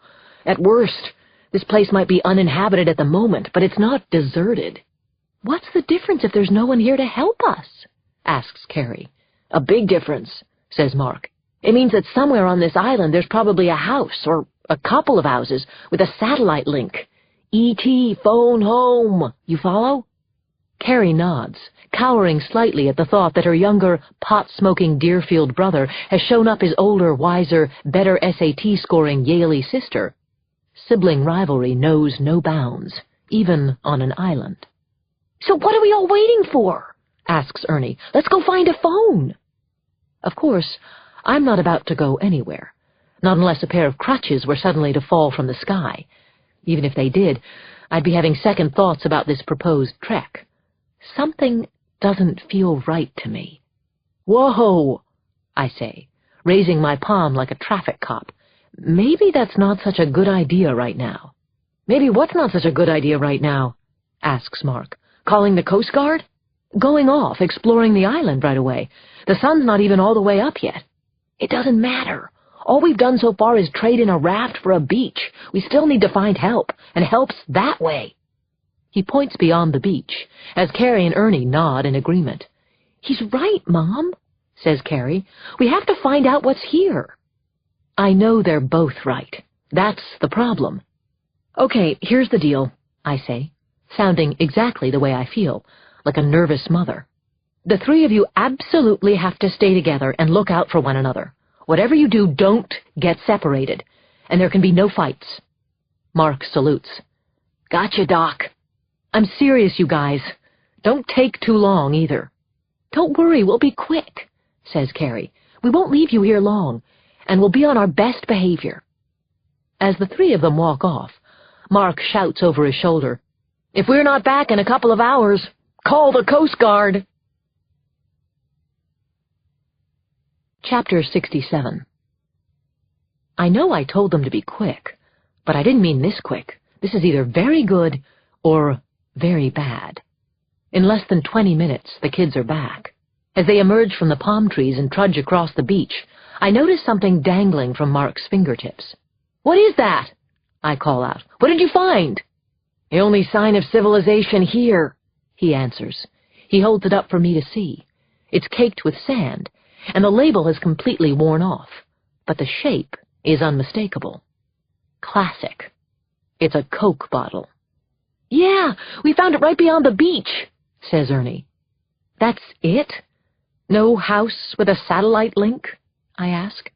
At worst, this place might be uninhabited at the moment, but it's not deserted. What's the difference if there's no one here to help us? Asks Carrie. A big difference, says Mark. It means that somewhere on this island there's probably a house, or a couple of houses, with a satellite link. E.T., phone home. You follow? Carrie nods, cowering slightly at the thought that her younger, pot-smoking Deerfield brother has shown up his older, wiser, better SAT-scoring Yaley sister. Sibling rivalry knows no bounds, even on an island. So what are we all waiting for? Asks Ernie. Let's go find a phone. Of course, I'm not about to go anywhere, not unless a pair of crutches were suddenly to fall from the sky. Even if they did, I'd be having second thoughts about this proposed trek. Something doesn't feel right to me. Whoa, I say, raising my palm like a traffic cop. Maybe that's not such a good idea right now. Maybe what's not such a good idea right now? Asks Mark. Calling the Coast Guard? Going off, exploring the island right away. The sun's not even all the way up yet. It doesn't matter. All we've done so far is trade in a raft for a beach. We still need to find help, and help's that way. He points beyond the beach, as Carrie and Ernie nod in agreement. He's right, Mom, says Carrie. We have to find out what's here. I know they're both right. That's the problem. Okay, here's the deal, I say, sounding exactly the way I feel, like a nervous mother. The three of you absolutely have to stay together and look out for one another. Whatever you do, don't get separated, and there can be no fights. Mark salutes. Gotcha, Doc. I'm serious, you guys. Don't take too long, either. Don't worry, we'll be quick, says Carrie. We won't leave you here long, and we'll be on our best behavior. As the three of them walk off, Mark shouts over his shoulder, If we're not back in a couple of hours, call the Coast Guard. Chapter 67. I know I told them to be quick, but I didn't mean this quick. This is either very good or very bad. In less than 20 minutes, the kids are back. As they emerge from the palm trees and trudge across the beach, I notice something dangling from Mark's fingertips. What is that? I call out. What did you find? The only sign of civilization here, he answers. He holds it up for me to see. It's caked with sand, and the label has completely worn off, but the shape is unmistakable. Classic. It's a Coke bottle. Yeah, we found it right beyond the beach, says Ernie. That's it? No house with a satellite link? I ask.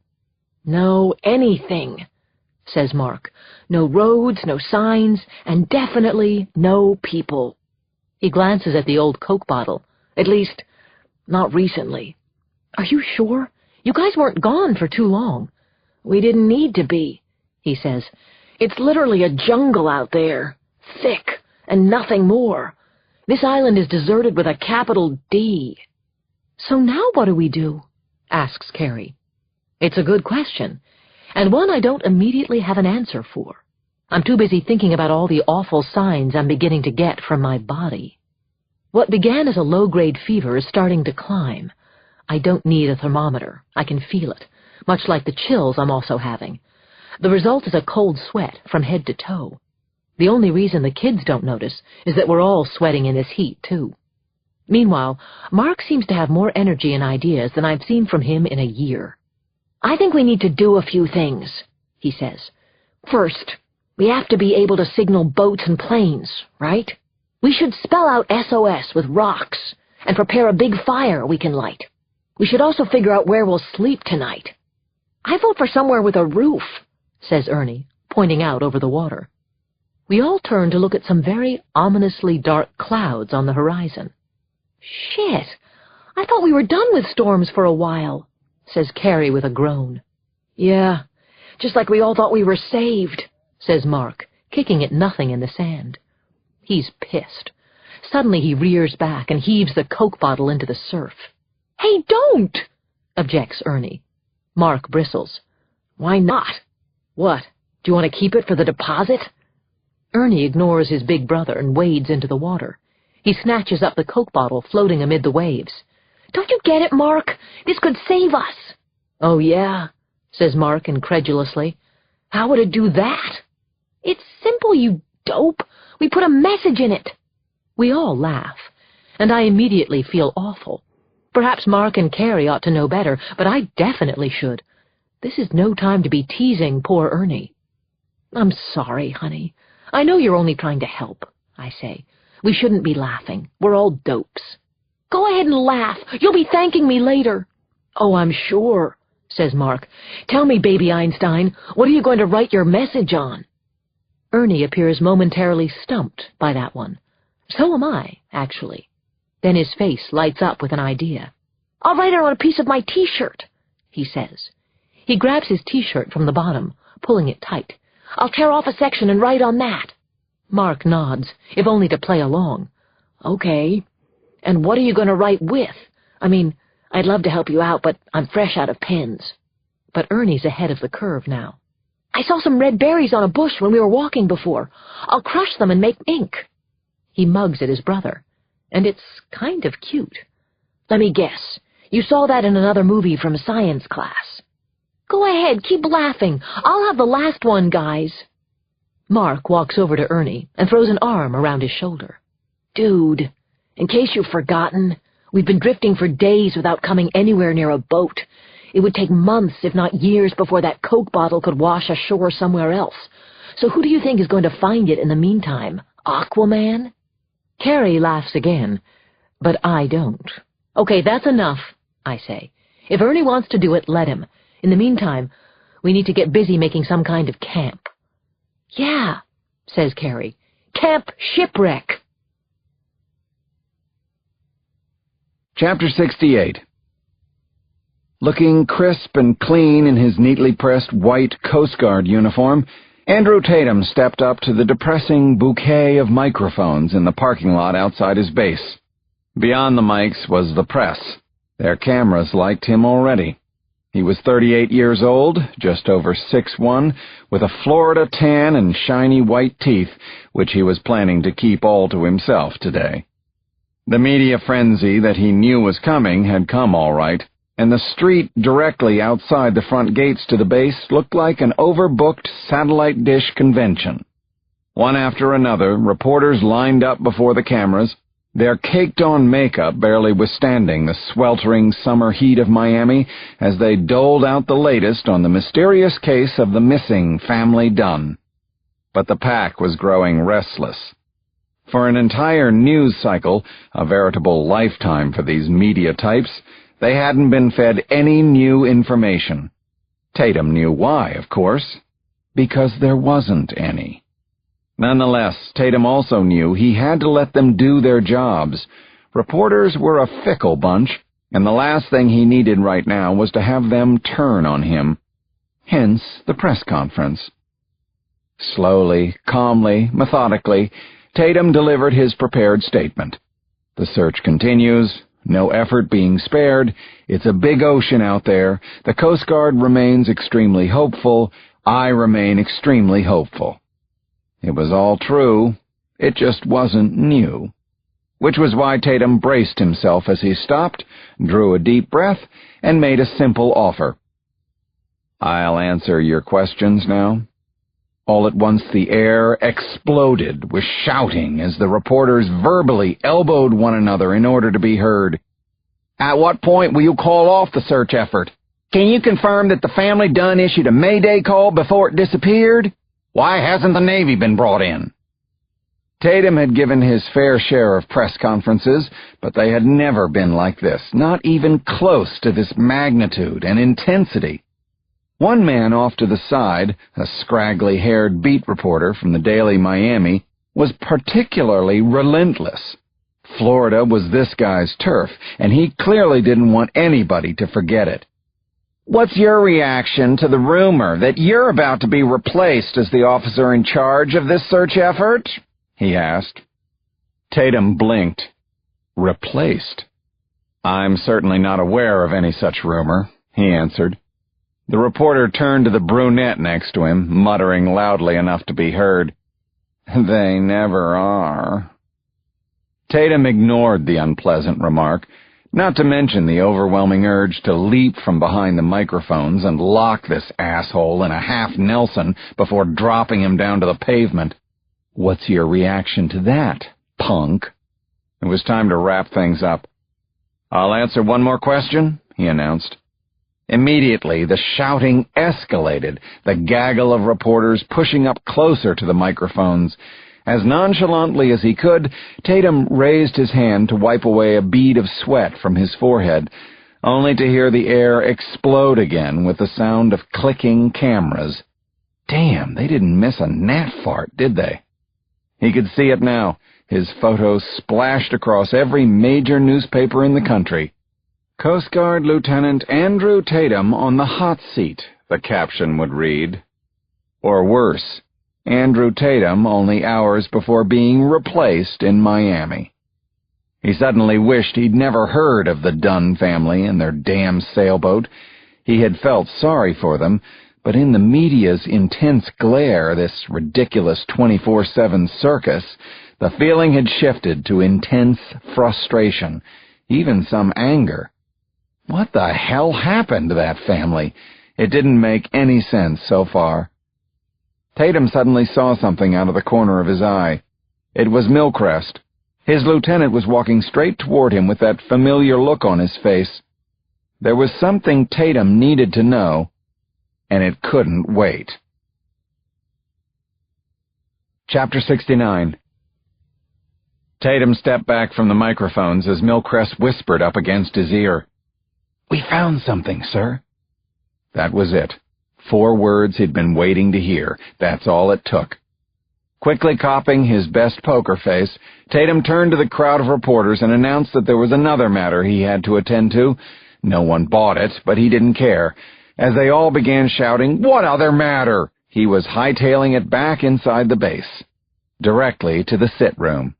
No anything, says Mark. No roads, no signs, and definitely no people. He glances at the old Coke bottle. At least, not recently. Are you sure? You guys weren't gone for too long. We didn't need to be, he says. It's literally a jungle out there. Thick, and nothing more. This island is deserted with a capital D. So now what do we do? Asks Carrie. It's a good question, and one I don't immediately have an answer for. I'm too busy thinking about all the awful signs I'm beginning to get from my body. What began as a low-grade fever is starting to climb. I don't need a thermometer. I can feel it, much like the chills I'm also having. The result is a cold sweat from head to toe. The only reason the kids don't notice is that we're all sweating in this heat, too. Meanwhile, Mark seems to have more energy and ideas than I've seen from him in a year. I think we need to do a few things, he says. First, we have to be able to signal boats and planes, right? We should spell out SOS with rocks and prepare a big fire we can light. We should also figure out where we'll sleep tonight. I vote for somewhere with a roof, says Ernie, pointing out over the water. We all turn to look at some very ominously dark clouds on the horizon. Shit! I thought we were done with storms for a while, says Carrie with a groan. Yeah, just like we all thought we were saved, says Mark, kicking at nothing in the sand. He's pissed. Suddenly he rears back and heaves the Coke bottle into the surf. Hey, don't! Objects Ernie. Mark bristles. Why not? What? Do you want to keep it for the deposit? Ernie ignores his big brother and wades into the water. He snatches up the Coke bottle floating amid the waves. Don't you get it, Mark? This could save us. Oh, yeah, says Mark incredulously. How would it do that? It's simple, you dope. We put a message in it. We all laugh, and I immediately feel awful. Perhaps Mark and Carrie ought to know better, but I definitely should. This is no time to be teasing poor Ernie. I'm sorry, honey. I know you're only trying to help, I say. We shouldn't be laughing. We're all dopes. Go ahead and laugh. You'll be thanking me later. Oh, I'm sure, says Mark. Tell me, baby Einstein, what are you going to write your message on? Ernie appears momentarily stumped by that one. So am I, actually. Then his face lights up with an idea. I'll write it on a piece of my T-shirt, he says. He grabs his T-shirt from the bottom, pulling it tight. I'll tear off a section and write on that. Mark nods, if only to play along. Okay. And what are you going to write with? I mean, I'd love to help you out, but I'm fresh out of pens. But Ernie's ahead of the curve now. I saw some red berries on a bush when we were walking before. I'll crush them and make ink. He mugs at his brother, and it's kind of cute. Let me guess. You saw that in another movie from science class. Go ahead, keep laughing. I'll have the last one, guys. Mark walks over to Ernie and throws an arm around his shoulder. Dude, in case you've forgotten, we've been drifting for days without coming anywhere near a boat. It would take months, if not years, before that Coke bottle could wash ashore somewhere else. So who do you think is going to find it in the meantime? Aquaman? Carrie laughs again, but I don't. Okay, that's enough, I say. If Ernie wants to do it, let him. In the meantime, we need to get busy making some kind of camp. Yeah, says Carrie. Camp Shipwreck. Chapter 68. Looking crisp and clean in his neatly pressed white Coast Guard uniform, Andrew Tatum stepped up to the depressing bouquet of microphones in the parking lot outside his base. Beyond the mics was the press. Their cameras liked him already. He was 38 years old, just over 6'1", with a Florida tan and shiny white teeth, which he was planning to keep all to himself today. The media frenzy that he knew was coming had come all right, and the street directly outside the front gates to the base looked like an overbooked satellite dish convention. One after another, reporters lined up before the cameras, their caked-on makeup barely withstanding the sweltering summer heat of Miami as they doled out the latest on the mysterious case of the missing family Dunne. But the pack was growing restless. For an entire news cycle, a veritable lifetime for these media types, they hadn't been fed any new information. Tatum knew why, of course. Because there wasn't any. Nonetheless, Tatum also knew he had to let them do their jobs. Reporters were a fickle bunch, and the last thing he needed right now was to have them turn on him. Hence the press conference. Slowly, calmly, methodically, Tatum delivered his prepared statement. The search continues, no effort being spared. It's a big ocean out there. The Coast Guard remains extremely hopeful. I remain extremely hopeful. It was all true. It just wasn't new. Which was why Tatum braced himself as he stopped, drew a deep breath, and made a simple offer. I'll answer your questions now. All at once the air exploded with shouting as the reporters verbally elbowed one another in order to be heard. At what point will you call off the search effort? Can you confirm that the family Dunne issued a Mayday call before it disappeared? Why hasn't the Navy been brought in? Tatum had given his fair share of press conferences, but they had never been like this, not even close to this magnitude and intensity. One man off to the side, a scraggly-haired beat reporter from the Daily Miami, was particularly relentless. Florida was this guy's turf, and he clearly didn't want anybody to forget it. What's your reaction to the rumor that you're about to be replaced as the officer in charge of this search effort? He asked. Tatum blinked. Replaced? I'm certainly not aware of any such rumor, he answered. The reporter turned to the brunette next to him, muttering loudly enough to be heard. "They never are." Tatum ignored the unpleasant remark, not to mention the overwhelming urge to leap from behind the microphones and lock this asshole in a half-Nelson before dropping him down to the pavement. "What's your reaction to that, punk?" It was time to wrap things up. "I'll answer one more question," he announced. Immediately, the shouting escalated, the gaggle of reporters pushing up closer to the microphones. As nonchalantly as he could, Tatum raised his hand to wipe away a bead of sweat from his forehead, only to hear the air explode again with the sound of clicking cameras. Damn, they didn't miss a gnat fart, did they? He could see it now, his photos splashed across every major newspaper in the country. "Coast Guard Lieutenant Andrew Tatum on the hot seat," the caption would read. Or worse, Andrew Tatum only hours before being replaced in Miami. He suddenly wished he'd never heard of the Dunne family and their damn sailboat. He had felt sorry for them, but in the media's intense glare, this ridiculous 24/7 circus, the feeling had shifted to intense frustration, even some anger. What the hell happened to that family? It didn't make any sense so far. Tatum suddenly saw something out of the corner of his eye. It was Milcrest. His lieutenant was walking straight toward him with that familiar look on his face. There was something Tatum needed to know, and it couldn't wait. Chapter 69. Tatum stepped back from the microphones as Milcrest whispered up against his ear. "We found something, sir." That was it. 4 words he'd been waiting to hear. That's all it took. Quickly copying his best poker face, Tatum turned to the crowd of reporters and announced that there was another matter he had to attend to. No one bought it, but he didn't care. As they all began shouting, "What other matter?" he was hightailing it back inside the base, directly to the sit room.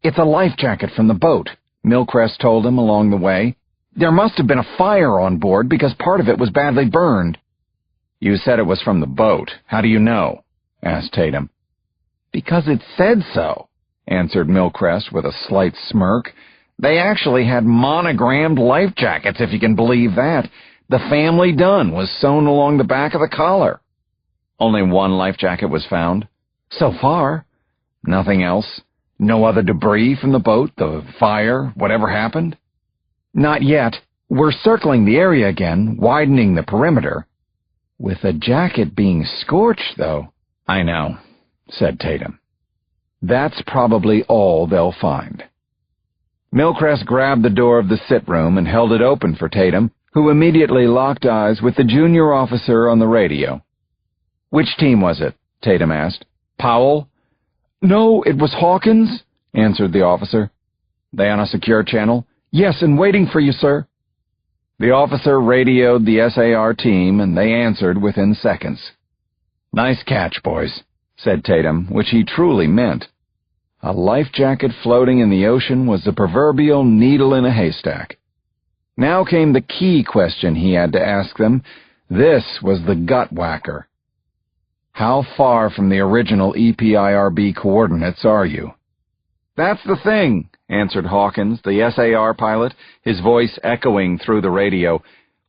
"It's a life jacket from the boat," Milcrest told him along the way. "There must have been a fire on board because part of it was badly burned." "You said it was from the boat. How do you know?" asked Tatum. "Because it said so," answered Milcrest with a slight smirk. "They actually had monogrammed life jackets, if you can believe that. The family Dunne was sewn along the back of the collar." "Only one life jacket was found?" "So far." "Nothing else? No other debris from the boat, the fire, whatever happened?" "Not yet. We're circling the area again, widening the perimeter." "With the jacket being scorched, though." "I know," said Tatum. "That's probably all they'll find." Milcrest grabbed the door of the sit-room and held it open for Tatum, who immediately locked eyes with the junior officer on the radio. "Which team was it?" Tatum asked. "Powell?" "No, it was Hawkins," answered the officer. "They on a secure channel?" "Yes, and waiting for you, sir." The officer radioed the SAR team, and they answered within seconds. "Nice catch, boys," said Tatum, which he truly meant. A life jacket floating in the ocean was the proverbial needle in a haystack. Now came the key question he had to ask them. This was the gut-whacker. "How far from the original EPIRB coordinates are you?" "That's the thing," answered Hawkins, the SAR pilot, his voice echoing through the radio.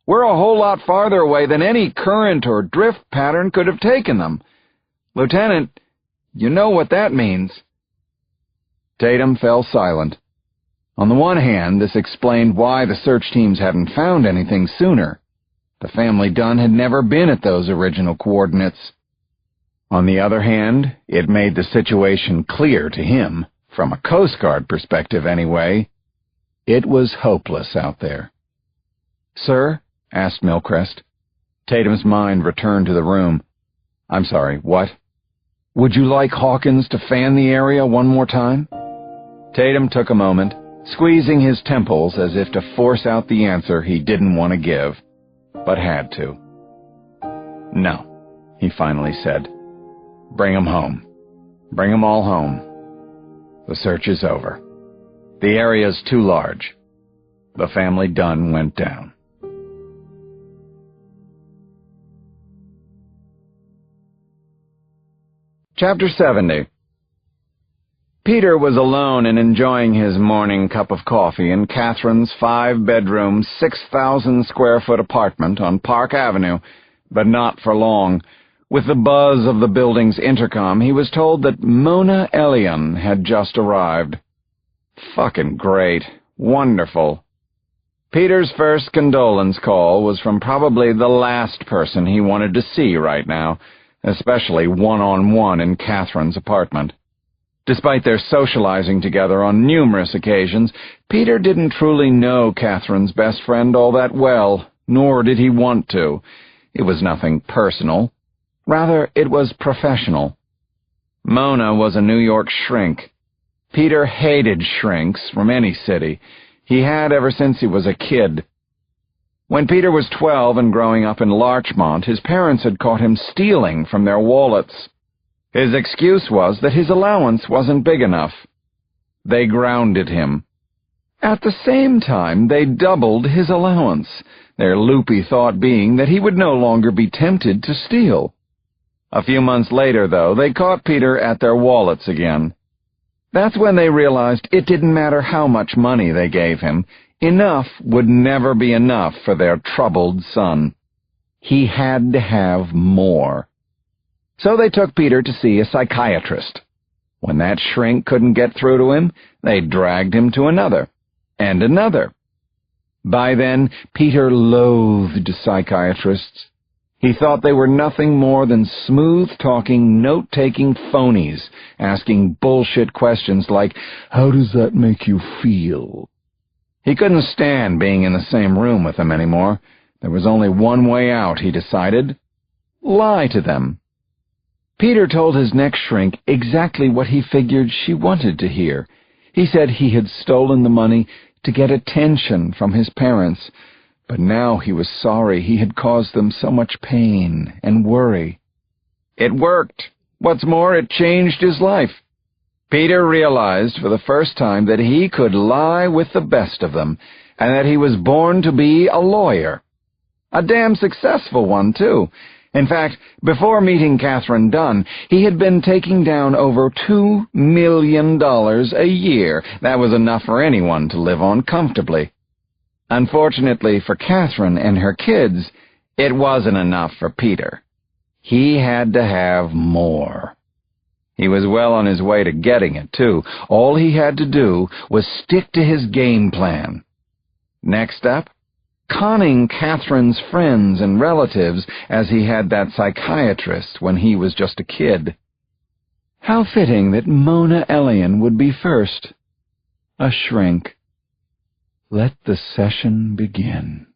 "We're a whole lot farther away than any current or drift pattern could have taken them. Lieutenant, you know what that means." Tatum fell silent. On the one hand, this explained why the search teams hadn't found anything sooner. The family Dunne had never been at those original coordinates. On the other hand, it made the situation clear to him, from a Coast Guard perspective anyway. It was hopeless out there. "Sir?" asked Milcrest. Tatum's mind returned to the room. "I'm sorry, what?" "Would you like Hawkins to fan the area one more time?" Tatum took a moment, squeezing his temples as if to force out the answer he didn't want to give, but had to. "No," he finally said. "Bring 'em home. Bring 'em all home. The search is over. The area's too large. The family Dunne went down." Chapter 70. Peter was alone and enjoying his morning cup of coffee in Catherine's 5-bedroom, 6,000-square-foot apartment on Park Avenue, but not for long. With the buzz of the building's intercom, he was told that Mona Elion had just arrived. Fucking great. Wonderful. Peter's first condolence call was from probably the last person he wanted to see right now, especially one-on-one in Catherine's apartment. Despite their socializing together on numerous occasions, Peter didn't truly know Catherine's best friend all that well, nor did he want to. It was nothing personal. Rather, it was professional. Mona was a New York shrink. Peter hated shrinks from any city. He had ever since he was a kid. When Peter was 12 and growing up in Larchmont, his parents had caught him stealing from their wallets. His excuse was that his allowance wasn't big enough. They grounded him. At the same time, they doubled his allowance, their loopy thought being that he would no longer be tempted to steal. A few months later, though, they caught Peter at their wallets again. That's when they realized it didn't matter how much money they gave him. Enough would never be enough for their troubled son. He had to have more. So they took Peter to see a psychiatrist. When that shrink couldn't get through to him, they dragged him to another, and another. By then, Peter loathed psychiatrists. He thought they were nothing more than smooth-talking, note-taking phonies, asking bullshit questions like, "How does that make you feel?" He couldn't stand being in the same room with them anymore. There was only one way out, he decided. Lie to them. Peter told his next shrink exactly what he figured she wanted to hear. He said he had stolen the money to get attention from his parents, but now he was sorry he had caused them so much pain and worry. It worked. What's more, it changed his life. Peter realized for the first time that he could lie with the best of them, and that he was born to be a lawyer. A damn successful one, too. In fact, before meeting Catherine Dunne, he had been taking down over $2 million a year. That was enough for anyone to live on comfortably. Unfortunately for Catherine and her kids, it wasn't enough for Peter. He had to have more. He was well on his way to getting it, too. All he had to do was stick to his game plan. Next up, conning Catherine's friends and relatives as he had that psychiatrist when he was just a kid. How fitting that Mona Elion would be first. A shrink. Let the session begin.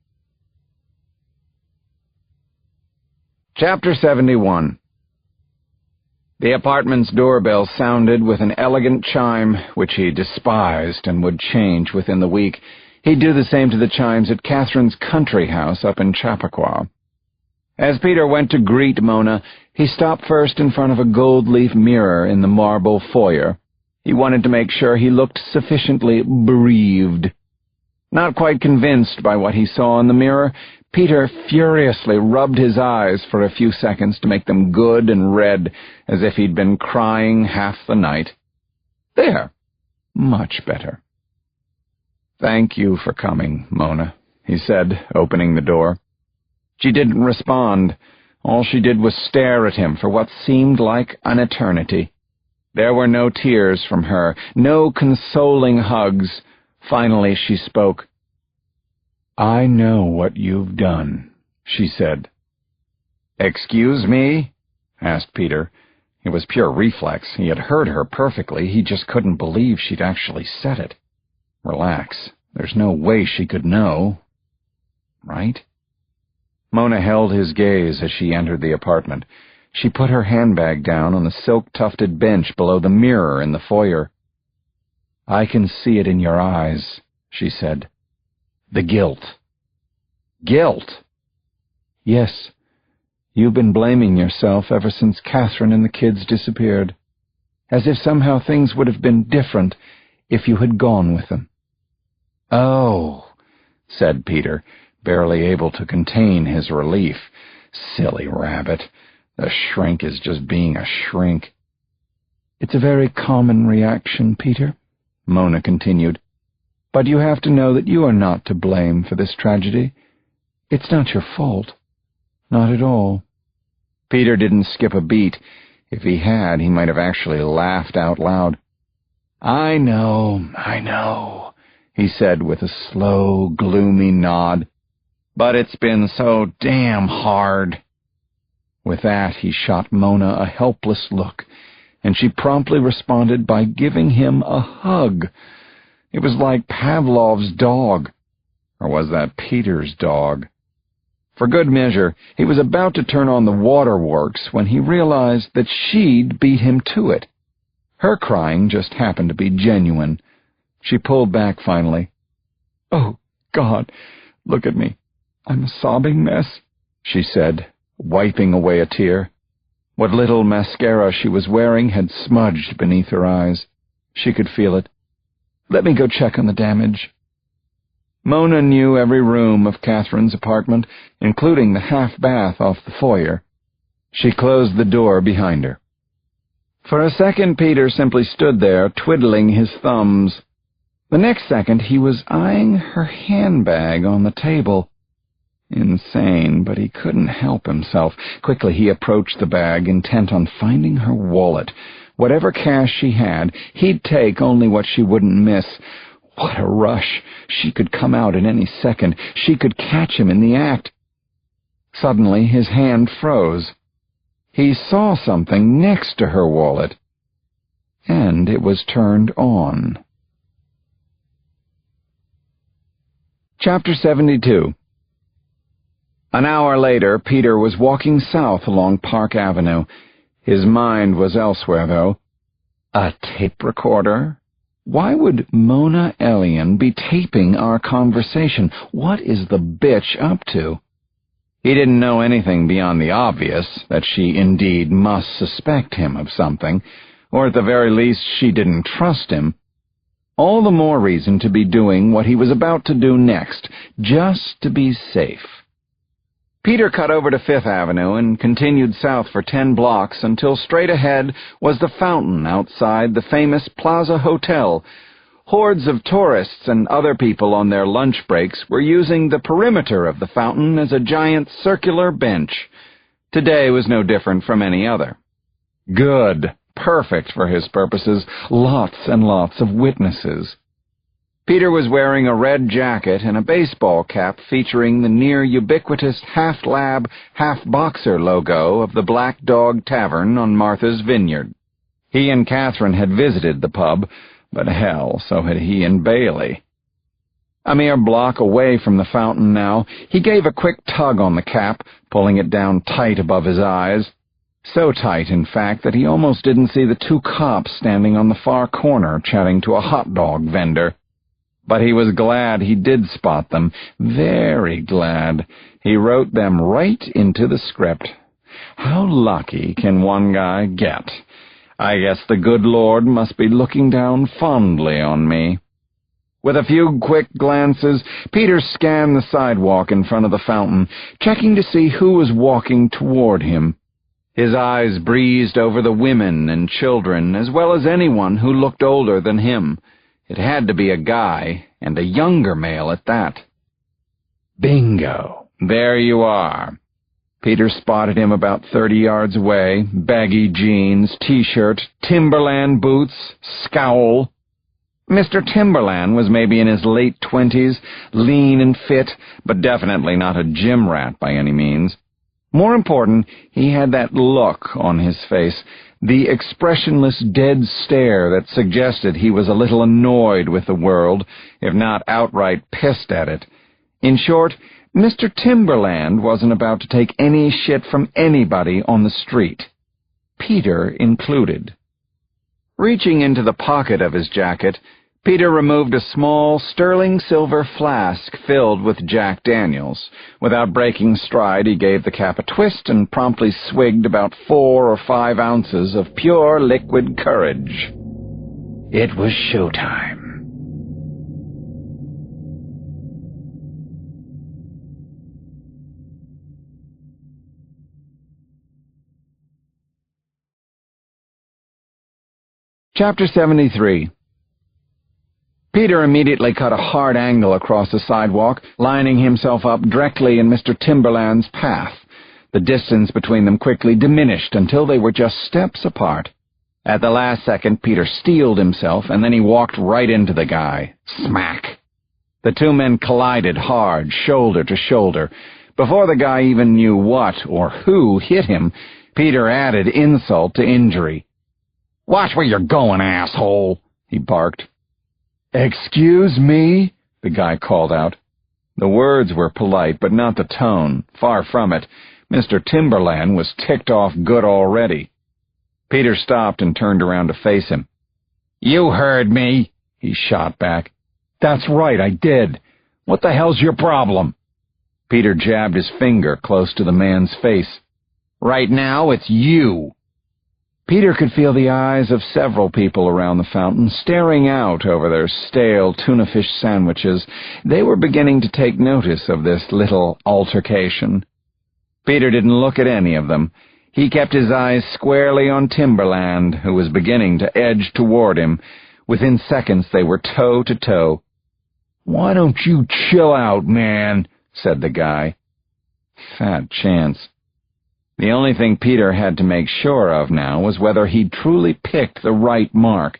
Chapter 71. The apartment's doorbell sounded with an elegant chime, which he despised and would change within the week. He'd do the same to the chimes at Catherine's country house up in Chappaqua. As Peter went to greet Mona, he stopped first in front of a gold-leaf mirror in the marble foyer. He wanted to make sure he looked sufficiently bereaved. Not quite convinced by what he saw in the mirror, Peter furiously rubbed his eyes for a few seconds to make them good and red, as if he'd been crying half the night. There. Much better. "Thank you for coming, Mona," he said, opening the door. She didn't respond. All she did was stare at him for what seemed like an eternity. There were no tears from her, no consoling hugs. Finally she spoke. "I know what you've done," she said. "Excuse me?" asked Peter. It was pure reflex. He had heard her perfectly. He just couldn't believe she'd actually said it. Relax. There's no way she could know. Right? Mona held his gaze as she entered the apartment. She put her handbag down on the silk-tufted bench below the mirror in the foyer. "I can see it in your eyes," she said. "The guilt." "Guilt?" "Yes. You've been blaming yourself ever since Catherine and the kids disappeared, as if somehow things would have been different if you had gone with them." "Oh," said Peter, barely able to contain his relief. "Silly rabbit. The shrink is just being a shrink." "It's a very common reaction, Peter," Mona continued. "But you have to know that you are not to blame for this tragedy. It's not your fault. Not at all." Peter didn't skip a beat. If he had, he might have actually laughed out loud. I know," he said with a slow, gloomy nod. "But it's been so damn hard." With that, he shot Mona a helpless look, and she promptly responded by giving him a hug. It was like Pavlov's dog. Or was that Peter's dog? For good measure, he was about to turn on the waterworks when he realized that she'd beat him to it. Her crying just happened to be genuine. She pulled back finally. "Oh, God, look at me. I'm a sobbing mess," she said, wiping away a tear. What little mascara she was wearing had smudged beneath her eyes. She could feel it. "Let me go check on the damage." Mona knew every room of Catherine's apartment, including the half-bath off the foyer. She closed the door behind her. For a second, Peter simply stood there, twiddling his thumbs. The next second, he was eyeing her handbag on the table. Insane, but he couldn't help himself. Quickly, he approached the bag, intent on finding her wallet. Whatever cash she had, he'd take only what she wouldn't miss. What a rush! She could come out at any second. She could catch him in the act. Suddenly, his hand froze. He saw something next to her wallet, and it was turned on. Chapter 72. An hour later, Peter was walking south along Park Avenue. His mind was elsewhere, though. A tape recorder? Why would Mona Elliott be taping our conversation? What is the bitch up to? He didn't know anything beyond the obvious, that she indeed must suspect him of something, or at the very least she didn't trust him. All the more reason to be doing what he was about to do next, just to be safe. Peter cut over to Fifth Avenue and continued south for 10 blocks until straight ahead was the fountain outside the famous Plaza Hotel. Hordes of tourists and other people on their lunch breaks were using the perimeter of the fountain as a giant circular bench. Today was no different from any other. Good. Perfect for his purposes. Lots and lots of witnesses. Peter was wearing a red jacket and a baseball cap featuring the near-ubiquitous half-lab, half-boxer logo of the Black Dog Tavern on Martha's Vineyard. He and Catherine had visited the pub, but hell, so had he and Bailey. A mere block away from the fountain now, he gave a quick tug on the cap, pulling it down tight above his eyes. So tight, in fact, that he almost didn't see the 2 cops standing on the far corner chatting to a hot dog vendor. But he was glad he did spot them, very glad. He wrote them right into the script. How lucky can one guy get? I guess the good Lord must be looking down fondly on me. With a few quick glances, Peter scanned the sidewalk in front of the fountain, checking to see who was walking toward him. His eyes breezed over the women and children, as well as anyone who looked older than him. It had to be a guy, and a younger male at that. Bingo! There you are. Peter spotted him about 30 yards away, baggy jeans, T-shirt, Timberland boots, scowl. Mr. Timberland was maybe in his late 20s, lean and fit, but definitely not a gym rat by any means. More important, he had that look on his face, the expressionless dead stare that suggested he was a little annoyed with the world, if not outright pissed at it. In short, Mr. Timberland wasn't about to take any shit from anybody on the street, Peter included. Reaching into the pocket of his jacket, Peter removed a small sterling silver flask filled with Jack Daniels. Without breaking stride, he gave the cap a twist and promptly swigged about 4 or 5 ounces of pure liquid courage. It was showtime. Chapter 73. Peter immediately cut a hard angle across the sidewalk, lining himself up directly in Mr. Timberland's path. The distance between them quickly diminished until they were just steps apart. At the last second, Peter steeled himself, and then he walked right into the guy. Smack! The two men collided hard, shoulder to shoulder. Before the guy even knew what or who hit him, Peter added insult to injury. "Watch where you're going, asshole!" he barked. "Excuse me?" the guy called out. The words were polite, but not the tone. Far from it. Mr. Timberland was ticked off good already. Peter stopped and turned around to face him. "You heard me," he shot back. "That's right, I did. What the hell's your problem?" Peter jabbed his finger close to the man's face. "Right now, it's you." Peter could feel the eyes of several people around the fountain staring out over their stale tuna-fish sandwiches. They were beginning to take notice of this little altercation. Peter didn't look at any of them. He kept his eyes squarely on Timberland, who was beginning to edge toward him. Within seconds, they were toe to toe. "Why don't you chill out, man?" said the guy. Fat chance. The only thing Peter had to make sure of now was whether he'd truly picked the right mark.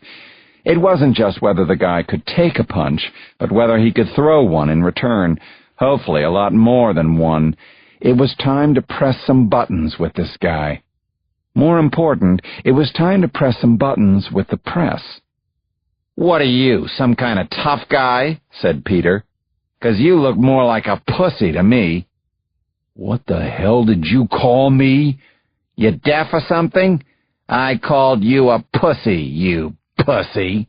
It wasn't just whether the guy could take a punch, but whether he could throw one in return, hopefully a lot more than one. It was time to press some buttons with this guy. More important, it was time to press some buttons with the press. "What are you, some kind of tough guy?" said Peter. "'Cause you look more like a pussy to me." "What the hell did you call me? You deaf or something? I called you a pussy, you pussy."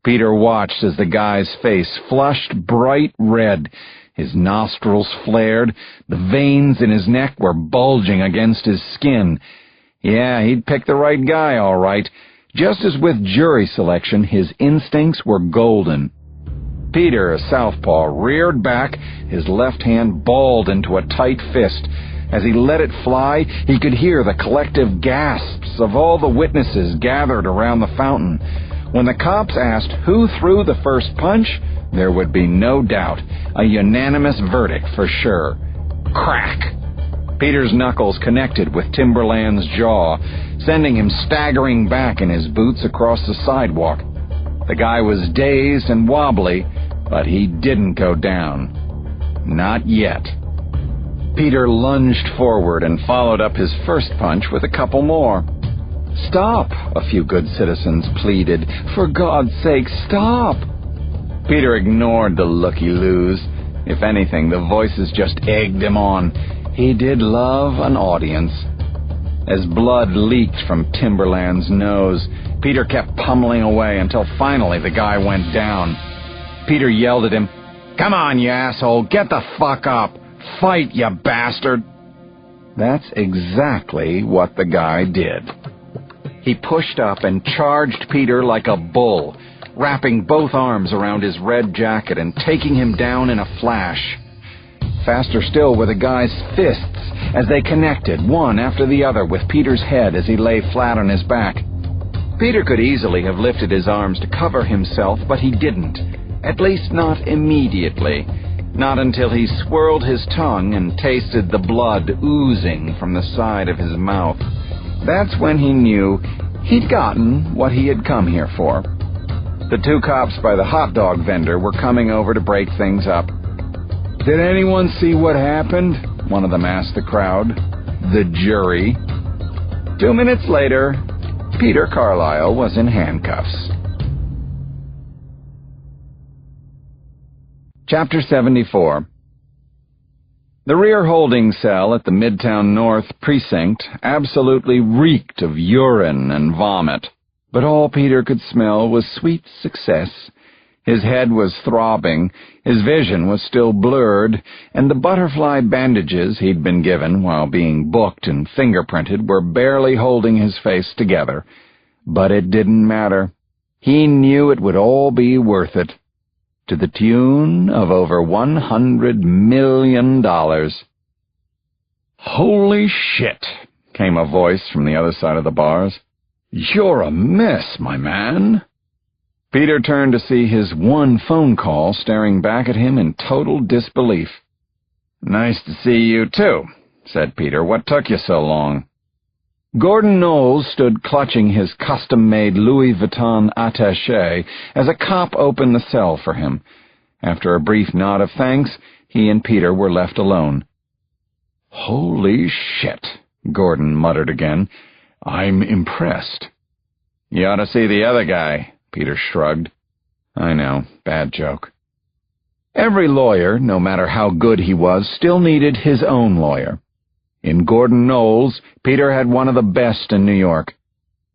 Peter watched as the guy's face flushed bright red. His nostrils flared. The veins in his neck were bulging against his skin. Yeah, he'd picked the right guy, all right. Just as with jury selection, his instincts were golden. Peter, a southpaw, reared back, his left hand balled into a tight fist. As he let it fly, he could hear the collective gasps of all the witnesses gathered around the fountain. When the cops asked who threw the first punch, there would be no doubt. A unanimous verdict for sure. Crack! Peter's knuckles connected with Timberland's jaw, sending him staggering back in his boots across the sidewalk. The guy was dazed and wobbly, but he didn't go down. Not yet. Peter lunged forward and followed up his first punch with a couple more. "Stop," a few good citizens pleaded. "For God's sake, stop." Peter ignored the looky-loos. If anything, the voices just egged him on. He did love an audience. As blood leaked from Timberland's nose, Peter kept pummeling away until finally the guy went down. Peter yelled at him, "Come on, you asshole, get the fuck up! Fight, you bastard!" That's exactly what the guy did. He pushed up and charged Peter like a bull, wrapping both arms around his red jacket and taking him down in a flash. Faster still were the guy's fists as they connected, one after the other, with Peter's head as he lay flat on his back. Peter could easily have lifted his arms to cover himself, but he didn't. At least not immediately. Not until he swirled his tongue and tasted the blood oozing from the side of his mouth. That's when he knew he'd gotten what he had come here for. The two cops by the hot dog vendor were coming over to break things up. "Did anyone see what happened?" one of them asked the crowd. The jury. 2 minutes later, Peter Carlyle was in handcuffs. Chapter 74. The rear holding cell at the Midtown North precinct absolutely reeked of urine and vomit, but all Peter could smell was sweet success. His head was throbbing, his vision was still blurred, and the butterfly bandages he'd been given while being booked and fingerprinted were barely holding his face together. But it didn't matter. He knew it would all be worth it. To the tune of over $100 million. "Holy shit," came a voice from the other side of the bars. "You're a mess, my man." Peter turned to see his one phone call staring back at him in total disbelief. "Nice to see you, too," said Peter. "What took you so long?" Gordon Knowles stood clutching his custom-made Louis Vuitton attaché as a cop opened the cell for him. After a brief nod of thanks, he and Peter were left alone. "Holy shit," Gordon muttered again. "I'm impressed." "You ought to see the other guy," Peter shrugged. "I know, bad joke." Every lawyer, no matter how good he was, still needed his own lawyer. In Gordon Knowles, Peter had one of the best in New York.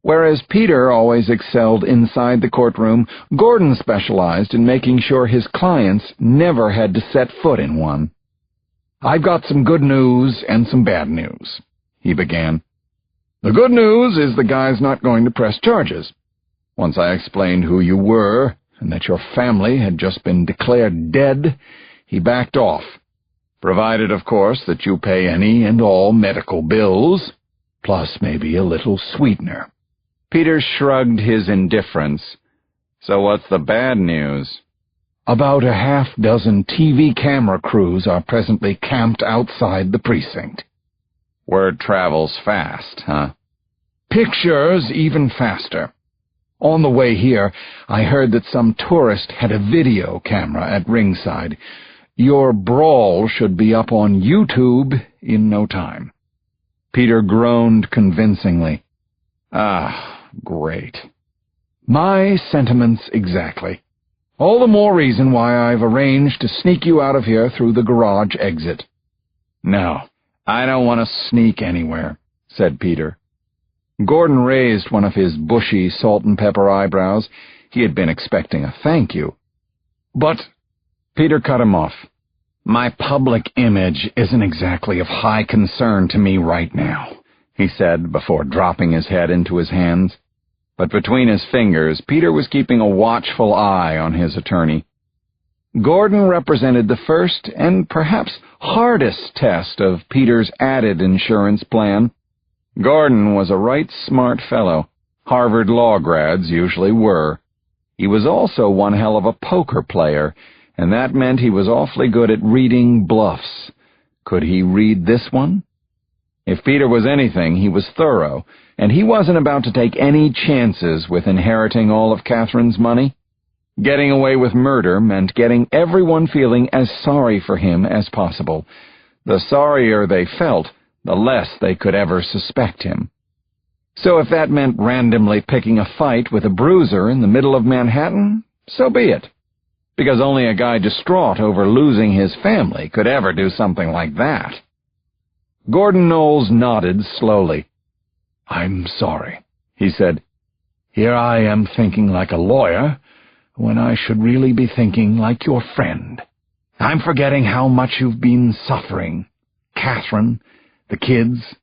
Whereas Peter always excelled inside the courtroom, Gordon specialized in making sure his clients never had to set foot in one. "I've got some good news and some bad news," he began. "The good news is the guy's not going to press charges. Once I explained who you were and that your family had just been declared dead, he backed off. Provided, of course, that you pay any and all medical bills, plus maybe a little sweetener." Peter shrugged his indifference. "So what's the bad news?" "About a half-dozen TV camera crews are presently camped outside the precinct." "Word travels fast, huh?" "Pictures even faster. On the way here, I heard that some tourist had a video camera at ringside. Your brawl should be up on YouTube in no time." Peter groaned convincingly. "Ah, great." "My sentiments exactly. All the more reason why I've arranged to sneak you out of here through the garage exit." "No, I don't want to sneak anywhere," said Peter. Gordon raised one of his bushy salt-and-pepper eyebrows. He had been expecting a thank you. "But—" Peter cut him off. "My public image isn't exactly of high concern to me right now," he said before dropping his head into his hands. But between his fingers, Peter was keeping a watchful eye on his attorney. Gordon represented the first and perhaps hardest test of Peter's added insurance plan. Gordon was a right smart fellow. Harvard law grads usually were. He was also one hell of a poker player, and that meant he was awfully good at reading bluffs. Could he read this one? If Peter was anything, he was thorough, and he wasn't about to take any chances with inheriting all of Catherine's money. Getting away with murder meant getting everyone feeling as sorry for him as possible. The sorrier they felt, the less they could ever suspect him. So if that meant randomly picking a fight with a bruiser in the middle of Manhattan, so be it. Because only a guy distraught over losing his family could ever do something like that. Gordon Knowles nodded slowly. "I'm sorry," he said. "Here I am thinking like a lawyer, when I should really be thinking like your friend. I'm forgetting how much you've been suffering. Catherine, the kids."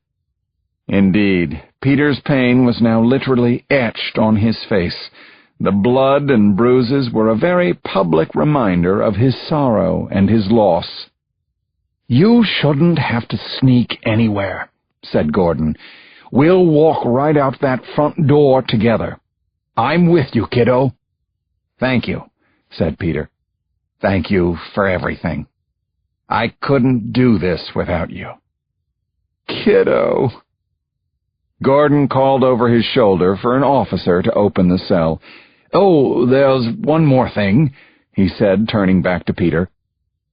Indeed, Peter's pain was now literally etched on his face. The blood and bruises were a very public reminder of his sorrow and his loss. "You shouldn't have to sneak anywhere," said Gordon. "We'll walk right out that front door together. I'm with you, kiddo." "Thank you," said Peter. "Thank you for everything. I couldn't do this without you." "Kiddo." Gordon called over his shoulder for an officer to open the cell. "Oh, there's one more thing," he said, turning back to Peter.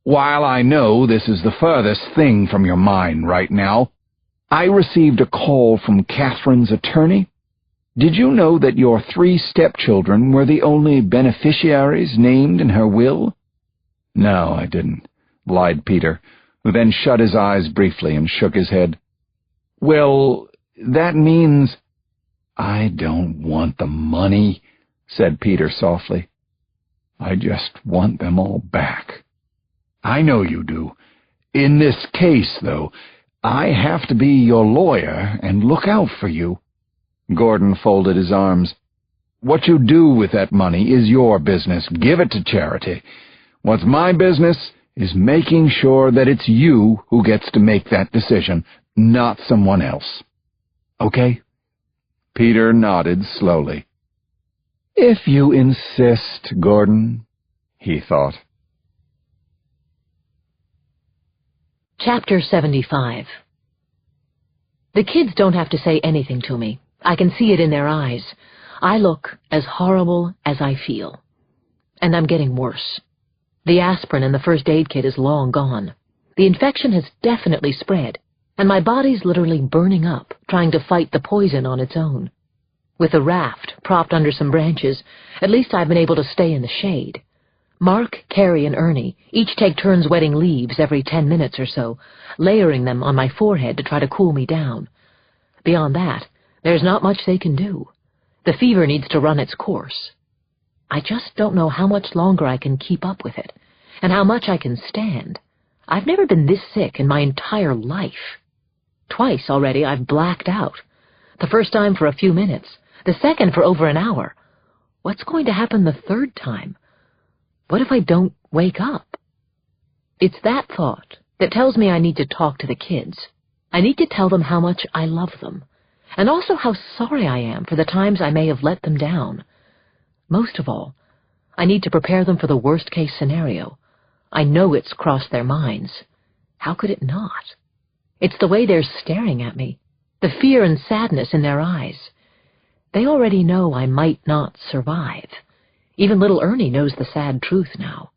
"While I know this is the furthest thing from your mind right now, I received a call from Catherine's attorney. Did you know that your 3 stepchildren were the only beneficiaries named in her will?" "No, I didn't," lied Peter, who then shut his eyes briefly and shook his head. "Well, that means—" "I don't want the money," said Peter softly. "I just want them all back." "I know you do. In this case, though, I have to be your lawyer and look out for you." Gordon folded his arms. "What you do with that money is your business. Give it to charity. What's my business is making sure that it's you who gets to make that decision, not someone else. Okay?" Peter nodded slowly. "If you insist, Gordon," he thought. Chapter 75. The kids don't have to say anything to me. I can see it in their eyes. I look as horrible as I feel. And I'm getting worse. The aspirin in the first aid kit is long gone. The infection has definitely spread, and my body's literally burning up, trying to fight the poison on its own. With the raft propped under some branches, at least I've been able to stay in the shade. Mark, Carrie, and Ernie each take turns wetting leaves every 10 minutes or so, layering them on my forehead to try to cool me down. Beyond that, there's not much they can do. The fever needs to run its course. I just don't know how much longer I can keep up with it, and how much I can stand. I've never been this sick in my entire life. Twice already I've blacked out. The first time for a few minutes, the second for over an hour. What's going to happen the third time? What if I don't wake up? It's that thought that tells me I need to talk to the kids. I need to tell them how much I love them, and also how sorry I am for the times I may have let them down. Most of all, I need to prepare them for the worst-case scenario. I know it's crossed their minds. How could it not? It's the way they're staring at me, the fear and sadness in their eyes. They already know I might not survive. Even little Ernie knows the sad truth now.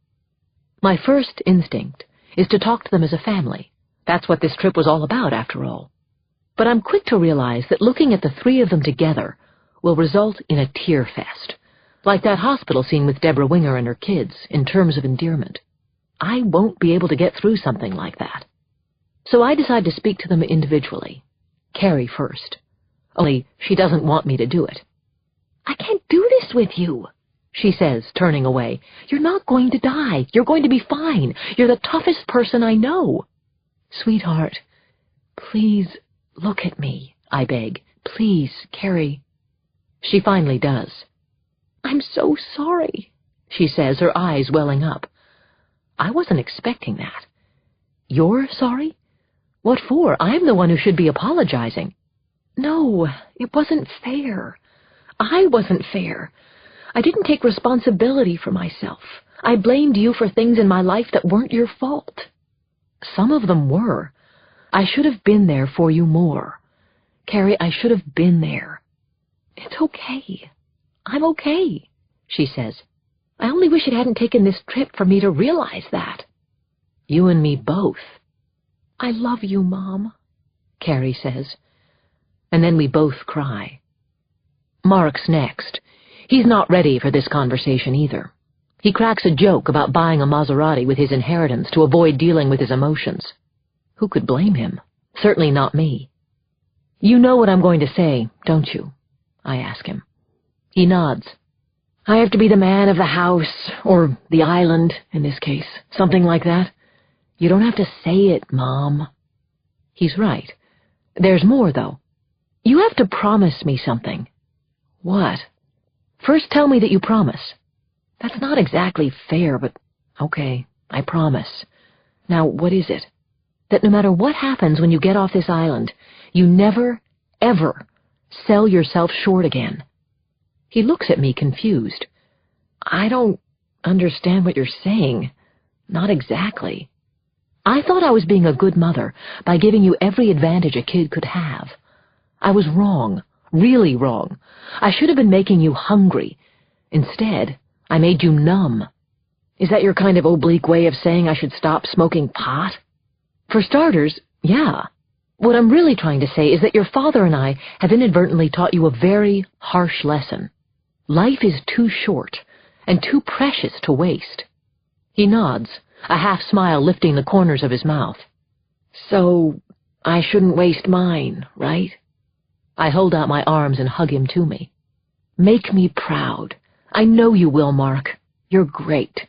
My first instinct is to talk to them as a family. That's what this trip was all about, after all. But I'm quick to realize that looking at the three of them together will result in a tear fest, like that hospital scene with Deborah Winger and her kids, in terms of endearment. I won't be able to get through something like that. So I decide to speak to them individually. Carrie first. Only she doesn't want me to do it. "I can't do this with you," she says, turning away. "You're not going to die. You're going to be fine. You're the toughest person I know." "Sweetheart, please look at me," I beg. "Please, Carrie." She finally does. "I'm so sorry," she says, her eyes welling up. I wasn't expecting that. "You're sorry? What for? I'm the one who should be apologizing." "No, it wasn't fair. I wasn't fair. I didn't take responsibility for myself. I blamed you for things in my life that weren't your fault." "Some of them were. I should have been there for you more. Carrie, I should have been there." "It's okay. I'm okay," she says. "I only wish it hadn't taken this trip for me to realize that." "You and me both." "I love you, Mom," Carrie says. And then we both cry. Mark's next. He's not ready for this conversation either. He cracks a joke about buying a Maserati with his inheritance to avoid dealing with his emotions. Who could blame him? Certainly not me. "You know what I'm going to say, don't you?" I ask him. He nods. "I have to be the man of the house, or the island, in this case. Something like that." "You don't have to say it, Mom." He's right. There's more, though. "You have to promise me something." "What?" "First tell me that you promise." "That's not exactly fair, but okay, I promise." "Now, what is it?" "That no matter what happens when you get off this island, you never, ever sell yourself short again." He looks at me confused. "I don't understand what you're saying. Not exactly." "I thought I was being a good mother by giving you every advantage a kid could have. I was wrong, really wrong. I should have been making you hungry. Instead, I made you numb. Is that your kind of oblique way of saying I should stop smoking pot?" "For starters, yeah. What I'm really trying to say is that your father and I have inadvertently taught you a very harsh lesson. Life is too short and too precious to waste." He nods, a half smile lifting the corners of his mouth. "So I shouldn't waste mine, right?" I hold out my arms and hug him to me. "Make me proud. I know you will, Mark. You're great.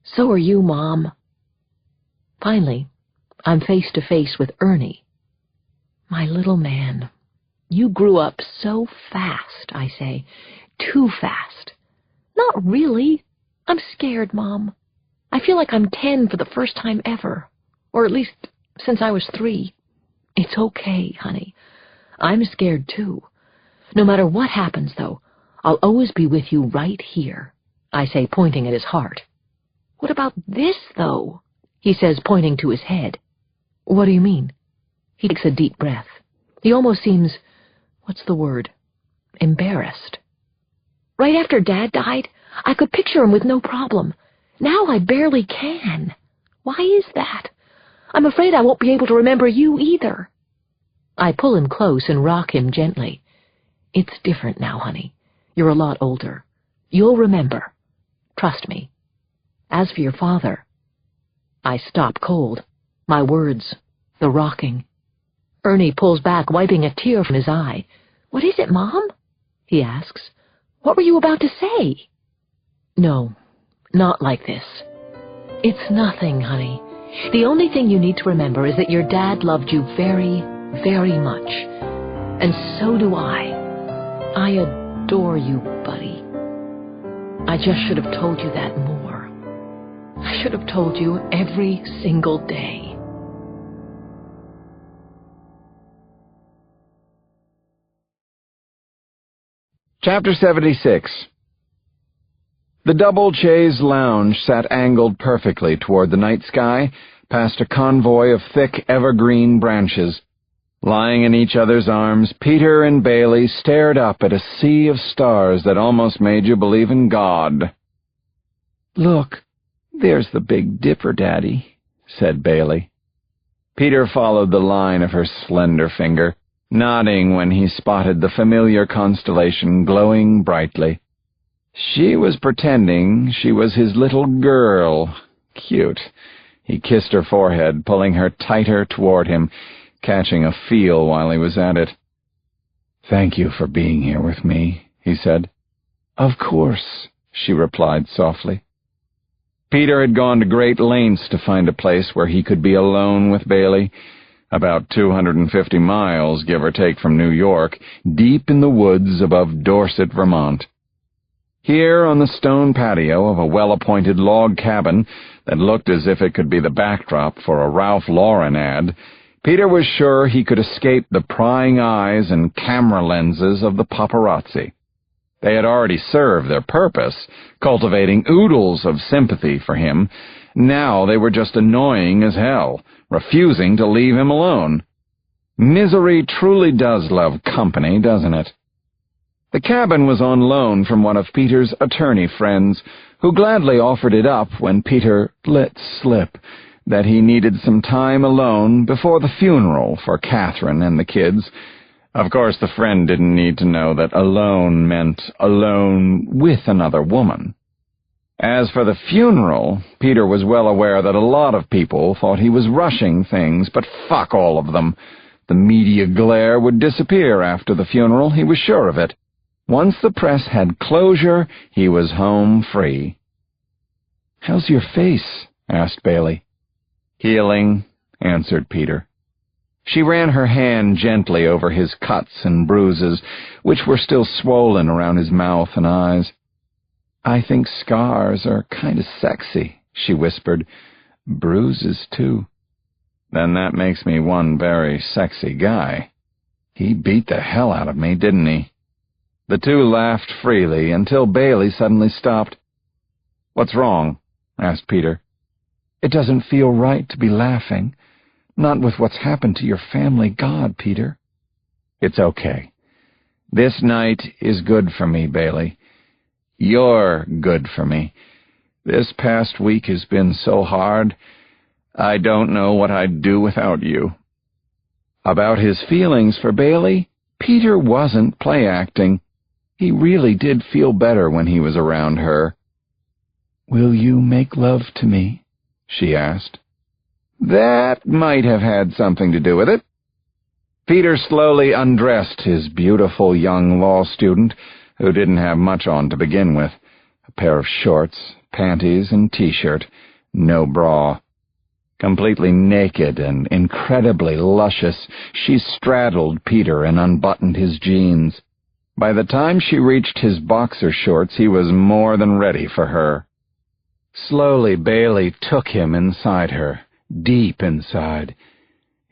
So are you, Mom." Finally, I'm face to face with Ernie. "My little man, you grew up so fast," I say. "Too fast." "Not really. I'm scared, Mom. I feel like I'm 10 for the first time ever, or at least since I was 3. "It's okay, honey. I'm scared too. No matter what happens, though, I'll always be with you right here, I say, pointing at his heart. What about this, though? He says, pointing to his head. What do you mean? He takes a deep breath. He almost seems, what's the word, embarrassed. Right after Dad died, I could picture him with no problem. Now I barely can. Why is that? I'm afraid I won't be able to remember you either. I pull him close and rock him gently. It's different now, honey. You're a lot older. You'll remember. Trust me. As for your father, I stop cold. My words, the rocking. Ernie pulls back, wiping a tear from his eye. What is it, Mom? He asks. What were you about to say? No, not like this. It's nothing, honey. The only thing you need to remember is that your dad loved you very, very much. And so do I. I adore you, buddy. I just should have told you that more. I should have told you every single day. Chapter 76. The double chaise lounge sat angled perfectly toward the night sky, past a convoy of thick evergreen branches. Lying in each other's arms, Peter and Bailey stared up at a sea of stars that almost made you believe in God. "Look, there's the Big Dipper, Daddy," said Bailey. Peter followed the line of her slender finger, nodding when he spotted the familiar constellation glowing brightly. She was pretending she was his little girl. Cute. He kissed her forehead, pulling her tighter toward him, catching a feel while he was at it. "Thank you for being here with me," he said. "Of course," she replied softly. Peter had gone to great lengths to find a place where he could be alone with Bailey, about 250 miles, give or take, from New York, deep in the woods above Dorset, Vermont. Here, on the stone patio of a well-appointed log cabin that looked as if it could be the backdrop for a Ralph Lauren ad, Peter was sure he could escape the prying eyes and camera lenses of the paparazzi. They had already served their purpose, cultivating oodles of sympathy for him. Now they were just annoying as hell, refusing to leave him alone. Misery truly does love company, doesn't it? The cabin was on loan from one of Peter's attorney friends, who gladly offered it up when Peter let slip that he needed some time alone before the funeral for Catherine and the kids. Of course, the friend didn't need to know that alone meant alone with another woman. As for the funeral, Peter was well aware that a lot of people thought he was rushing things, but fuck all of them. The media glare would disappear after the funeral, he was sure of it. Once the press had closure, he was home free. "How's your face?" asked Bailey. "Healing," answered Peter. She ran her hand gently over his cuts and bruises, which were still swollen around his mouth and eyes. "I think scars are kind of sexy," she whispered. "Bruises, too." "Then that makes me one very sexy guy. He beat the hell out of me, didn't he?" The two laughed freely until Bailey suddenly stopped. "What's wrong?" asked Peter. "It doesn't feel right to be laughing. Not with what's happened to your family god, Peter." "It's okay. This night is good for me, Bailey. You're good for me. This past week has been so hard. I don't know what I'd do without you." About his feelings for Bailey, Peter wasn't play-acting. He really did feel better when he was around her. "Will you make love to me?" she asked. That might have had something to do with it. Peter slowly undressed his beautiful young law student, who didn't have much on to begin with. A pair of shorts, panties, and T-shirt, no bra. Completely naked and incredibly luscious, she straddled Peter and unbuttoned his jeans. By the time she reached his boxer shorts, he was more than ready for her. Slowly, Bailey took him inside her, deep inside.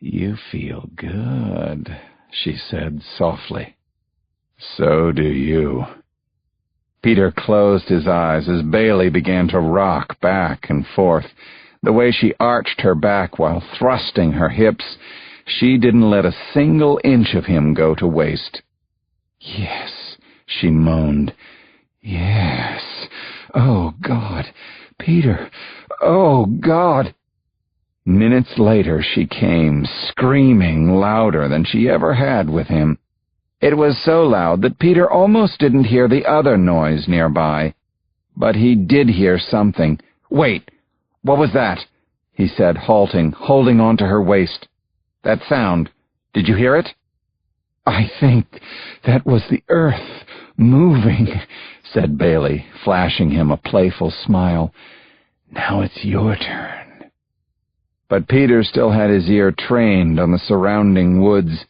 "You feel good," she said softly. So do you. Peter closed his eyes as Bailey began to rock back and forth. The way she arched her back while thrusting her hips, she didn't let a single inch of him go to waste. "Yes," she moaned. "Yes. Oh, God. Peter. Oh, God." Minutes later she came, screaming louder than she ever had with him. It was so loud that Peter almost didn't hear the other noise nearby. But he did hear something. "Wait, what was that?" he said, halting, holding on to her waist. "That sound, did you hear it?" "I think that was the earth moving," said Bailey, flashing him a playful smile. "Now it's your turn." But Peter still had his ear trained on the surrounding woods.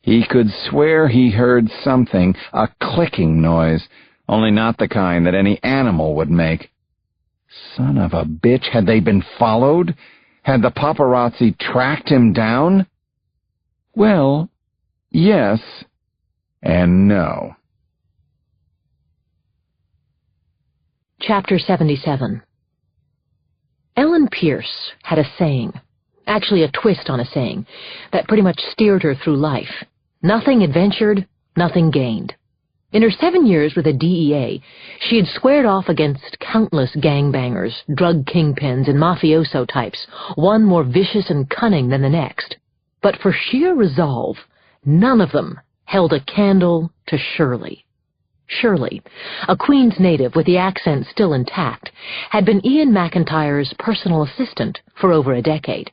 He could swear he heard something, a clicking noise, only not the kind that any animal would make. Son of a bitch, had they been followed? Had the paparazzi tracked him down? Well, yes and no. Chapter 77. Ellen Pierce had a saying, actually a twist on a saying, that pretty much steered her through life. Nothing adventured, nothing gained. In her 7 years with the DEA, she had squared off against countless gangbangers, drug kingpins, and mafioso types, one more vicious and cunning than the next. But for sheer resolve, none of them held a candle to Shirley. Shirley, a Queens native with the accent still intact, had been Ian McIntyre's personal assistant for over a decade.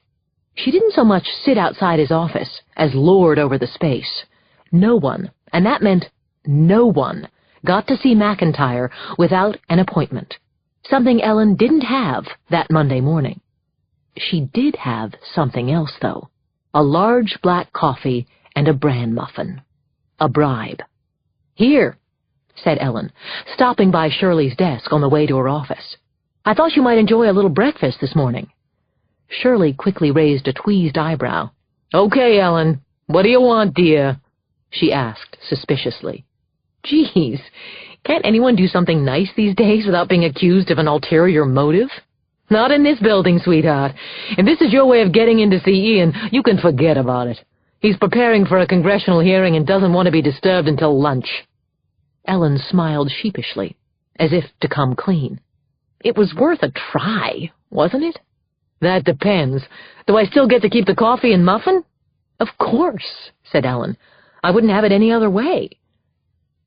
She didn't so much sit outside his office as lord over the space. No one, and that meant no one, got to see McIntyre without an appointment, something Ellen didn't have that Monday morning. She did have something else, though, a large black coffee and a bran muffin. A bribe. "Here," said Ellen, stopping by Shirley's desk on the way to her office. "I thought you might enjoy a little breakfast this morning." Shirley quickly raised a tweezed eyebrow. "Okay, Ellen, what do you want, dear?" she asked suspiciously. Geez, can't anyone do something nice these days without being accused of an ulterior motive? Not in this building, sweetheart. If this is your way of getting in to see Ian, you can forget about it. He's preparing for a congressional hearing and doesn't want to be disturbed until lunch. Ellen smiled sheepishly, as if to come clean. It was worth a try, wasn't it? "That depends. Do I still get to keep the coffee and muffin?" "Of course," said Ellen. "I wouldn't have it any other way."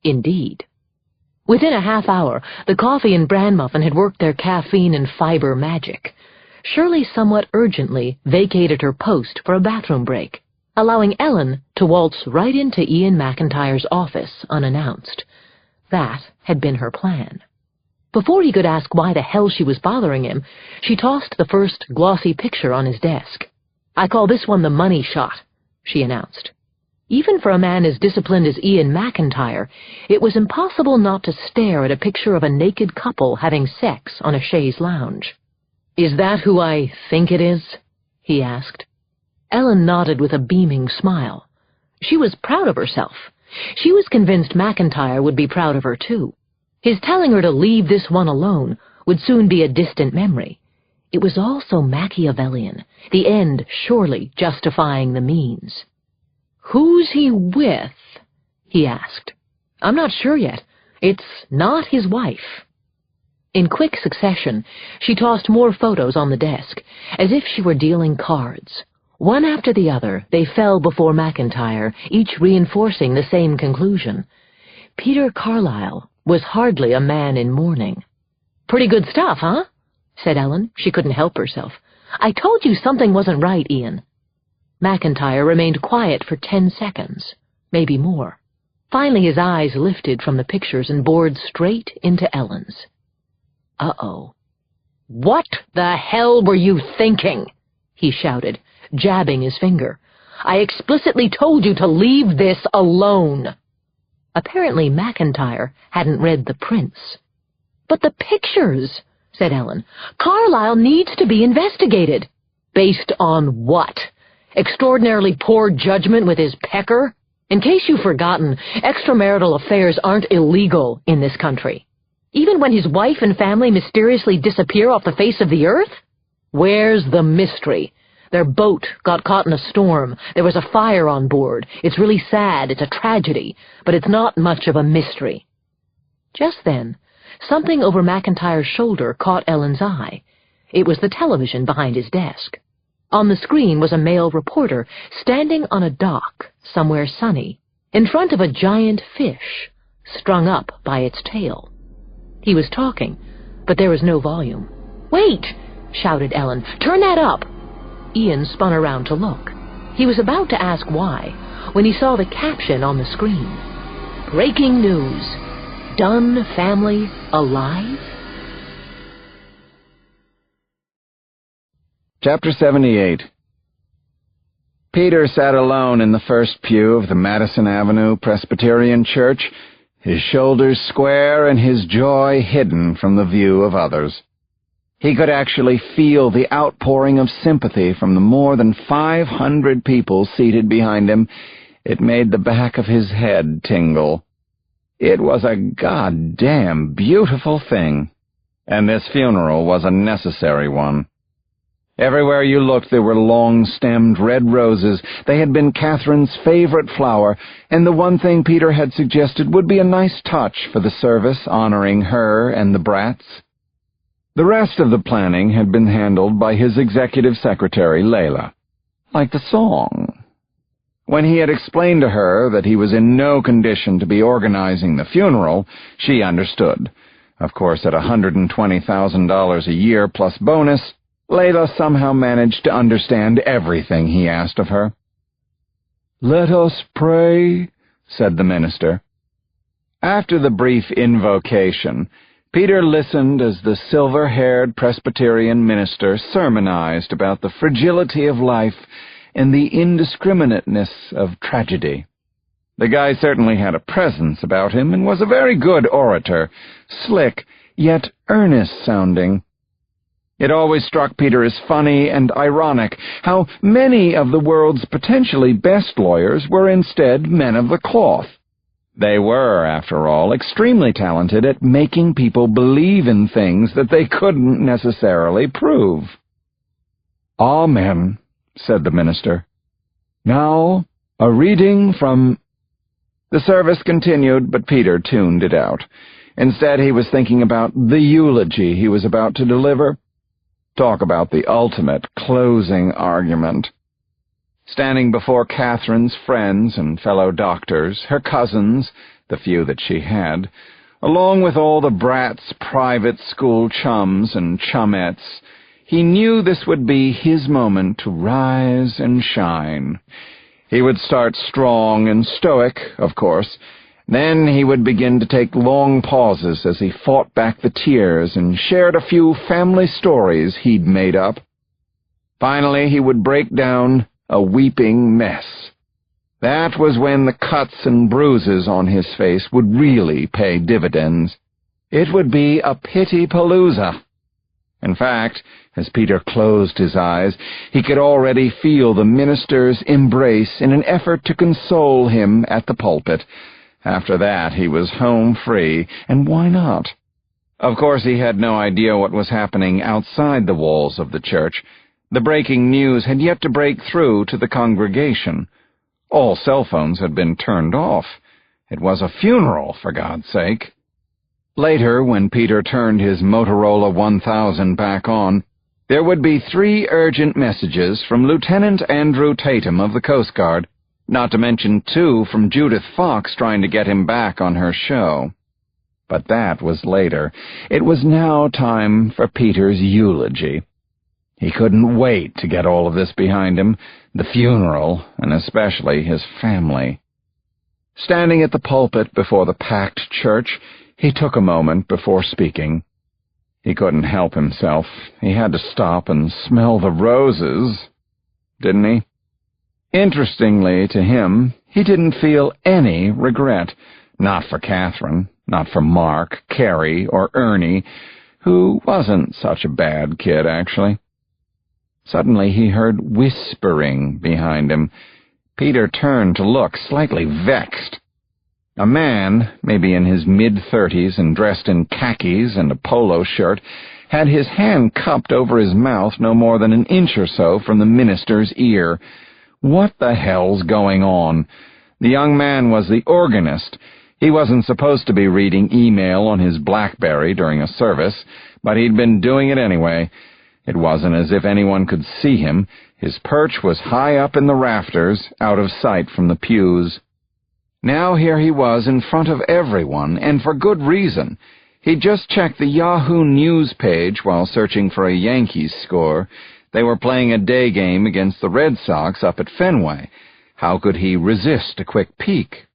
Indeed. Within a half hour, the coffee and bran muffin had worked their caffeine and fiber magic. Shirley somewhat urgently vacated her post for a bathroom break, allowing Ellen to waltz right into Ian McIntyre's office unannounced. That had been her plan. Before he could ask why the hell she was bothering him, she tossed the first glossy picture on his desk. "I call this one the money shot," she announced. Even for a man as disciplined as Ian McIntyre, it was impossible not to stare at a picture of a naked couple having sex on a chaise lounge. "Is that who I think it is?" he asked. Ellen nodded with a beaming smile. She was proud of herself. She was convinced McIntyre would be proud of her, too. His telling her to leave this one alone would soon be a distant memory. It was all so Machiavellian, the end surely justifying the means. "Who's he with?" he asked. "I'm not sure yet. It's not his wife." In quick succession, she tossed more photos on the desk, as if she were dealing cards. One after the other, they fell before McIntyre, each reinforcing the same conclusion. Peter Carlyle was hardly a man in mourning. "Pretty good stuff, huh?" said Ellen. She couldn't help herself. "I told you something wasn't right, Ian." McIntyre remained quiet for 10 seconds, maybe more. Finally his eyes lifted from the pictures and bored straight into Ellen's. Uh-oh. "What the hell were you thinking?" he shouted, jabbing his finger. "I explicitly told you to leave this alone." Apparently McIntyre hadn't read the prints. "But the pictures," said Ellen. "Carlyle needs to be investigated." "Based on what? Extraordinarily poor judgment with his pecker?" In case you've forgotten, extramarital affairs aren't illegal in this country. Even when his wife and family mysteriously disappear off the face of the earth? Where's the mystery? Their boat got caught in a storm. There was a fire on board. It's really sad. It's a tragedy. But it's not much of a mystery. Just then, something over McIntyre's shoulder caught Ellen's eye. It was the television behind his desk. On the screen was a male reporter standing on a dock somewhere sunny, in front of a giant fish, strung up by its tail. He was talking, but there was no volume. "Wait!" shouted Ellen. "Turn that up!" Ian spun around to look. He was about to ask why, when he saw the caption on the screen. "Breaking news. Dunne family alive?" Chapter 78. Peter sat alone in the first pew of the Madison Avenue Presbyterian Church, his shoulders square and his joy hidden from the view of others. He could actually feel the outpouring of sympathy from the more than 500 people seated behind him. It made the back of his head tingle. It was a goddamn beautiful thing, and this funeral was a necessary one. Everywhere you looked there were long-stemmed red roses. They had been Catherine's favorite flower, and the one thing Peter had suggested would be a nice touch for the service honoring her and the brats. The rest of the planning had been handled by his executive secretary, Layla. Like the song. When he had explained to her that he was in no condition to be organizing the funeral, she understood. Of course, at $120,000 a year plus bonus, Layla somehow managed to understand everything he asked of her. "Let us pray," said the minister. After the brief invocation, Peter listened as the silver-haired Presbyterian minister sermonized about the fragility of life and the indiscriminateness of tragedy. The guy certainly had a presence about him and was a very good orator, slick, yet earnest-sounding. It always struck Peter as funny and ironic how many of the world's potentially best lawyers were instead men of the cloth. They were, after all, extremely talented at making people believe in things that they couldn't necessarily prove. "Amen," said the minister. "Now, a reading from—" The service continued, but Peter tuned it out. Instead, he was thinking about the eulogy he was about to deliver. Talk about the ultimate closing argument. Standing before Catherine's friends and fellow doctors, her cousins, the few that she had, along with all the brats' private school chums and chumettes, he knew this would be his moment to rise and shine. He would start strong and stoic, of course. Then he would begin to take long pauses as he fought back the tears and shared a few family stories he'd made up. Finally, he would break down a weeping mess. That was when the cuts and bruises on his face would really pay dividends. It would be a pity-palooza. In fact, as Peter closed his eyes, he could already feel the minister's embrace in an effort to console him at the pulpit. After that, he was home free, and why not? Of course, he had no idea what was happening outside the walls of the church. The breaking news had yet to break through to the congregation. All cell phones had been turned off. It was a funeral, for God's sake. Later, when Peter turned his Motorola 1000 back on, there would be 3 urgent messages from Lieutenant Andrew Tatum of the Coast Guard, not to mention 2 from Judith Fox trying to get him back on her show. But that was later. It was now time for Peter's eulogy. He couldn't wait to get all of this behind him, the funeral, and especially his family. Standing at the pulpit before the packed church, he took a moment before speaking. He couldn't help himself. He had to stop and smell the roses, didn't he? Interestingly to him, he didn't feel any regret. Not for Catherine, not for Mark, Carrie, or Ernie, who wasn't such a bad kid, actually. Suddenly he heard whispering behind him. Peter turned to look, slightly vexed. A man, maybe in his mid-30s and dressed in khakis and a polo shirt, had his hand cupped over his mouth no more than an inch or so from the minister's ear. What the hell's going on? The young man was the organist. He wasn't supposed to be reading email on his BlackBerry during a service, but he'd been doing it anyway. It wasn't as if anyone could see him. His perch was high up in the rafters, out of sight from the pews. Now here he was in front of everyone, and for good reason. He'd just checked the Yahoo News page while searching for a Yankees score. They were playing a day game against the Red Sox up at Fenway. How could he resist a quick peek?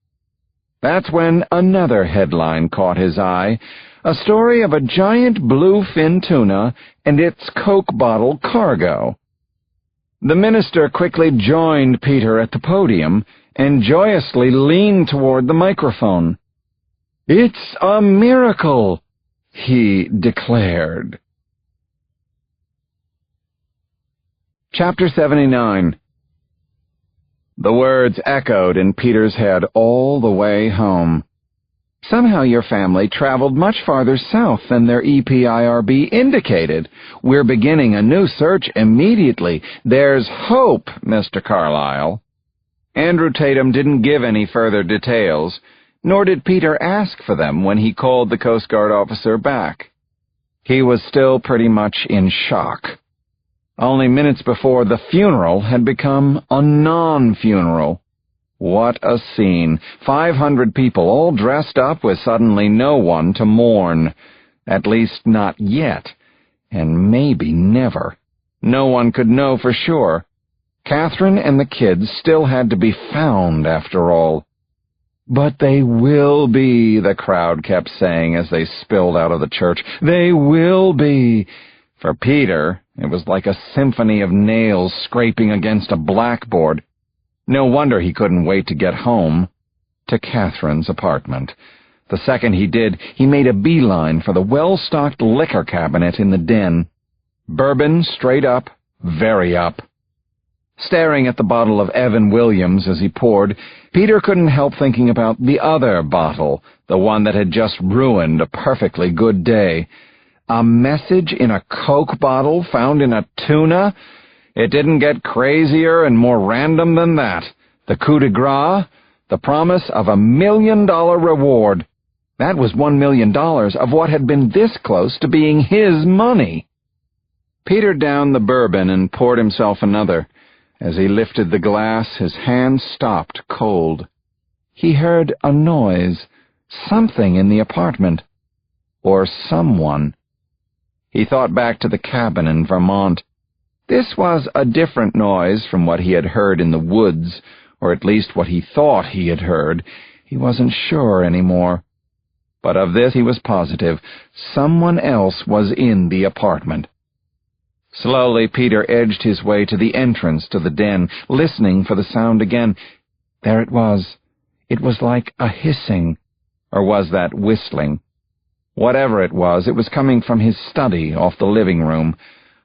That's when another headline caught his eye, a story of a giant bluefin tuna and its Coke bottle cargo. The minister quickly joined Peter at the podium and joyously leaned toward the microphone. "It's a miracle," he declared. Chapter 79. The words echoed in Peter's head all the way home. "Somehow your family traveled much farther south than their EPIRB indicated. We're beginning a new search immediately. There's hope, Mr. Carlyle." Andrew Tatum didn't give any further details, nor did Peter ask for them when he called the Coast Guard officer back. He was still pretty much in shock. Only minutes before, the funeral had become a non-funeral. What a scene. 500 people all dressed up with suddenly no one to mourn. At least not yet. And maybe never. No one could know for sure. Catherine and the kids still had to be found, after all. "But they will be," the crowd kept saying as they spilled out of the church. "They will be." For Peter, it was like a symphony of nails scraping against a blackboard. No wonder he couldn't wait to get home, to Catherine's apartment. The second he did, he made a beeline for the well-stocked liquor cabinet in the den. Bourbon straight up, very up. Staring at the bottle of Evan Williams as he poured, Peter couldn't help thinking about the other bottle, the one that had just ruined a perfectly good day. A message in a Coke bottle found in a tuna? It didn't get crazier and more random than that. The coup de grace? The promise of $1 million reward. That was $1 million of what had been this close to being his money. Peter downed the bourbon and poured himself another. As he lifted the glass, his hand stopped cold. He heard a noise, something in the apartment. Or someone. He thought back to the cabin in Vermont. This was a different noise from what he had heard in the woods, or at least what he thought he had heard. He wasn't sure anymore. But of this he was positive. Someone else was in the apartment. Slowly, Peter edged his way to the entrance to the den, listening for the sound again. There it was. It was like a hissing. Or was that whistling? Whatever it was coming from his study off the living room.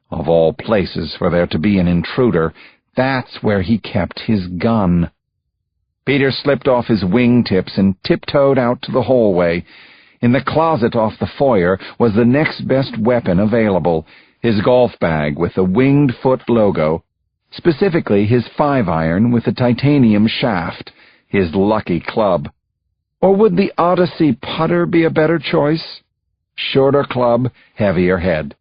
Of all places for there to be an intruder, that's where he kept his gun. Peter slipped off his wingtips and tiptoed out to the hallway. In the closet off the foyer was the next best weapon available, his golf bag with the Winged Foot logo, specifically his 5-iron with the titanium shaft, his lucky club. Or would the Odyssey putter be a better choice? Shorter club, heavier head.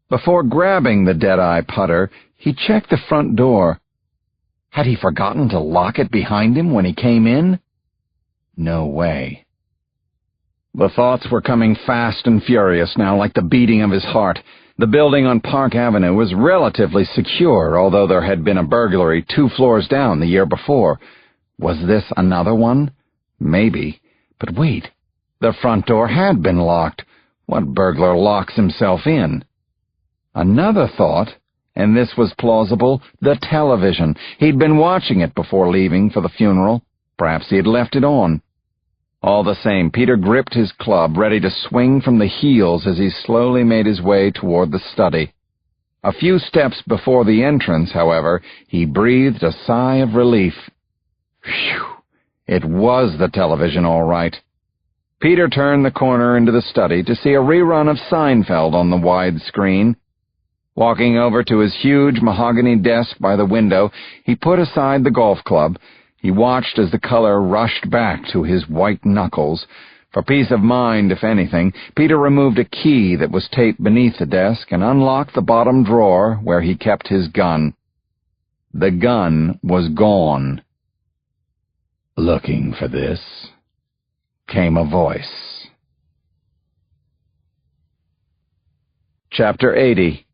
Before grabbing the Deadeye putter, he checked the front door. Had he forgotten to lock it behind him when he came in? No way. The thoughts were coming fast and furious now, like the beating of his heart. The building on Park Avenue was relatively secure, although there had been a burglary 2 floors down the year before. Was this another one? Maybe. But wait, the front door had been locked. What burglar locks himself in? Another thought, and this was plausible, the television. He'd been watching it before leaving for the funeral. Perhaps he had left it on. All the same, Peter gripped his club, ready to swing from the heels as he slowly made his way toward the study. A few steps before the entrance, however, he breathed a sigh of relief. Phew! It was the television, all right. Peter turned the corner into the study to see a rerun of Seinfeld on the wide screen. Walking over to his huge mahogany desk by the window, he put aside the golf club. He watched as the color rushed back to his white knuckles. For peace of mind, if anything, Peter removed a key that was taped beneath the desk and unlocked the bottom drawer where he kept his gun. The gun was gone. "Looking for this?" came a voice. Chapter 80.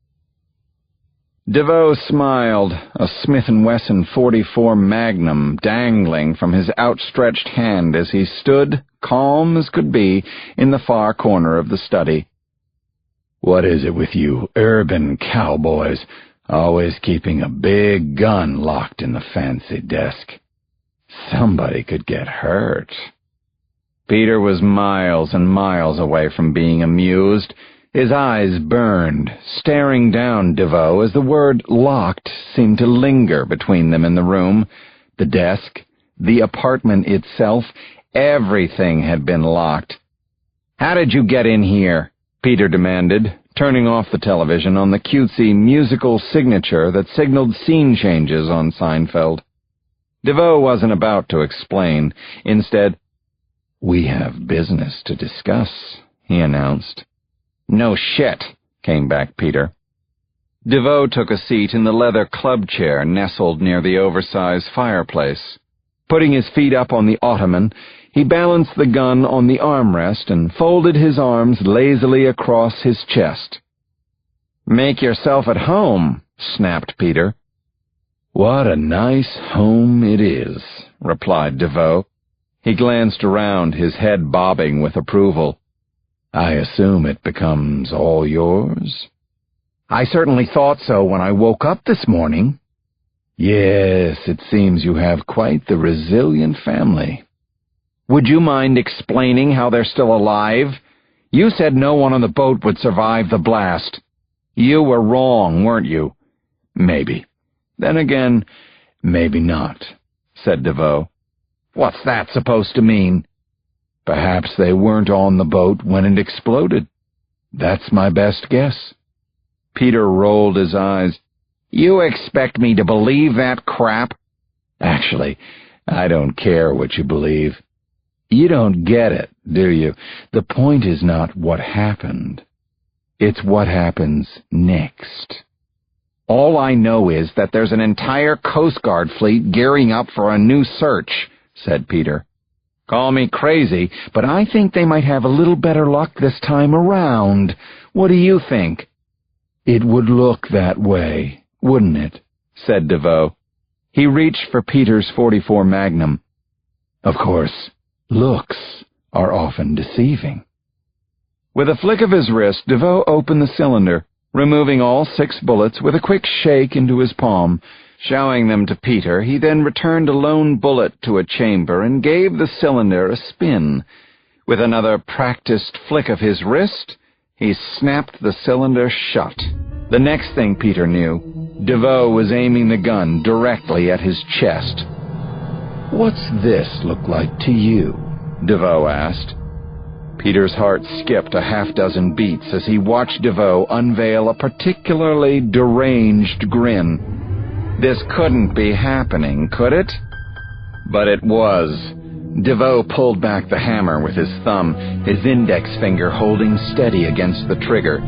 DeVoe smiled, a Smith & Wesson .44 Magnum dangling from his outstretched hand as he stood, calm as could be, in the far corner of the study. "What is it with you urban cowboys, always keeping a big gun locked in the fancy desk? Somebody could get hurt." Peter was miles and miles away from being amused. His eyes burned, staring down DeVoe as the word locked seemed to linger between them in the room. The desk, the apartment itself, everything had been locked. "How did you get in here?" Peter demanded, turning off the television on the cutesy musical signature that signaled scene changes on Seinfeld. DeVoe wasn't about to explain. Instead, "We have business to discuss," he announced. "No shit," came back Peter. DeVoe took a seat in the leather club chair nestled near the oversized fireplace. Putting his feet up on the ottoman, he balanced the gun on the armrest and folded his arms lazily across his chest. "Make yourself at home," snapped Peter. "What a nice home it is," replied DeVoe. He glanced around, his head bobbing with approval. "I assume it becomes all yours?" "I certainly thought so when I woke up this morning." "Yes, it seems you have quite the resilient family." "Would you mind explaining how they're still alive? You said no one on the boat would survive the blast. You were wrong, weren't you?" "Maybe. Then again, maybe not," said DeVoe. "What's that supposed to mean?" "Perhaps they weren't on the boat when it exploded. That's my best guess." Peter rolled his eyes. "You expect me to believe that crap?" "Actually, I don't care what you believe. You don't get it, do you? The point is not what happened. It's what happens next." "All I know is that there's an entire Coast Guard fleet gearing up for a new search," said Peter. "Call me crazy, but I think they might have a little better luck this time around. What do you think?" "It would look that way, wouldn't it?" said DeVoe. He reached for Peter's .44 Magnum. "Of course, looks are often deceiving." With a flick of his wrist, DeVoe opened the cylinder, removing all 6 bullets with a quick shake into his palm. Showing them to Peter, he then returned a lone bullet to a chamber and gave the cylinder a spin. With another practiced flick of his wrist, he snapped the cylinder shut. The next thing Peter knew, DeVoe was aiming the gun directly at his chest. "What's this look like to you?" DeVoe asked. Peter's heart skipped a half-dozen beats as he watched DeVoe unveil a particularly deranged grin. This couldn't be happening, could it? But it was. DeVoe pulled back the hammer with his thumb, his index finger holding steady against the trigger.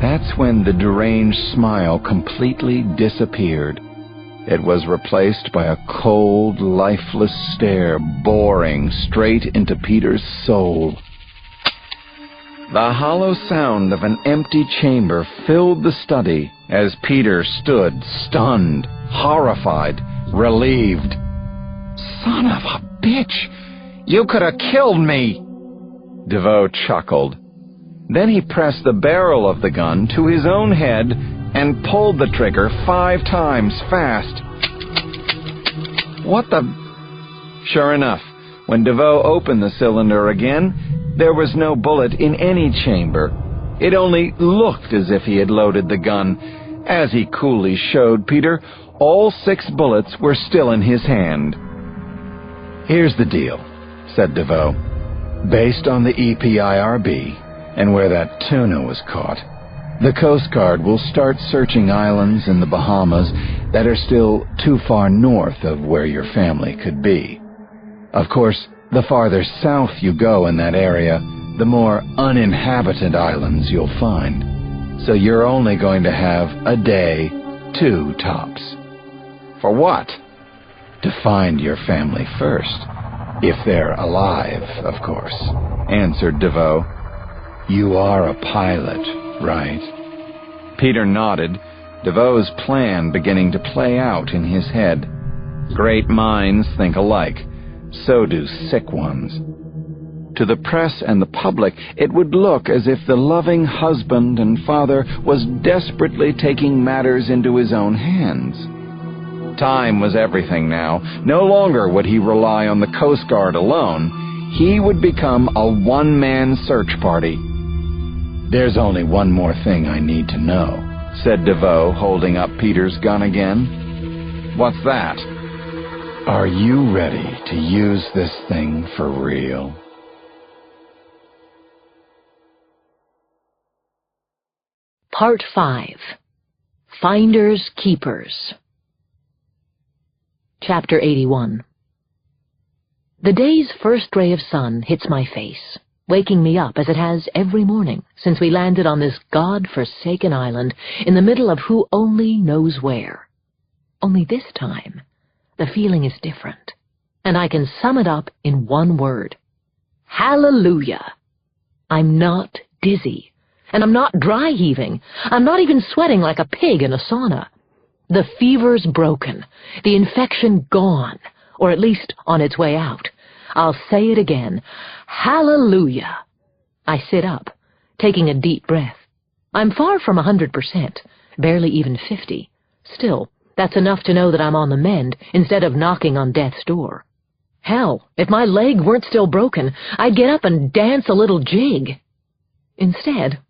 That's when the deranged smile completely disappeared. It was replaced by a cold, lifeless stare boring straight into Peter's soul. The hollow sound of an empty chamber filled the study as Peter stood, stunned, horrified, relieved. "Son of a bitch! You could have killed me!" DeVoe chuckled. Then he pressed the barrel of the gun to his own head and pulled the trigger 5 times fast. What the... Sure enough, when DeVoe opened the cylinder again, there was no bullet in any chamber. It only looked as if he had loaded the gun. As he coolly showed Peter, all 6 bullets were still in his hand. "Here's the deal," said DeVoe. "Based on the EPIRB and where that tuna was caught, the Coast Guard will start searching islands in the Bahamas that are still too far north of where your family could be. Of course, the farther south you go in that area, the more uninhabited islands you'll find. So you're only going to have a day, 2 tops." "For what?" "To find your family first. If they're alive, of course," answered DeVoe. "You are a pilot, right?" Peter nodded, DeVoe's plan beginning to play out in his head. Great minds think alike. So do sick ones. To the press and the public, it would look as if the loving husband and father was desperately taking matters into his own hands. Time was everything now. No longer would he rely on the Coast Guard alone. He would become a one-man search party. "There's only one more thing I need to know," said DeVoe, holding up Peter's gun again. "What's that?" "Are you ready to use this thing for real?" Part 5. Finders Keepers. Chapter 81. The day's first ray of sun hits my face, waking me up as it has every morning since we landed on this God-forsaken island in the middle of who only knows where. Only this time, the feeling is different, and I can sum it up in one word. Hallelujah! I'm not dizzy. And I'm not dry-heaving. I'm not even sweating like a pig in a sauna. The fever's broken, the infection gone, or at least on its way out. I'll say it again. Hallelujah! I sit up, taking a deep breath. I'm far from 100%, barely even 50. Still, that's enough to know that I'm on the mend instead of knocking on death's door. Hell, if my leg weren't still broken, I'd get up and dance a little jig. Instead,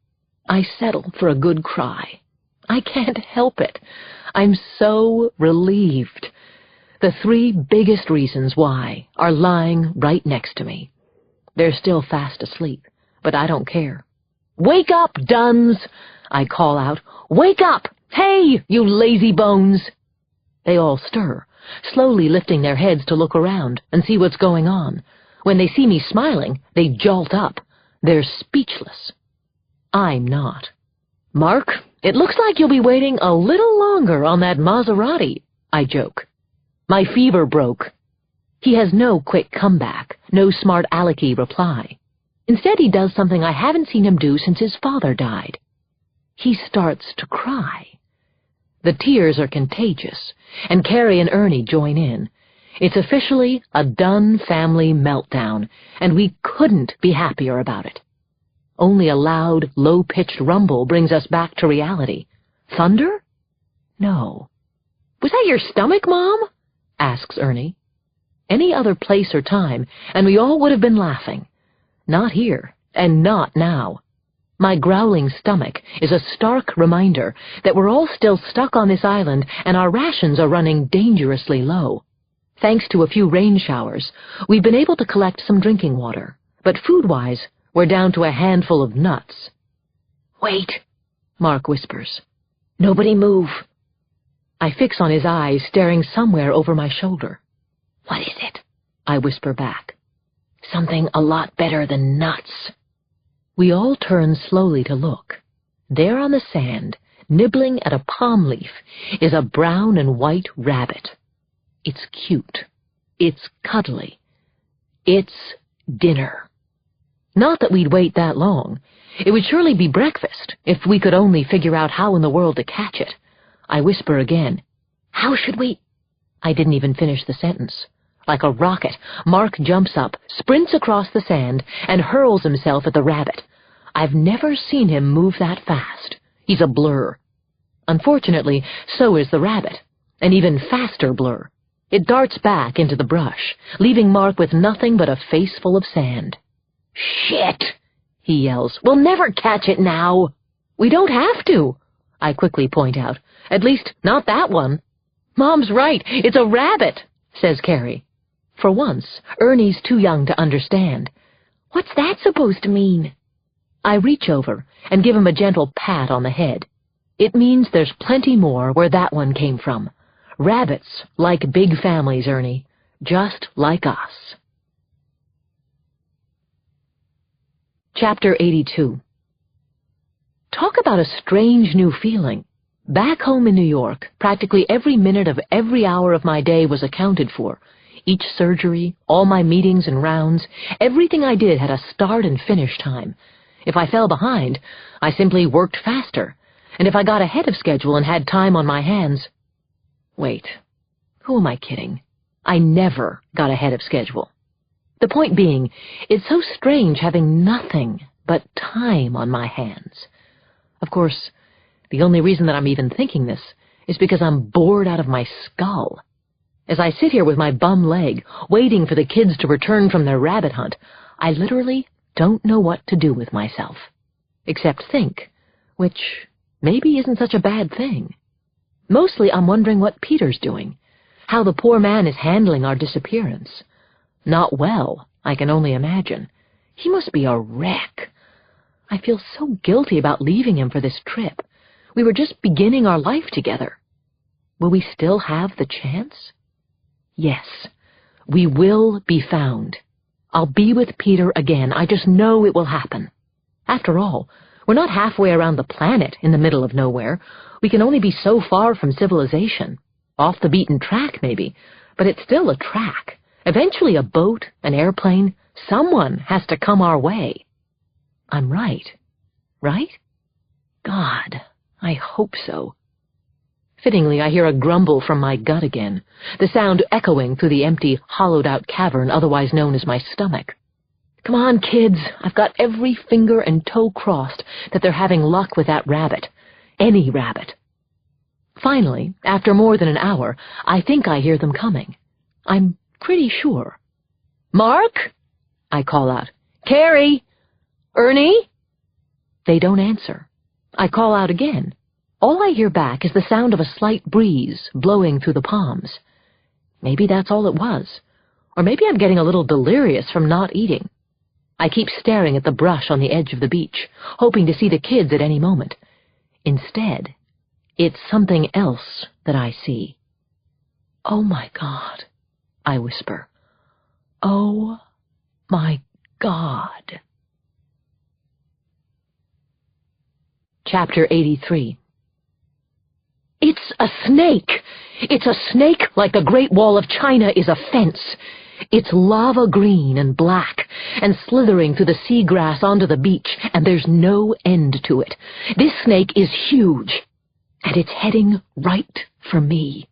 I settle for a good cry. I can't help it. I'm so relieved. The 3 biggest reasons why are lying right next to me. They're still fast asleep, but I don't care. "Wake up, Dunnes!" I call out. "Wake up! Hey, you lazy bones!" They all stir, slowly lifting their heads to look around and see what's going on. When they see me smiling, they jolt up. They're speechless. I'm not. "Mark, it looks like you'll be waiting a little longer on that Maserati," I joke. My fever broke. He has no quick comeback, no smart alecky reply. Instead, he does something I haven't seen him do since his father died. He starts to cry. The tears are contagious, and Carrie and Ernie join in. It's officially a Dunne family meltdown, and we couldn't be happier about it. Only a loud, low-pitched rumble brings us back to reality. Thunder? No. "Was that your stomach, Mom?" asks Ernie. Any other place or time, and we all would have been laughing. Not here, and not now. My growling stomach is a stark reminder that we're all still stuck on this island and our rations are running dangerously low. Thanks to a few rain showers, we've been able to collect some drinking water, but food-wise, we're down to a handful of nuts. "Wait," Mark whispers. "Nobody move." I fix on his eyes, staring somewhere over my shoulder. "What is it?" I whisper back. "Something a lot better than nuts." We all turn slowly to look. There on the sand, nibbling at a palm leaf, is a brown and white rabbit. It's cute. It's cuddly. It's dinner. Not that we'd wait that long. It would surely be breakfast, if we could only figure out how in the world to catch it. I whisper again. "How should we—" I didn't even finish the sentence. Like a rocket, Mark jumps up, sprints across the sand, and hurls himself at the rabbit. I've never seen him move that fast. He's a blur. Unfortunately, so is the rabbit. An even faster blur. It darts back into the brush, leaving Mark with nothing but a face full of sand. "Shit!" he yells. "We'll never catch it now." "We don't have to." I quickly point out. "At least, not that one." "Mom's right, it's a rabbit," says Carrie. For once, Ernie's too young to understand. "What's that supposed to mean?" I reach over and give him a gentle pat on the head. It means there's plenty more where that one came from. Rabbits like big families, Ernie, just like us. Chapter 82. Talk about a strange new feeling. Back home in New York, practically every minute of every hour of my day was accounted for. Each surgery, all my meetings and rounds, everything I did had a start and finish time. If I fell behind, I simply worked faster. And if I got ahead of schedule and had time on my hands... Wait, who am I kidding? I never got ahead of schedule. The point being, it's so strange having nothing but time on my hands. Of course, the only reason that I'm even thinking this is because I'm bored out of my skull. As I sit here with my bum leg, waiting for the kids to return from their rabbit hunt, I literally don't know what to do with myself. Except think, which maybe isn't such a bad thing. Mostly I'm wondering what Peter's doing, how the poor man is handling our disappearance. Not well, I can only imagine. He must be a wreck. I feel so guilty about leaving him for this trip. We were just beginning our life together. Will we still have the chance? Yes, we will be found. I'll be with Peter again. I just know it will happen. After all, we're not halfway around the planet in the middle of nowhere. We can only be so far from civilization. Off the beaten track, maybe, but it's still a track. Eventually a boat, an airplane, someone has to come our way. I'm right, right? God, I hope so. Fittingly, I hear a grumble from my gut again, the sound echoing through the empty, hollowed-out cavern otherwise known as my stomach. Come on, kids. I've got every finger and toe crossed that they're having luck with that rabbit. Any rabbit. Finally, after more than an hour, I think I hear them coming. I'm pretty sure. "Mark?" I call out. "Carrie? Ernie?" They don't answer. I call out again. All I hear back is the sound of a slight breeze blowing through the palms. Maybe that's all it was. Or maybe I'm getting a little delirious from not eating. I keep staring at the brush on the edge of the beach, hoping to see the kids at any moment. Instead, it's something else that I see. "Oh, my God," I whisper. "Oh, my God." Chapter 83. It's a snake! It's a snake like the Great Wall of China is a fence. It's lava green and black, and slithering through the seagrass onto the beach, and there's no end to it. This snake is huge, and it's heading right for me.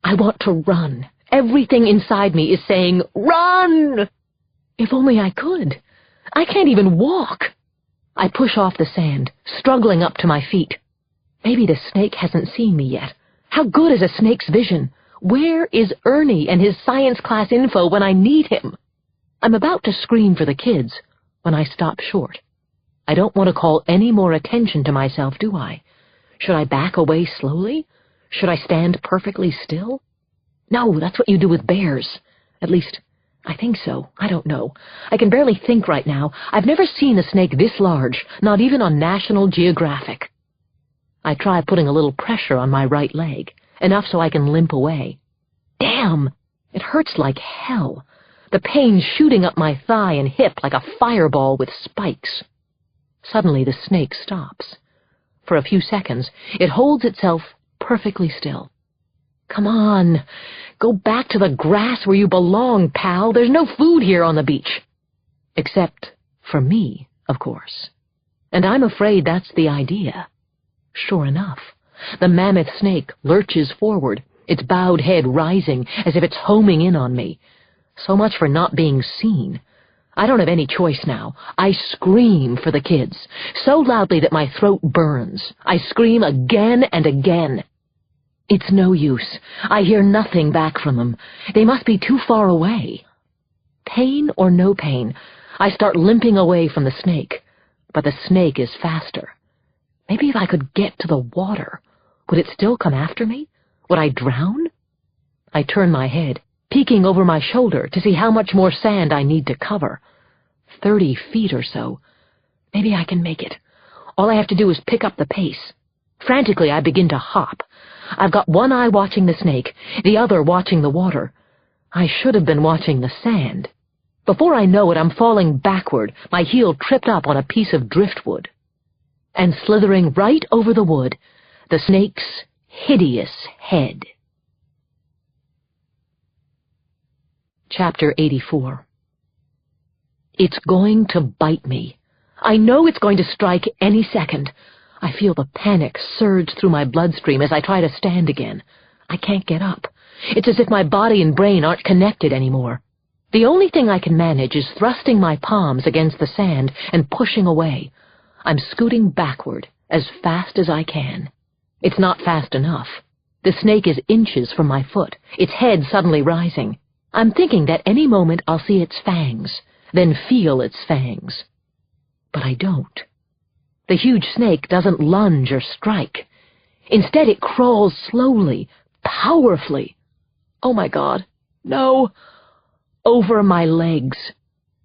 I want to run. Everything inside me is saying, "Run!" If only I could. I can't even walk. I push off the sand, struggling up to my feet. Maybe the snake hasn't seen me yet. How good is a snake's vision? Where is Ernie and his science class info when I need him? I'm about to scream for the kids when I stop short. I don't want to call any more attention to myself, do I? Should I back away slowly? Should I stand perfectly still? No, that's what you do with bears. At least, I think so. I don't know. I can barely think right now. I've never seen a snake this large, not even on National Geographic. I try putting a little pressure on my right leg, enough so I can limp away. Damn! It hurts like hell. The pain shooting up my thigh and hip like a fireball with spikes. Suddenly the snake stops. For a few seconds, it holds itself perfectly still. Come on, go back to the grass where you belong, pal. There's no food here on the beach. Except for me, of course. And I'm afraid that's the idea. Sure enough, the mammoth snake lurches forward, its bowed head rising as if it's homing in on me. So much for not being seen. I don't have any choice now. I scream for the kids, so loudly that my throat burns. I scream again and again. It's no use. I hear nothing back from them. They must be too far away. Pain or no pain, I start limping away from the snake, but the snake is faster. Maybe if I could get to the water, would it still come after me? Would I drown? I turn my head, peeking over my shoulder to see how much more sand I need to cover. 30 feet or so. Maybe I can make it. All I have to do is pick up the pace. Frantically, I begin to hop. I've got one eye watching the snake, the other watching the water. I should have been watching the sand. Before I know it, I'm falling backward, my heel tripped up on a piece of driftwood. And slithering right over the wood, the snake's hideous head. Chapter 84. It's going to bite me. I know it's going to strike any second. I feel the panic surge through my bloodstream as I try to stand again. I can't get up. It's as if my body and brain aren't connected anymore. The only thing I can manage is thrusting my palms against the sand and pushing away. I'm scooting backward as fast as I can. It's not fast enough. The snake is inches from my foot, its head suddenly rising. I'm thinking that any moment I'll see its fangs, then feel its fangs. But I don't. The huge snake doesn't lunge or strike. Instead, it crawls slowly, powerfully. Oh my God, no! Over my legs.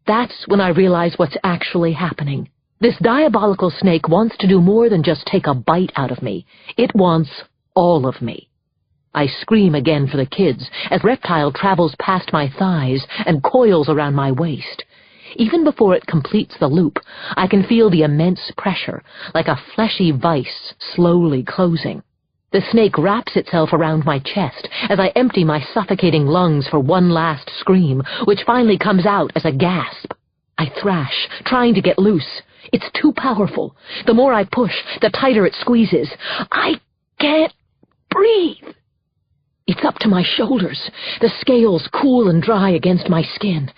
That's when I realize what's actually happening. This diabolical snake wants to do more than just take a bite out of me. It wants all of me. I scream again for the kids as reptile travels past my thighs and coils around my waist. Even before it completes the loop, I can feel the immense pressure, like a fleshy vice slowly closing. The snake wraps itself around my chest as I empty my suffocating lungs for one last scream, which finally comes out as a gasp. I thrash, trying to get loose. It's too powerful. The more I push, the tighter it squeezes. I can't breathe. It's up to my shoulders, the scales cool and dry against my skin.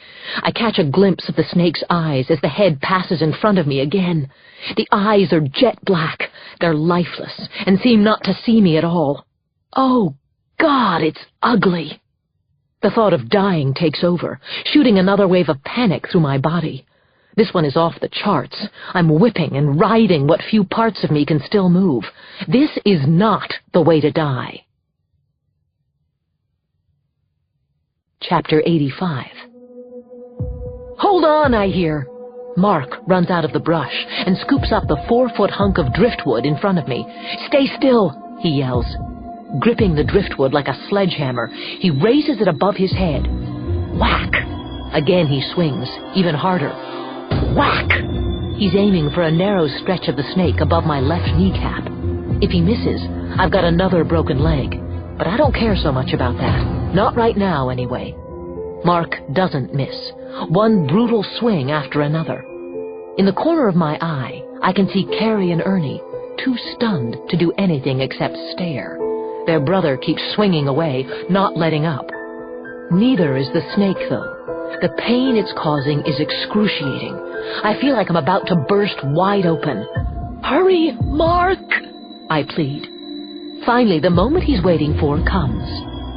I catch a glimpse of the snake's eyes as the head passes in front of me again. The eyes are jet black. They're lifeless and seem not to see me at all. Oh, God, it's ugly. The thought of dying takes over, shooting another wave of panic through my body. This one is off the charts. I'm whipping and riding what few parts of me can still move. This is not the way to die. Chapter 85. Hold on, I hear. Mark runs out of the brush and scoops up the 4-foot hunk of driftwood in front of me. Stay still, he yells. Gripping the driftwood like a sledgehammer, he raises it above his head. Whack! Again he swings, even harder. Whack! He's aiming for a narrow stretch of the snake above my left kneecap. If he misses, I've got another broken leg. But I don't care so much about that. Not right now, anyway. Mark doesn't miss. One brutal swing after another. In the corner of my eye, I can see Carrie and Ernie, too stunned to do anything except stare. Their brother keeps swinging away, not letting up. Neither is the snake, though. The pain it's causing is excruciating. I feel like I'm about to burst wide open. Hurry, Mark! I plead. Finally, the moment he's waiting for comes.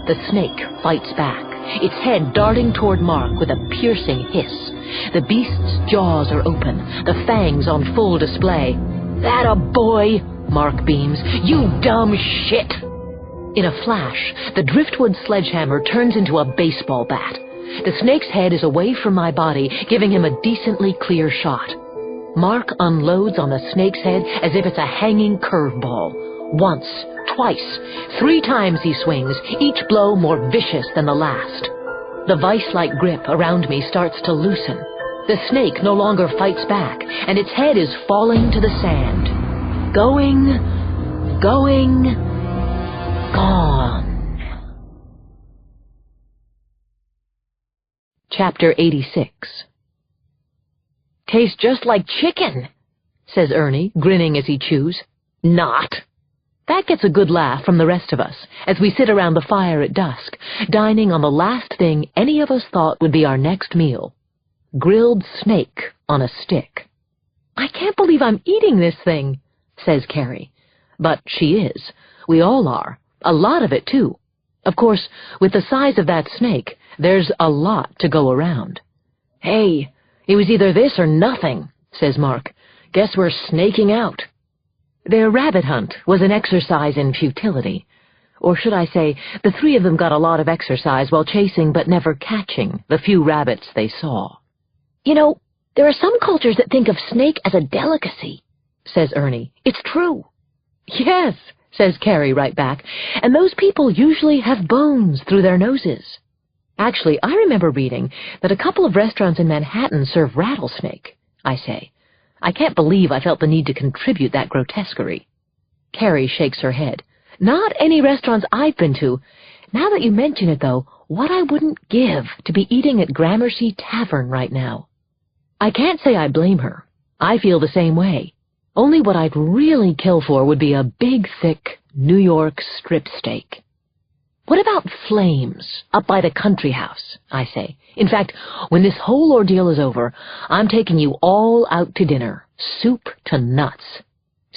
The snake fights back, its head darting toward Mark with a piercing hiss. The beast's jaws are open, the fangs on full display. "That a boy," Mark beams. "You dumb shit!" In a flash, the driftwood sledgehammer turns into a baseball bat. The snake's head is away from my body, giving him a decently clear shot. Mark unloads on the snake's head as if it's a hanging curveball. Once, twice, 3 times he swings, each blow more vicious than the last. The vice-like grip around me starts to loosen. The snake no longer fights back, and its head is falling to the sand. Going, gone. Chapter 86. "Tastes just like chicken," says Ernie, grinning as he chews. "Not." That gets a good laugh from the rest of us as we sit around the fire at dusk, dining on the last thing any of us thought would be our next meal. Grilled snake on a stick. "I can't believe I'm eating this thing," says Carrie. But she is. We all are. A lot of it, too. Of course, with the size of that snake, there's a lot to go around. "Hey, it was either this or nothing," says Mark. "Guess we're snaking out." Their rabbit hunt was an exercise in futility. Or should I say, the three of them got a lot of exercise while chasing but never catching the few rabbits they saw. You know, there are some cultures that think of snake as a delicacy, says Ernie. It's true. Yes, says Carrie right back, and those people usually have bones through their noses. Actually, I remember reading that a couple of restaurants in Manhattan serve rattlesnake, I say. I can't believe I felt the need to contribute that grotesquerie. Carrie shakes her head. Not any restaurants I've been to. Now that you mention it, though, what I wouldn't give to be eating at Gramercy Tavern right now. I can't say I blame her. I feel the same way. Only what I'd really kill for would be a big, thick New York strip steak. What about Flames, up by the country house, I say. In fact, when this whole ordeal is over, I'm taking you all out to dinner, soup to nuts.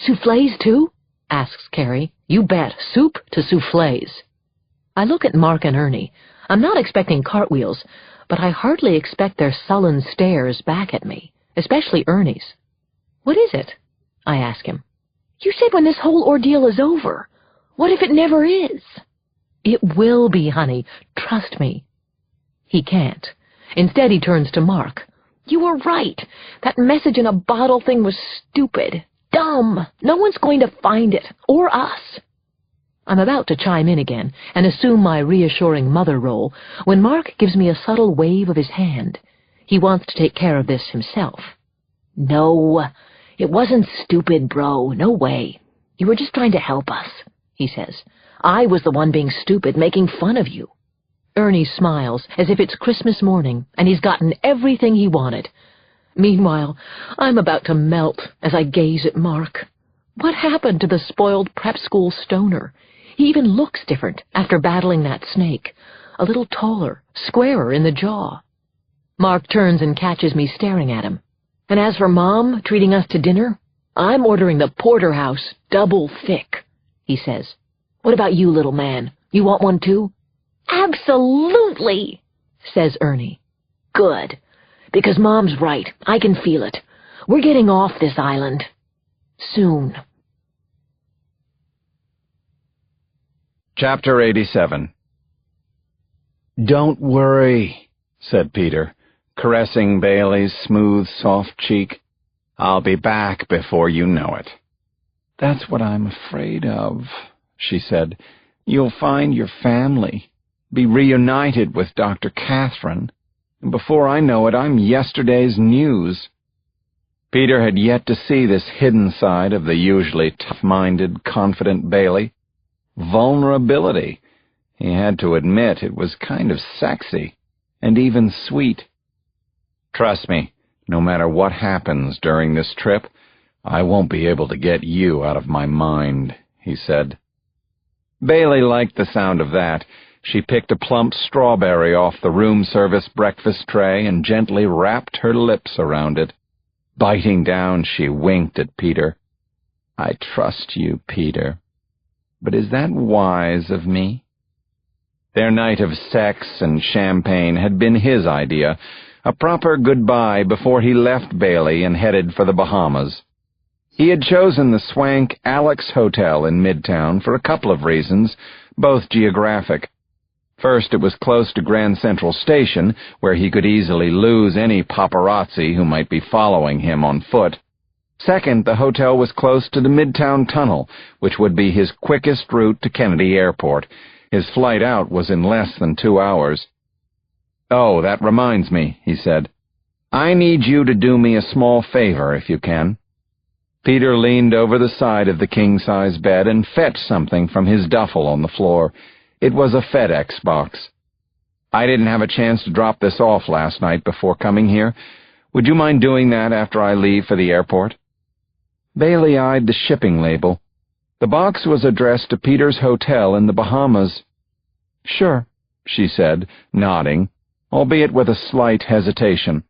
Soufflés, too? Asks Carrie. You bet, soup to soufflés. I look at Mark and Ernie. I'm not expecting cartwheels, but I hardly expect their sullen stares back at me, especially Ernie's. What is it? I ask him. You said when this whole ordeal is over. What if it never is? It will be, honey. Trust me. He can't. Instead, he turns to Mark. You were right. That message in a bottle thing was stupid. Dumb. No one's going to find it. Or us. I'm about to chime in again and assume my reassuring mother role when Mark gives me a subtle wave of his hand. He wants to take care of this himself. No, it wasn't stupid, bro. No way. You were just trying to help us, he says. I was the one being stupid, making fun of you. Ernie smiles as if it's Christmas morning and he's gotten everything he wanted. Meanwhile, I'm about to melt as I gaze at Mark. What happened to the spoiled prep school stoner? He even looks different after battling that snake. A little taller, squarer in the jaw. Mark turns and catches me staring at him. And as for Mom treating us to dinner, I'm ordering the porterhouse double thick, he says. What about you, little man? You want one too? Absolutely, says Ernie. Good, because Mom's right. I can feel it. We're getting off this island. Soon. Chapter 87. Don't worry, said Peter, caressing Bailey's smooth, soft cheek. I'll be back before you know it. That's what I'm afraid of, she said. You'll find your family, be reunited with Dr. Catherine, and before I know it, I'm yesterday's news. Peter had yet to see this hidden side of the usually tough-minded, confident Bailey. Vulnerability. He had to admit it was kind of sexy, and even sweet. Trust me, no matter what happens during this trip, I won't be able to get you out of my mind, he said. Bailey liked the sound of that. She picked a plump strawberry off the room service breakfast tray and gently wrapped her lips around it. Biting down, she winked at Peter. I trust you, Peter. But is that wise of me? Their night of sex and champagne had been his idea, a proper goodbye before he left Bailey and headed for the Bahamas. He had chosen the swank Alex Hotel in Midtown for a couple of reasons, both geographic. First, it was close to Grand Central Station, where he could easily lose any paparazzi who might be following him on foot. Second, the hotel was close to the Midtown Tunnel, which would be his quickest route to Kennedy Airport. His flight out was in less than 2 hours. Oh, that reminds me, he said. I need you to do me a small favor, if you can. Peter leaned over the side of the king-size bed and fetched something from his duffel on the floor. It was a FedEx box. I didn't have a chance to drop this off last night before coming here. Would you mind doing that after I leave for the airport? Bailey eyed the shipping label. The box was addressed to Peter's hotel in the Bahamas. Sure, she said, nodding, albeit with a slight hesitation.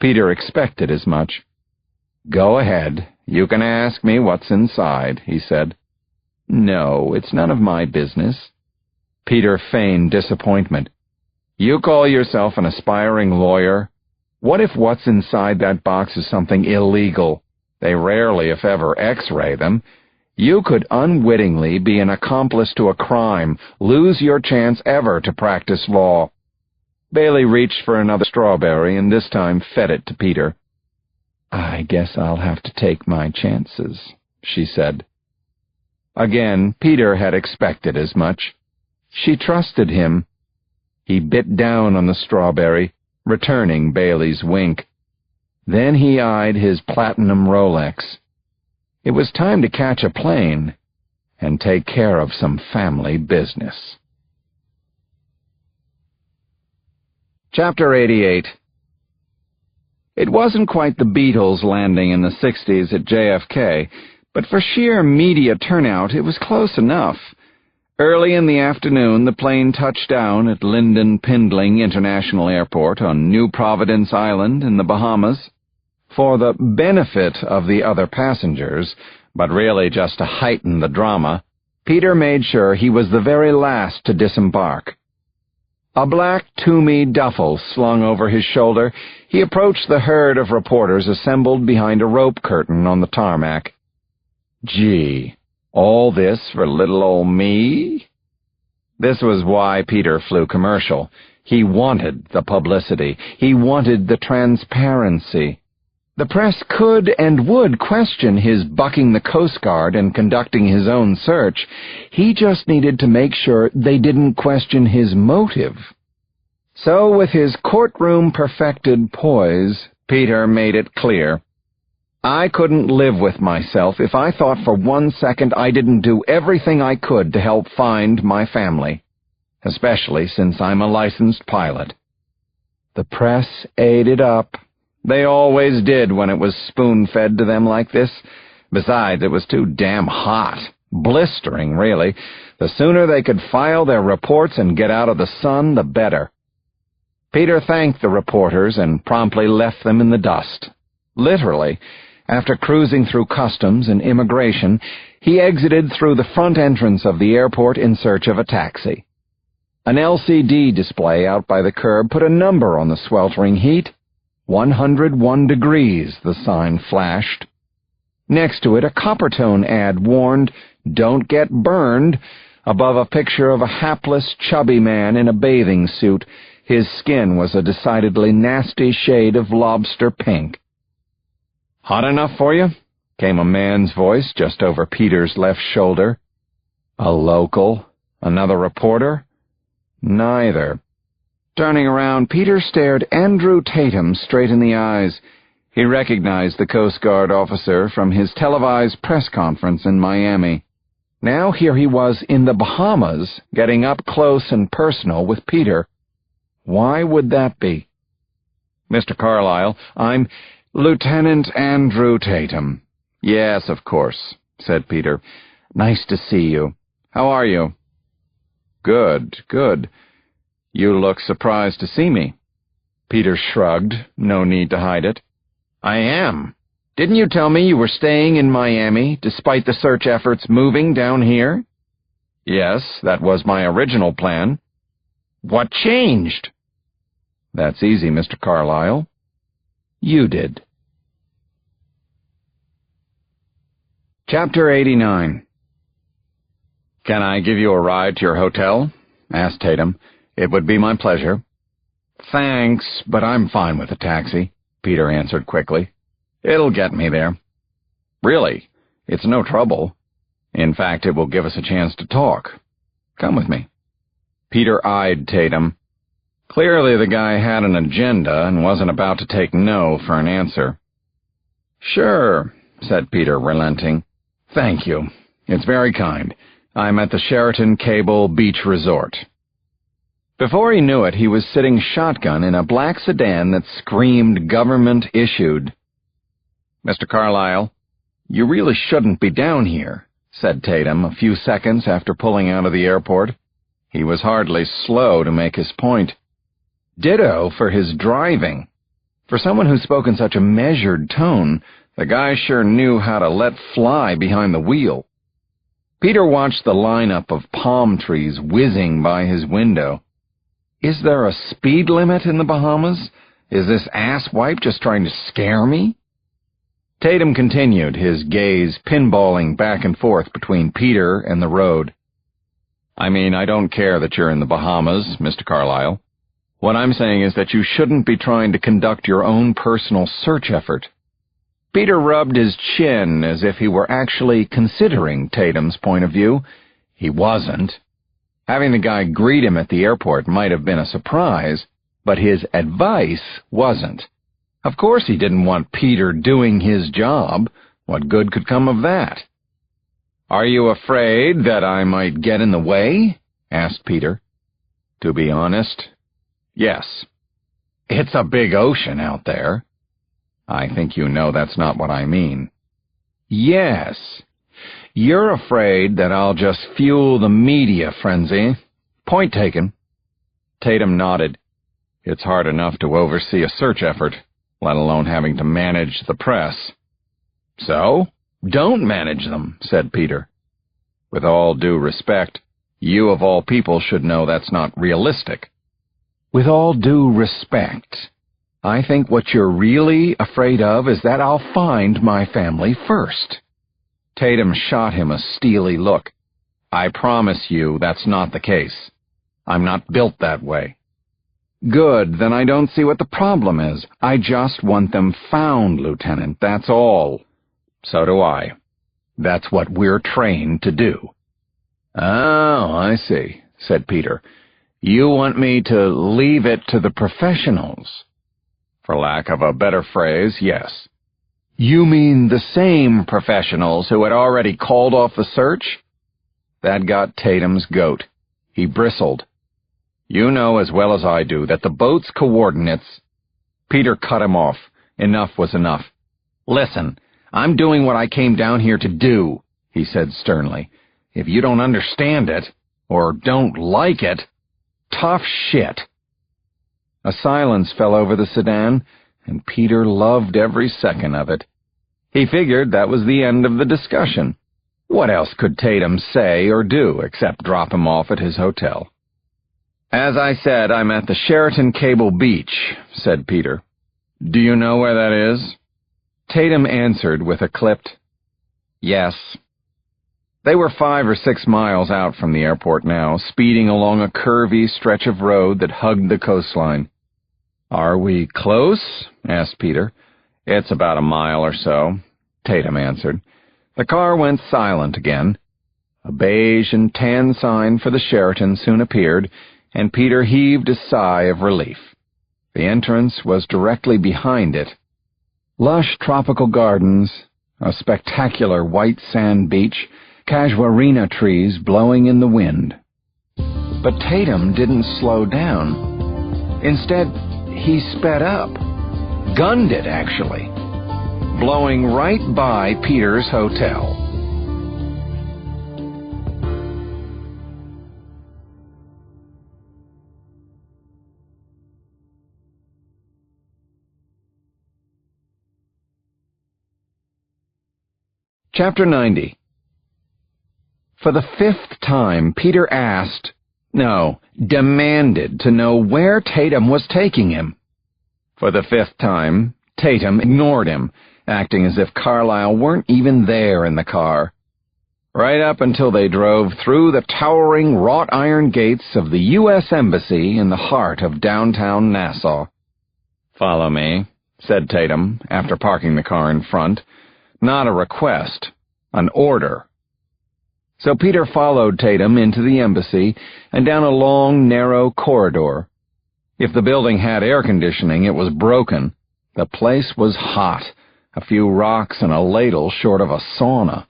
Peter expected as much. Go ahead. You can ask me what's inside, he said. No, it's none of my business. Peter feigned disappointment. You call yourself an aspiring lawyer? What if what's inside that box is something illegal? They rarely, if ever, X-ray them. You could unwittingly be an accomplice to a crime, lose your chance ever to practice law. Bailey reached for another strawberry and this time fed it to Peter. "I guess I'll have to take my chances," she said. Again, Peter had expected as much. She trusted him. He bit down on the strawberry, returning Bailey's wink. Then he eyed his platinum Rolex. It was time to catch a plane and take care of some family business. Chapter 88. It wasn't quite the Beatles landing in the 60s at JFK, but for sheer media turnout it was close enough. Early in the afternoon, the plane touched down at Lynden Pindling International Airport on New Providence Island in the Bahamas. For the benefit of the other passengers, but really just to heighten the drama, Peter made sure he was the very last to disembark. A black Toomey duffel slung over his shoulder, he approached the herd of reporters assembled behind a rope curtain on the tarmac. Gee, all this for little old me? This was why Peter flew commercial. He wanted the publicity. He wanted the transparency. The press could and would question his bucking the Coast Guard and conducting his own search. He just needed to make sure they didn't question his motive. So with his courtroom-perfected poise, Peter made it clear. I couldn't live with myself if I thought for 1 second I didn't do everything I could to help find my family, especially since I'm a licensed pilot. The press ate it up. They always did when it was spoon-fed to them like this. Besides, it was too damn hot. Blistering, really. The sooner they could file their reports and get out of the sun, the better. Peter thanked the reporters and promptly left them in the dust. Literally, after cruising through customs and immigration, he exited through the front entrance of the airport in search of a taxi. An LCD display out by the curb put a number on the sweltering heat. 101 degrees, the sign flashed. Next to it, a Coppertone ad warned, "Don't get burned," above a picture of a hapless, chubby man in a bathing suit. His skin was a decidedly nasty shade of lobster pink. "Hot enough for you?" came a man's voice just over Peter's left shoulder. A local? Another reporter? Neither. Turning around, Peter stared Andrew Tatum straight in the eyes. He recognized the Coast Guard officer from his televised press conference in Miami. Now here he was in the Bahamas, getting up close and personal with Peter. Why would that be? "Mr. Carlyle, I'm Lieutenant Andrew Tatum." "Yes, of course," said Peter. "Nice to see you. How are you?" "Good, good. You look surprised to see me." Peter shrugged. No need to hide it. "I am. Didn't you tell me you were staying in Miami, despite the search efforts moving down here?" "Yes, that was my original plan." "What changed?" "That's easy, Mr. Carlyle. You did." Chapter 89. "Can I give you a ride to your hotel?" asked Tatum. "It would be my pleasure." "Thanks, but I'm fine with a taxi," Peter answered quickly. "It'll get me there." "Really? It's no trouble. In fact, it will give us a chance to talk. Come with me." Peter eyed Tatum. Clearly the guy had an agenda and wasn't about to take no for an answer. "Sure," said Peter, relenting. "Thank you. It's very kind. I'm at the Sheraton Cable Beach Resort." Before he knew it, he was sitting shotgun in a black sedan that screamed government-issued. "Mr. Carlyle, you really shouldn't be down here," said Tatum a few seconds after pulling out of the airport. He was hardly slow to make his point. Ditto for his driving. For someone who spoke in such a measured tone, the guy sure knew how to let fly behind the wheel. Peter watched the lineup of palm trees whizzing by his window. Is there a speed limit in the Bahamas? Is this asswipe just trying to scare me? Tatum continued, his gaze pinballing back and forth between Peter and the road. I mean, I don't care that you're in the Bahamas, Mr. Carlyle. What I'm saying is that you shouldn't be trying to conduct your own personal search effort. Peter rubbed his chin as if he were actually considering Tatum's point of view. He wasn't. Having the guy greet him at the airport might have been a surprise, but his advice wasn't. Of course he didn't want Peter doing his job. What good could come of that? "Are you afraid that I might get in the way?" asked Peter. "To be honest, yes. It's a big ocean out there." "I think you know that's not what I mean." "Yes. You're afraid that I'll just fuel the media frenzy. Point taken." Tatum nodded. It's hard enough to oversee a search effort, let alone having to manage the press. "So, don't manage them," said Peter. "With all due respect, you of all people should know that's not realistic." "With all due respect, I think what you're really afraid of is that I'll find my family first." Tatum shot him a steely look. "I promise you that's not the case. I'm not built that way." "Good, then I don't see what the problem is. I just want them found, Lieutenant, that's all." "So do I. That's what we're trained to do." "Oh, I see," said Peter. "You want me to leave it to the professionals?" "For lack of a better phrase, yes." "You mean the same professionals who had already called off the search?" That got Tatum's goat. He bristled. "You know as well as I do that the boat's coordinates—" Peter cut him off. Enough was enough. "Listen, I'm doing what I came down here to do," he said sternly. "If you don't understand it, or don't like it, tough shit." A silence fell over the sedan, and Peter loved every second of it. He figured that was the end of the discussion. What else could Tatum say or do except drop him off at his hotel? "As I said, I'm at the Sheraton Cable Beach," said Peter. "Do you know where that is?" Tatum answered with a clipped, "Yes." They were 5 or 6 miles out from the airport now, speeding along a curvy stretch of road that hugged the coastline. "Are we close?" asked Peter. "It's about a mile or so," Tatum answered. The car went silent again. A beige and tan sign for the Sheraton soon appeared, and Peter heaved a sigh of relief. The entrance was directly behind it. Lush tropical gardens, a spectacular white sand beach, casuarina trees blowing in the wind. But Tatum didn't slow down. Instead, he sped up. Gunned it, actually. Blowing right by Peter's hotel. Chapter 90. For the 5th time, Peter demanded to know where Tatum was taking him. For the 5th time, Tatum ignored him, acting as if Carlyle weren't even there in the car. Right up until they drove through the towering wrought iron gates of the U.S. Embassy in the heart of downtown Nassau. "Follow me," said Tatum, after parking the car in front. Not a request, an order. So Peter followed Tatum into the embassy and down a long, narrow corridor. If the building had air conditioning, it was broken. The place was hot, a few rocks and a ladle short of a sauna.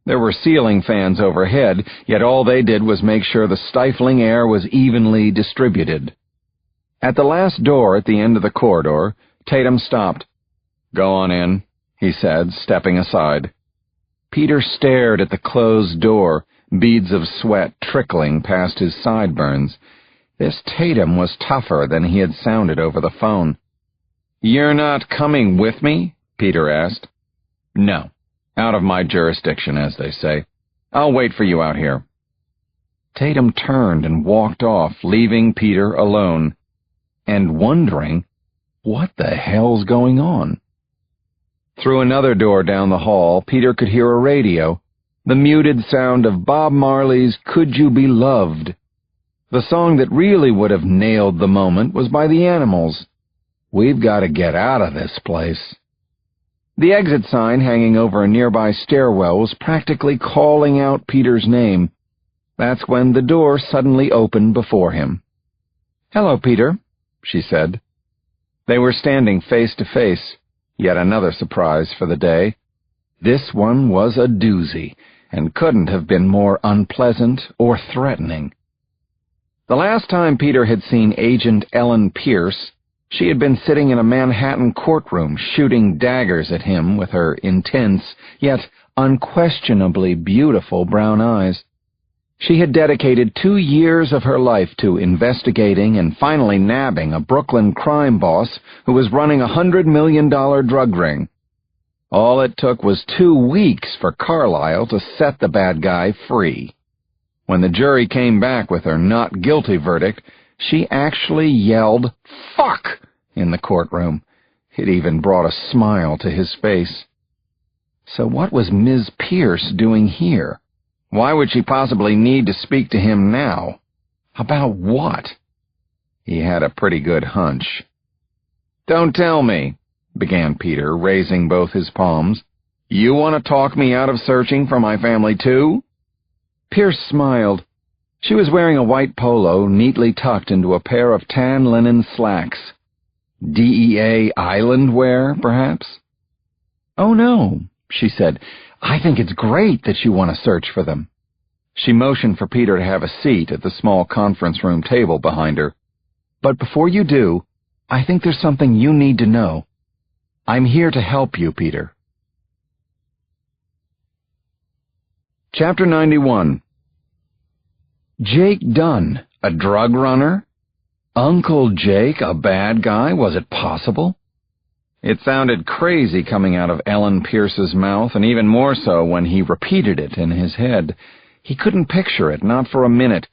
There were ceiling fans overhead, yet all they did was make sure the stifling air was evenly distributed. At the last door at the end of the corridor, Tatum stopped. "Go on in," he said, stepping aside. Peter stared at the closed door, beads of sweat trickling past his sideburns. This Tatum was tougher than he had sounded over the phone. "You're not coming with me?" Peter asked. "No. Out of my jurisdiction, as they say. I'll wait for you out here." Tatum turned and walked off, leaving Peter alone, and wondering, what the hell's going on? Through another door down the hall, Peter could hear a radio, the muted sound of Bob Marley's Could You Be Loved. The song that really would have nailed the moment was by the Animals. We've got to get out of this place. The exit sign hanging over a nearby stairwell was practically calling out Peter's name. That's when the door suddenly opened before him. "Hello, Peter," she said. They were standing face to face, yet another surprise for the day. This one was a doozy, and couldn't have been more unpleasant or threatening. The last time Peter had seen Agent Ellen Pierce, she had been sitting in a Manhattan courtroom shooting daggers at him with her intense, yet unquestionably beautiful brown eyes. She had dedicated 2 years of her life to investigating and finally nabbing a Brooklyn crime boss who was running a $100 million drug ring. All it took was 2 weeks for Carlyle to set the bad guy free. When the jury came back with her not guilty verdict, she actually yelled, "Fuck!" in the courtroom. It even brought a smile to his face. So what was Ms. Pierce doing here? Why would she possibly need to speak to him now? About what? He had a pretty good hunch. "Don't tell me," began Peter, raising both his palms. "You want to talk me out of searching for my family too?" Pierce smiled. She was wearing a white polo neatly tucked into a pair of tan linen slacks. DEA island wear, perhaps? "Oh, no," she said. "I think it's great that you want to search for them." She motioned for Peter to have a seat at the small conference room table behind her. "But before you do, I think there's something you need to know. I'm here to help you, Peter." Chapter 91. Jake Dunne, a drug runner? Uncle Jake, a bad guy? Was it possible? It sounded crazy coming out of Ellen Pierce's mouth, and even more so when he repeated it in his head. He couldn't picture it, not for a minute.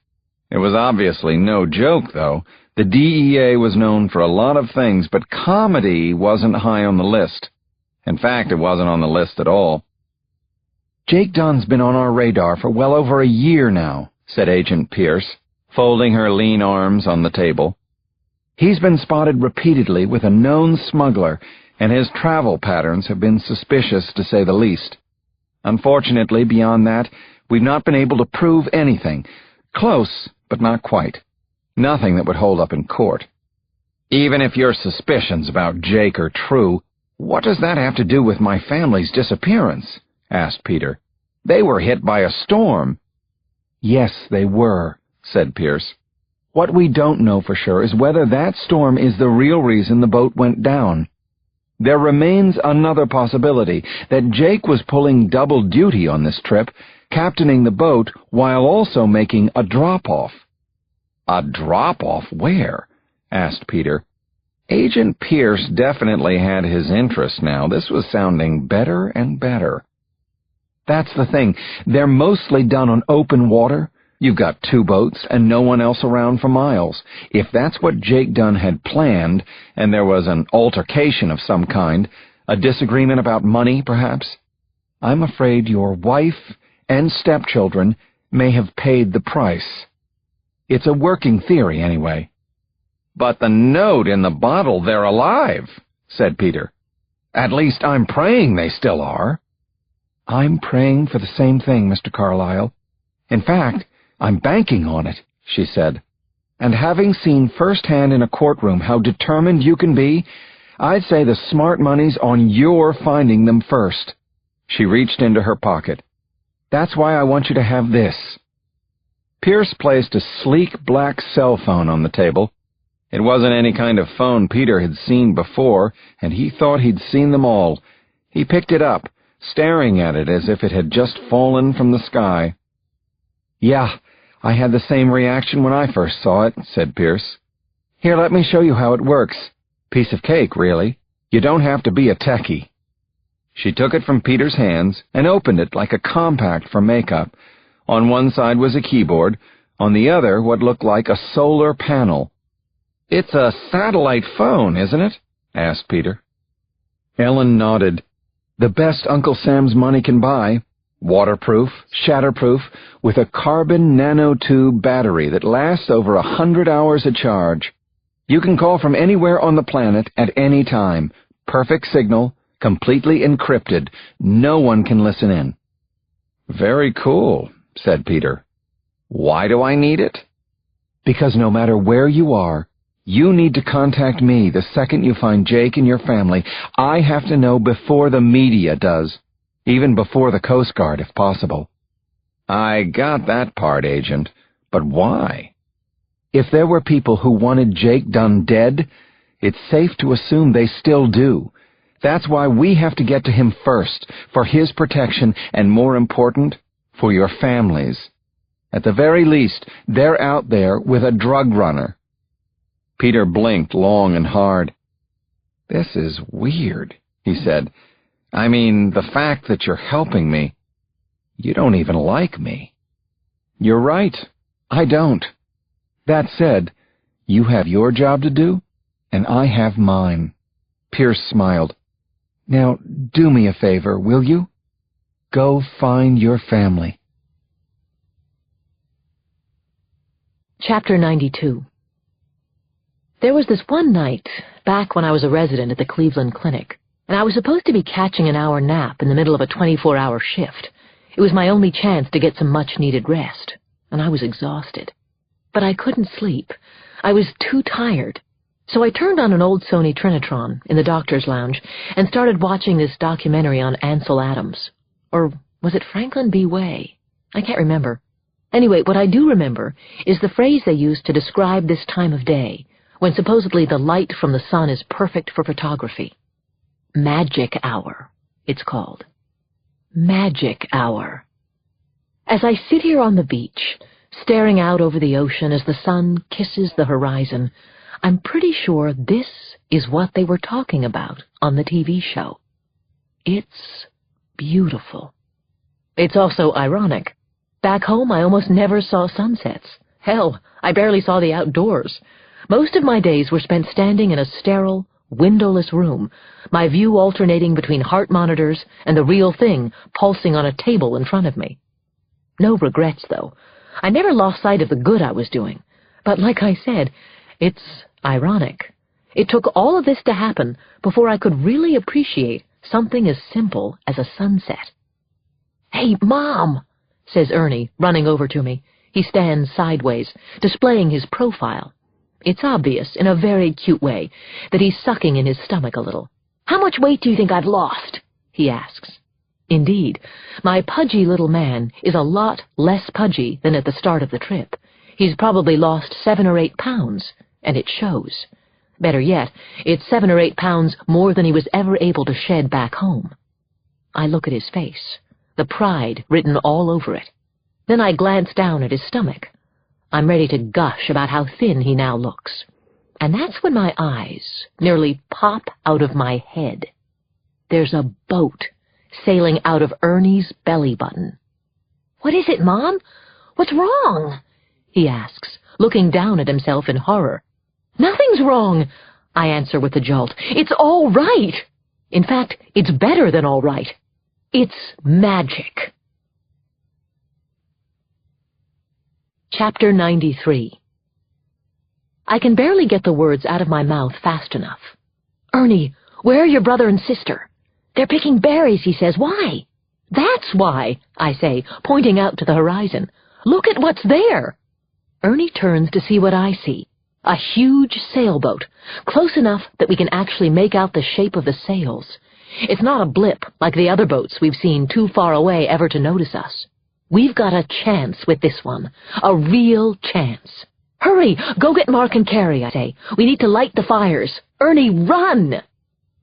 It was obviously no joke, though. The DEA was known for a lot of things, but comedy wasn't high on the list. In fact, it wasn't on the list at all. "Jake Dunne's been on our radar for well over a year now," said Agent Pierce, folding her lean arms on the table. "He's been spotted repeatedly with a known smuggler, and his travel patterns have been suspicious, to say the least. Unfortunately, beyond that, we've not been able to prove anything. Close, but not quite. Nothing that would hold up in court." "Even if your suspicions about Jake are true, what does that have to do with my family's disappearance?" asked Peter. "They were hit by a storm." "Yes, they were," said Pierce. "What we don't know for sure is whether that storm is the real reason the boat went down. There remains another possibility, that Jake was pulling double duty on this trip, captaining the boat while also making a drop-off." "A drop-off where?" asked Peter. Agent Pierce definitely had his interest now. This was sounding better and better. "That's the thing. They're mostly done on open water. You've got 2 boats and no one else around for miles. If that's what Jake Dunne had planned, and there was an altercation of some kind, a disagreement about money, perhaps, I'm afraid your wife and stepchildren may have paid the price. It's a working theory, anyway." "But the note in the bottle, they're alive," said Peter. "At least I'm praying they still are." "I'm praying for the same thing, Mr. Carlyle. In fact, I'm banking on it," she said. "And having seen firsthand in a courtroom how determined you can be, I'd say the smart money's on your finding them first." She reached into her pocket. "That's why I want you to have this." Pierce placed a sleek black cell phone on the table. It wasn't any kind of phone Peter had seen before, and he thought he'd seen them all. He picked it up, staring at it as if it had just fallen from the sky. "Yeah, I had the same reaction when I first saw it," said Pierce. "Here, let me show you how it works. Piece of cake, really. You don't have to be a techie." She took it from Peter's hands and opened it like a compact for makeup. On one side was a keyboard, on the other what looked like a solar panel. "It's a satellite phone, isn't it?" asked Peter. Ellen nodded. The best Uncle Sam's money can buy. Waterproof, shatterproof, with a carbon nanotube battery that lasts over 100 hours a charge. You can call from anywhere on the planet at any time. Perfect signal, completely encrypted. No one can listen in. Very cool, said Peter. Why do I need it? Because no matter where you are, you need to contact me the second you find Jake and your family. I have to know before the media does, even before the Coast Guard if possible. I got that part, Agent, but why? If there were people who wanted Jake Dunne dead, it's safe to assume they still do. That's why we have to get to him first, for his protection, and more important, for your families. At the very least, they're out there with a drug runner. Peter blinked long and hard. This is weird, he said. I mean, the fact that you're helping me. You don't even like me. You're right, I don't. That said, you have your job to do, and I have mine. Pierce smiled. Now, do me a favor, will you? Go find your family. Chapter 92. There was this one night, back when I was a resident at the Cleveland Clinic, and I was supposed to be catching an hour nap in the middle of a 24-hour shift. It was my only chance to get some much-needed rest, and I was exhausted. But I couldn't sleep. I was too tired. So I turned on an old Sony Trinitron in the doctor's lounge and started watching this documentary on Ansel Adams. Or was it Franklin B. Way? I can't remember. Anyway, what I do remember is the phrase they used to describe this time of day, when supposedly the light from the sun is perfect for photography. Magic hour, it's called. Magic hour. As I sit here on the beach, staring out over the ocean as the sun kisses the horizon, I'm pretty sure this is what they were talking about on the TV show. It's beautiful. It's also ironic. Back home, I almost never saw sunsets. Hell, I barely saw the outdoors. Most of my days were spent standing in a sterile, windowless room, my view alternating between heart monitors and the real thing pulsing on a table in front of me. No regrets, though. I never lost sight of the good I was doing. But like I said, it's ironic. It took all of this to happen before I could really appreciate something as simple as a sunset. "Hey, Mom," says Ernie, running over to me. He stands sideways, displaying his profile. It's obvious, in a very cute way, that he's sucking in his stomach a little. "How much weight do you think I've lost?" he asks. Indeed, my pudgy little man is a lot less pudgy than at the start of the trip. He's probably lost 7 or 8 pounds, and it shows. Better yet, it's 7 or 8 pounds more than he was ever able to shed back home. I look at his face, the pride written all over it. Then I glance down at his stomach. I'm ready to gush about how thin he now looks. And that's when my eyes nearly pop out of my head. There's a boat sailing out of Ernie's belly button. "What is it, Mom? What's wrong?" he asks, looking down at himself in horror. "Nothing's wrong," I answer with a jolt. "It's all right. In fact, it's better than all right. It's magic." Chapter 93. I can barely get the words out of my mouth fast enough. "Ernie, where are your brother and sister?" "They're picking berries," he says. "Why?" "That's why," I say, pointing out to the horizon. "Look at what's there." Ernie turns to see what I see. A huge sailboat, close enough that we can actually make out the shape of the sails. It's not a blip like the other boats we've seen too far away ever to notice us. We've got a chance with this one, a real chance. "Hurry, go get Mark and Carrie," I say. "We need to light the fires. Ernie, run!"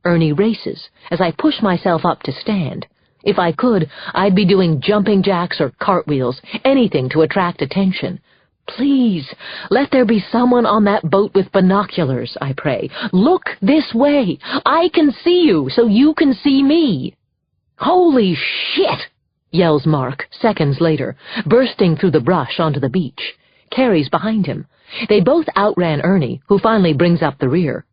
Ernie races as I push myself up to stand. If I could, I'd be doing jumping jacks or cartwheels, anything to attract attention. "Please, let there be someone on that boat with binoculars," I pray. "Look this way. I can see you, so you can see me." "Holy shit!" yells Mark seconds later, bursting through the brush onto the beach. Carrie's behind him. They both outran Ernie, who finally brings up the rear.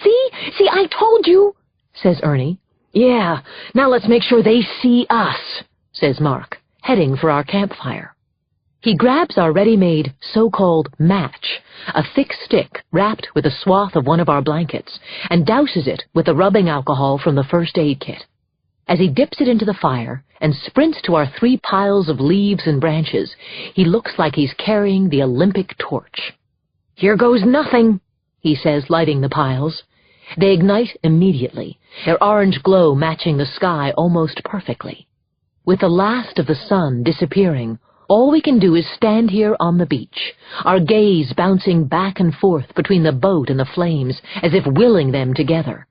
See, I told you," says Ernie. Yeah, now let's make sure they see us, says Mark, heading for our campfire. He grabs our ready-made so-called match, a thick stick wrapped with a swath of one of our blankets, and douses it with the rubbing alcohol from the first aid kit. As he dips it into the fire and sprints to our 3 piles of leaves and branches, he looks like he's carrying the Olympic torch. Here goes nothing, he says, lighting the piles. They ignite immediately, their orange glow matching the sky almost perfectly. With the last of the sun disappearing, all we can do is stand here on the beach, our gaze bouncing back and forth between the boat and the flames, as if willing them together.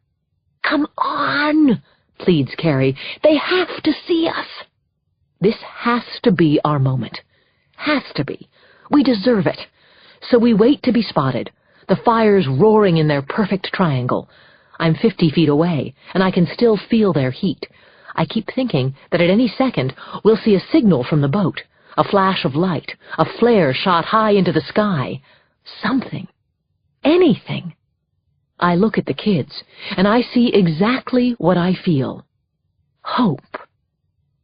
Come on, pleads Carrie. They have to see us. This has to be our moment. Has to be. We deserve it. So we wait to be spotted, the fires roaring in their perfect triangle. I'm 50 feet away, and I can still feel their heat. I keep thinking that at any second we'll see a signal from the boat, a flash of light, a flare shot high into the sky. Something. Anything. I look at the kids, and I see exactly what I feel. Hope.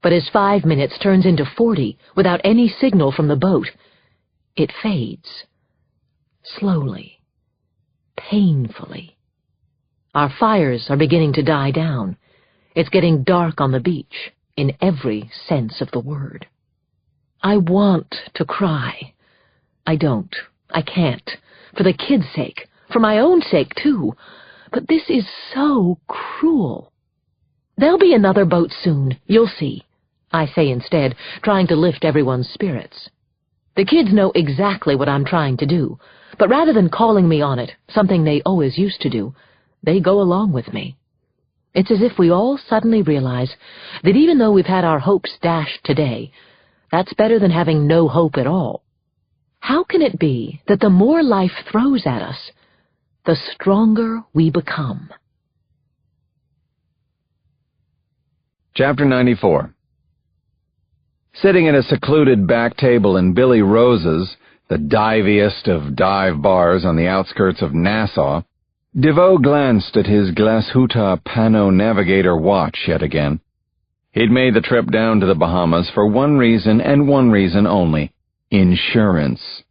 But as 5 minutes turns into 40 without any signal from the boat, it fades. Slowly. Painfully. Our fires are beginning to die down. It's getting dark on the beach, in every sense of the word. I want to cry. I don't. I can't. For the kids' sake. For my own sake, too. But this is so cruel. There'll be another boat soon, you'll see, I say instead, trying to lift everyone's spirits. The kids know exactly what I'm trying to do, but rather than calling me on it, something they always used to do, they go along with me. It's as if we all suddenly realize that even though we've had our hopes dashed today, that's better than having no hope at all. How can it be that the more life throws at us, the stronger we become? Chapter 94. Sitting at a secluded back table in Billy Rose's, the diviest of dive bars on the outskirts of Nassau, DeVoe glanced at his Glashütte Pano Navigator watch yet again. He'd made the trip down to the Bahamas for one reason and one reason only: insurance.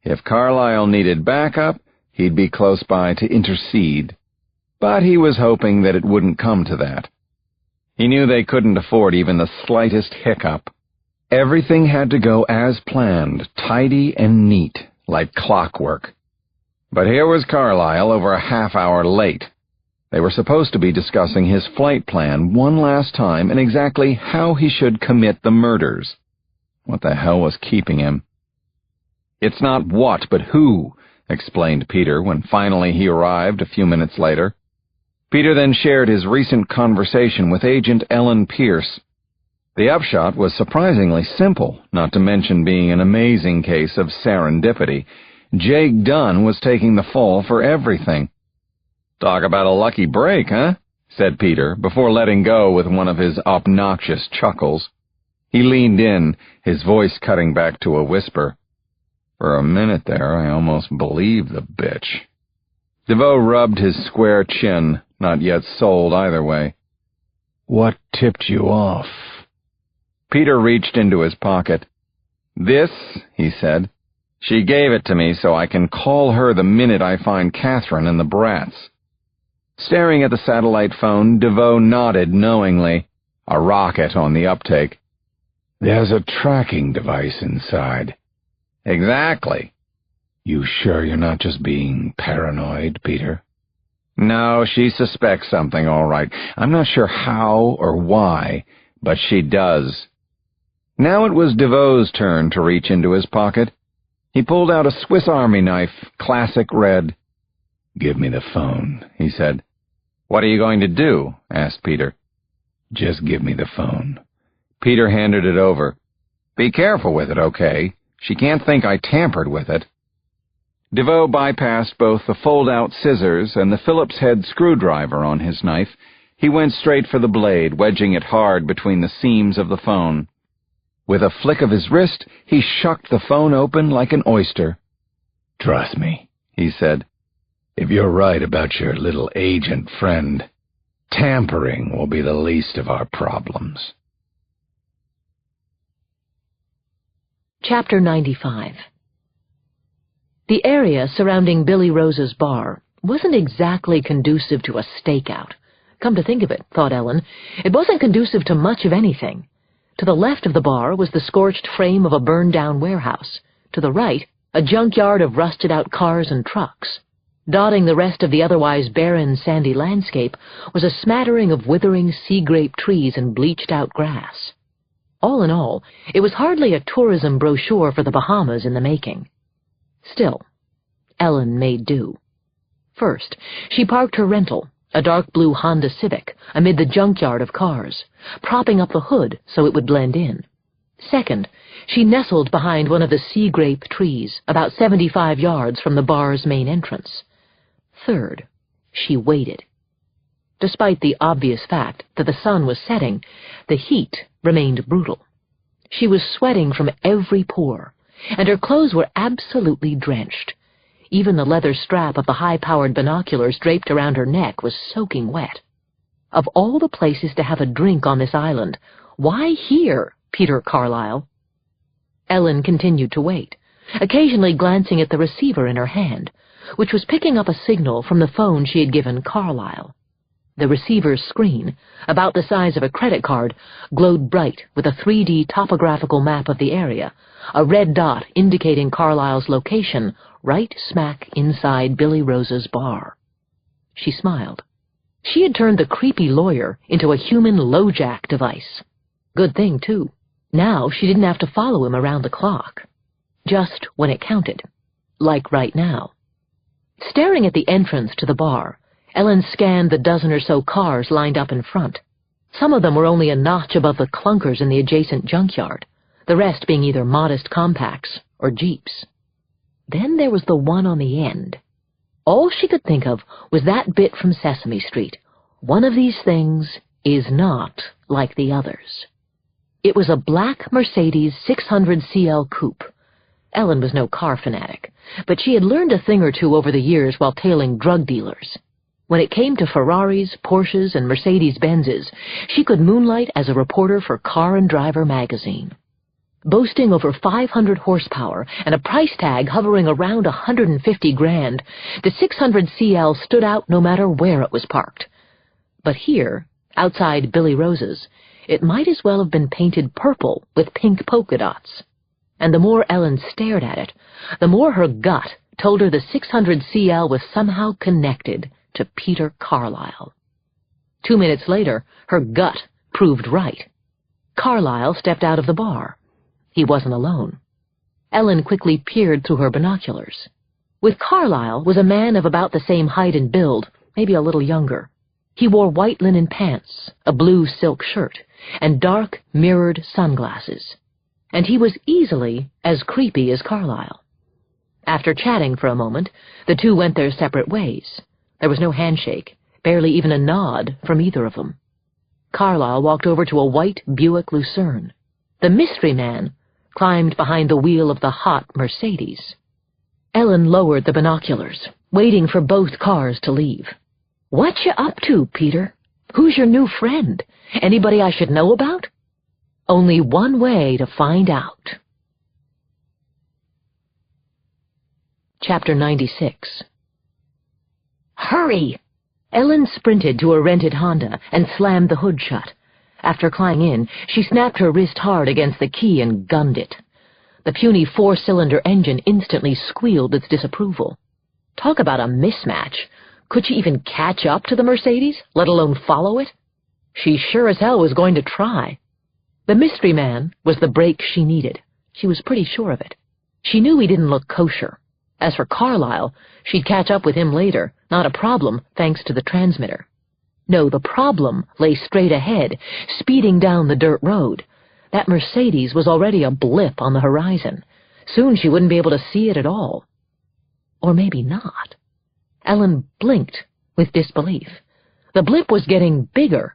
If Carlyle needed backup, he'd be close by to intercede. But he was hoping that it wouldn't come to that. He knew they couldn't afford even the slightest hiccup. Everything had to go as planned, tidy and neat, like clockwork. But here was Carlyle over a half-hour late. They were supposed to be discussing his flight plan one last time and exactly how he should commit the murders. What the hell was keeping him? "It's not what, but who," explained Peter when finally he arrived a few minutes later. Peter then shared his recent conversation with Agent Ellen Pierce. The upshot was surprisingly simple, not to mention being an amazing case of serendipity. Jake Dunne was taking the fall for everything. "Talk about a lucky break, huh?" said Peter, before letting go with one of his obnoxious chuckles. He leaned in, his voice cutting back to a whisper. For a minute there, I almost believed the bitch. DeVoe rubbed his square chin, not yet sold either way. "What tipped you off?" Peter reached into his pocket. "This," he said. "She gave it to me so I can call her the minute I find Catherine and the brats." Staring at the satellite phone, DeVoe nodded knowingly. A rocket on the uptake. "There's a tracking device inside." "Exactly." "You sure you're not just being paranoid, Peter?" "No, she suspects something, all right. I'm not sure how or why, but she does." Now it was DeVoe's turn to reach into his pocket. He pulled out a Swiss Army knife, classic red. "Give me the phone," he said. "What are you going to do?" asked Peter. "Just give me the phone." Peter handed it over. "Be careful with it, okay? She can't think I tampered with it." DeVoe bypassed both the fold-out scissors and the Phillips head screwdriver on his knife. He went straight for the blade, wedging it hard between the seams of the phone. With a flick of his wrist, he shucked the phone open like an oyster. "Trust me," he said. "If you're right about your little agent friend, Tampering will be the least of our problems. Chapter 95. The area surrounding Billy Rose's bar wasn't exactly conducive to a stakeout. Come to think of it, thought Ellen, it wasn't conducive to much of anything. To the left of the bar was the scorched frame of a burned-down warehouse. To the right, a junkyard of rusted-out cars and trucks. Dotting the rest of the otherwise barren, sandy landscape was a smattering of withering sea-grape trees and bleached-out grass. All in all, it was hardly a tourism brochure for the Bahamas in the making. Still, Ellen made do. First, she parked her rental, a dark blue Honda Civic, amid the junkyard of cars, propping up the hood so it would blend in. Second, she nestled behind one of the sea grape trees, about 75 yards from the bar's main entrance. Third, she waited. Despite the obvious fact that the sun was setting, the heat remained brutal. She was sweating from every pore, and her clothes were absolutely drenched. Even the leather strap of the high-powered binoculars draped around her neck was soaking wet. Of all the places to have a drink on this island, why here, Peter Carlyle? Ellen continued to wait, occasionally glancing at the receiver in her hand, which was picking up a signal from the phone she had given Carlyle. The receiver's screen, about the size of a credit card, glowed bright with a 3D topographical map of the area, a red dot indicating Carlyle's location right smack inside Billy Rose's bar. She smiled. She had turned the creepy lawyer into a human LoJack device. Good thing, too. Now she didn't have to follow him around the clock. Just when it counted. Like right now. Staring at the entrance to the bar, Ellen scanned the dozen or so cars lined up in front. Some of them were only a notch above the clunkers in the adjacent junkyard, the rest being either modest compacts or jeeps. Then there was the one on the end. All she could think of was that bit from Sesame Street. One of these things is not like the others. It was a black Mercedes 600 CL coupe. Ellen was no car fanatic, but she had learned a thing or two over the years while tailing drug dealers. When it came to Ferraris, Porsches, and Mercedes-Benzes, she could moonlight as a reporter for Car and Driver magazine. Boasting over 500 horsepower and a price tag hovering around $150,000, the 600 CL stood out no matter where it was parked. But here, outside Billy Rose's, it might as well have been painted purple with pink polka dots. And the more Ellen stared at it, the more her gut told her the 600 CL was somehow connected to Peter Carlyle. 2 minutes later, her gut proved right. Carlyle stepped out of the bar. He wasn't alone. Ellen quickly peered through her binoculars. With Carlyle was a man of about the same height and build, maybe a little younger. He wore white linen pants, a blue silk shirt, and dark, mirrored sunglasses. And he was easily as creepy as Carlyle. After chatting for a moment, the two went their separate ways. There was no handshake, barely even a nod from either of them. Carlyle walked over to a white Buick Lucerne. The mystery man climbed behind the wheel of the hot Mercedes. Ellen lowered the binoculars, waiting for both cars to leave. "What you up to, Peter? Who's your new friend? Anybody I should know about?" Only one way to find out. Chapter 96. "Hurry!" Ellen sprinted to a rented Honda and slammed the hood shut. After climbing in, she snapped her wrist hard against the key and gunned it. The puny 4-cylinder engine instantly squealed its disapproval. Talk about a mismatch. Could she even catch up to the Mercedes, let alone follow it? She sure as hell was going to try. The mystery man was the brake she needed. She was pretty sure of it. She knew he didn't look kosher. As for Carlyle, she'd catch up with him later, not a problem, thanks to the transmitter. No, the problem lay straight ahead, speeding down the dirt road. That Mercedes was already a blip on the horizon. Soon she wouldn't be able to see it at all. Or maybe not. Ellen blinked with disbelief. The blip was getting bigger.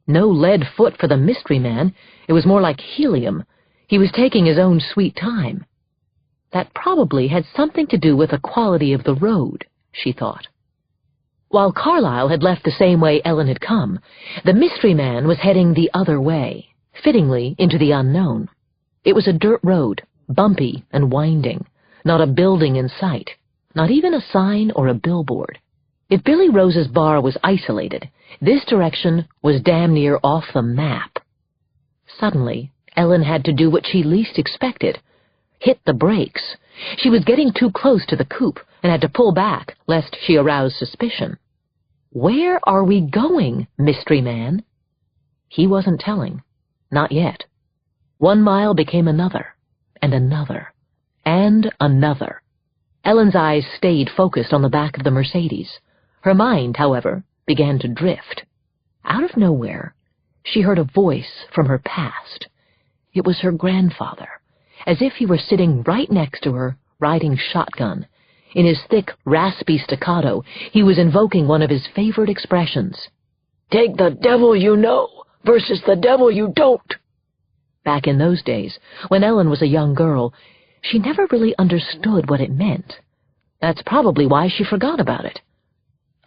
No lead foot for the mystery man. It was more like helium. He was taking his own sweet time. That probably had something to do with the quality of the road, she thought. While Carlyle had left the same way Ellen had come, the mystery man was heading the other way, fittingly into the unknown. It was a dirt road, bumpy and winding, not a building in sight, not even a sign or a billboard. If Billy Rose's bar was isolated, this direction was damn near off the map. Suddenly, Ellen had to do what she least expected: hit the brakes. She was getting too close to the coupe and had to pull back lest she arouse suspicion. "Where are we going, mystery man?" He wasn't telling. Not yet. 1 mile became another, and another, and another. Ellen's eyes stayed focused on the back of the Mercedes. Her mind, however, began to drift. Out of nowhere, she heard a voice from her past. It was her grandfather, as if he were sitting right next to her, riding shotgun. In his thick, raspy staccato, he was invoking one of his favorite expressions. "Take the devil you know versus the devil you don't." Back in those days, when Ellen was a young girl, she never really understood what it meant. That's probably why she forgot about it.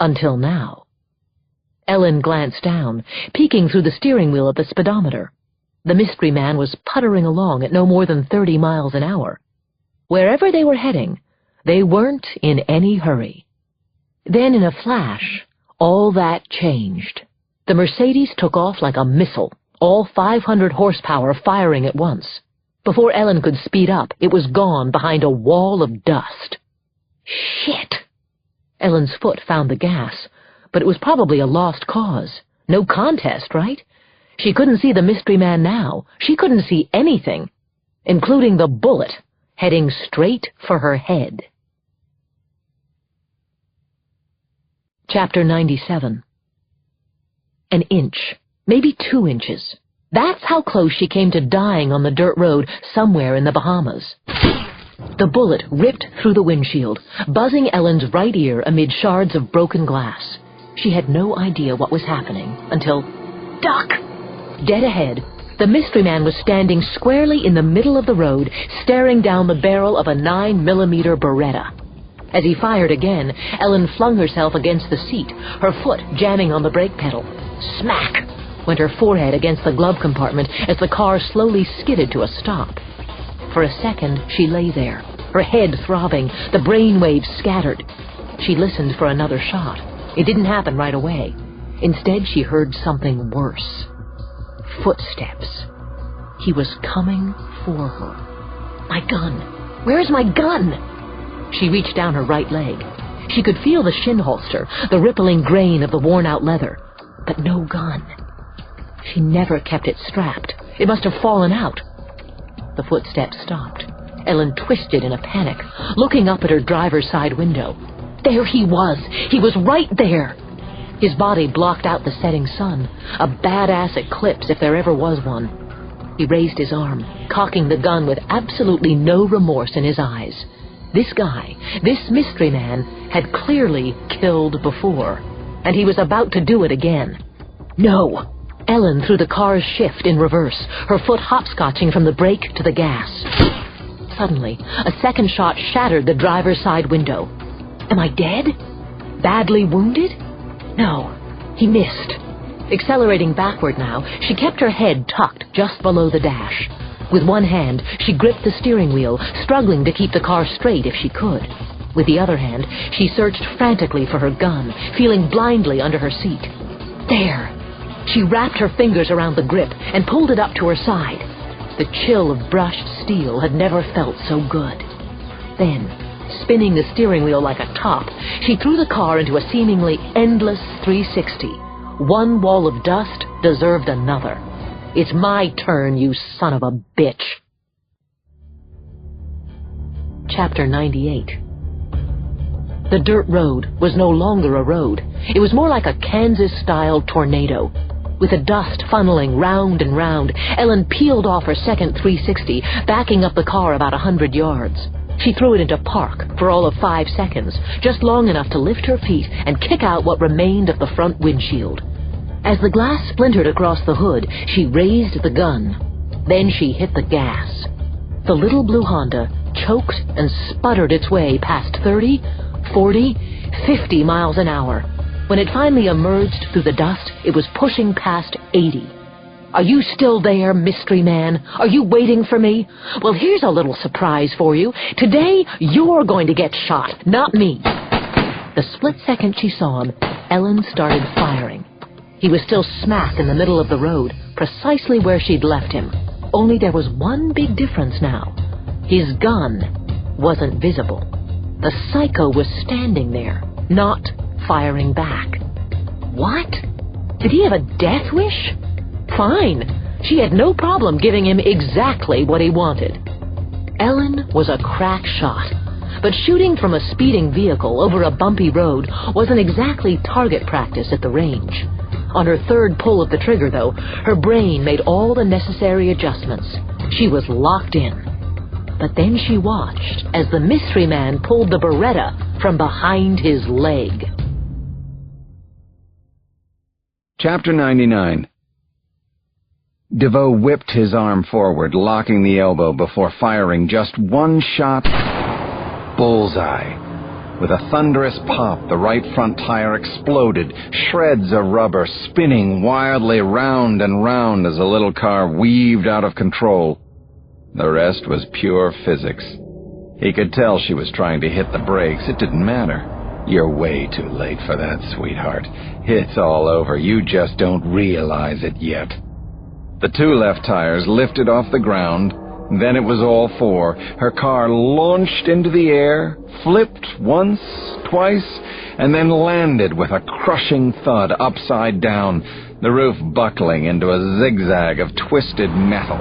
Until now. Ellen glanced down, peeking through the steering wheel of the speedometer. The mystery man was puttering along at no more than 30 miles an hour. Wherever they were heading, they weren't in any hurry. Then, in a flash, all that changed. The Mercedes took off like a missile, all 500 horsepower firing at once. Before Ellen could speed up, it was gone behind a wall of dust. Shit! Ellen's foot found the gas, but it was probably a lost cause. No contest, right? She couldn't see the mystery man now. She couldn't see anything, including the bullet heading straight for her head. Chapter 97. An inch, maybe 2 inches. That's how close she came to dying on the dirt road somewhere in the Bahamas. The bullet ripped through the windshield, buzzing Ellen's right ear amid shards of broken glass. She had no idea what was happening until... Duck! Dead ahead, the mystery man was standing squarely in the middle of the road, staring down the barrel of a 9mm Beretta. As he fired again, Ellen flung herself against the seat, her foot jamming on the brake pedal. Smack! Went her forehead against the glove compartment as the car slowly skidded to a stop. For a second, she lay there, her head throbbing, the brain waves scattered. She listened for another shot. It didn't happen right away. Instead, she heard something worse. Footsteps. He was coming for her. My gun! Where's my gun? She reached down her right leg. She could feel the shin holster, the rippling grain of the worn-out leather, but no gun. She never kept it strapped. It must have fallen out. The footsteps stopped. Ellen twisted in a panic, looking up at her driver's side window. There he was! He was right there! His body blocked out the setting sun, a badass eclipse if there ever was one. He raised his arm, cocking the gun with absolutely no remorse in his eyes. This guy, this mystery man, had clearly killed before, and he was about to do it again. No! Ellen threw the car's shift in reverse, her foot hopscotching from the brake to the gas. Suddenly, a second shot shattered the driver's side window. Am I dead? Badly wounded? No, he missed. Accelerating backward now, she kept her head tucked just below the dash. With one hand, she gripped the steering wheel, struggling to keep the car straight if she could. With the other hand, she searched frantically for her gun, feeling blindly under her seat. There! She wrapped her fingers around the grip and pulled it up to her side. The chill of brushed steel had never felt so good. Then, spinning the steering wheel like a top, she threw the car into a seemingly endless 360. One wall of dust deserved another. It's my turn, you son of a bitch. Chapter 98. The dirt road was no longer a road. It was more like a Kansas-style tornado. With the dust funneling round and round, Ellen peeled off her second 360, backing up the car about 100 yards. She threw it into park for all of 5 seconds, just long enough to lift her feet and kick out what remained of the front windshield. As the glass splintered across the hood, she raised the gun. Then she hit the gas. The little blue Honda choked and sputtered its way past 30, 40, 50 miles an hour. When it finally emerged through the dust, it was pushing past 80. "Are you still there, mystery man? Are you waiting for me? Well, here's a little surprise for you. Today, you're going to get shot, not me." The split second she saw him, Ellen started firing. He was still smack in the middle of the road, precisely where she'd left him. Only there was one big difference now. His gun wasn't visible. The psycho was standing there, not firing back. What? Did he have a death wish? Fine. She had no problem giving him exactly what he wanted. Ellen was a crack shot, but shooting from a speeding vehicle over a bumpy road wasn't exactly target practice at the range. On her third pull of the trigger, though, her brain made all the necessary adjustments. She was locked in. But then she watched as the mystery man pulled the Beretta from behind his leg. Chapter 99. DeVoe whipped his arm forward, locking the elbow before firing just one shot. Bullseye. With a thunderous pop, the right front tire exploded, shreds of rubber spinning wildly round and round as the little car weaved out of control. The rest was pure physics. He could tell she was trying to hit the brakes. It didn't matter. "You're way too late for that, sweetheart. It's all over. You just don't realize it yet." The two left tires lifted off the ground. Then it was all four. Her car launched into the air, flipped once, twice, and then landed with a crushing thud upside down, the roof buckling into a zigzag of twisted metal.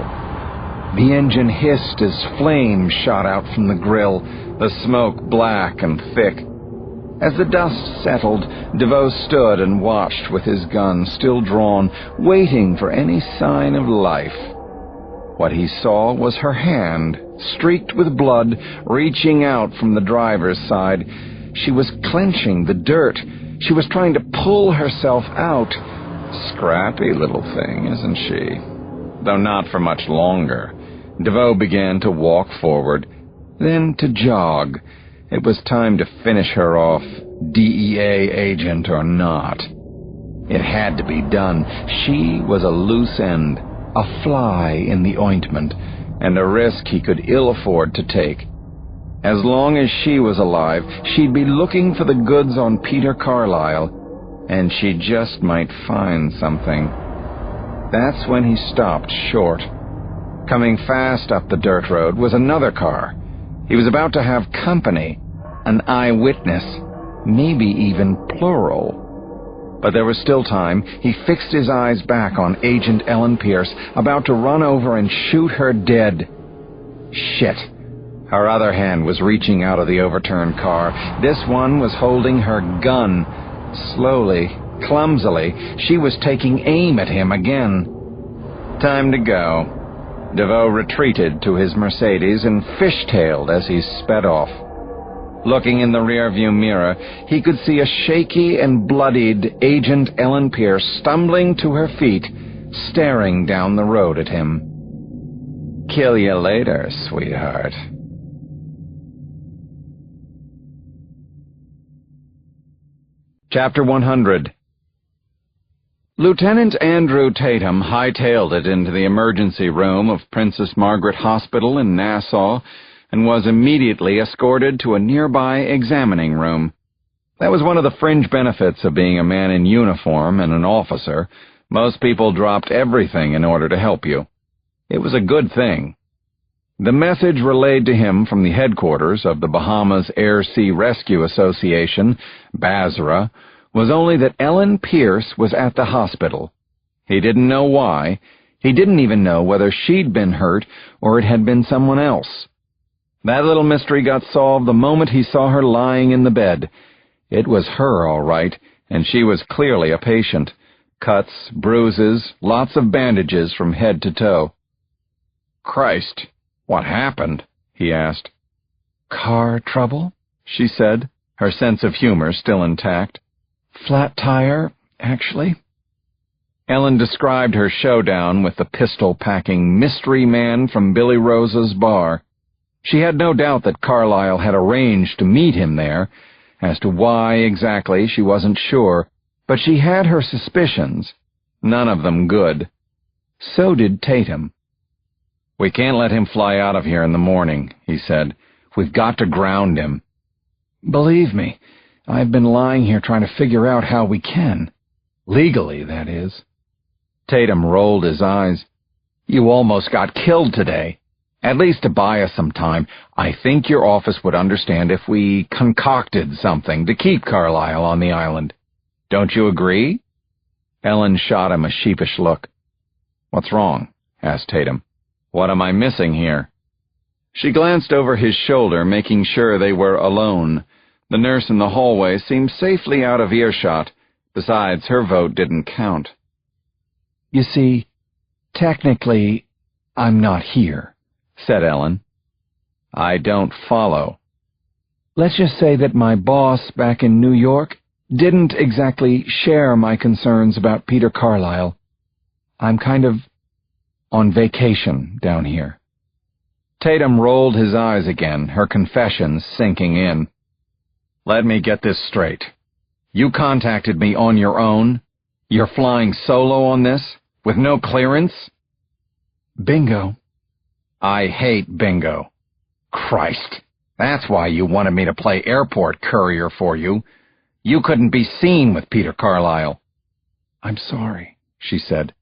The engine hissed as flames shot out from the grill, the smoke black and thick. As the dust settled, DeVoe stood and watched with his gun still drawn, waiting for any sign of life. What he saw was her hand, streaked with blood, reaching out from the driver's side. She was clenching the dirt. She was trying to pull herself out. Scrappy little thing, isn't she? Though not for much longer. DeVoe began to walk forward, then to jog. It was time to finish her off, DEA agent or not. It had to be done. She was a loose end, a fly in the ointment, and a risk he could ill afford to take. As long as she was alive, she'd be looking for the goods on Peter Carlyle, and she just might find something. That's when he stopped short. Coming fast up the dirt road was another car. He was about to have company, an eyewitness, maybe even plural. But there was still time. He fixed his eyes back on Agent Ellen Pierce, about to run over and shoot her dead. Shit. Her other hand was reaching out of the overturned car. This one was holding her gun. Slowly, clumsily, she was taking aim at him again. Time to go. DeVoe retreated to his Mercedes and fishtailed as he sped off. Looking in the rearview mirror, he could see a shaky and bloodied Agent Ellen Pierce stumbling to her feet, staring down the road at him. "Kill you later, sweetheart." Chapter 100. Lieutenant Andrew Tatum hightailed it into the emergency room of Princess Margaret Hospital in Nassau and was immediately escorted to a nearby examining room. That was one of the fringe benefits of being a man in uniform and an officer. Most people dropped everything in order to help you. It was a good thing. The message relayed to him from the headquarters of the Bahamas Air-Sea Rescue Association, BASRA, was only that Ellen Pierce was at the hospital. He didn't know why. He didn't even know whether she'd been hurt or it had been someone else. That little mystery got solved the moment he saw her lying in the bed. It was her, all right, and she was clearly a patient. Cuts, bruises, lots of bandages from head to toe. "Christ, what happened?" he asked. "Car trouble?" she said, her sense of humor still intact. "Flat tire, actually." Ellen described her showdown with the pistol-packing mystery man from Billy Rose's bar. She had no doubt that Carlyle had arranged to meet him there. As to why exactly, she wasn't sure. But she had her suspicions, none of them good. So did Tatum. "We can't let him fly out of here in the morning," he said. "We've got to ground him." "Believe me, I've been lying here trying to figure out how we can. Legally, that is." Tatum rolled his eyes. "You almost got killed today. At least to buy us some time, I think your office would understand if we concocted something to keep Carlyle on the island. Don't you agree?" Ellen shot him a sheepish look. "What's wrong?" asked Tatum. "What am I missing here?" She glanced over his shoulder, making sure they were alone. The nurse in the hallway seemed safely out of earshot. Besides, her vote didn't count. "You see, technically, I'm not here," said Ellen. "I don't follow." "Let's just say that my boss back in New York didn't exactly share my concerns about Peter Carlyle. I'm kind of on vacation down here." Tatum rolled his eyes again, her confessions sinking in. "Let me get this straight. You contacted me on your own? You're flying solo on this, with no clearance?" "Bingo." "I hate bingo. Christ, that's why you wanted me to play airport courier for you. You couldn't be seen with Peter Carlyle." "I'm sorry," she said.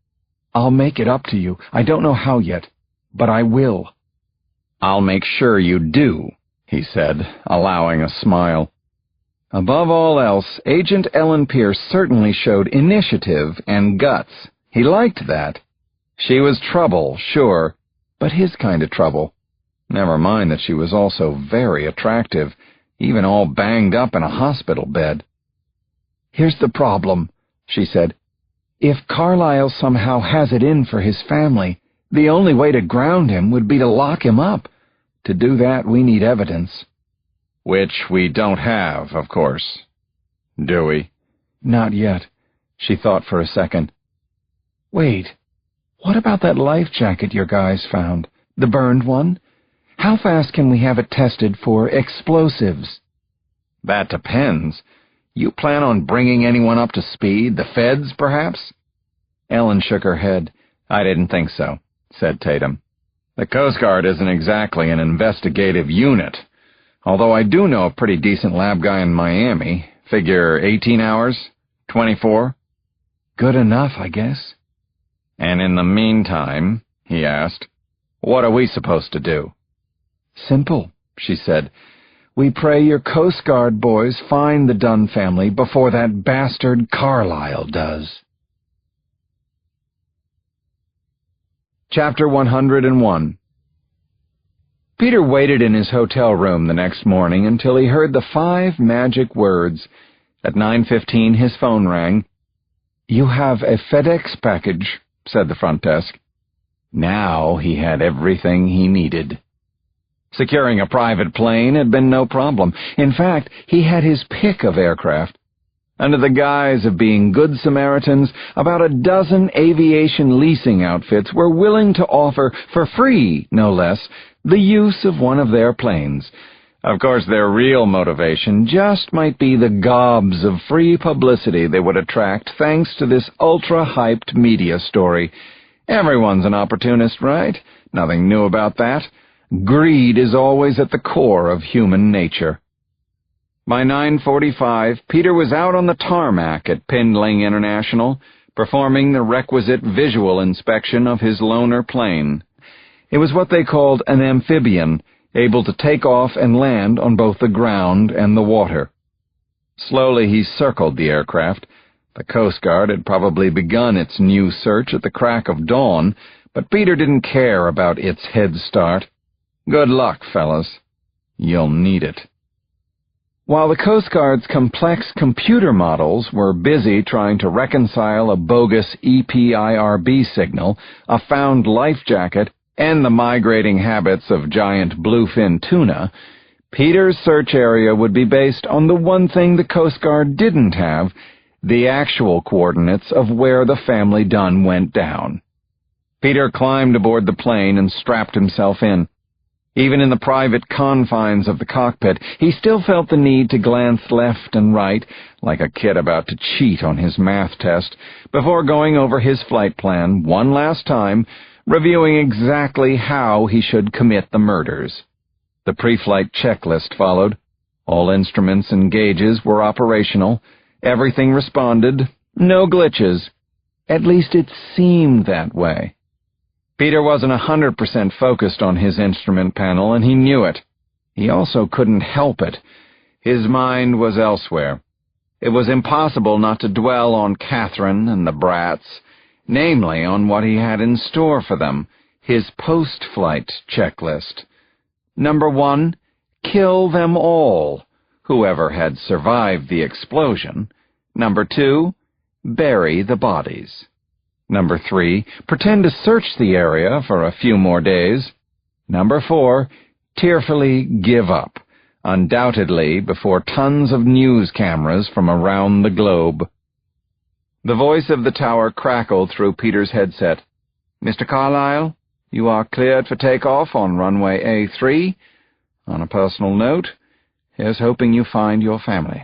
"I'll make it up to you. I don't know how yet, but I will." "I'll make sure you do," he said, allowing a smile. Above all else, Agent Ellen Pierce certainly showed initiative and guts. He liked that. She was trouble, sure, but his kind of trouble. Never mind that she was also very attractive, even all banged up in a hospital bed. "Here's the problem," she said. "If Carlyle somehow has it in for his family, the only way to ground him would be to lock him up. To do that, we need evidence." "Which we don't have, of course. Do we?" "Not yet." She thought for a second. "Wait, what about that life jacket your guys found? The burned one? How fast can we have it tested for explosives?" "That depends. You plan on bringing anyone up to speed? The feds, perhaps?" Ellen shook her head. "I didn't think so," said Tatum. "The Coast Guard isn't exactly an investigative unit, although I do know a pretty decent lab guy in Miami. Figure 18 hours? 24? "Good enough, I guess." "And in the meantime," he asked, "what are we supposed to do?" "Simple," she said. "We pray your Coast Guard boys find the Dunne family before that bastard Carlyle does." Chapter 101. Peter waited in his hotel room the next morning until he heard the 5 magic words. At 9:15 his phone rang. "You have a FedEx package," said the front desk. Now he had everything he needed. Securing a private plane had been no problem. In fact, he had his pick of aircraft. Under the guise of being good Samaritans, about a dozen aviation leasing outfits were willing to offer, for free, no less, the use of one of their planes. Of course, their real motivation just might be the gobs of free publicity they would attract thanks to this ultra-hyped media story. Everyone's an opportunist, right? Nothing new about that. Greed is always at the core of human nature. By 9:45, Peter was out on the tarmac at Pindling International, performing the requisite visual inspection of his loaner plane. It was what they called an amphibian, able to take off and land on both the ground and the water. Slowly he circled the aircraft. The Coast Guard had probably begun its new search at the crack of dawn, but Peter didn't care about its head start. Good luck, fellas. You'll need it. While the Coast Guard's complex computer models were busy trying to reconcile a bogus EPIRB signal, a found life jacket, and the migrating habits of giant bluefin tuna, Peter's search area would be based on the one thing the Coast Guard didn't have, the actual coordinates of where the family Dunne went down. Peter climbed aboard the plane and strapped himself in. Even in the private confines of the cockpit, he still felt the need to glance left and right, like a kid about to cheat on his math test, before going over his flight plan one last time, reviewing exactly how he should commit the murders. The pre-flight checklist followed. All instruments and gauges were operational. Everything responded. No glitches. At least it seemed that way. Peter wasn't 100% focused on his instrument panel, and he knew it. He also couldn't help it. His mind was elsewhere. It was impossible not to dwell on Catherine and the brats, namely on what he had in store for them, his post-flight checklist. Number 1, kill them all, whoever had survived the explosion. Number 2, bury the bodies. Number 3, pretend to search the area for a few more days. Number 4, tearfully give up, undoubtedly before tons of news cameras from around the globe. The voice of the tower crackled through Peter's headset. "Mr. Carlyle, you are cleared for takeoff on runway A3. On a personal note, here's hoping you find your family."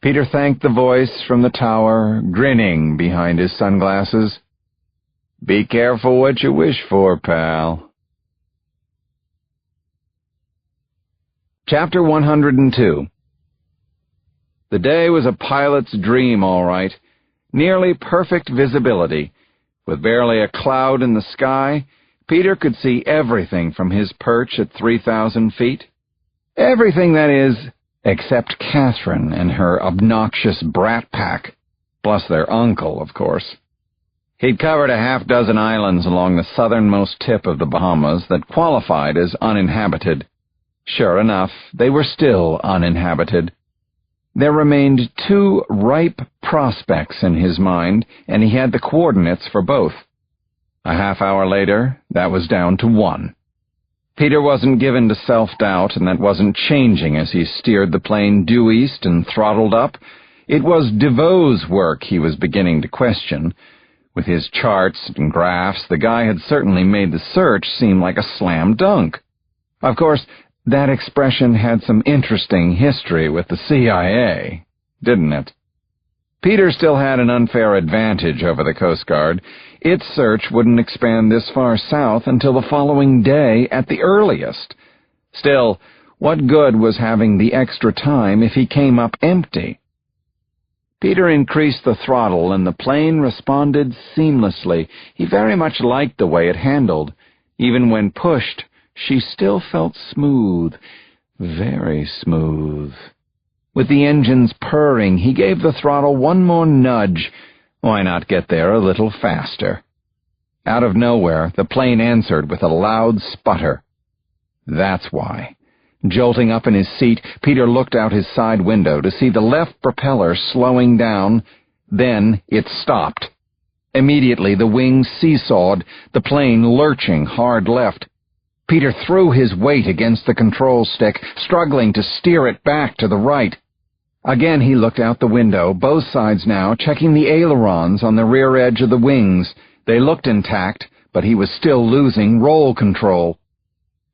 Peter thanked the voice from the tower, grinning behind his sunglasses. "Be careful what you wish for, pal." Chapter 102. The day was a pilot's dream, all right. Nearly perfect visibility. With barely a cloud in the sky, Peter could see everything from his perch at 3,000 feet. Everything, that is, except Catherine and her obnoxious brat pack, plus their uncle, of course. He'd covered a half-dozen islands along the southernmost tip of the Bahamas that qualified as uninhabited. Sure enough, they were still uninhabited. There remained 2 ripe prospects in his mind, and he had the coordinates for both. A half-hour later, that was down to 1. Peter wasn't given to self-doubt, and that wasn't changing as he steered the plane due east and throttled up. It was DeVoe's work he was beginning to question. With his charts and graphs, the guy had certainly made the search seem like a slam dunk. Of course, that expression had some interesting history with the CIA, didn't it? Peter still had an unfair advantage over the Coast Guard. Its search wouldn't expand this far south until the following day at the earliest. Still, what good was having the extra time if he came up empty? Peter increased the throttle, and the plane responded seamlessly. He very much liked the way it handled. Even when pushed, she still felt smooth, very smooth. With the engines purring, he gave the throttle one more nudge. Why not get there a little faster? Out of nowhere, the plane answered with a loud sputter. That's why. Jolting up in his seat, Peter looked out his side window to see the left propeller slowing down. Then it stopped. Immediately, the wings seesawed, the plane lurching hard left. Peter threw his weight against the control stick, struggling to steer it back to the right. Again he looked out the window, both sides now, checking the ailerons on the rear edge of the wings. They looked intact, but he was still losing roll control.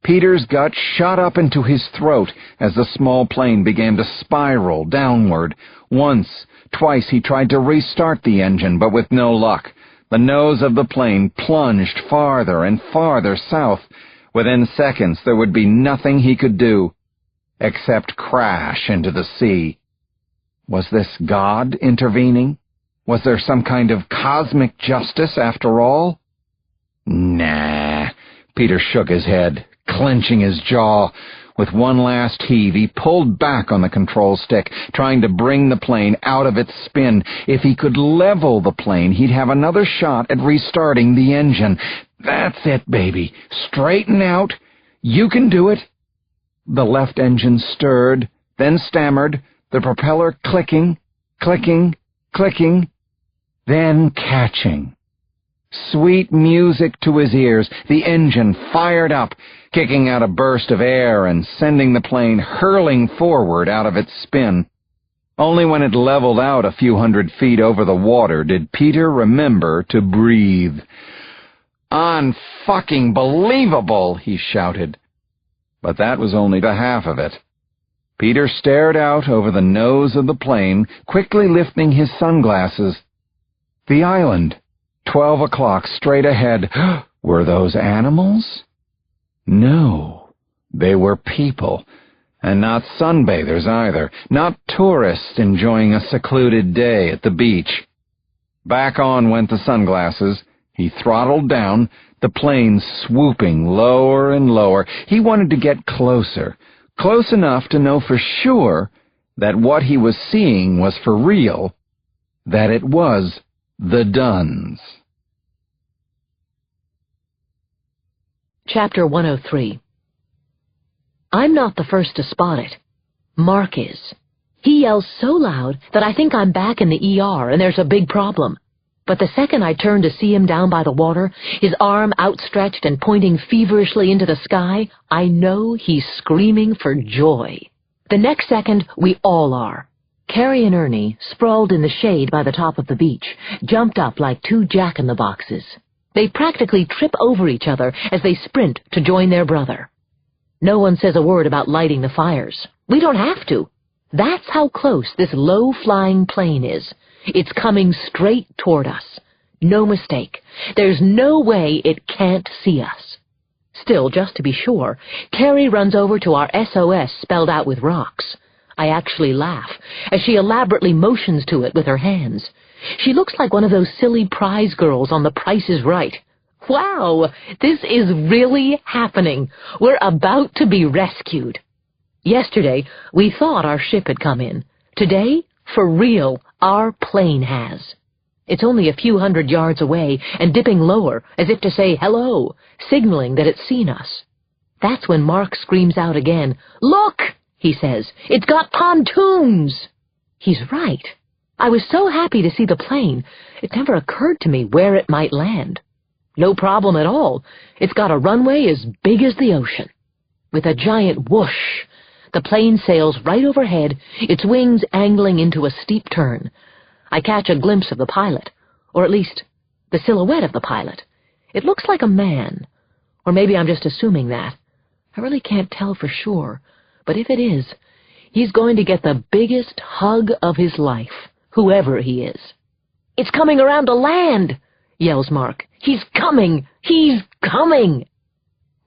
Peter's gut shot up into his throat as the small plane began to spiral downward. Once, twice he tried to restart the engine, but with no luck. The nose of the plane plunged farther and farther south. Within seconds there would be nothing he could do, except crash into the sea. Was this God intervening? Was there some kind of cosmic justice after all? Nah. Peter shook his head, clenching his jaw. With one last heave, he pulled back on the control stick, trying to bring the plane out of its spin. If he could level the plane, he'd have another shot at restarting the engine. That's it, baby. Straighten out. You can do it. The left engine stirred, then stammered, the propeller clicking, clicking, clicking, then catching. Sweet music to his ears, the engine fired up, kicking out a burst of air and sending the plane hurling forward out of its spin. Only when it leveled out a few hundred feet over the water did Peter remember to breathe. "Unfucking-believable!" he shouted. But that was only the half of it. Peter stared out over the nose of the plane, quickly lifting his sunglasses. The island. 12 o'clock, straight ahead. Were those animals? No, they were people. And not sunbathers either, not tourists enjoying a secluded day at the beach. Back on went the sunglasses. He throttled down, the plane swooping lower and lower. He wanted to get closer, close enough to know for sure that what he was seeing was for real, that it was the Dunnes. Chapter 103. I'm not the first to spot it. Mark is. He yells so loud that I think I'm back in the ER and there's a big problem. But the second I turn to see him down by the water, his arm outstretched and pointing feverishly into the sky, I know he's screaming for joy. The next second, we all are. Carrie and Ernie, sprawled in the shade by the top of the beach, jumped up like two jack-in-the-boxes. They practically trip over each other as they sprint to join their brother. No one says a word about lighting the fires. We don't have to. That's how close this low-flying plane is. It's coming straight toward us. No mistake. There's no way it can't see us. Still, just to be sure, Carrie runs over to our SOS spelled out with rocks. I actually laugh as she elaborately motions to it with her hands. She looks like one of those silly prize girls on The Price is Right. Wow, this is really happening. We're about to be rescued. Yesterday, we thought our ship had come in. Today, for real, our plane has. It's only a few hundred yards away and dipping lower, as if to say hello, signaling that it's seen us. That's when Mark screams out again. "Look!" he says. "It's got pontoons!" He's right. I was so happy to see the plane, it never occurred to me where it might land. No problem at all. It's got a runway as big as the ocean. With a giant whoosh, the plane sails right overhead, its wings angling into a steep turn. I catch a glimpse of the pilot, or at least the silhouette of the pilot. It looks like a man, or maybe I'm just assuming that. I really can't tell for sure, but if it is, he's going to get the biggest hug of his life, whoever he is. "It's coming around to land!" yells Mark. "He's coming! He's coming!"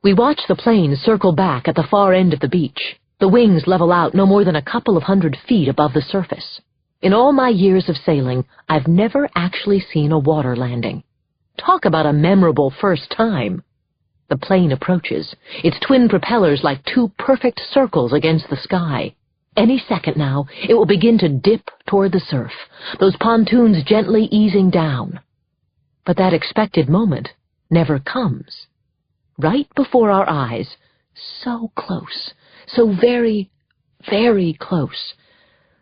We watch the plane circle back at the far end of the beach. The wings level out no more than a couple of 100 feet above the surface. In all my years of sailing, I've never actually seen a water landing. Talk about a memorable first time. The plane approaches, its twin propellers like two perfect circles against the sky. Any second now, it will begin to dip toward the surf, those pontoons gently easing down. But that expected moment never comes. Right before our eyes, so close, so very, very close,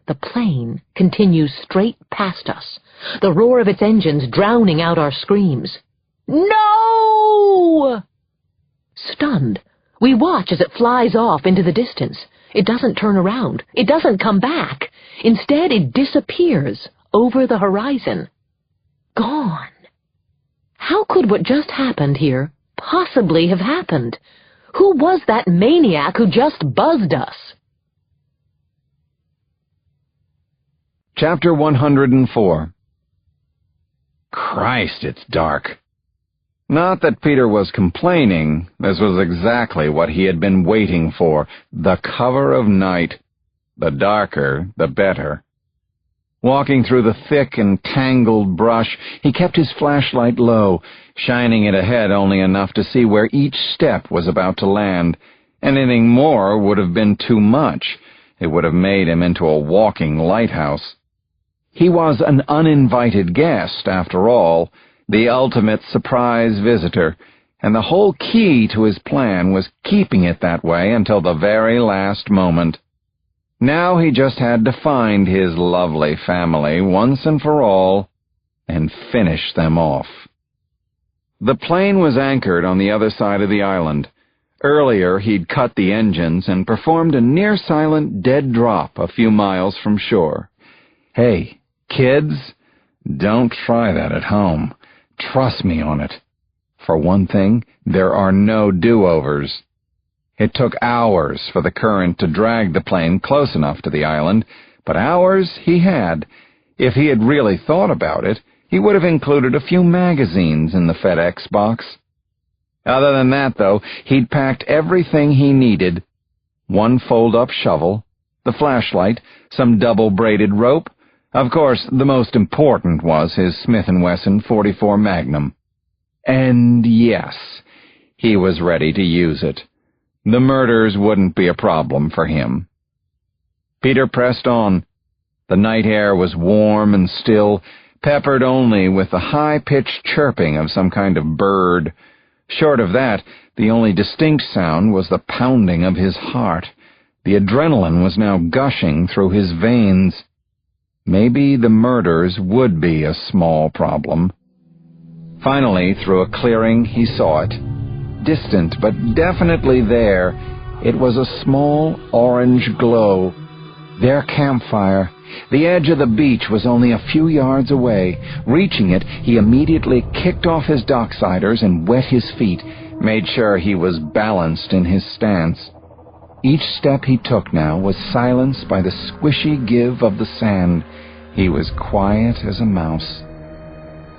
the plane continues straight past us, the roar of its engines drowning out our screams. "No!" Stunned, we watch as it flies off into the distance. It doesn't turn around. It doesn't come back. Instead, it disappears over the horizon. Gone. How could what just happened here possibly have happened? Who was that maniac who just buzzed us? Chapter 104. Christ, it's dark. Not that Peter was complaining. This was exactly what he had been waiting for, the cover of night. The darker, the better. Walking through the thick and tangled brush, he kept his flashlight low, shining it ahead only enough to see where each step was about to land. Anything more would have been too much. It would have made him into a walking lighthouse. He was an uninvited guest, after all, the ultimate surprise visitor, and the whole key to his plan was keeping it that way until the very last moment. Now he just had to find his lovely family once and for all and finish them off. The plane was anchored on the other side of the island. Earlier he'd cut the engines and performed a near-silent dead drop a few miles from shore. Hey, kids, don't try that at home. Trust me on it. For one thing, there are no do-overs. It took hours for the current to drag the plane close enough to the island, but hours he had. If he had really thought about it, he would have included a few magazines in the FedEx box. Other than that, though, he'd packed everything he needed. One fold-up shovel, the flashlight, some double-braided rope. Of course, the most important was his Smith & Wesson .44 Magnum. And yes, he was ready to use it. The murders wouldn't be a problem for him. Peter pressed on. The night air was warm and still, peppered only with the high-pitched chirping of some kind of bird. Short of that, the only distinct sound was the pounding of his heart. The adrenaline was now gushing through his veins. Maybe the murders would be a small problem. Finally, through a clearing, he saw it. Distant, but definitely there. It was a small orange glow. Their campfire. The edge of the beach was only a few yards away. Reaching it, he immediately kicked off his docksiders and wet his feet, made sure he was balanced in his stance. Each step he took now was silenced by the squishy give of the sand. He was quiet as a mouse.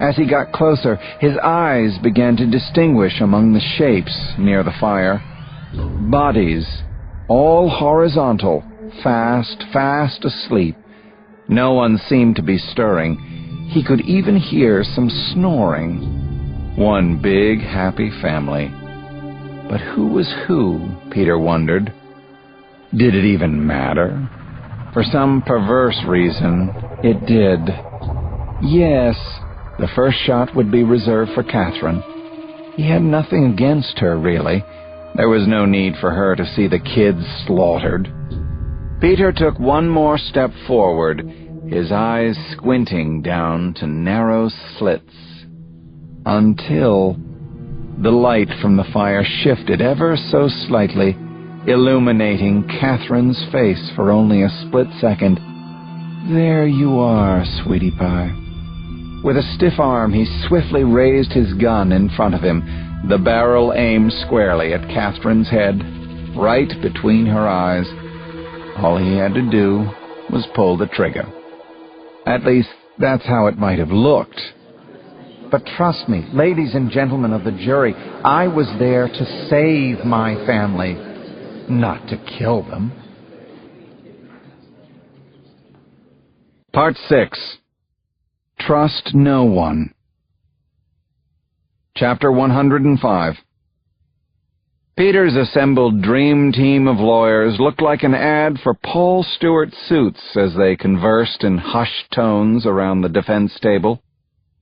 As he got closer, his eyes began to distinguish among the shapes near the fire. Bodies, all horizontal, fast asleep. No one seemed to be stirring. He could even hear some snoring. One big, happy family. But who was who, Peter wondered. Did it even matter? For some perverse reason, it did. Yes, the first shot would be reserved for Catherine. He had nothing against her, really. There was no need for her to see the kids slaughtered. Peter took one more step forward, his eyes squinting down to narrow slits, until the light from the fire shifted ever so slightly, illuminating Catherine's face for only a split second. "There you are, sweetie pie." With a stiff arm, he swiftly raised his gun in front of him, the barrel aimed squarely at Catherine's head, right between her eyes. All he had to do was pull the trigger. At least, that's how it might have looked. But trust me, ladies and gentlemen of the jury, I was there to save my family, not to kill them. Part 6. Trust no one. Chapter 105. Peter's assembled dream team of lawyers looked like an ad for Paul Stewart suits as they conversed in hushed tones around the defense table.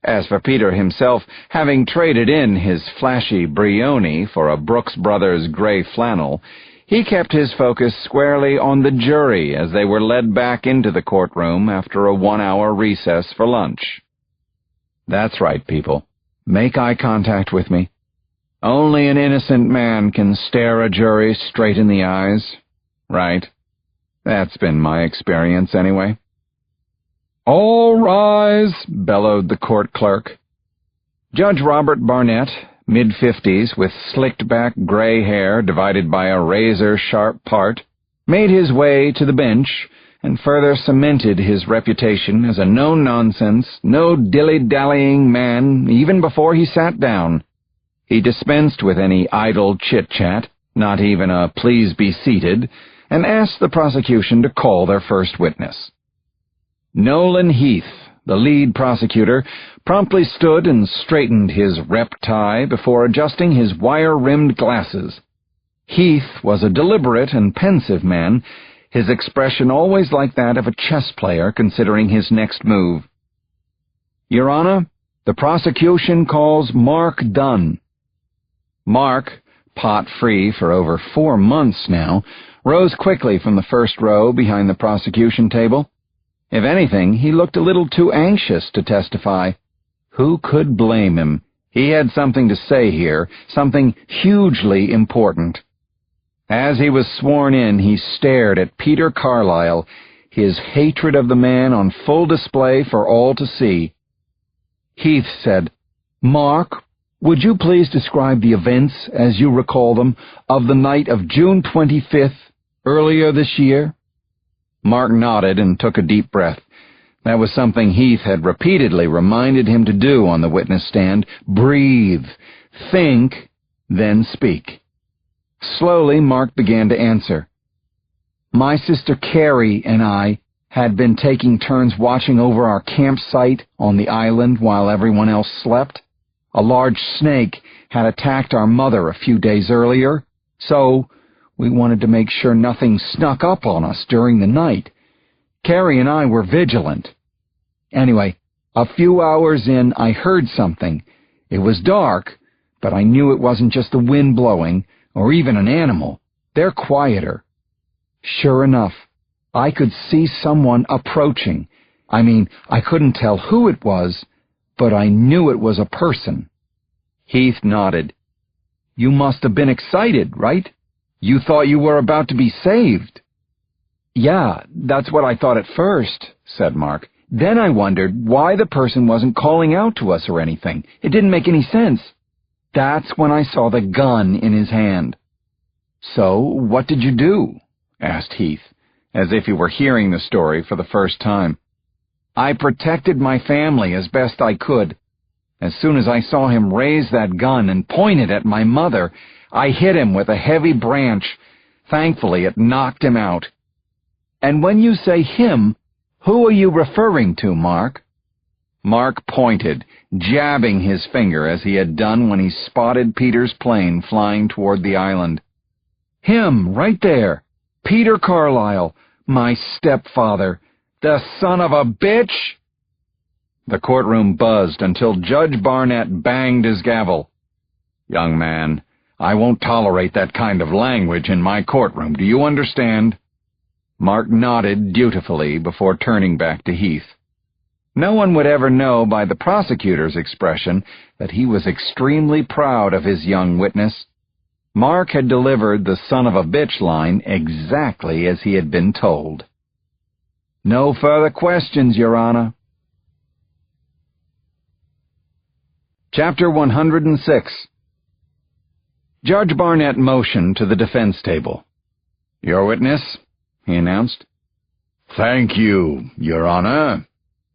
As for Peter himself, having traded in his flashy Brioni for a Brooks Brothers gray flannel, he kept his focus squarely on the jury as they were led back into the courtroom after a 1-hour recess for lunch. That's right, people. Make eye contact with me. Only an innocent man can stare a jury straight in the eyes. Right. That's been my experience, anyway. "All rise," bellowed the court clerk. Judge Robert Barnett, mid-50s, with slicked-back gray hair divided by a razor-sharp part, made his way to the bench and further cemented his reputation as a no-nonsense, no dilly-dallying man even before he sat down. He dispensed with any idle chit-chat, not even a "please be seated," and asked the prosecution to call their first witness. Nolan Heath, the lead prosecutor, promptly stood and straightened his rep tie before adjusting his wire-rimmed glasses. Heath was a deliberate and pensive man, his expression always like that of a chess player considering his next move. "Your Honor, the prosecution calls Mark Dunne." Mark, pot-free for over 4 months now, rose quickly from the first row behind the prosecution table. If anything, he looked a little too anxious to testify. Who could blame him? He had something to say here, something hugely important. As he was sworn in, he stared at Peter Carlyle, his hatred of the man on full display for all to see. Heath said, "Mark, Would you please describe the events, as you recall them, of the night of June 25th, earlier this year?" Mark nodded and took a deep breath. That was something Heath had repeatedly reminded him to do on the witness stand. Breathe, think, then speak. Slowly, Mark began to answer. "My sister Carrie and I had been taking turns watching over our campsite on the island while everyone else slept. A large snake had attacked our mother a few days earlier, so we wanted to make sure nothing snuck up on us during the night. Carrie and I were vigilant. Anyway, a few hours in, I heard something. It was dark, but I knew it wasn't just the wind blowing, or even an animal. They're quieter. Sure enough, I could see someone approaching. I couldn't tell who it was, but I knew it was a person." Heath nodded. "You must have been excited, right? You thought you were about to be saved." "Yeah, that's what I thought at first," said Mark. "Then I wondered why the person wasn't calling out to us or anything. It didn't make any sense. That's when I saw the gun in his hand." "So, what did you do?" asked Heath, as if he were hearing the story for the first time. "I protected my family as best I could. As soon as I saw him raise that gun and point it at my mother, I hit him with a heavy branch. Thankfully, it knocked him out." "And when you say him, who are you referring to, Mark?" Mark pointed, jabbing his finger as he had done when he spotted Peter's plane flying toward the island. "Him, right there. Peter Carlyle, my stepfather. The son of a bitch!" The courtroom buzzed until Judge Barnett banged his gavel. "Young man, I won't tolerate that kind of language in my courtroom. Do you understand?" Mark nodded dutifully before turning back to Heath. No one would ever know by the prosecutor's expression that he was extremely proud of his young witness. Mark had delivered the son of a bitch line exactly as he had been told. "No further questions, Your Honor." Chapter 106. Judge Barnett motioned to the defense table. "Your witness," he announced. "Thank you, Your Honor,"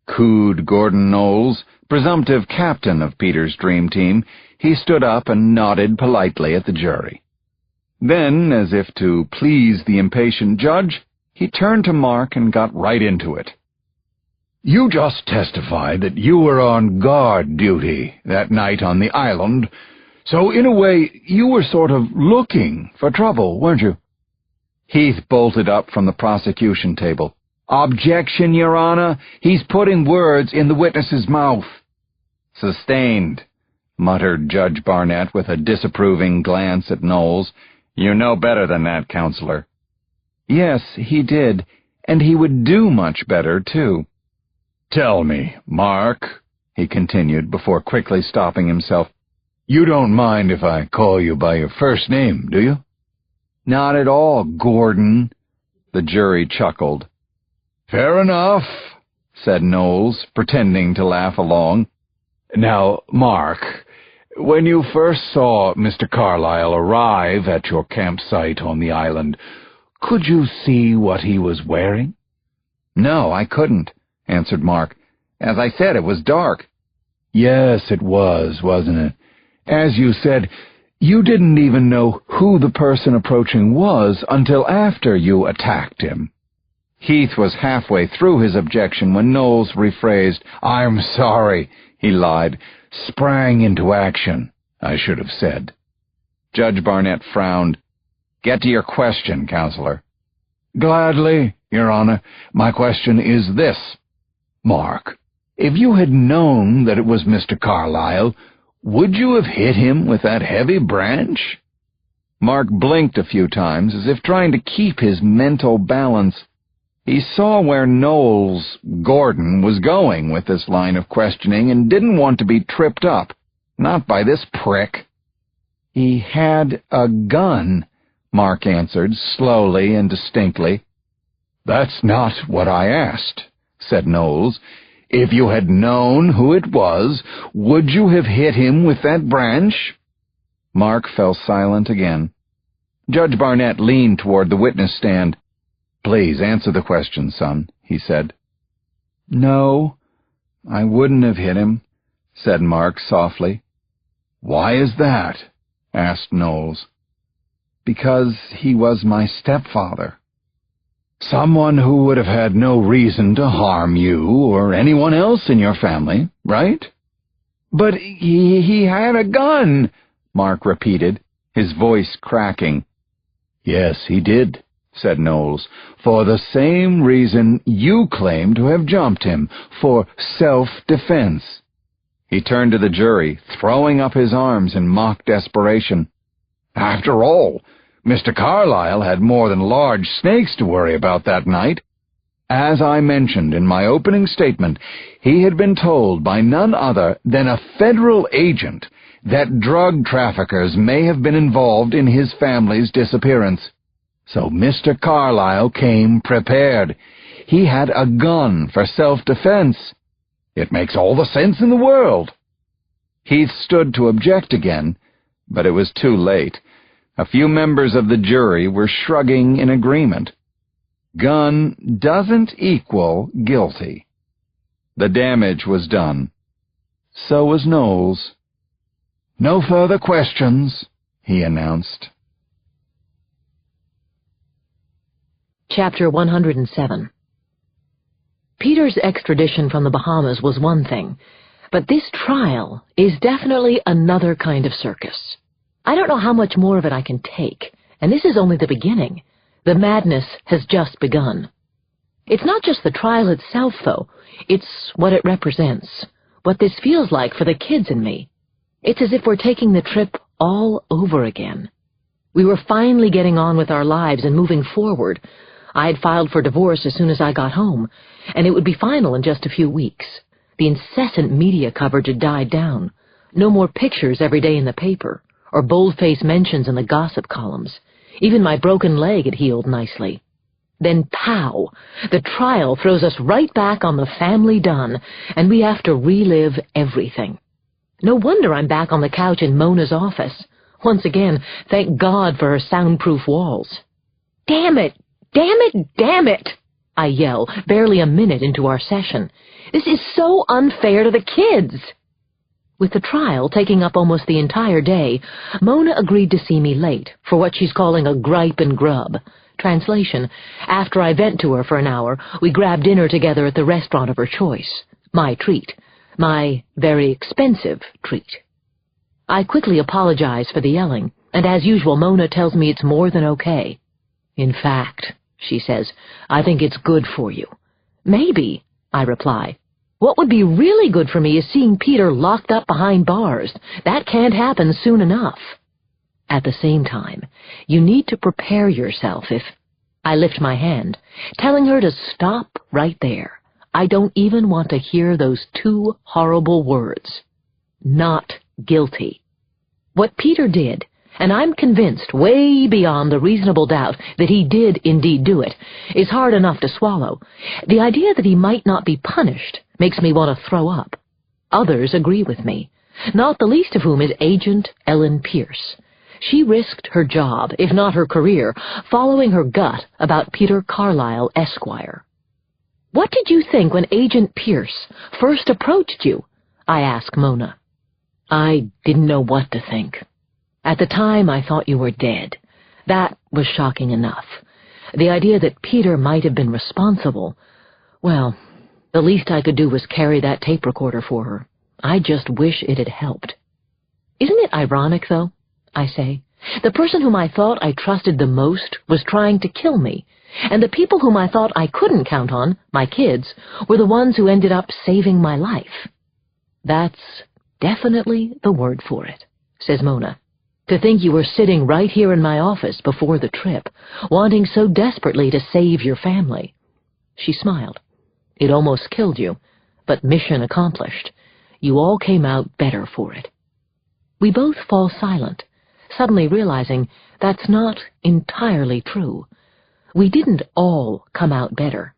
cooed Gordon Knowles, presumptive captain of Peter's dream team. He stood up and nodded politely at the jury. Then, as if to please the impatient judge, he turned to Mark and got right into it. "You just testified that you were on guard duty that night on the island, so in a way you were sort of looking for trouble, weren't you?" Heath bolted up from the prosecution table. "Objection, Your Honor. He's putting words in the witness's mouth." "Sustained," muttered Judge Barnett with a disapproving glance at Knowles. "You know better than that, Counselor." Yes, he did, and he would do much better, too. "Tell me, Mark," he continued before quickly stopping himself, "you don't mind if I call you by your first name, do you?" "Not at all, Gordon," the jury chuckled. "Fair enough," said Knowles, pretending to laugh along. "Now, Mark, when you first saw Mr. Carlyle arrive at your campsite on the island, could you see what he was wearing?" "No, I couldn't," answered Mark. "As I said, it was dark." "Yes, it was, wasn't it? As you said, you didn't even know who the person approaching was until after you attacked him." Heath was halfway through his objection when Knowles rephrased. "I'm sorry," he lied. "Sprang into action, I should have said." Judge Barnett frowned. "Get to your question, Counselor." "Gladly, Your Honor. My question is this. Mark, if you had known that it was Mr. Carlyle, would you have hit him with that heavy branch?" Mark blinked a few times as if trying to keep his mental balance. He saw where Knowles, Gordon, was going with this line of questioning and didn't want to be tripped up, not by this prick. "He had a gun," Mark answered slowly and distinctly. "That's not what I asked," said Knowles. If you had known who it was, would you have hit him with that branch?" Mark fell silent again. Judge Barnett leaned toward the witness stand. "Please answer the question, son," he said. "No, I wouldn't have hit him," said Mark softly. "Why is that?" asked Knowles. "Because he was my stepfather." "Someone who would have had no reason to harm you or anyone else in your family, right?" "But he had a gun," Mark repeated, his voice cracking. "Yes, he did," said Knowles, "for the same reason you claim to have jumped him, for self-defense." He turned to the jury, throwing up his arms in mock desperation. "After all, Mr. Carlyle had more than large snakes to worry about that night. As I mentioned in my opening statement, he had been told by none other than a federal agent that drug traffickers may have been involved in his family's disappearance. So Mr. Carlyle came prepared. He had a gun for self-defense. It makes all the sense in the world." Heath stood to object again, but it was too late. A few members of the jury were shrugging in agreement. Gun doesn't equal guilty. The damage was done. So was Knowles. "No further questions," he announced. Chapter 107. Peter's extradition from the Bahamas was one thing, but this trial is definitely another kind of circus. I don't know how much more of it I can take, and this is only the beginning. The madness has just begun. It's not just the trial itself, though. It's what it represents, what this feels like for the kids and me. It's as if we're taking the trip all over again. We were finally getting on with our lives and moving forward. I had filed for divorce as soon as I got home, and it would be final in just a few weeks. The incessant media coverage had died down. No more pictures every day in the paper, or bold-faced mentions in the gossip columns. Even my broken leg had healed nicely. Then, pow! The trial throws us right back on the family Dunne, and we have to relive everything. No wonder I'm back on the couch in Mona's office. Once again, thank God for her soundproof walls. "Damn it! Damn it! Damn it!" I yell, barely a minute into our session. "This is so unfair to the kids!" With the trial taking up almost the entire day, Mona agreed to see me late for what she's calling a gripe and grub. Translation: after I vent to her for an hour, we grab dinner together at the restaurant of her choice. My treat. My very expensive treat. I quickly apologize for the yelling, and as usual Mona tells me it's more than okay. "In fact," she says, "I think it's good for you." "Maybe," I reply. "What would be really good for me is seeing Peter locked up behind bars. That can't happen soon enough." At the same time, you need to prepare yourself if... I lift my hand, telling her to stop right there. I don't even want to hear those two horrible words. Not guilty. What Peter did, and I'm convinced way beyond the reasonable doubt that he did indeed do it, is hard enough to swallow. The idea that he might not be punished makes me want to throw up. Others agree with me, not the least of whom is Agent Ellen Pierce. She risked her job, if not her career, following her gut about Peter Carlyle, Esquire. "What did you think when Agent Pierce first approached you?" I ask Mona. "I didn't know what to think. At the time, I thought you were dead. That was shocking enough. The idea that Peter might have been responsible, well, the least I could do was carry that tape recorder for her. I just wish it had helped." "Isn't it ironic, though?" I say. "The person whom I thought I trusted the most was trying to kill me, and the people whom I thought I couldn't count on, my kids, were the ones who ended up saving my life." "That's definitely the word for it," says Mona. "To think you were sitting right here in my office before the trip, wanting so desperately to save your family." She smiled. "It almost killed you, but mission accomplished. You all came out better for it." We both fall silent, suddenly realizing that's not entirely true. We didn't all come out better.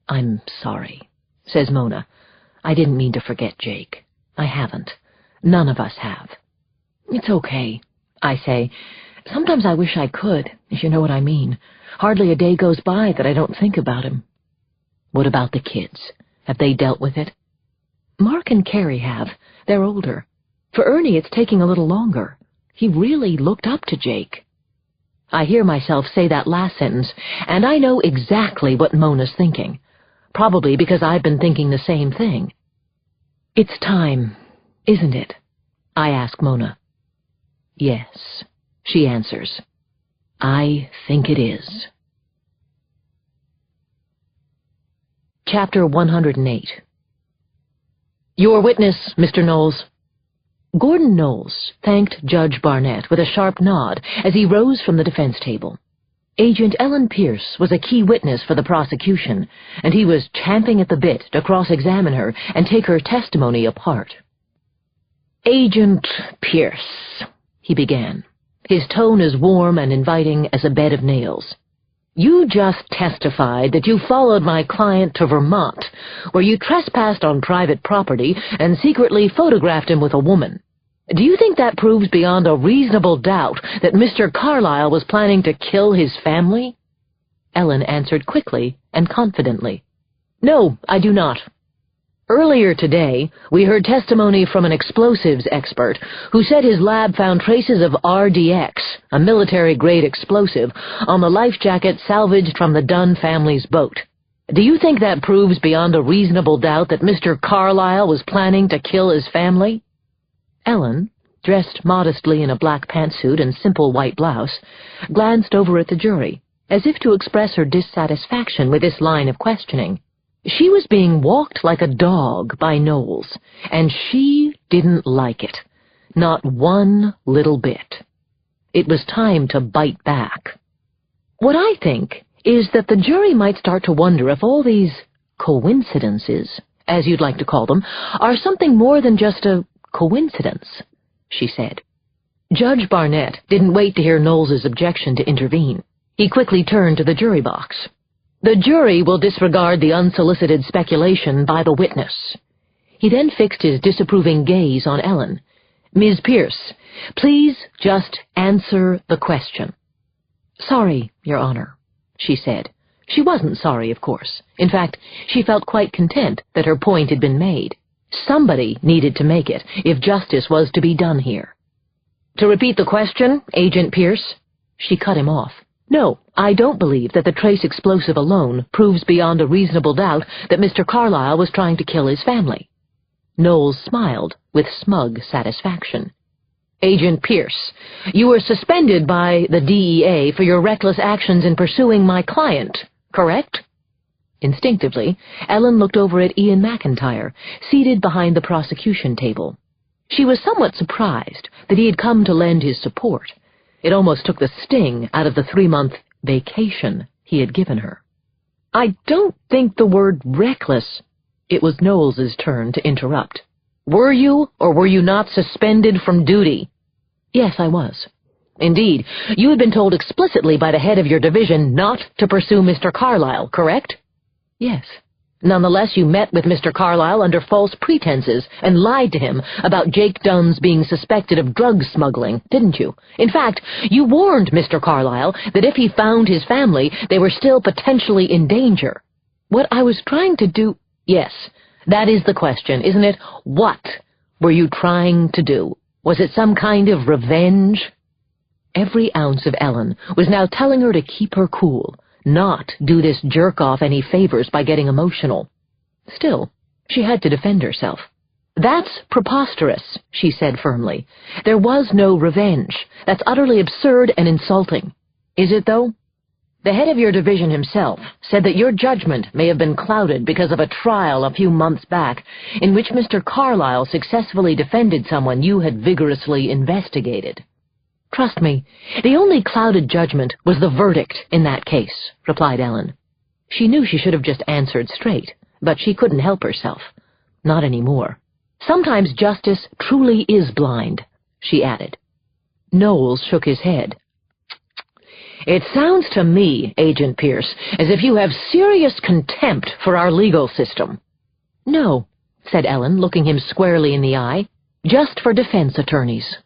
"I'm sorry," says Mona. I didn't mean to forget Jake. I haven't. None of us have. It's okay, I say. Sometimes I wish I could, if you know what I mean. Hardly a day goes by that I don't think about him. What about the kids? Have they dealt with it? Mark and Carrie have. They're older. For Ernie, it's taking a little longer. He really looked up to Jake. I hear myself say that last sentence, and I know exactly what Mona's thinking. Probably because I've been thinking the same thing. It's time, isn't it? I ask Mona. Yes, she answers. I think it is. Chapter 108. Your witness, Mr. Knowles. Gordon Knowles thanked Judge Barnett with a sharp nod as he rose from the defense table. Agent Ellen Pierce was a key witness for the prosecution, and he was champing at the bit to cross-examine her and take her testimony apart. Agent Pierce, he began, his tone as warm and inviting as a bed of nails. You just testified that you followed my client to Vermont, where you trespassed on private property and secretly photographed him with a woman. Do you think that proves beyond a reasonable doubt that Mr. Carlyle was planning to kill his family? Ellen answered quickly and confidently. No, I do not. Earlier today, we heard testimony from an explosives expert who said his lab found traces of RDX, a military-grade explosive, on the life jacket salvaged from the Dunne family's boat. Do you think that proves beyond a reasonable doubt that Mr. Carlyle was planning to kill his family? Ellen, dressed modestly in a black pantsuit and simple white blouse, glanced over at the jury, as if to express her dissatisfaction with this line of questioning. She was being walked like a dog by Knowles, and she didn't like it. Not one little bit. It was time to bite back. What I think is that the jury might start to wonder if all these coincidences, as you'd like to call them, are something more than just a coincidence, she said. Judge Barnett didn't wait to hear Knowles's objection to intervene. He quickly turned to the jury box. The jury will disregard the unsolicited speculation by the witness. He then fixed his disapproving gaze on Ellen. Ms. Pierce, please just answer the question. Sorry, Your Honor, she said. She wasn't sorry, of course. In fact, she felt quite content that her point had been made. Somebody needed to make it, if justice was to be done here. To repeat the question, Agent Pierce, she cut him off. No, I don't believe that the trace explosive alone proves beyond a reasonable doubt that Mr. Carlyle was trying to kill his family. Knowles smiled with smug satisfaction. Agent Pierce, you were suspended by the DEA for your reckless actions in pursuing my client, correct? Instinctively, Ellen looked over at Ian McIntyre, seated behind the prosecution table. She was somewhat surprised that he had come to lend his support. It almost took the sting out of the 3-month vacation he had given her. I don't think the word reckless. It was Knowles's turn to interrupt. Were you or were you not suspended from duty? Yes, I was. Indeed, you had been told explicitly by the head of your division not to pursue Mr. Carlyle, correct? Yes. Nonetheless, you met with Mr. Carlyle under false pretenses and lied to him about Jake Dunne's being suspected of drug smuggling, didn't you? In fact, you warned Mr. Carlyle that if he found his family, they were still potentially in danger. What I was trying to do... Yes, that is the question, isn't it? What were you trying to do? Was it some kind of revenge? Every ounce of Ellen was now telling her to keep her cool, not do this jerk-off any favors by getting emotional. Still, she had to defend herself. That's preposterous, she said firmly. There was no revenge. That's utterly absurd and insulting. Is it, though? The head of your division himself said that your judgment may have been clouded because of a trial a few months back in which Mr. Carlyle successfully defended someone you had vigorously investigated. Trust me, the only clouded judgment was the verdict in that case, replied Ellen. She knew she should have just answered straight, but she couldn't help herself. Not anymore. Sometimes justice truly is blind, she added. Knowles shook his head. It sounds to me, Agent Pierce, as if you have serious contempt for our legal system. No, said Ellen, looking him squarely in the eye. "Just for defense attorneys."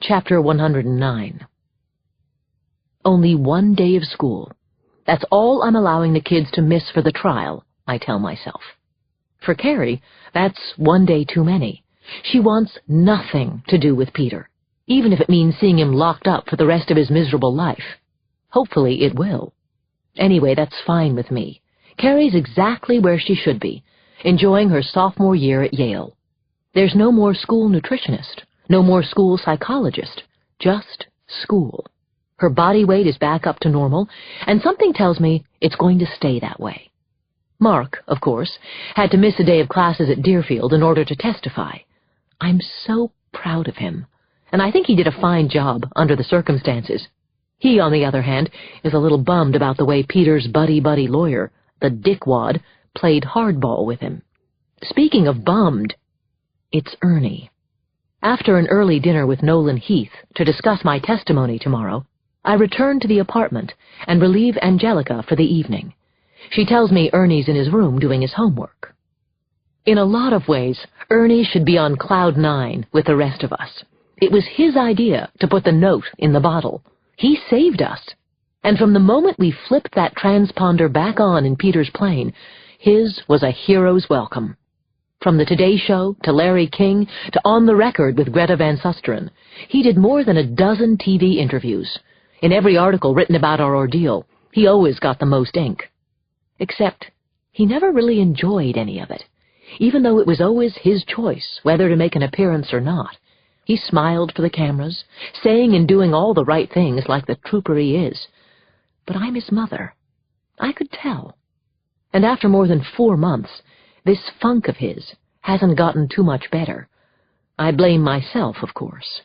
Chapter 109. Only one day of school. That's all I'm allowing the kids to miss for the trial, I tell myself. For Carrie, that's one day too many. She wants nothing to do with Peter, even if it means seeing him locked up for the rest of his miserable life. Hopefully it will. Anyway, that's fine with me. Carrie's exactly where she should be, enjoying her sophomore year at Yale. There's no more school nutritionist, no more school psychologist, just school. Her body weight is back up to normal, and something tells me it's going to stay that way. Mark, of course, had to miss a day of classes at Deerfield in order to testify. I'm so proud of him, and I think he did a fine job under the circumstances. He, on the other hand, is a little bummed about the way Peter's buddy-buddy lawyer, the dickwad, played hardball with him. Speaking of bummed, it's Ernie. After an early dinner with Nolan Heath to discuss my testimony tomorrow, I return to the apartment and relieve Angelica for the evening. She tells me Ernie's in his room doing his homework. In a lot of ways, Ernie should be on cloud 9 with the rest of us. It was his idea to put the note in the bottle. He saved us. And from the moment we flipped that transponder back on in Peter's plane, his was a hero's welcome. From the Today Show to Larry King to On the Record with Greta Van Susteren, he did more than a dozen TV interviews. In every article written about our ordeal, he always got the most ink. Except he never really enjoyed any of it, even though it was always his choice whether to make an appearance or not. He smiled for the cameras, saying and doing all the right things like the trooper he is. But I'm his mother. I could tell. And after more than 4 months, this funk of his hasn't gotten too much better. I blame myself, of course.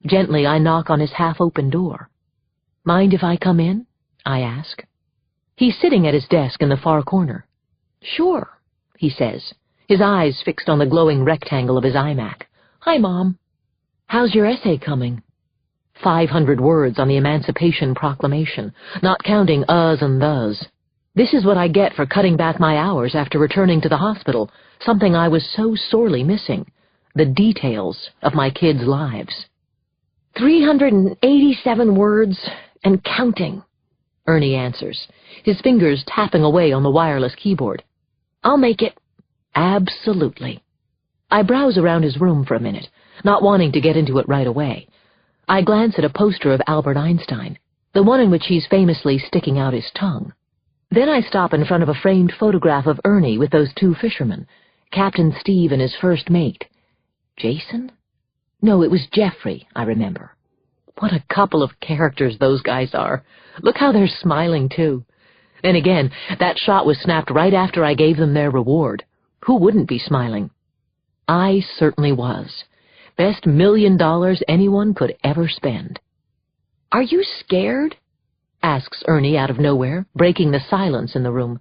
Gently, I knock on his half-open door. "Mind if I come in?" I ask. He's sitting at his desk in the far corner. "Sure," he says, his eyes fixed on the glowing rectangle of his iMac. "Hi, Mom." "How's your essay coming?" 500 words on the Emancipation Proclamation, not counting uhs and thus. This is what I get for cutting back my hours after returning to the hospital, something I was so sorely missing, the details of my kids' lives. 387 words and counting, Ernie answers, his fingers tapping away on the wireless keyboard. "I'll make it." "Absolutely." I browse around his room for a minute, not wanting to get into it right away. I glance at a poster of Albert Einstein, the one in which he's famously sticking out his tongue. Then I stop in front of a framed photograph of Ernie with those 2 fishermen, Captain Steve and his first mate. Jason? No, it was Jeffrey, I remember. What a couple of characters those guys are. Look how they're smiling, too. Then again, that shot was snapped right after I gave them their reward. Who wouldn't be smiling? I certainly was. Best $1 million anyone could ever spend. "Are you scared?" asks Ernie out of nowhere, breaking the silence in the room.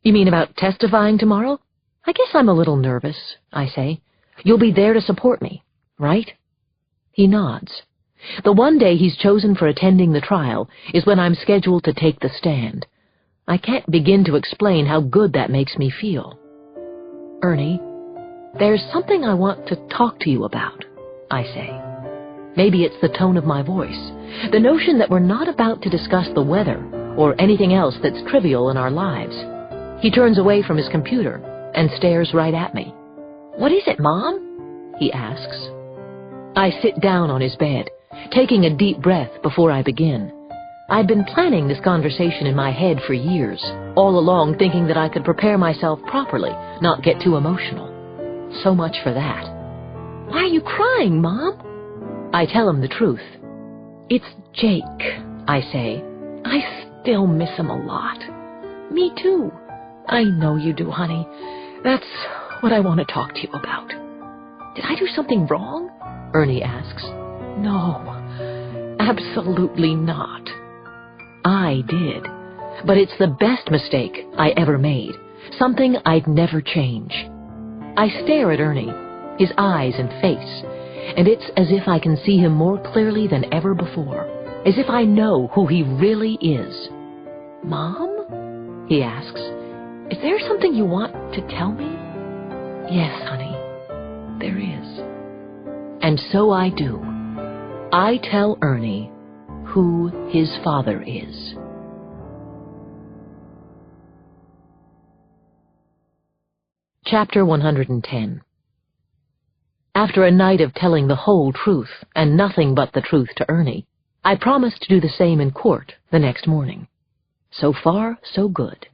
"You mean about testifying tomorrow?" "I guess I'm a little nervous," I say. "You'll be there to support me, right?" He nods. The one day he's chosen for attending the trial is when I'm scheduled to take the stand. I can't begin to explain how good that makes me feel. "Ernie, there's something I want to talk to you about," I say. Maybe it's the tone of my voice, the notion that we're not about to discuss the weather or anything else that's trivial in our lives. He turns away from his computer and stares right at me. "What is it, Mom?" he asks. I sit down on his bed, taking a deep breath before I begin. I've been planning this conversation in my head for years, all along thinking that I could prepare myself properly, not get too emotional. So much for that. "Why are you crying, Mom?" I tell him the truth. "It's Jake," I say. "I still miss him a lot." "Me too." "I know you do, honey. That's what I want to talk to you about." "Did I do something wrong?" Ernie asks. "No, absolutely not." I did. But it's the best mistake I ever made, something I'd never change. I stare at Ernie. his eyes and face, and it's as if I can see him more clearly than ever before, as if I know who he really is. "Mom?" he asks. "Is there something you want to tell me?" "Yes, honey, there is." And so I do. I tell Ernie who his father is. Chapter 110. After a night of telling the whole truth and nothing but the truth to Ernie, I promised to do the same in court the next morning. So far, so good.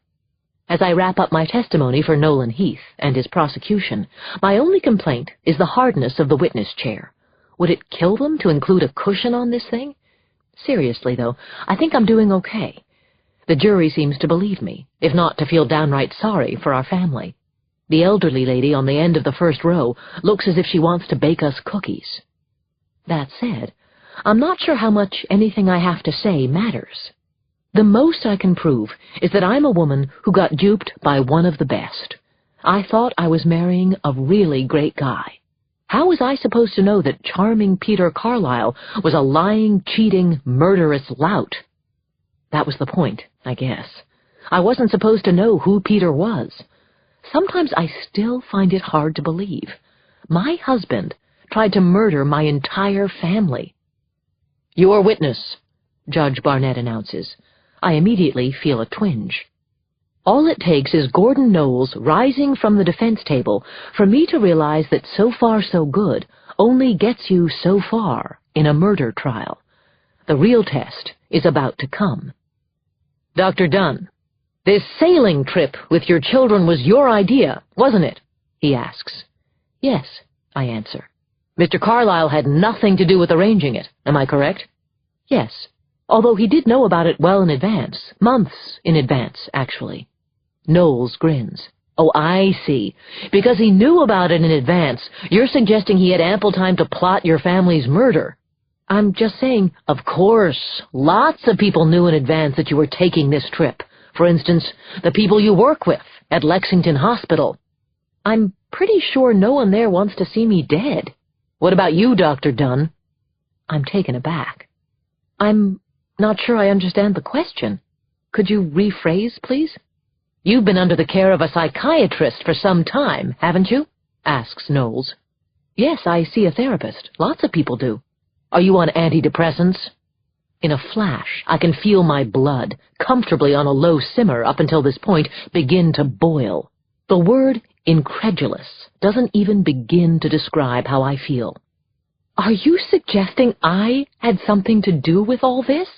As I wrap up my testimony for Nolan Heath and his prosecution, my only complaint is the hardness of the witness chair. Would it kill them to include a cushion on this thing? Seriously, though, I think I'm doing okay. The jury seems to believe me, if not to feel downright sorry for our family. The elderly lady on the end of the first row looks as if she wants to bake us cookies. That said, I'm not sure how much anything I have to say matters. The most I can prove is that I'm a woman who got duped by one of the best. I thought I was marrying a really great guy. How was I supposed to know that charming Peter Carlyle was a lying, cheating, murderous lout? That was the point, I guess. I wasn't supposed to know who Peter was. Sometimes I still find it hard to believe. My husband tried to murder my entire family. "Your witness," Judge Barnett announces. I immediately feel a twinge. All it takes is Gordon Knowles rising from the defense table for me to realize that so far so good only gets you so far in a murder trial. The real test is about to come. "Dr. Dunne, this sailing trip with your children was your idea, wasn't it?" he asks. "Yes," I answer. "Mr. Carlyle had nothing to do with arranging it, am I correct?" "Yes, although he did know about it well in advance, months in advance, actually." Knowles grins. "Oh, I see. Because he knew about it in advance, you're suggesting he had ample time to plot your family's murder." "I'm just saying, of course, lots of people knew in advance that you were taking this trip. For instance, the people you work with at Lexington Hospital." "I'm pretty sure no one there wants to see me dead." "What about you, Dr. Dunne?" I'm taken aback. "I'm not sure I understand the question. Could you rephrase, please?" "You've been under the care of a psychiatrist for some time, haven't you?" asks Knowles. "Yes, I see a therapist. Lots of people do." "Are you on antidepressants?" In a flash, I can feel my blood, comfortably on a low simmer up until this point, begin to boil. The word incredulous doesn't even begin to describe how I feel. "Are you suggesting I had something to do with all this?"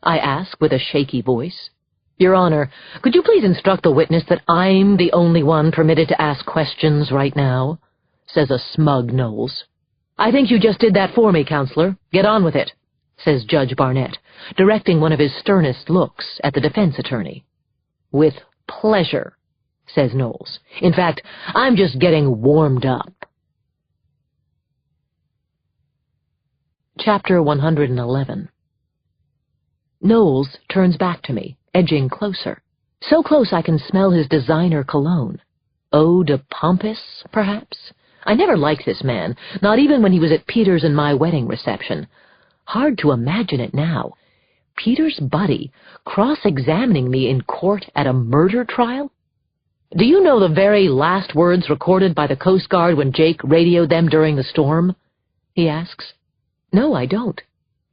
I ask with a shaky voice. "Your Honor, could you please instruct the witness that I'm the only one permitted to ask questions right now?" says a smug Knowles. "I think you just did that for me, Counselor. Get on with it," says Judge Barnett, directing one of his sternest looks at the defense attorney. "With pleasure," says Knowles. "In fact, I'm just getting warmed up." Chapter 111. Knowles turns back to me, edging closer. So close I can smell his designer cologne. Eau de Pompous, perhaps? I never liked this man, not even when he was at Peter's and my wedding reception. Hard to imagine it now. Peter's buddy, cross-examining me in court at a murder trial? "Do you know the very last words recorded by the Coast Guard when Jake radioed them during the storm?" he asks. "No, I don't."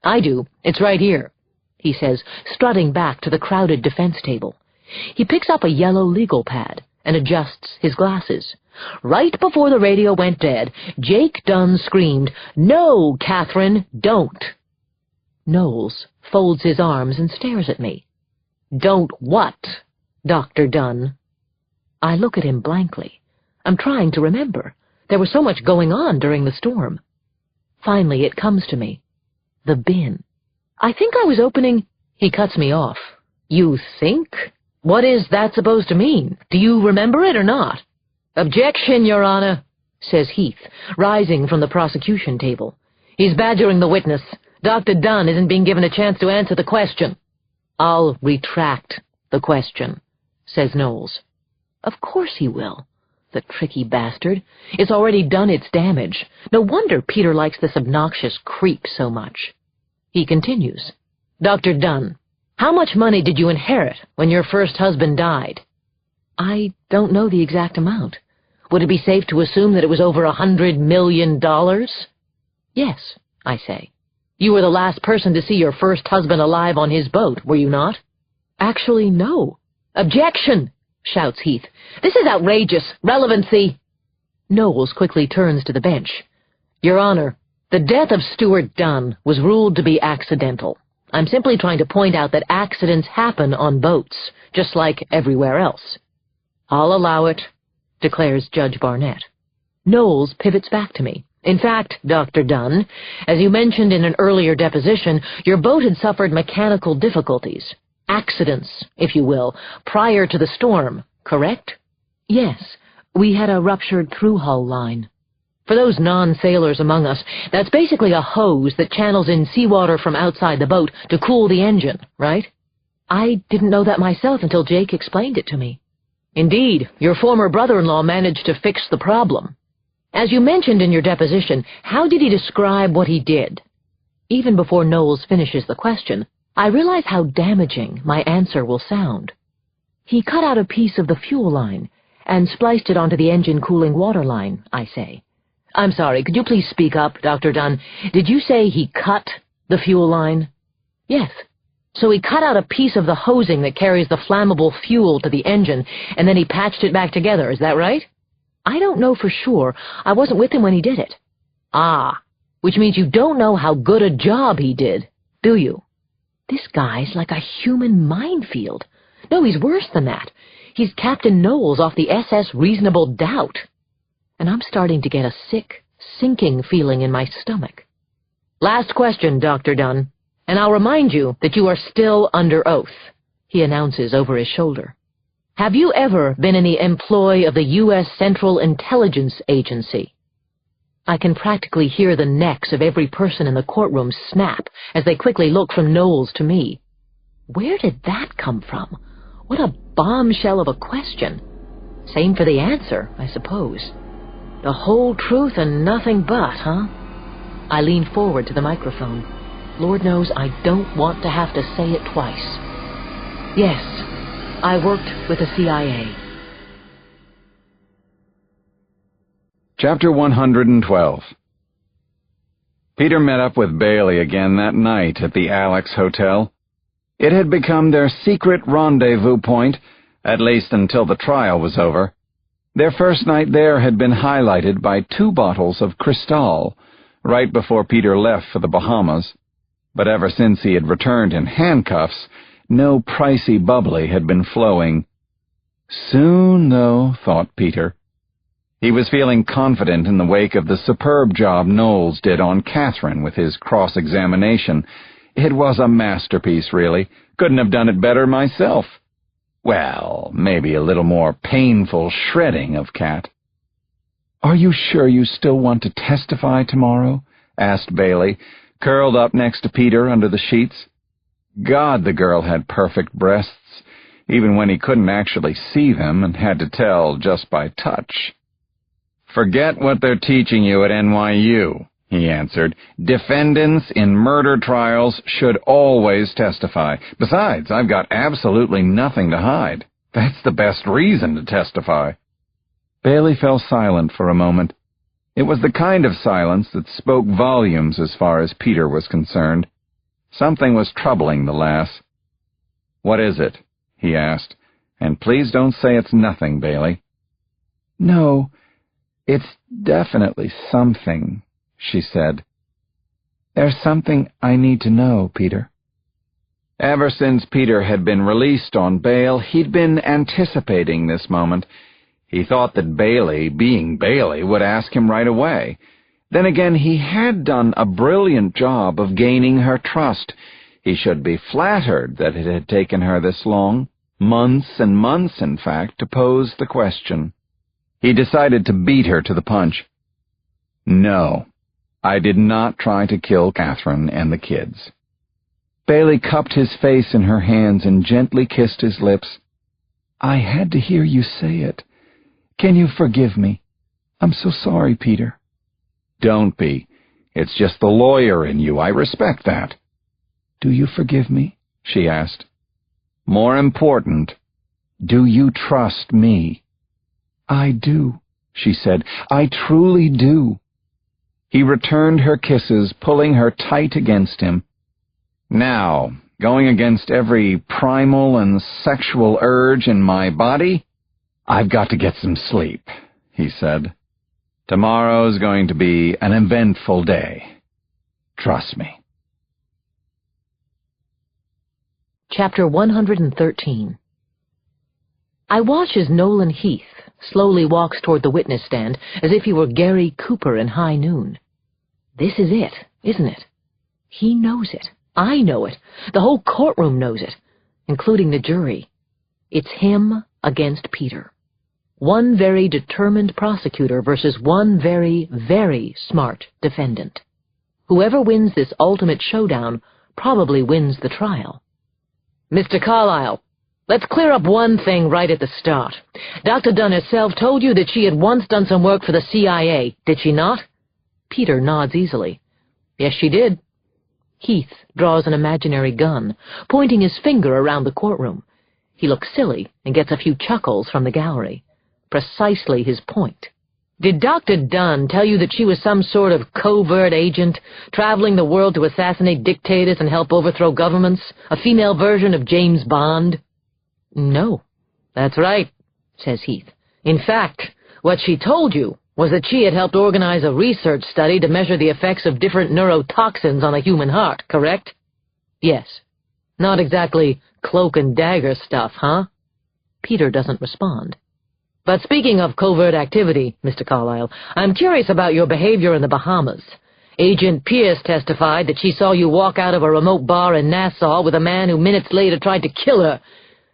"I do. It's right here," he says, strutting back to the crowded defense table. He picks up a yellow legal pad and adjusts his glasses. "Right before the radio went dead, Jake Dunne screamed, 'No, Catherine, don't!'" Knowles folds his arms and stares at me. "Don't what, Dr. Dunne?" I look at him blankly. I'm trying to remember. There was so much going on during the storm. Finally, it comes to me. The bin. "I think I was opening—" He cuts me off. "You think? What is that supposed to mean? Do you remember it or not?" "Objection, Your Honor," says Heath, rising from the prosecution table. "He's badgering the witness. Dr. Dunne isn't being given a chance to answer the question." "I'll retract the question," says Knowles. Of course he will. The tricky bastard. It's already done its damage. No wonder Peter likes this obnoxious creep so much. He continues, Dr. Dunne, how much money did you inherit when your first husband died? I don't know the exact amount. Would it be safe to assume that it was over $100 million? Yes, I say. You were the last person to see your first husband alive on his boat, were you not? Actually, no. Objection! Shouts Heath. This is outrageous. Relevancy. Knowles quickly turns to the bench. Your Honor, the death of Stuart Dunne was ruled to be accidental. I'm simply trying to point out that accidents happen on boats, just like everywhere else. I'll allow it, declares Judge Barnett. Knowles pivots back to me. In fact, Dr. Dunne, as you mentioned in an earlier deposition, your boat had suffered mechanical difficulties. Accidents, if you will, prior to the storm, correct? Yes, we had a ruptured through-hull line. For those non-sailors among us, that's basically a hose that channels in seawater from outside the boat to cool the engine, right? I didn't know that myself until Jake explained it to me. Indeed, your former brother-in-law managed to fix the problem. As you mentioned in your deposition, how did he describe what he did? Even before Knowles finishes the question, I realize how damaging my answer will sound. He cut out a piece of the fuel line and spliced it onto the engine cooling water line, I say. I'm sorry, could you please speak up, Dr. Dunne? Did you say he cut the fuel line? Yes. So he cut out a piece of the hosing that carries the flammable fuel to the engine, and then he patched it back together, is that right? I don't know for sure. I wasn't with him when he did it. Ah, which means you don't know how good a job he did, do you? This guy's like a human minefield. No, he's worse than that. He's Captain Knowles off the SS Reasonable Doubt. And I'm starting to get a sick, sinking feeling in my stomach. Last question, Dr. Dunne, and I'll remind you that you are still under oath, he announces over his shoulder. Have you ever been in the employ of the U.S. Central Intelligence Agency? I can practically hear the necks of every person in the courtroom snap as they quickly look from Knowles to me. Where did that come from? What a bombshell of a question. Same for the answer, I suppose. The whole truth and nothing but, huh? I lean forward to the microphone. Lord knows I don't want to have to say it twice. Yes, I worked with the CIA. Chapter 112. Peter met up with Bailey again that night at the Alex Hotel. It had become their secret rendezvous point, at least until the trial was over. Their first night there had been highlighted by 2 bottles of Cristal, right before Peter left for the Bahamas. But ever since he had returned in handcuffs, no pricey bubbly had been flowing. Soon, though, thought Peter. He was feeling confident in the wake of the superb job Knowles did on Catherine with his cross-examination. It was a masterpiece, really. Couldn't have done it better myself. Well, maybe a little more painful shredding of Cat. "Are you sure you still want to testify tomorrow?" asked Bailey, curled up next to Peter under the sheets. God, the girl had perfect breasts, even when he couldn't actually see them and had to tell just by touch. "Forget what they're teaching you at NYU," he answered. "Defendants in murder trials should always testify. Besides, I've got absolutely nothing to hide. That's the best reason to testify." Bailey fell silent for a moment. It was the kind of silence that spoke volumes as far as Peter was concerned. Something was troubling the lass. "What is it?" he asked. "And please don't say it's nothing, Bailey." "No, it's definitely something," she said. "There's something I need to know, Peter." Ever since Peter had been released on bail, he'd been anticipating this moment. He thought that Bailey, being Bailey, would ask him right away. Then again, he had done a brilliant job of gaining her trust. He should be flattered that it had taken her this long, months and months, in fact, to pose the question. He decided to beat her to the punch. "No, I did not try to kill Catherine and the kids." Bailey cupped his face in her hands and gently kissed his lips. "I had to hear you say it. Can you forgive me? I'm so sorry, Peter. Don't be. It's just the lawyer in you. I respect that. Do you forgive me? She asked. More important, do you trust me? I do, she said. I truly do. He returned her kisses, pulling her tight against him. Now, going against every primal and sexual urge in my body, I've got to get some sleep, he said. Tomorrow's going to be an eventful day. Trust me. Chapter 113. I watch as Nolan Heath slowly walks toward the witness stand as if he were Gary Cooper in High Noon. This is it, isn't it? He knows it. I know it. The whole courtroom knows it, including the jury. It's him against Peter. One very determined prosecutor versus one very, very smart defendant. Whoever wins this ultimate showdown probably wins the trial. Mr. Carlyle, let's clear up one thing right at the start. Dr. Dunne herself told you that she had once done some work for the CIA, did she not? Peter nods easily. Yes, she did. Heath draws an imaginary gun, pointing his finger around the courtroom. He looks silly and gets a few chuckles from the gallery. Precisely his point. Did Dr. Dunne tell you that she was some sort of covert agent, traveling the world to assassinate dictators and help overthrow governments, a female version of James Bond? No. That's right, says Heath. In fact, what she told you was that she had helped organize a research study to measure the effects of different neurotoxins on the human heart, correct? Yes. Not exactly cloak and dagger stuff, huh? Peter doesn't respond. But speaking of covert activity, Mr. Carlyle, I'm curious about your behavior in the Bahamas. Agent Pierce testified that she saw you walk out of a remote bar in Nassau with a man who minutes later tried to kill her.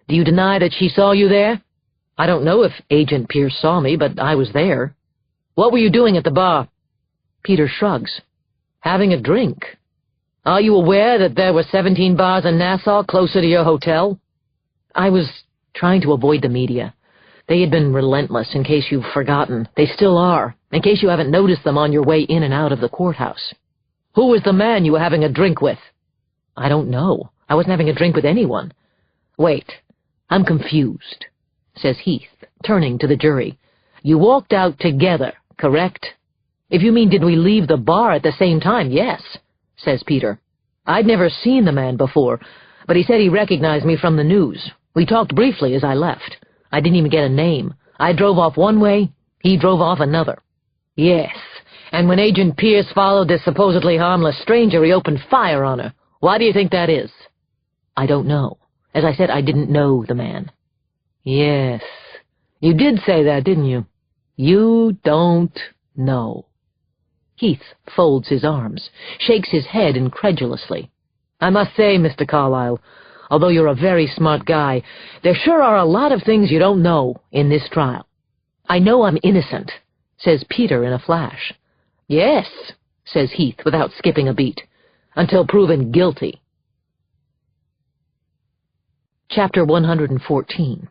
Do you deny that she saw you there? I don't know if Agent Pierce saw me, but I was there. What were you doing at the bar? Peter shrugs. Having a drink. Are you aware that there were 17 bars in Nassau closer to your hotel? I was trying to avoid the media. They had been relentless, in case you've forgotten. They still are, in case you haven't noticed them on your way in and out of the courthouse. Who was the man you were having a drink with? I don't know. I wasn't having a drink with anyone. Wait, I'm confused, says Heath, turning to the jury. You walked out together, correct? If you mean did we leave the bar at the same time, yes, says Peter. I'd never seen the man before, but he said he recognized me from the news. We talked briefly as I left. I didn't even get a name. I drove off one way, he drove off another. Yes, and when Agent Pierce followed this supposedly harmless stranger, he opened fire on her. Why do you think that is? I don't know. As I said, I didn't know the man. Yes, you did say that, didn't you? You don't know. Heath folds his arms, shakes his head incredulously. I must say, Mr. Carlyle, although you're a very smart guy, there sure are a lot of things you don't know in this trial. I know I'm innocent, says Peter in a flash. Yes, says Heath without skipping a beat, until proven guilty. Chapter 114.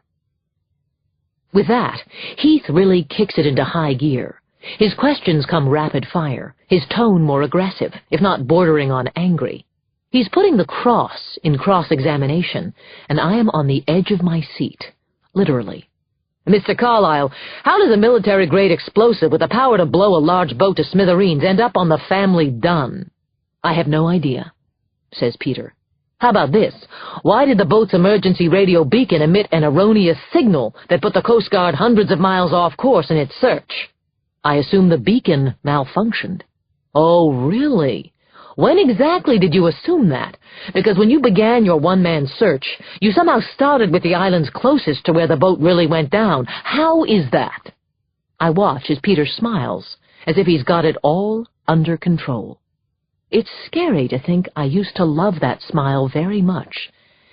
With that, Heath really kicks it into high gear. His questions come rapid fire, his tone more aggressive, if not bordering on angry. He's putting the cross in cross-examination, and I am on the edge of my seat, literally. Mr. Carlyle, how does a military-grade explosive with the power to blow a large boat to smithereens end up on the family Dunne? I have no idea, says Peter. How about this? Why did the boat's emergency radio beacon emit an erroneous signal that put the Coast Guard hundreds of miles off course in its search? I assume the beacon malfunctioned. Oh, really? When exactly did you assume that? Because when you began your one-man search, you somehow started with the islands closest to where the boat really went down. How is that? I watch as Peter smiles, as if he's got it all under control. It's scary to think I used to love that smile very much.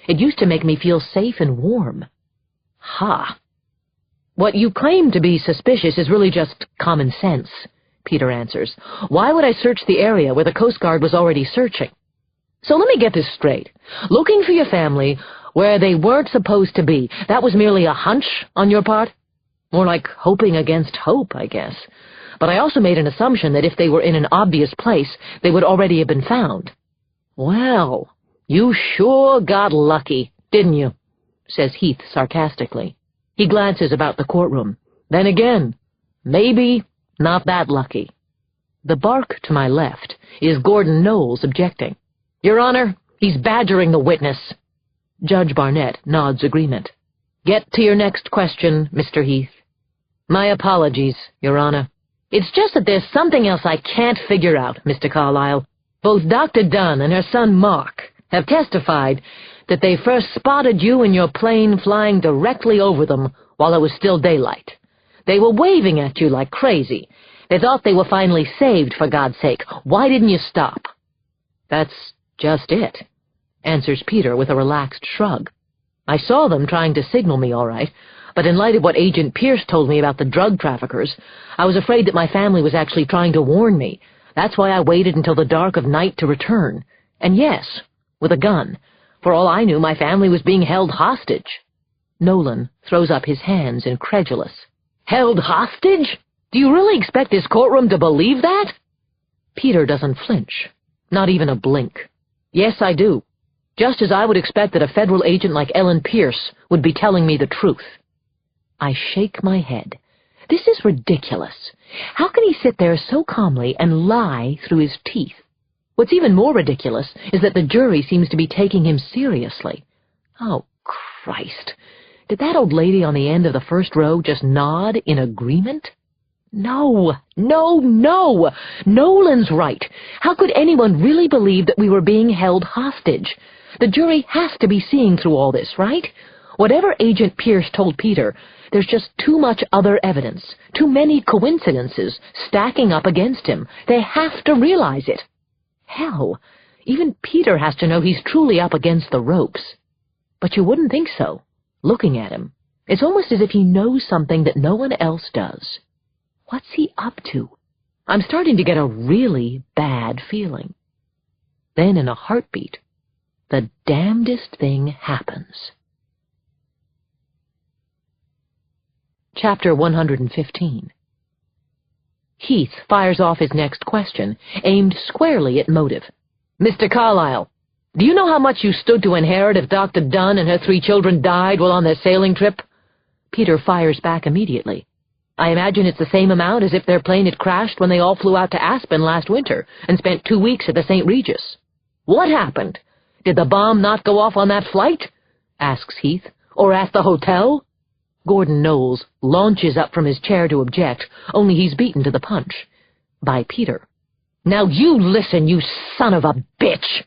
It used to make me feel safe and warm. Ha! What you claim to be suspicious is really just common sense, Peter answers. Why would I search the area where the Coast Guard was already searching? So let me get this straight. Looking for your family where they weren't supposed to be, that was merely a hunch on your part? More like hoping against hope, I guess. But I also made an assumption that if they were in an obvious place, they would already have been found. Well, you sure got lucky, didn't you? Says Heath sarcastically. He glances about the courtroom. Then again, maybe not that lucky. The bark to my left is Gordon Knowles objecting. Your Honor, he's badgering the witness. Judge Barnett nods agreement. Get to your next question, Mr. Heath. My apologies, Your Honor. It's just that there's something else I can't figure out, Mr. Carlyle. Both Dr. Dunne and her son Mark have testified that they first spotted you in your plane flying directly over them while it was still daylight. They were waving at you like crazy. They thought they were finally saved, for God's sake. Why didn't you stop? That's just it, answers Peter with a relaxed shrug. I saw them trying to signal me, all right, but in light of what Agent Pierce told me about the drug traffickers, I was afraid that my family was actually trying to warn me. That's why I waited until the dark of night to return. And yes, with a gun. For all I knew, my family was being held hostage. Nolan throws up his hands, incredulous. Held hostage? Do you really expect this courtroom to believe that? Peter doesn't flinch, not even a blink. Yes, I do. Just as I would expect that a federal agent like Ellen Pierce would be telling me the truth. I shake my head. This is ridiculous. How can he sit there so calmly and lie through his teeth? What's even more ridiculous is that the jury seems to be taking him seriously. Oh, Christ. Did that old lady on the end of the first row just nod in agreement? No, no, no! Nolan's right. How could anyone really believe that we were being held hostage? The jury has to be seeing through all this, right? Whatever Agent Pierce told Peter, there's just too much other evidence, too many coincidences stacking up against him. They have to realize it. Hell, even Peter has to know he's truly up against the ropes. But you wouldn't think so, looking at him. It's almost as if he knows something that no one else does. What's he up to? I'm starting to get a really bad feeling. Then in a heartbeat, the damnedest thing happens. Chapter 115. Heath fires off his next question, aimed squarely at motive. Mr. Carlyle, do you know how much you stood to inherit if Dr. Dunne and her 3 children died while on their sailing trip? Peter fires back immediately. I imagine it's the same amount as if their plane had crashed when they all flew out to Aspen last winter and spent 2 weeks at the St. Regis. What happened? Did the bomb not go off on that flight? Asks Heath. Or at the hotel? Gordon Knowles launches up from his chair to object, only he's beaten to the punch. By Peter. Now you listen, you son of a bitch!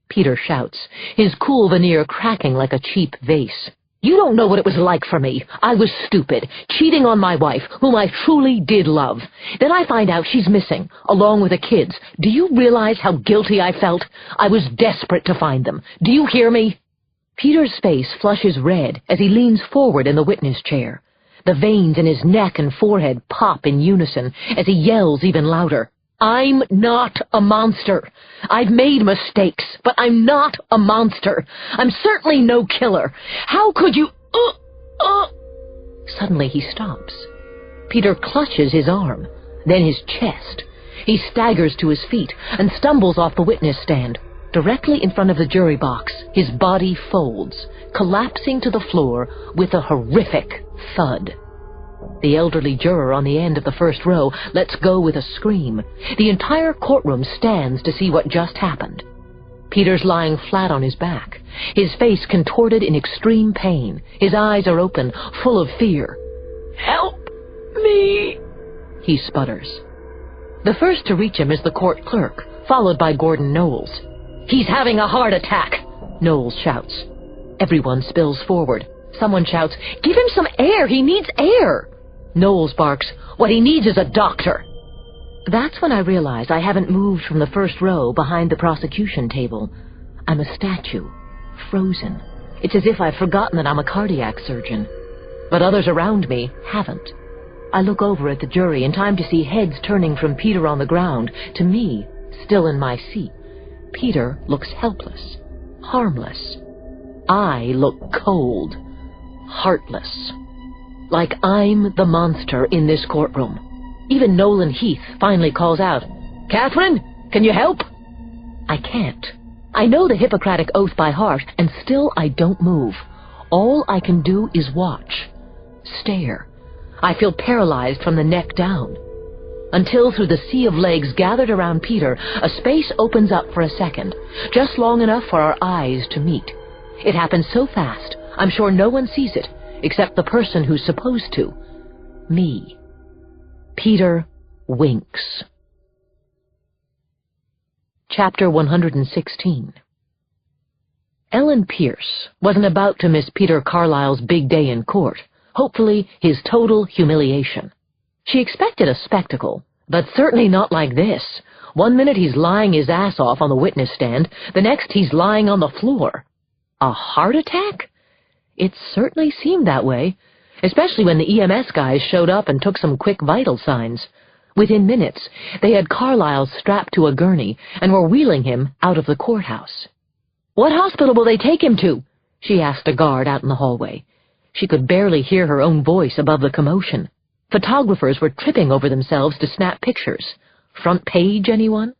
Peter shouts, his cool veneer cracking like a cheap vase. You don't know what it was like for me. I was stupid, cheating on my wife, whom I truly did love. Then I find out she's missing, along with the kids. Do you realize how guilty I felt? I was desperate to find them. Do you hear me? Peter's face flushes red as he leans forward in the witness chair. The veins in his neck and forehead pop in unison as he yells even louder. I'm not a monster. I've made mistakes, but I'm not a monster. I'm certainly no killer. How could you... Suddenly he stops. Peter clutches his arm, then his chest. He staggers to his feet and stumbles off the witness stand. Directly in front of the jury box, his body folds, collapsing to the floor with a horrific thud. The elderly juror on the end of the first row lets go with a scream. The entire courtroom stands to see what just happened. Peter's lying flat on his back, his face contorted in extreme pain. His eyes are open, full of fear. Help me, he sputters. The first to reach him is the court clerk, followed by Gordon Knowles. He's having a heart attack, Knowles shouts. Everyone spills forward. Someone shouts, give him some air, he needs air. Knowles barks, what he needs is a doctor. That's when I realize I haven't moved from the first row behind the prosecution table. I'm a statue, frozen. It's as if I've forgotten that I'm a cardiac surgeon. But others around me haven't. I look over at the jury in time to see heads turning from Peter on the ground to me, still in my seat. Peter looks helpless, harmless. I look cold, heartless. Like I'm the monster in this courtroom. Even Nolan Heath finally calls out, "Catherine, can you help?" I can't. I know the Hippocratic Oath by heart, and still I don't move. All I can do is watch. Stare. I feel paralyzed from the neck down. Until through the sea of legs gathered around Peter, a space opens up for a second, just long enough for our eyes to meet. It happens so fast, I'm sure no one sees it, except the person who's supposed to. Me. Peter winks. Chapter 116. Ellen Pierce wasn't about to miss Peter Carlisle's big day in court, hopefully his total humiliation. She expected a spectacle, but certainly not like this. One minute he's lying his ass off on the witness stand, the next he's lying on the floor. A heart attack? It certainly seemed that way, especially when the EMS guys showed up and took some quick vital signs. Within minutes, they had Carlisle strapped to a gurney and were wheeling him out of the courthouse. "What hospital will they take him to?" she asked a guard out in the hallway. She could barely hear her own voice above the commotion. Photographers were tripping over themselves to snap pictures. Front page, anyone?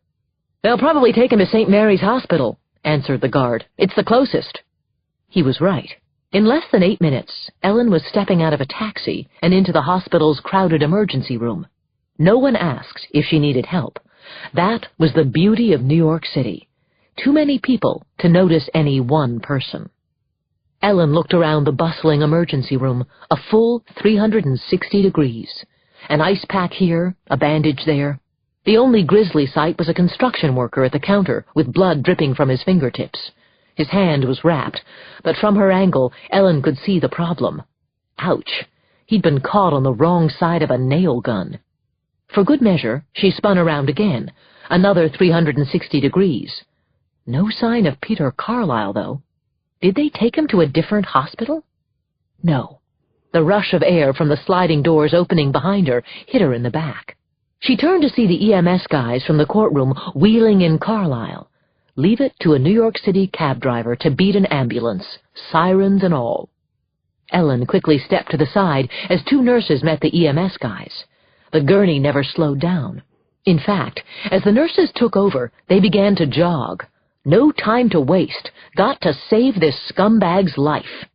"They'll probably take him to St. Mary's Hospital," answered the guard. "It's the closest." He was right. In less than 8 minutes, Ellen was stepping out of a taxi and into the hospital's crowded emergency room. No one asked if she needed help. That was the beauty of New York City. Too many people to notice any one person. Ellen looked around the bustling emergency room, a full 360 degrees. An ice pack here, a bandage there. The only grisly sight was a construction worker at the counter with blood dripping from his fingertips. His hand was wrapped, but from her angle, Ellen could see the problem. Ouch! He'd been caught on the wrong side of a nail gun. For good measure, she spun around again, another 360 degrees. No sign of Peter Carlisle, though. Did they take him to a different hospital? No. The rush of air from the sliding doors opening behind her hit her in the back. She turned to see the EMS guys from the courtroom wheeling in Carlisle. Leave it to a New York City cab driver to beat an ambulance, sirens and all. Ellen quickly stepped to the side as 2 nurses met the EMS guys. The gurney never slowed down. In fact, as the nurses took over, they began to jog. No time to waste. Got to save this scumbag's life.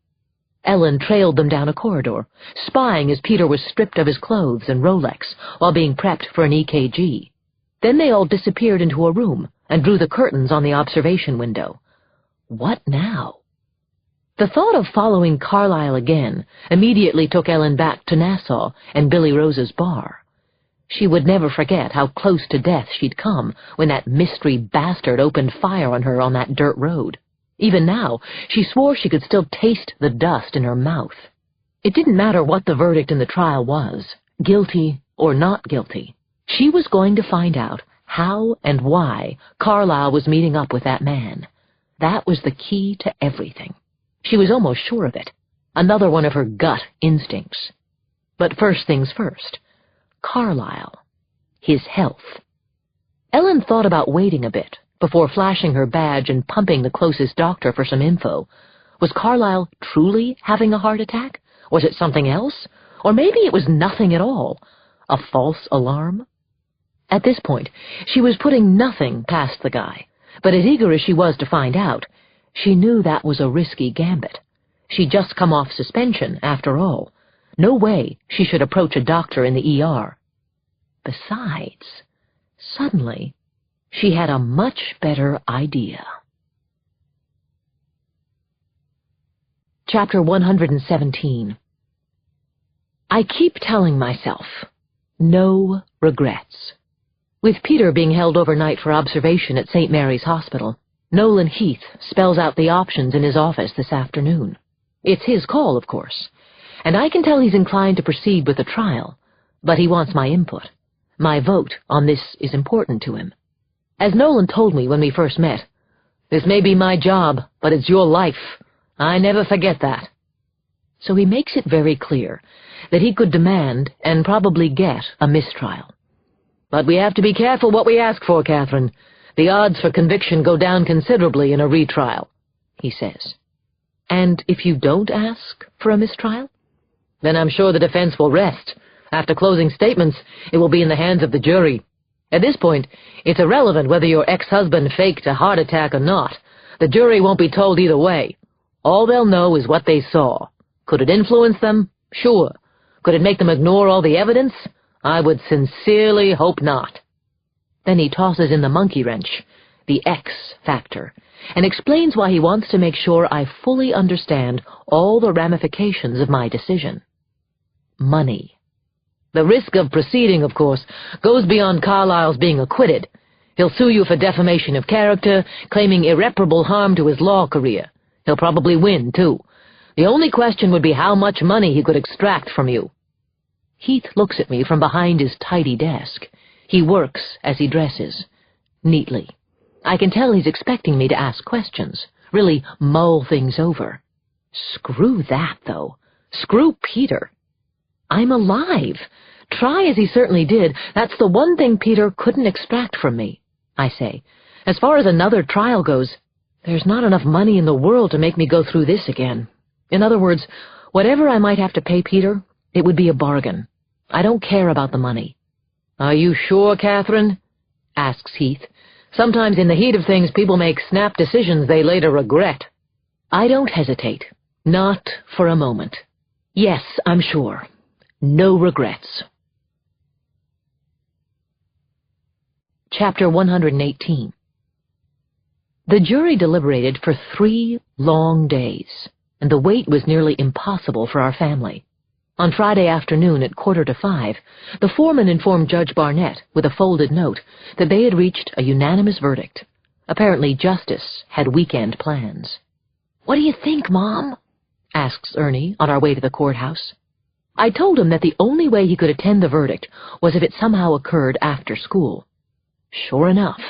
Ellen trailed them down a corridor, spying as Peter was stripped of his clothes and Rolex while being prepped for an EKG. Then they all disappeared into a room and drew the curtains on the observation window. What now? The thought of following Carlisle again immediately took Ellen back to Nassau and Billy Rose's bar. She would never forget how close to death she'd come when that mystery bastard opened fire on her on that dirt road. Even now, she swore she could still taste the dust in her mouth. It didn't matter what the verdict in the trial was, guilty or not guilty. She was going to find out how and why Carlisle was meeting up with that man. That was the key to everything. She was almost sure of it. Another one of her gut instincts. But first things first. Carlisle. His health. Ellen thought about waiting a bit before flashing her badge and pumping the closest doctor for some info. Was Carlisle truly having a heart attack? Was it something else? Or maybe it was nothing at all. A false alarm? At this point, she was putting nothing past the guy, but as eager as she was to find out, she knew that was a risky gambit. She'd just come off suspension, after all. No way she should approach a doctor in the ER. Besides, suddenly, she had a much better idea. Chapter 117. I keep telling myself, no regrets. With Peter being held overnight for observation at St. Mary's Hospital, Nolan Heath spells out the options in his office this afternoon. It's his call, of course, and I can tell he's inclined to proceed with the trial, but he wants my input. My vote on this is important to him. As Nolan told me when we first met, "This may be my job, but it's your life. I never forget that." So he makes it very clear that he could demand and probably get a mistrial. "But we have to be careful what we ask for, Catherine. The odds for conviction go down considerably in a retrial," he says. "And if you don't ask for a mistrial?" Then I'm sure the defense will rest. After closing statements, it will be in the hands of the jury. At this point, it's irrelevant whether your ex-husband faked a heart attack or not. The jury won't be told either way. All they'll know is what they saw. Could it influence them? Sure. Could it make them ignore all the evidence? I would sincerely hope not. Then he tosses in the monkey wrench, the X factor, and explains why he wants to make sure I fully understand all the ramifications of my decision. Money. The risk of proceeding, of course, goes beyond Carlyle's being acquitted. He'll sue you for defamation of character, claiming irreparable harm to his law career. He'll probably win, too. The only question would be how much money he could extract from you. Heath looks at me from behind his tidy desk. He works as he dresses, neatly. I can tell he's expecting me to ask questions, really mull things over. Screw that, though. Screw Peter. I'm alive. Try as he certainly did, that's the one thing Peter couldn't extract from me, I say. As far as another trial goes, there's not enough money in the world to make me go through this again. In other words, whatever I might have to pay Peter, it would be a bargain. I don't care about the money. Are you sure, Catherine? Asks Heath. Sometimes in the heat of things, people make snap decisions they later regret. I don't hesitate. Not for a moment. Yes, I'm sure. No regrets. Chapter 118. The jury deliberated for 3 long days, and the wait was nearly impossible for our family. On Friday afternoon at 4:45, the foreman informed Judge Barnett, with a folded note, that they had reached a unanimous verdict. Apparently Justice had weekend plans. "What do you think, Mom?" asks Ernie on our way to the courthouse. I told him that the only way he could attend the verdict was if it somehow occurred after school. Sure enough.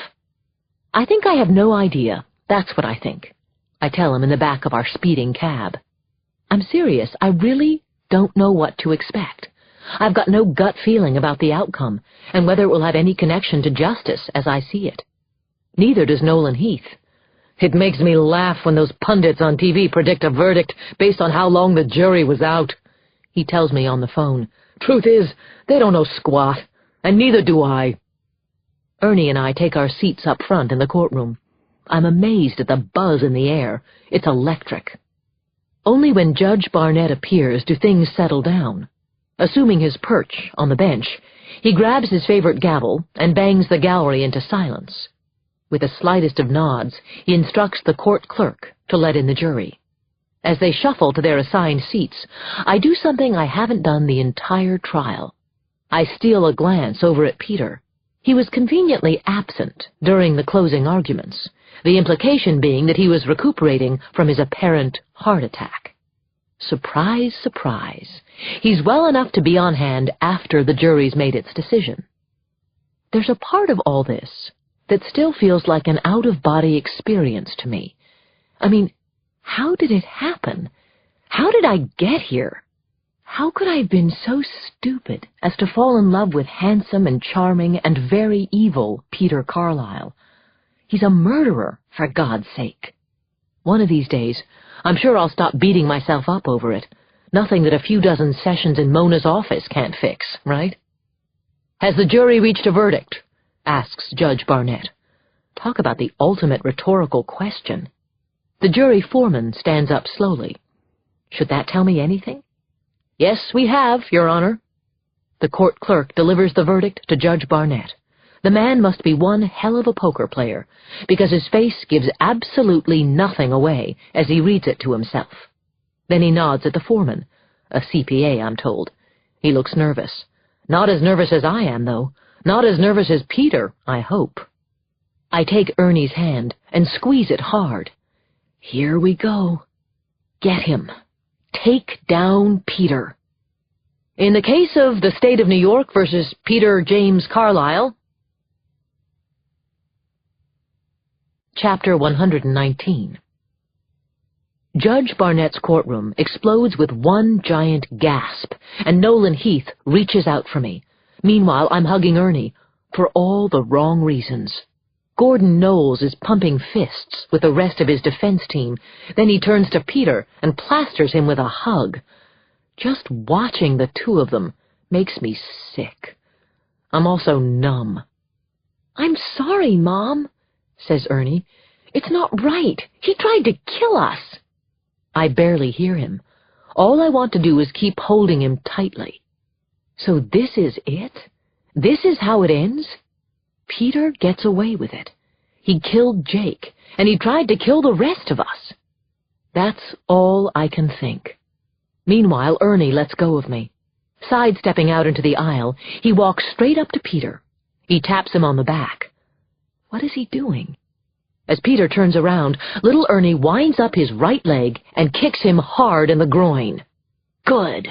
I think I have no idea. That's what I think. I tell him in the back of our speeding cab. I'm serious. I really don't know what to expect. I've got no gut feeling about the outcome, and whether it will have any connection to justice as I see it. Neither does Nolan Heath. It makes me laugh when those pundits on TV predict a verdict based on how long the jury was out. He tells me on the phone. Truth is, they don't know squat, and neither do I. Ernie and I take our seats up front in the courtroom. I'm amazed at the buzz in the air. It's electric. Only when Judge Barnett appears do things settle down. Assuming his perch on the bench, he grabs his favorite gavel and bangs the gallery into silence. With the slightest of nods, he instructs the court clerk to let in the jury. As they shuffle to their assigned seats, I do something I haven't done the entire trial. I steal a glance over at Peter. He was conveniently absent during the closing arguments, the implication being that he was recuperating from his apparent heart attack. Surprise, surprise. He's well enough to be on hand after the jury's made its decision. There's a part of all this that still feels like an out-of-body experience to me. I mean, how did it happen? How did I get here? How could I have been so stupid as to fall in love with handsome and charming and very evil Peter Carlyle? He's a murderer, for God's sake. One of these days, I'm sure I'll stop beating myself up over it. Nothing that a few dozen sessions in Mona's office can't fix, right? Has the jury reached a verdict? Asks Judge Barnett. Talk about the ultimate rhetorical question. The jury foreman stands up slowly. Should that tell me anything? Yes, we have, Your Honor. The court clerk delivers the verdict to Judge Barnett. The man must be one hell of a poker player, because his face gives absolutely nothing away as he reads it to himself. Then he nods at the foreman, a CPA, I'm told. He looks nervous. Not as nervous as I am, though. Not as nervous as Peter, I hope. I take Ernie's hand and squeeze it hard. Here we go. Get him. Take down Peter. In the case of the State of New York versus Peter James Carlyle. Chapter 119. Judge Barnett's courtroom explodes with one giant gasp, and Nolan Heath reaches out for me. Meanwhile, I'm hugging Ernie, for all the wrong reasons. Gordon Knowles is pumping fists with the rest of his defense team. Then he turns to Peter and plasters him with a hug. Just watching the two of them makes me sick. I'm also numb. "I'm sorry, Mom," says Ernie. "It's not right. He tried to kill us." I barely hear him. All I want to do is keep holding him tightly. So this is it? This is how it ends? Peter gets away with it. He killed Jake, and he tried to kill the rest of us. That's all I can think. Meanwhile, Ernie lets go of me. Sidestepping out into the aisle, he walks straight up to Peter. He taps him on the back. What is he doing? As Peter turns around, little Ernie winds up his right leg and kicks him hard in the groin. Good.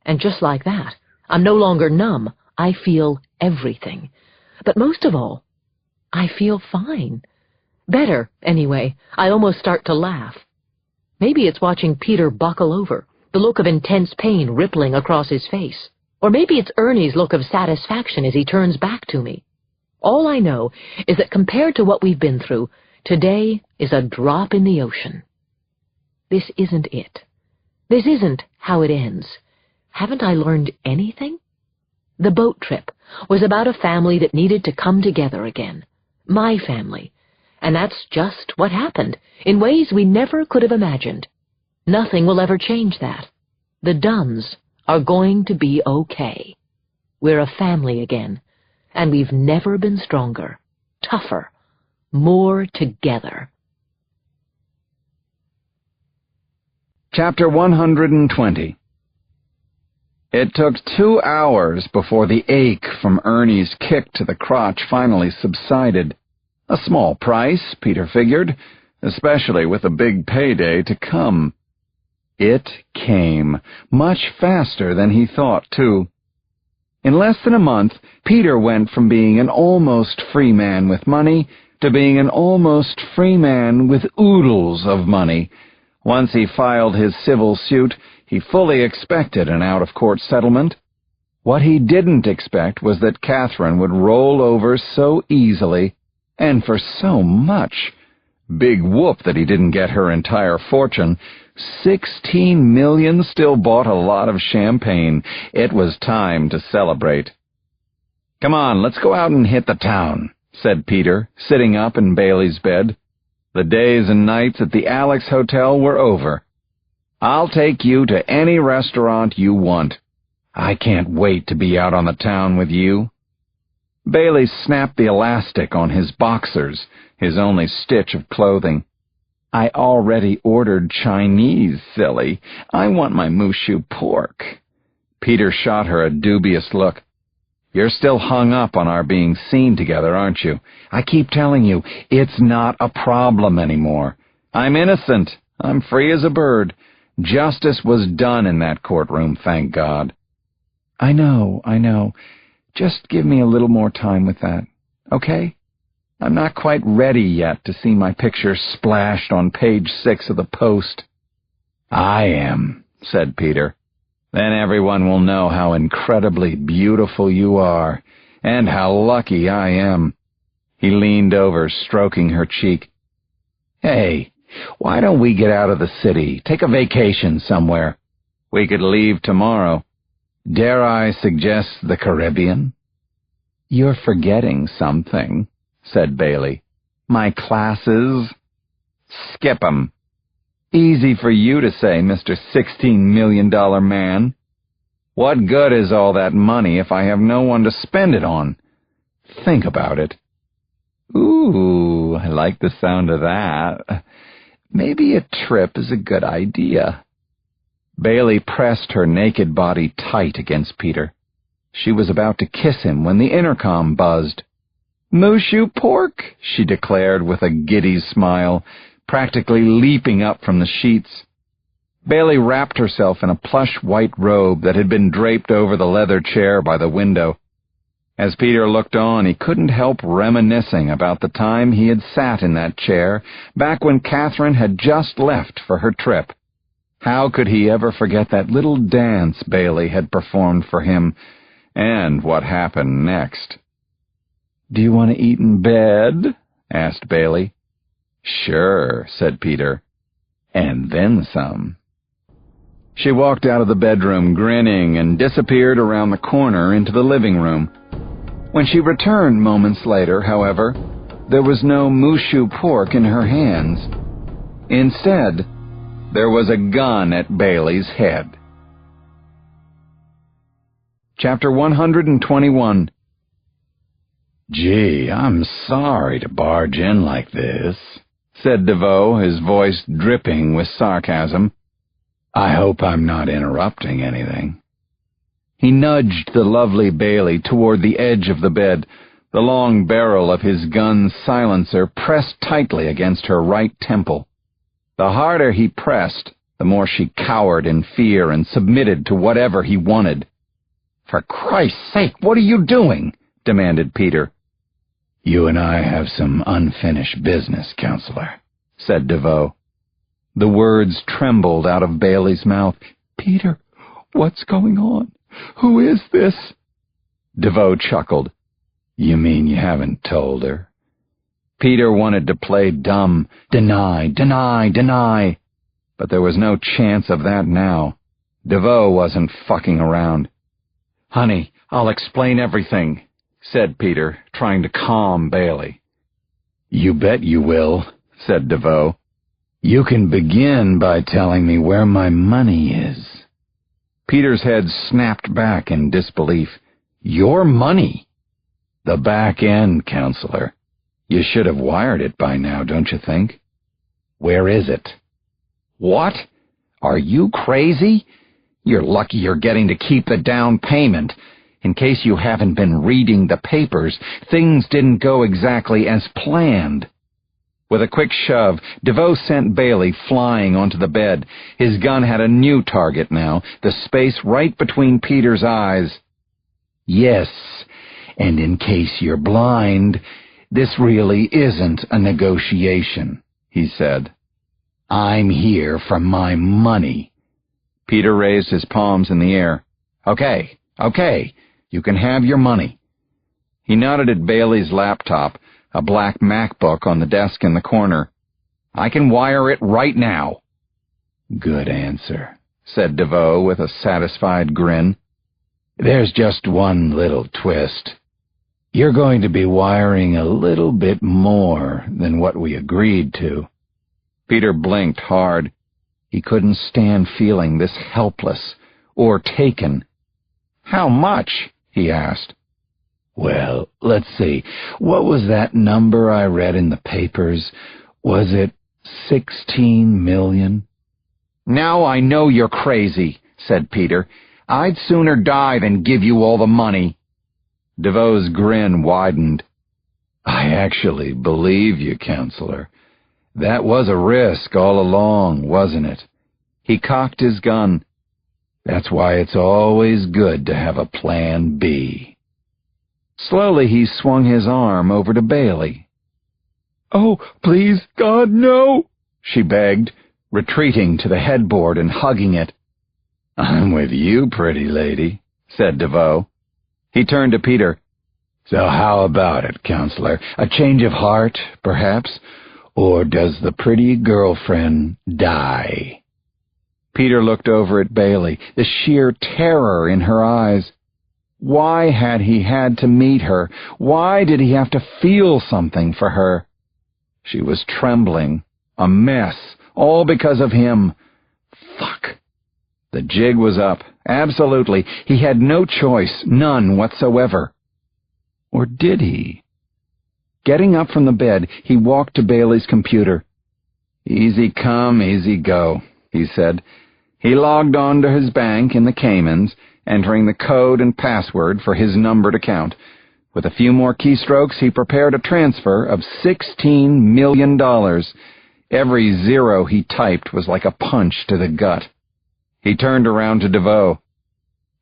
And just like that, I'm no longer numb. I feel everything. But most of all, I feel fine. Better, anyway. I almost start to laugh. Maybe it's watching Peter buckle over, the look of intense pain rippling across his face. Or maybe it's Ernie's look of satisfaction as he turns back to me. All I know is that compared to what we've been through, today is a drop in the ocean. This isn't it. This isn't how it ends. Haven't I learned anything? The boat trip was about a family that needed to come together again. My family. And that's just what happened, in ways we never could have imagined. Nothing will ever change that. The Dunnes are going to be okay. We're a family again, and we've never been stronger, tougher, more together. Chapter 120. It took 2 hours before the ache from Ernie's kick to the crotch finally subsided. A small price, Peter figured, especially with a big payday to come. It came, much faster than he thought, too. In less than a month, Peter went from being an almost free man with money to being an almost free man with oodles of money. Once he filed his civil suit, he fully expected an out-of-court settlement. What he didn't expect was that Catherine would roll over so easily, and for so much. Big whoop that he didn't get her entire fortune. 16 million still bought a lot of champagne. It was time to celebrate. "Come on, let's go out and hit the town," said Peter, sitting up in Bailey's bed. The days and nights at the Alex Hotel were over. "I'll take you to any restaurant you want. I can't wait to be out on the town with you." Bailey snapped the elastic on his boxers, his only stitch of clothing. "I already ordered Chinese, silly. I want my mushu pork." Peter shot her a dubious look. "You're still hung up on our being seen together, aren't you? I keep telling you, it's not a problem anymore. I'm innocent. I'm free as a bird. Justice was done in that courtroom, thank God." I know. Just give me a little more time with that, okay? I'm not quite ready yet to see my picture splashed on page 6 of the Post." "I am," said Peter. "Then everyone will know how incredibly beautiful you are, and how lucky I am." He leaned over, stroking her cheek. "Hey, why don't we get out of the city, take a vacation somewhere? We could leave tomorrow. Dare I suggest the Caribbean?" "You're forgetting something," said Bailey. "My classes." "Skip 'em. Easy for you to say, Mr. $16 million man. What good is all that money if I have no one to spend it on? Think about it." "Ooh, I like the sound of that. Maybe a trip is a good idea." Bailey pressed her naked body tight against Peter. She was about to kiss him when the intercom buzzed. "Mushu pork," she declared with a giddy smile, practically leaping up from the sheets. Bailey wrapped herself in a plush white robe that had been draped over the leather chair by the window. As Peter looked on, he couldn't help reminiscing about the time he had sat in that chair back when Catherine had just left for her trip. How could he ever forget that little dance Bailey had performed for him, and what happened next? "Do you want to eat in bed?" asked Bailey. "Sure," said Peter. "And then some." She walked out of the bedroom grinning and disappeared around the corner into the living room. When she returned moments later, however, there was no mooshu pork in her hands. Instead, there was a gun at Bailey's head. Chapter 121. "Gee, I'm sorry to barge in like this," said DeVoe, his voice dripping with sarcasm. "I hope I'm not interrupting anything." He nudged the lovely Bailey toward the edge of the bed, the long barrel of his gun's silencer pressed tightly against her right temple. The harder he pressed, the more she cowered in fear and submitted to whatever he wanted. "For Christ's sake, what are you doing?" demanded Peter. "You and I have some unfinished business, Counselor," said DeVoe. The words trembled out of Bailey's mouth. "Peter, what's going on? Who is this?" DeVoe chuckled. "You mean you haven't told her?" Peter wanted to play dumb. Deny, deny, deny. But there was no chance of that now. DeVoe wasn't fucking around. "Honey, I'll explain everything," said Peter, trying to calm Bailey. "You bet you will," said DeVoe. "You can begin by telling me where my money is." Peter's head snapped back in disbelief. "Your money?" "The back end, Counselor. You should have wired it by now, don't you think?" "Where is it?" "What? Are you crazy? You're lucky you're getting to keep the down payment. In case you haven't been reading the papers, things didn't go exactly as planned." With a quick shove, DeVoe sent Bailey flying onto the bed. His gun had a new target now, the space right between Peter's eyes. "Yes, and in case you're blind, this really isn't a negotiation," he said. "I'm here for my money." Peter raised his palms in the air. Okay, you can have your money." He nodded at Bailey's laptop, a black MacBook on the desk in the corner. "I can wire it right now." "Good answer," said DeVoe with a satisfied grin. "There's just one little twist. You're going to be wiring a little bit more than what we agreed to." Peter blinked hard. He couldn't stand feeling this helpless or taken. "How much?" he asked. "Well, let's see. What was that number I read in the papers? Was it 16 million? "Now I know you're crazy," said Peter. "I'd sooner die than give you all the money." DeVoe's grin widened. "I actually believe you, Counselor. That was a risk all along, wasn't it?" He cocked his gun. "That's why it's always good to have a plan B." Slowly he swung his arm over to Bailey. "Oh, please, God, no!" she begged, retreating to the headboard and hugging it. "I'm with you, pretty lady," said DeVoe. He turned to Peter. "So how about it, Counselor? A change of heart, perhaps? Or does the pretty girlfriend die?" Peter looked over at Bailey, the sheer terror in her eyes. Why had he had to meet her? Why did he have to feel something for her? She was trembling, a mess, all because of him. Fuck. The jig was up, absolutely. He had no choice, none whatsoever. Or did he? Getting up from the bed, he walked to Bailey's computer. "Easy come, easy go," he said. He logged on to his bank in the Caymans, entering the code and password for his numbered account. With a few more keystrokes, he prepared a transfer of $16 million. Every zero he typed was like a punch to the gut. He turned around to DeVoe.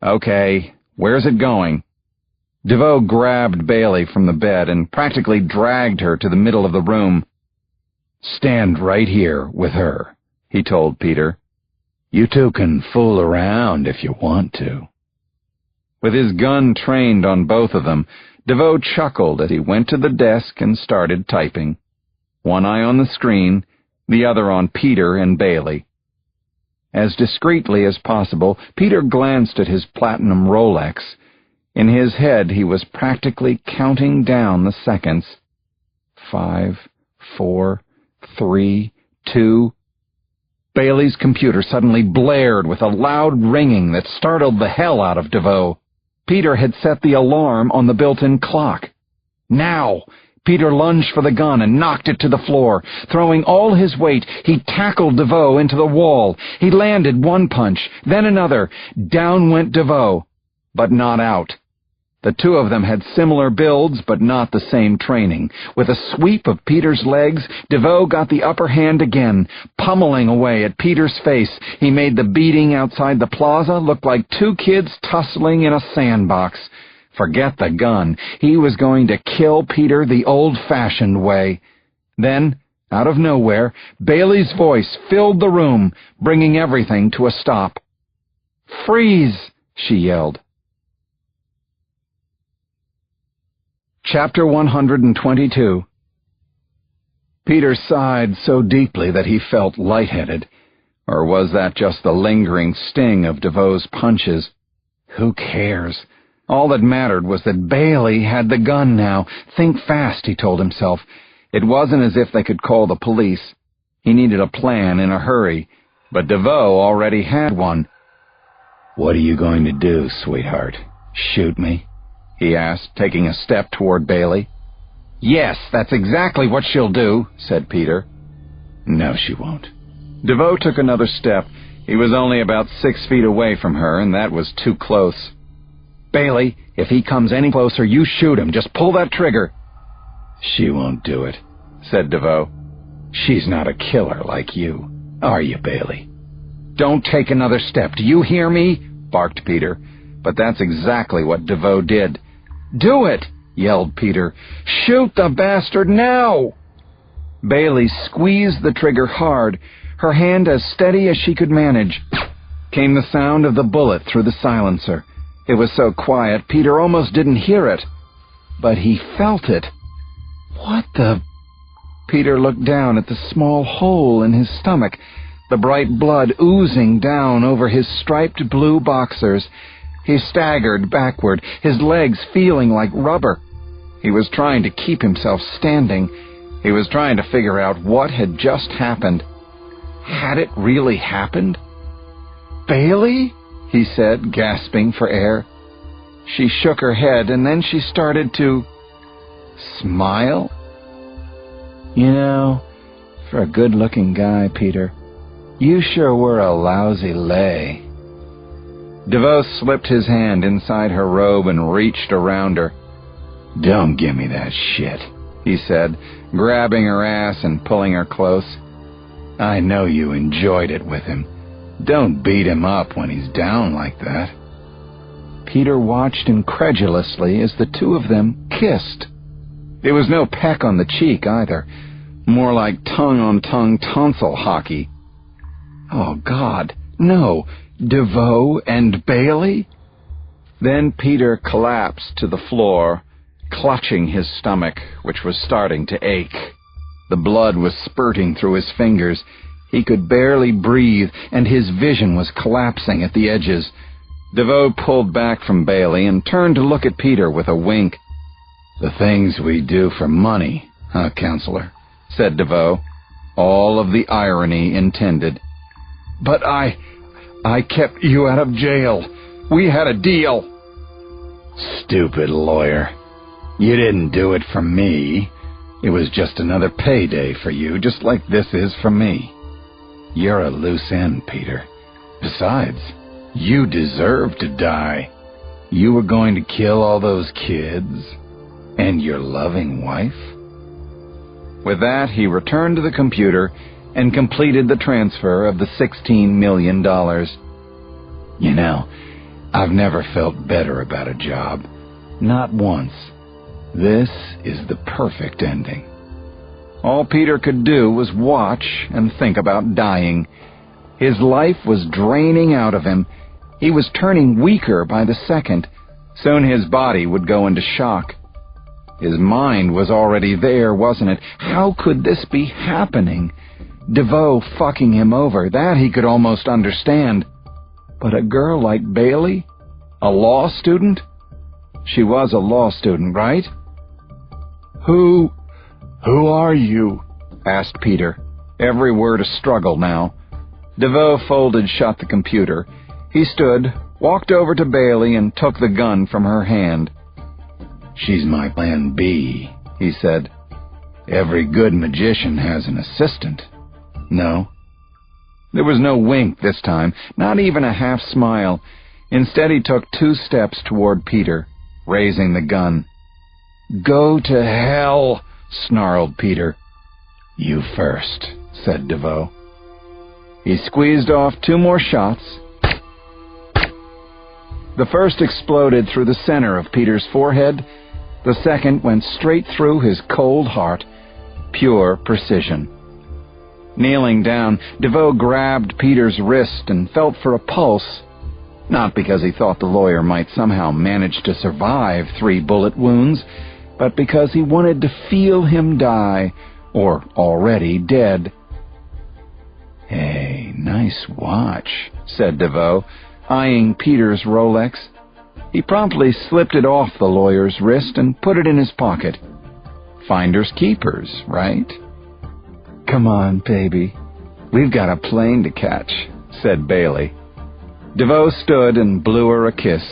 "Okay, where's it going?" DeVoe grabbed Bailey from the bed and practically dragged her to the middle of the room. "Stand right here with her," he told Peter. "You two can fool around if you want to." With his gun trained on both of them, DeVoe chuckled as he went to the desk and started typing. One eye on the screen, the other on Peter and Bailey. As discreetly as possible, Peter glanced at his platinum Rolex. In his head, he was practically counting down the seconds. 5, 4, 3, 2... Bailey's computer suddenly blared with a loud ringing that startled the hell out of DeVoe. Peter had set the alarm on the built-in clock. Now! Peter lunged for the gun and knocked it to the floor. Throwing all his weight, he tackled DeVoe into the wall. He landed one punch, then another. Down went DeVoe, but not out. The two of them had similar builds, but not the same training. With a sweep of Peter's legs, DeVoe got the upper hand again, pummeling away at Peter's face. He made the beating outside the plaza look like two kids tussling in a sandbox. Forget the gun. He was going to kill Peter the old-fashioned way. Then, out of nowhere, Bailey's voice filled the room, bringing everything to a stop. "Freeze!" she yelled. Chapter 122. Peter sighed so deeply that he felt lightheaded. Or was that just the lingering sting of DeVoe's punches? Who cares? All that mattered was that Bailey had the gun now. Think fast, he told himself. It wasn't as if they could call the police. He needed a plan in a hurry, but DeVoe already had one. "What are you going to do, sweetheart? Shoot me?" he asked, taking a step toward Bailey. "Yes, that's exactly what she'll do," said Peter. "No, she won't." DeVoe took another step. He was only about 6 feet away from her, and that was too close. "Bailey, if he comes any closer, you shoot him. Just pull that trigger." "She won't do it," said DeVoe. "She's not a killer like you. Are you, Bailey?" "Don't take another step. Do you hear me?" barked Peter. But that's exactly what DeVoe did. "Do it!" yelled Peter. "Shoot the bastard now!" Bailey squeezed the trigger hard, her hand as steady as she could manage. Came the sound of the bullet through the silencer. It was so quiet, Peter almost didn't hear it. But he felt it. What the... Peter looked down at the small hole in his stomach, the bright blood oozing down over his striped blue boxers. He staggered backward, his legs feeling like rubber. He was trying to keep himself standing. He was trying to figure out what had just happened. Had it really happened? "Bailey?" he said, gasping for air. She shook her head, and then she started to smile. "You know, for a good-looking guy, Peter, you sure were a lousy lay." DeVoe slipped his hand inside her robe and reached around her. "Don't give me that shit," he said, grabbing her ass and pulling her close. "I know you enjoyed it with him. Don't beat him up when he's down like that." Peter watched incredulously as the two of them kissed. It was no peck on the cheek either, more like tongue-on-tongue tonsil hockey. Oh, God, no! DeVoe and Bailey? Then Peter collapsed to the floor, clutching his stomach, which was starting to ache. The blood was spurting through his fingers. He could barely breathe, and his vision was collapsing at the edges. DeVoe pulled back from Bailey and turned to look at Peter with a wink. "The things we do for money, huh, counselor?" said DeVoe, all of the irony intended. "But I kept you out of jail. We had a deal." "Stupid lawyer. You didn't do it for me. It was just another payday for you, just like this is for me. You're a loose end, Peter. Besides, you deserve to die. You were going to kill all those kids and your loving wife." With that, he returned to the computer and completed the transfer of the $16 million. "You know, I've never felt better about a job. Not once. This is the perfect ending." All Peter could do was watch and think about dying. His life was draining out of him. He was turning weaker by the second. Soon his body would go into shock. His mind was already there, wasn't it? How could this be happening? DeVoe fucking him over, that he could almost understand. But a girl like Bailey? A law student? She was a law student, right? Who are you? Asked Peter, every word a struggle now. DeVoe folded shut the computer. He stood, walked over to Bailey, and took the gun from her hand. She's my plan B, he said. Every good magician has an assistant. No? There was no wink this time, not even a half smile. Instead, he took 2 steps toward Peter, raising the gun. "Go to hell," snarled Peter. "You first," said DeVoe. He squeezed off 2 more shots. The first exploded through the center of Peter's forehead. The second went straight through his cold heart. Pure precision. Kneeling down, DeVoe grabbed Peter's wrist and felt for a pulse. Not because he thought the lawyer might somehow manage to survive 3 bullet wounds, but because he wanted to feel him die, or already dead. "Hey, nice watch," said DeVoe, eyeing Peter's Rolex. He promptly slipped it off the lawyer's wrist and put it in his pocket. Finders keepers, right? "Come on, baby. We've got a plane to catch," said Bailey. DeVoe stood and blew her a kiss.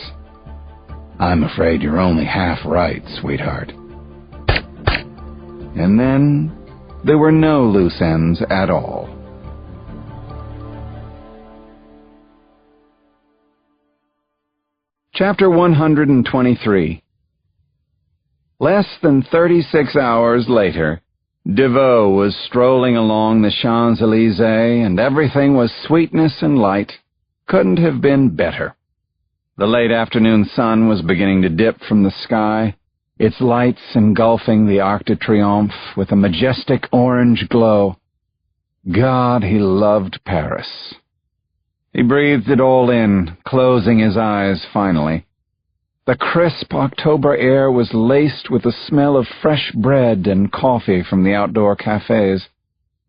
"I'm afraid you're only half right, sweetheart." And then there were no loose ends at all. Chapter 123. Less than 36 hours later, DeVoe was strolling along the Champs-Élysées, and everything was sweetness and light. Couldn't have been better. The late afternoon sun was beginning to dip from the sky, its lights engulfing the Arc de Triomphe with a majestic orange glow. God, he loved Paris. He breathed it all in, closing his eyes finally. The crisp October air was laced with the smell of fresh bread and coffee from the outdoor cafes.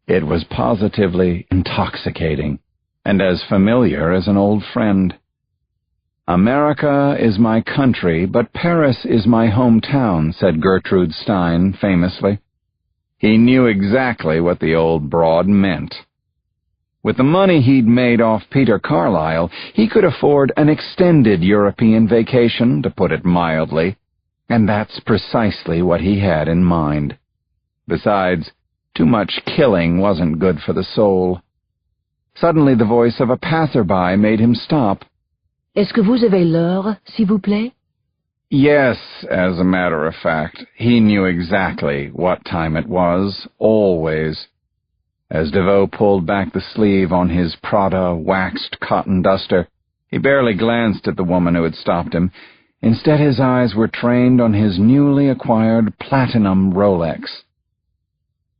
It was positively intoxicating, and as familiar as an old friend. "America is my country, but Paris is my hometown," said Gertrude Stein famously. He knew exactly what the old broad meant. With the money he'd made off Peter Carlyle, he could afford an extended European vacation, to put it mildly, and that's precisely what he had in mind. Besides, too much killing wasn't good for the soul. Suddenly the voice of a passerby made him stop. Est-ce que vous avez l'heure, s'il vous plaît? Yes, as a matter of fact. He knew exactly what time it was, always. As DeVoe pulled back the sleeve on his Prada waxed cotton duster, he barely glanced at the woman who had stopped him. Instead, his eyes were trained on his newly acquired platinum Rolex.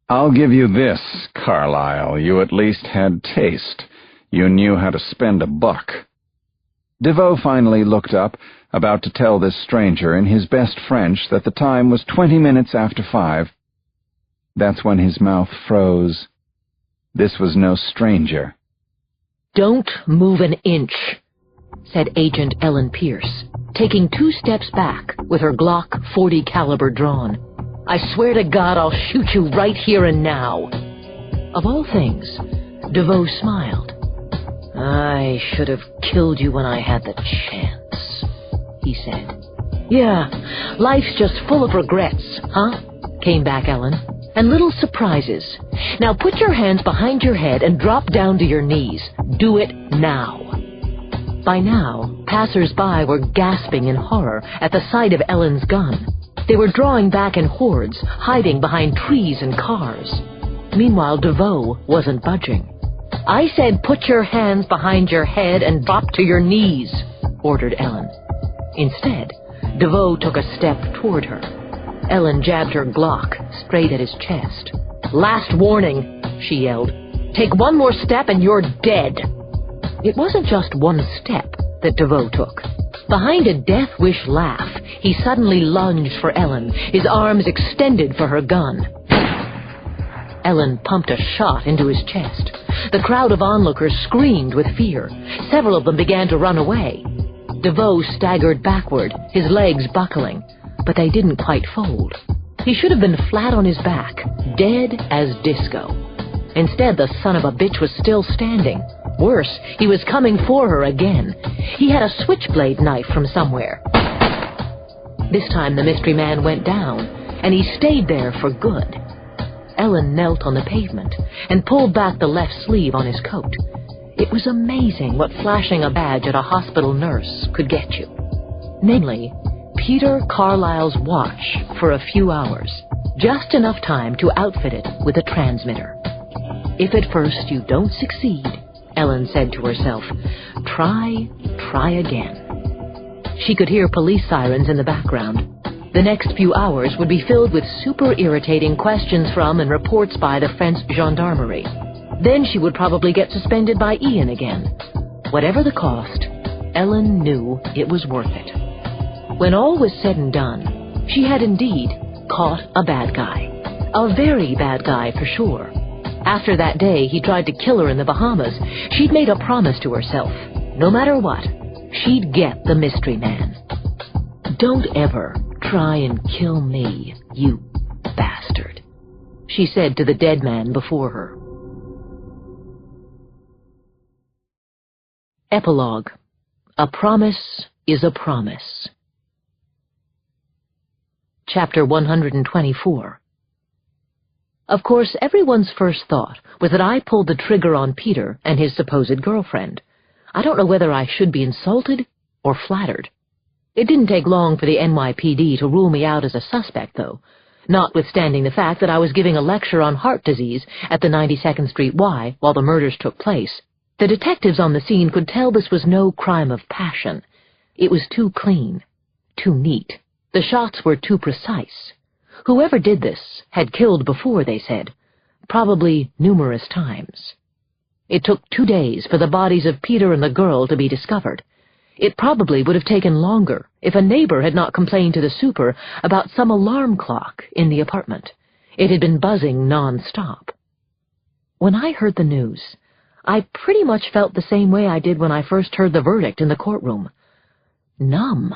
"I'll give you this, Carlyle. You at least had taste. You knew how to spend $1. DeVoe finally looked up, about to tell this stranger in his best French that the time was 20 minutes after 5. That's when his mouth froze. This was no stranger. "Don't move an inch," said Agent Ellen Pierce, taking 2 steps back with her Glock 40 caliber drawn. "I swear to God I'll shoot you right here and now." Of all things, DeVoe smiled. "I should have killed you when I had the chance," he said. "Yeah, life's just full of regrets, huh?" came back Ellen. "And little surprises. Now put your hands behind your head and drop down to your knees. Do it now." By now, passers-by were gasping in horror at the sight of Ellen's gun. They were drawing back in hordes, hiding behind trees and cars. Meanwhile, DeVoe wasn't budging. "I said put your hands behind your head and drop to your knees," ordered Ellen. Instead, DeVoe took a step toward her. Ellen jabbed her Glock straight at his chest. "Last warning," she yelled. "Take one more step and you're dead." It wasn't just one step that DeVoe took. Behind a death-wish laugh, he suddenly lunged for Ellen, his arms extended for her gun. Ellen pumped a shot into his chest. The crowd of onlookers screamed with fear. Several of them began to run away. DeVoe staggered backward, his legs buckling, but they didn't quite fold. He should have been flat on his back, dead as disco. Instead, the son of a bitch was still standing. Worse, he was coming for her again. He had a switchblade knife from somewhere. This time the mystery man went down, and he stayed there for good. Ellen knelt on the pavement and pulled back the left sleeve on his coat. It was amazing what flashing a badge at a hospital nurse could get you. Namely, Peter Carlisle's watch for a few hours. Just enough time to outfit it with a transmitter. If at first you don't succeed, Ellen said to herself, try again. She could hear police sirens in the background. The next few hours would be filled with super irritating questions from and reports by the French gendarmerie. Then she would probably get suspended by Ian again. Whatever the cost, Ellen knew it was worth it. When all was said and done, she had indeed caught a bad guy. A very bad guy for sure. After that day he tried to kill her in the Bahamas, she'd made a promise to herself. No matter what, she'd get the mystery man. "Don't ever try and kill me, you bastard," she said to the dead man before her. Epilogue. A promise is a promise. Chapter 124. Of course, everyone's first thought was that I pulled the trigger on Peter and his supposed girlfriend. I don't know whether I should be insulted or flattered. It didn't take long for the NYPD to rule me out as a suspect, though, notwithstanding the fact that I was giving a lecture on heart disease at the 92nd Street Y while the murders took place. The detectives on the scene could tell this was no crime of passion. It was too clean, too neat. The shots were too precise. Whoever did this had killed before, they said, probably numerous times. It took 2 days for the bodies of Peter and the girl to be discovered. It probably would have taken longer if a neighbor had not complained to the super about some alarm clock in the apartment. It had been buzzing non-stop. When I heard the news, I pretty much felt the same way I did when I first heard the verdict in the courtroom. Numb.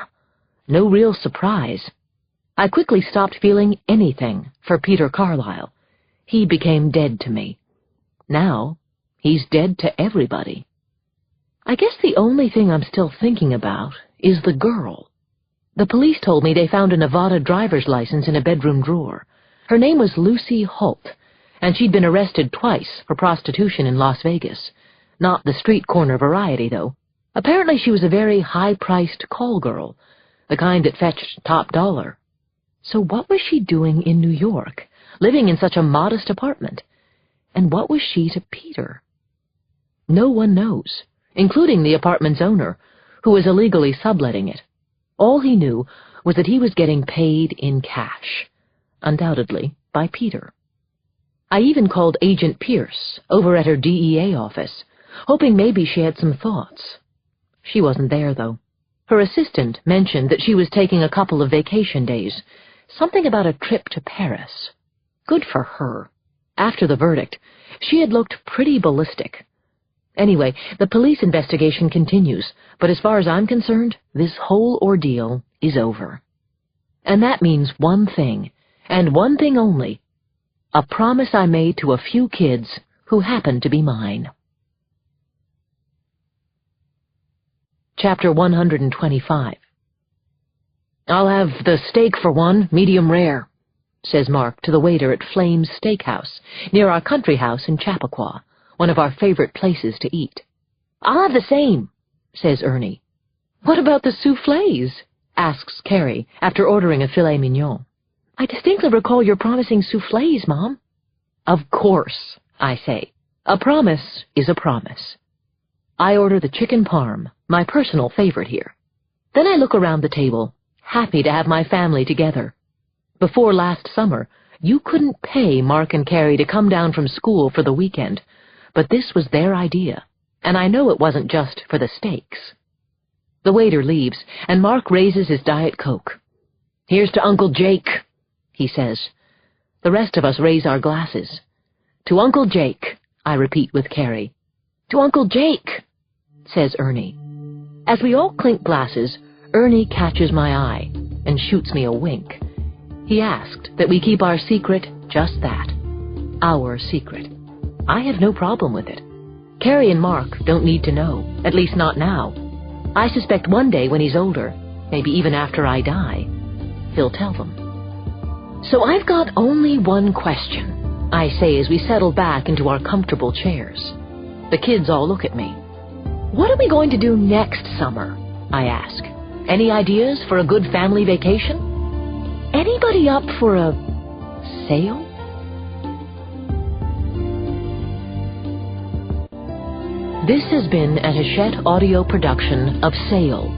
No real surprise. I quickly stopped feeling anything for Peter Carlisle. He became dead to me. Now, he's dead to everybody. I guess the only thing I'm still thinking about is the girl. The police told me they found a Nevada driver's license in a bedroom drawer. Her name was Lucy Holt, and she'd been arrested twice for prostitution in Las Vegas. Not the street corner variety, though. Apparently she was a very high-priced call girl, the kind that fetched top dollar. So what was she doing in New York, living in such a modest apartment? And what was she to Peter? No one knows, including the apartment's owner, who was illegally subletting it. All he knew was that he was getting paid in cash, undoubtedly by Peter. I even called Agent Pierce over at her DEA office, hoping maybe she had some thoughts. She wasn't there, though. Her assistant mentioned that she was taking a couple of vacation days, something about a trip to Paris. Good for her. After the verdict, she had looked pretty ballistic. Anyway, the police investigation continues, but as far as I'm concerned, this whole ordeal is over. And that means one thing, and one thing only: a promise I made to a few kids who happen to be mine. Chapter 125. "I'll have the steak for one, medium rare," says Mark to the waiter at Flame's Steakhouse, near our country house in Chappaqua, one of our favorite places to eat. "I'll have the same," says Ernie. "What about the soufflés?" asks Carrie, after ordering a filet mignon. "I distinctly recall your promising soufflés, Mom." "Of course," I say. "A promise is a promise." I order the chicken parm, my personal favorite here. Then I look around the table, happy to have my family together. Before last summer, you couldn't pay Mark and Carrie to come down from school for the weekend, but this was their idea, and I know it wasn't just for the steaks. The waiter leaves, and Mark raises his Diet Coke. "Here's to Uncle Jake," he says. The rest of us raise our glasses. To Uncle Jake, I repeat with Carrie. To Uncle Jake, says Ernie. As we all clink glasses, Ernie catches my eye and shoots me a wink. He asked that we keep our secret just that, our secret. I have no problem with it. Carrie and Mark don't need to know, at least not now. I suspect one day when he's older, maybe even after I die, he'll tell them. So I've got only one question, I say as we settle back into our comfortable chairs. The kids all look at me. What are we going to do next summer? I ask. Any ideas for a good family vacation? Anybody up for a sail? This has been a Hachette audio production of Sail,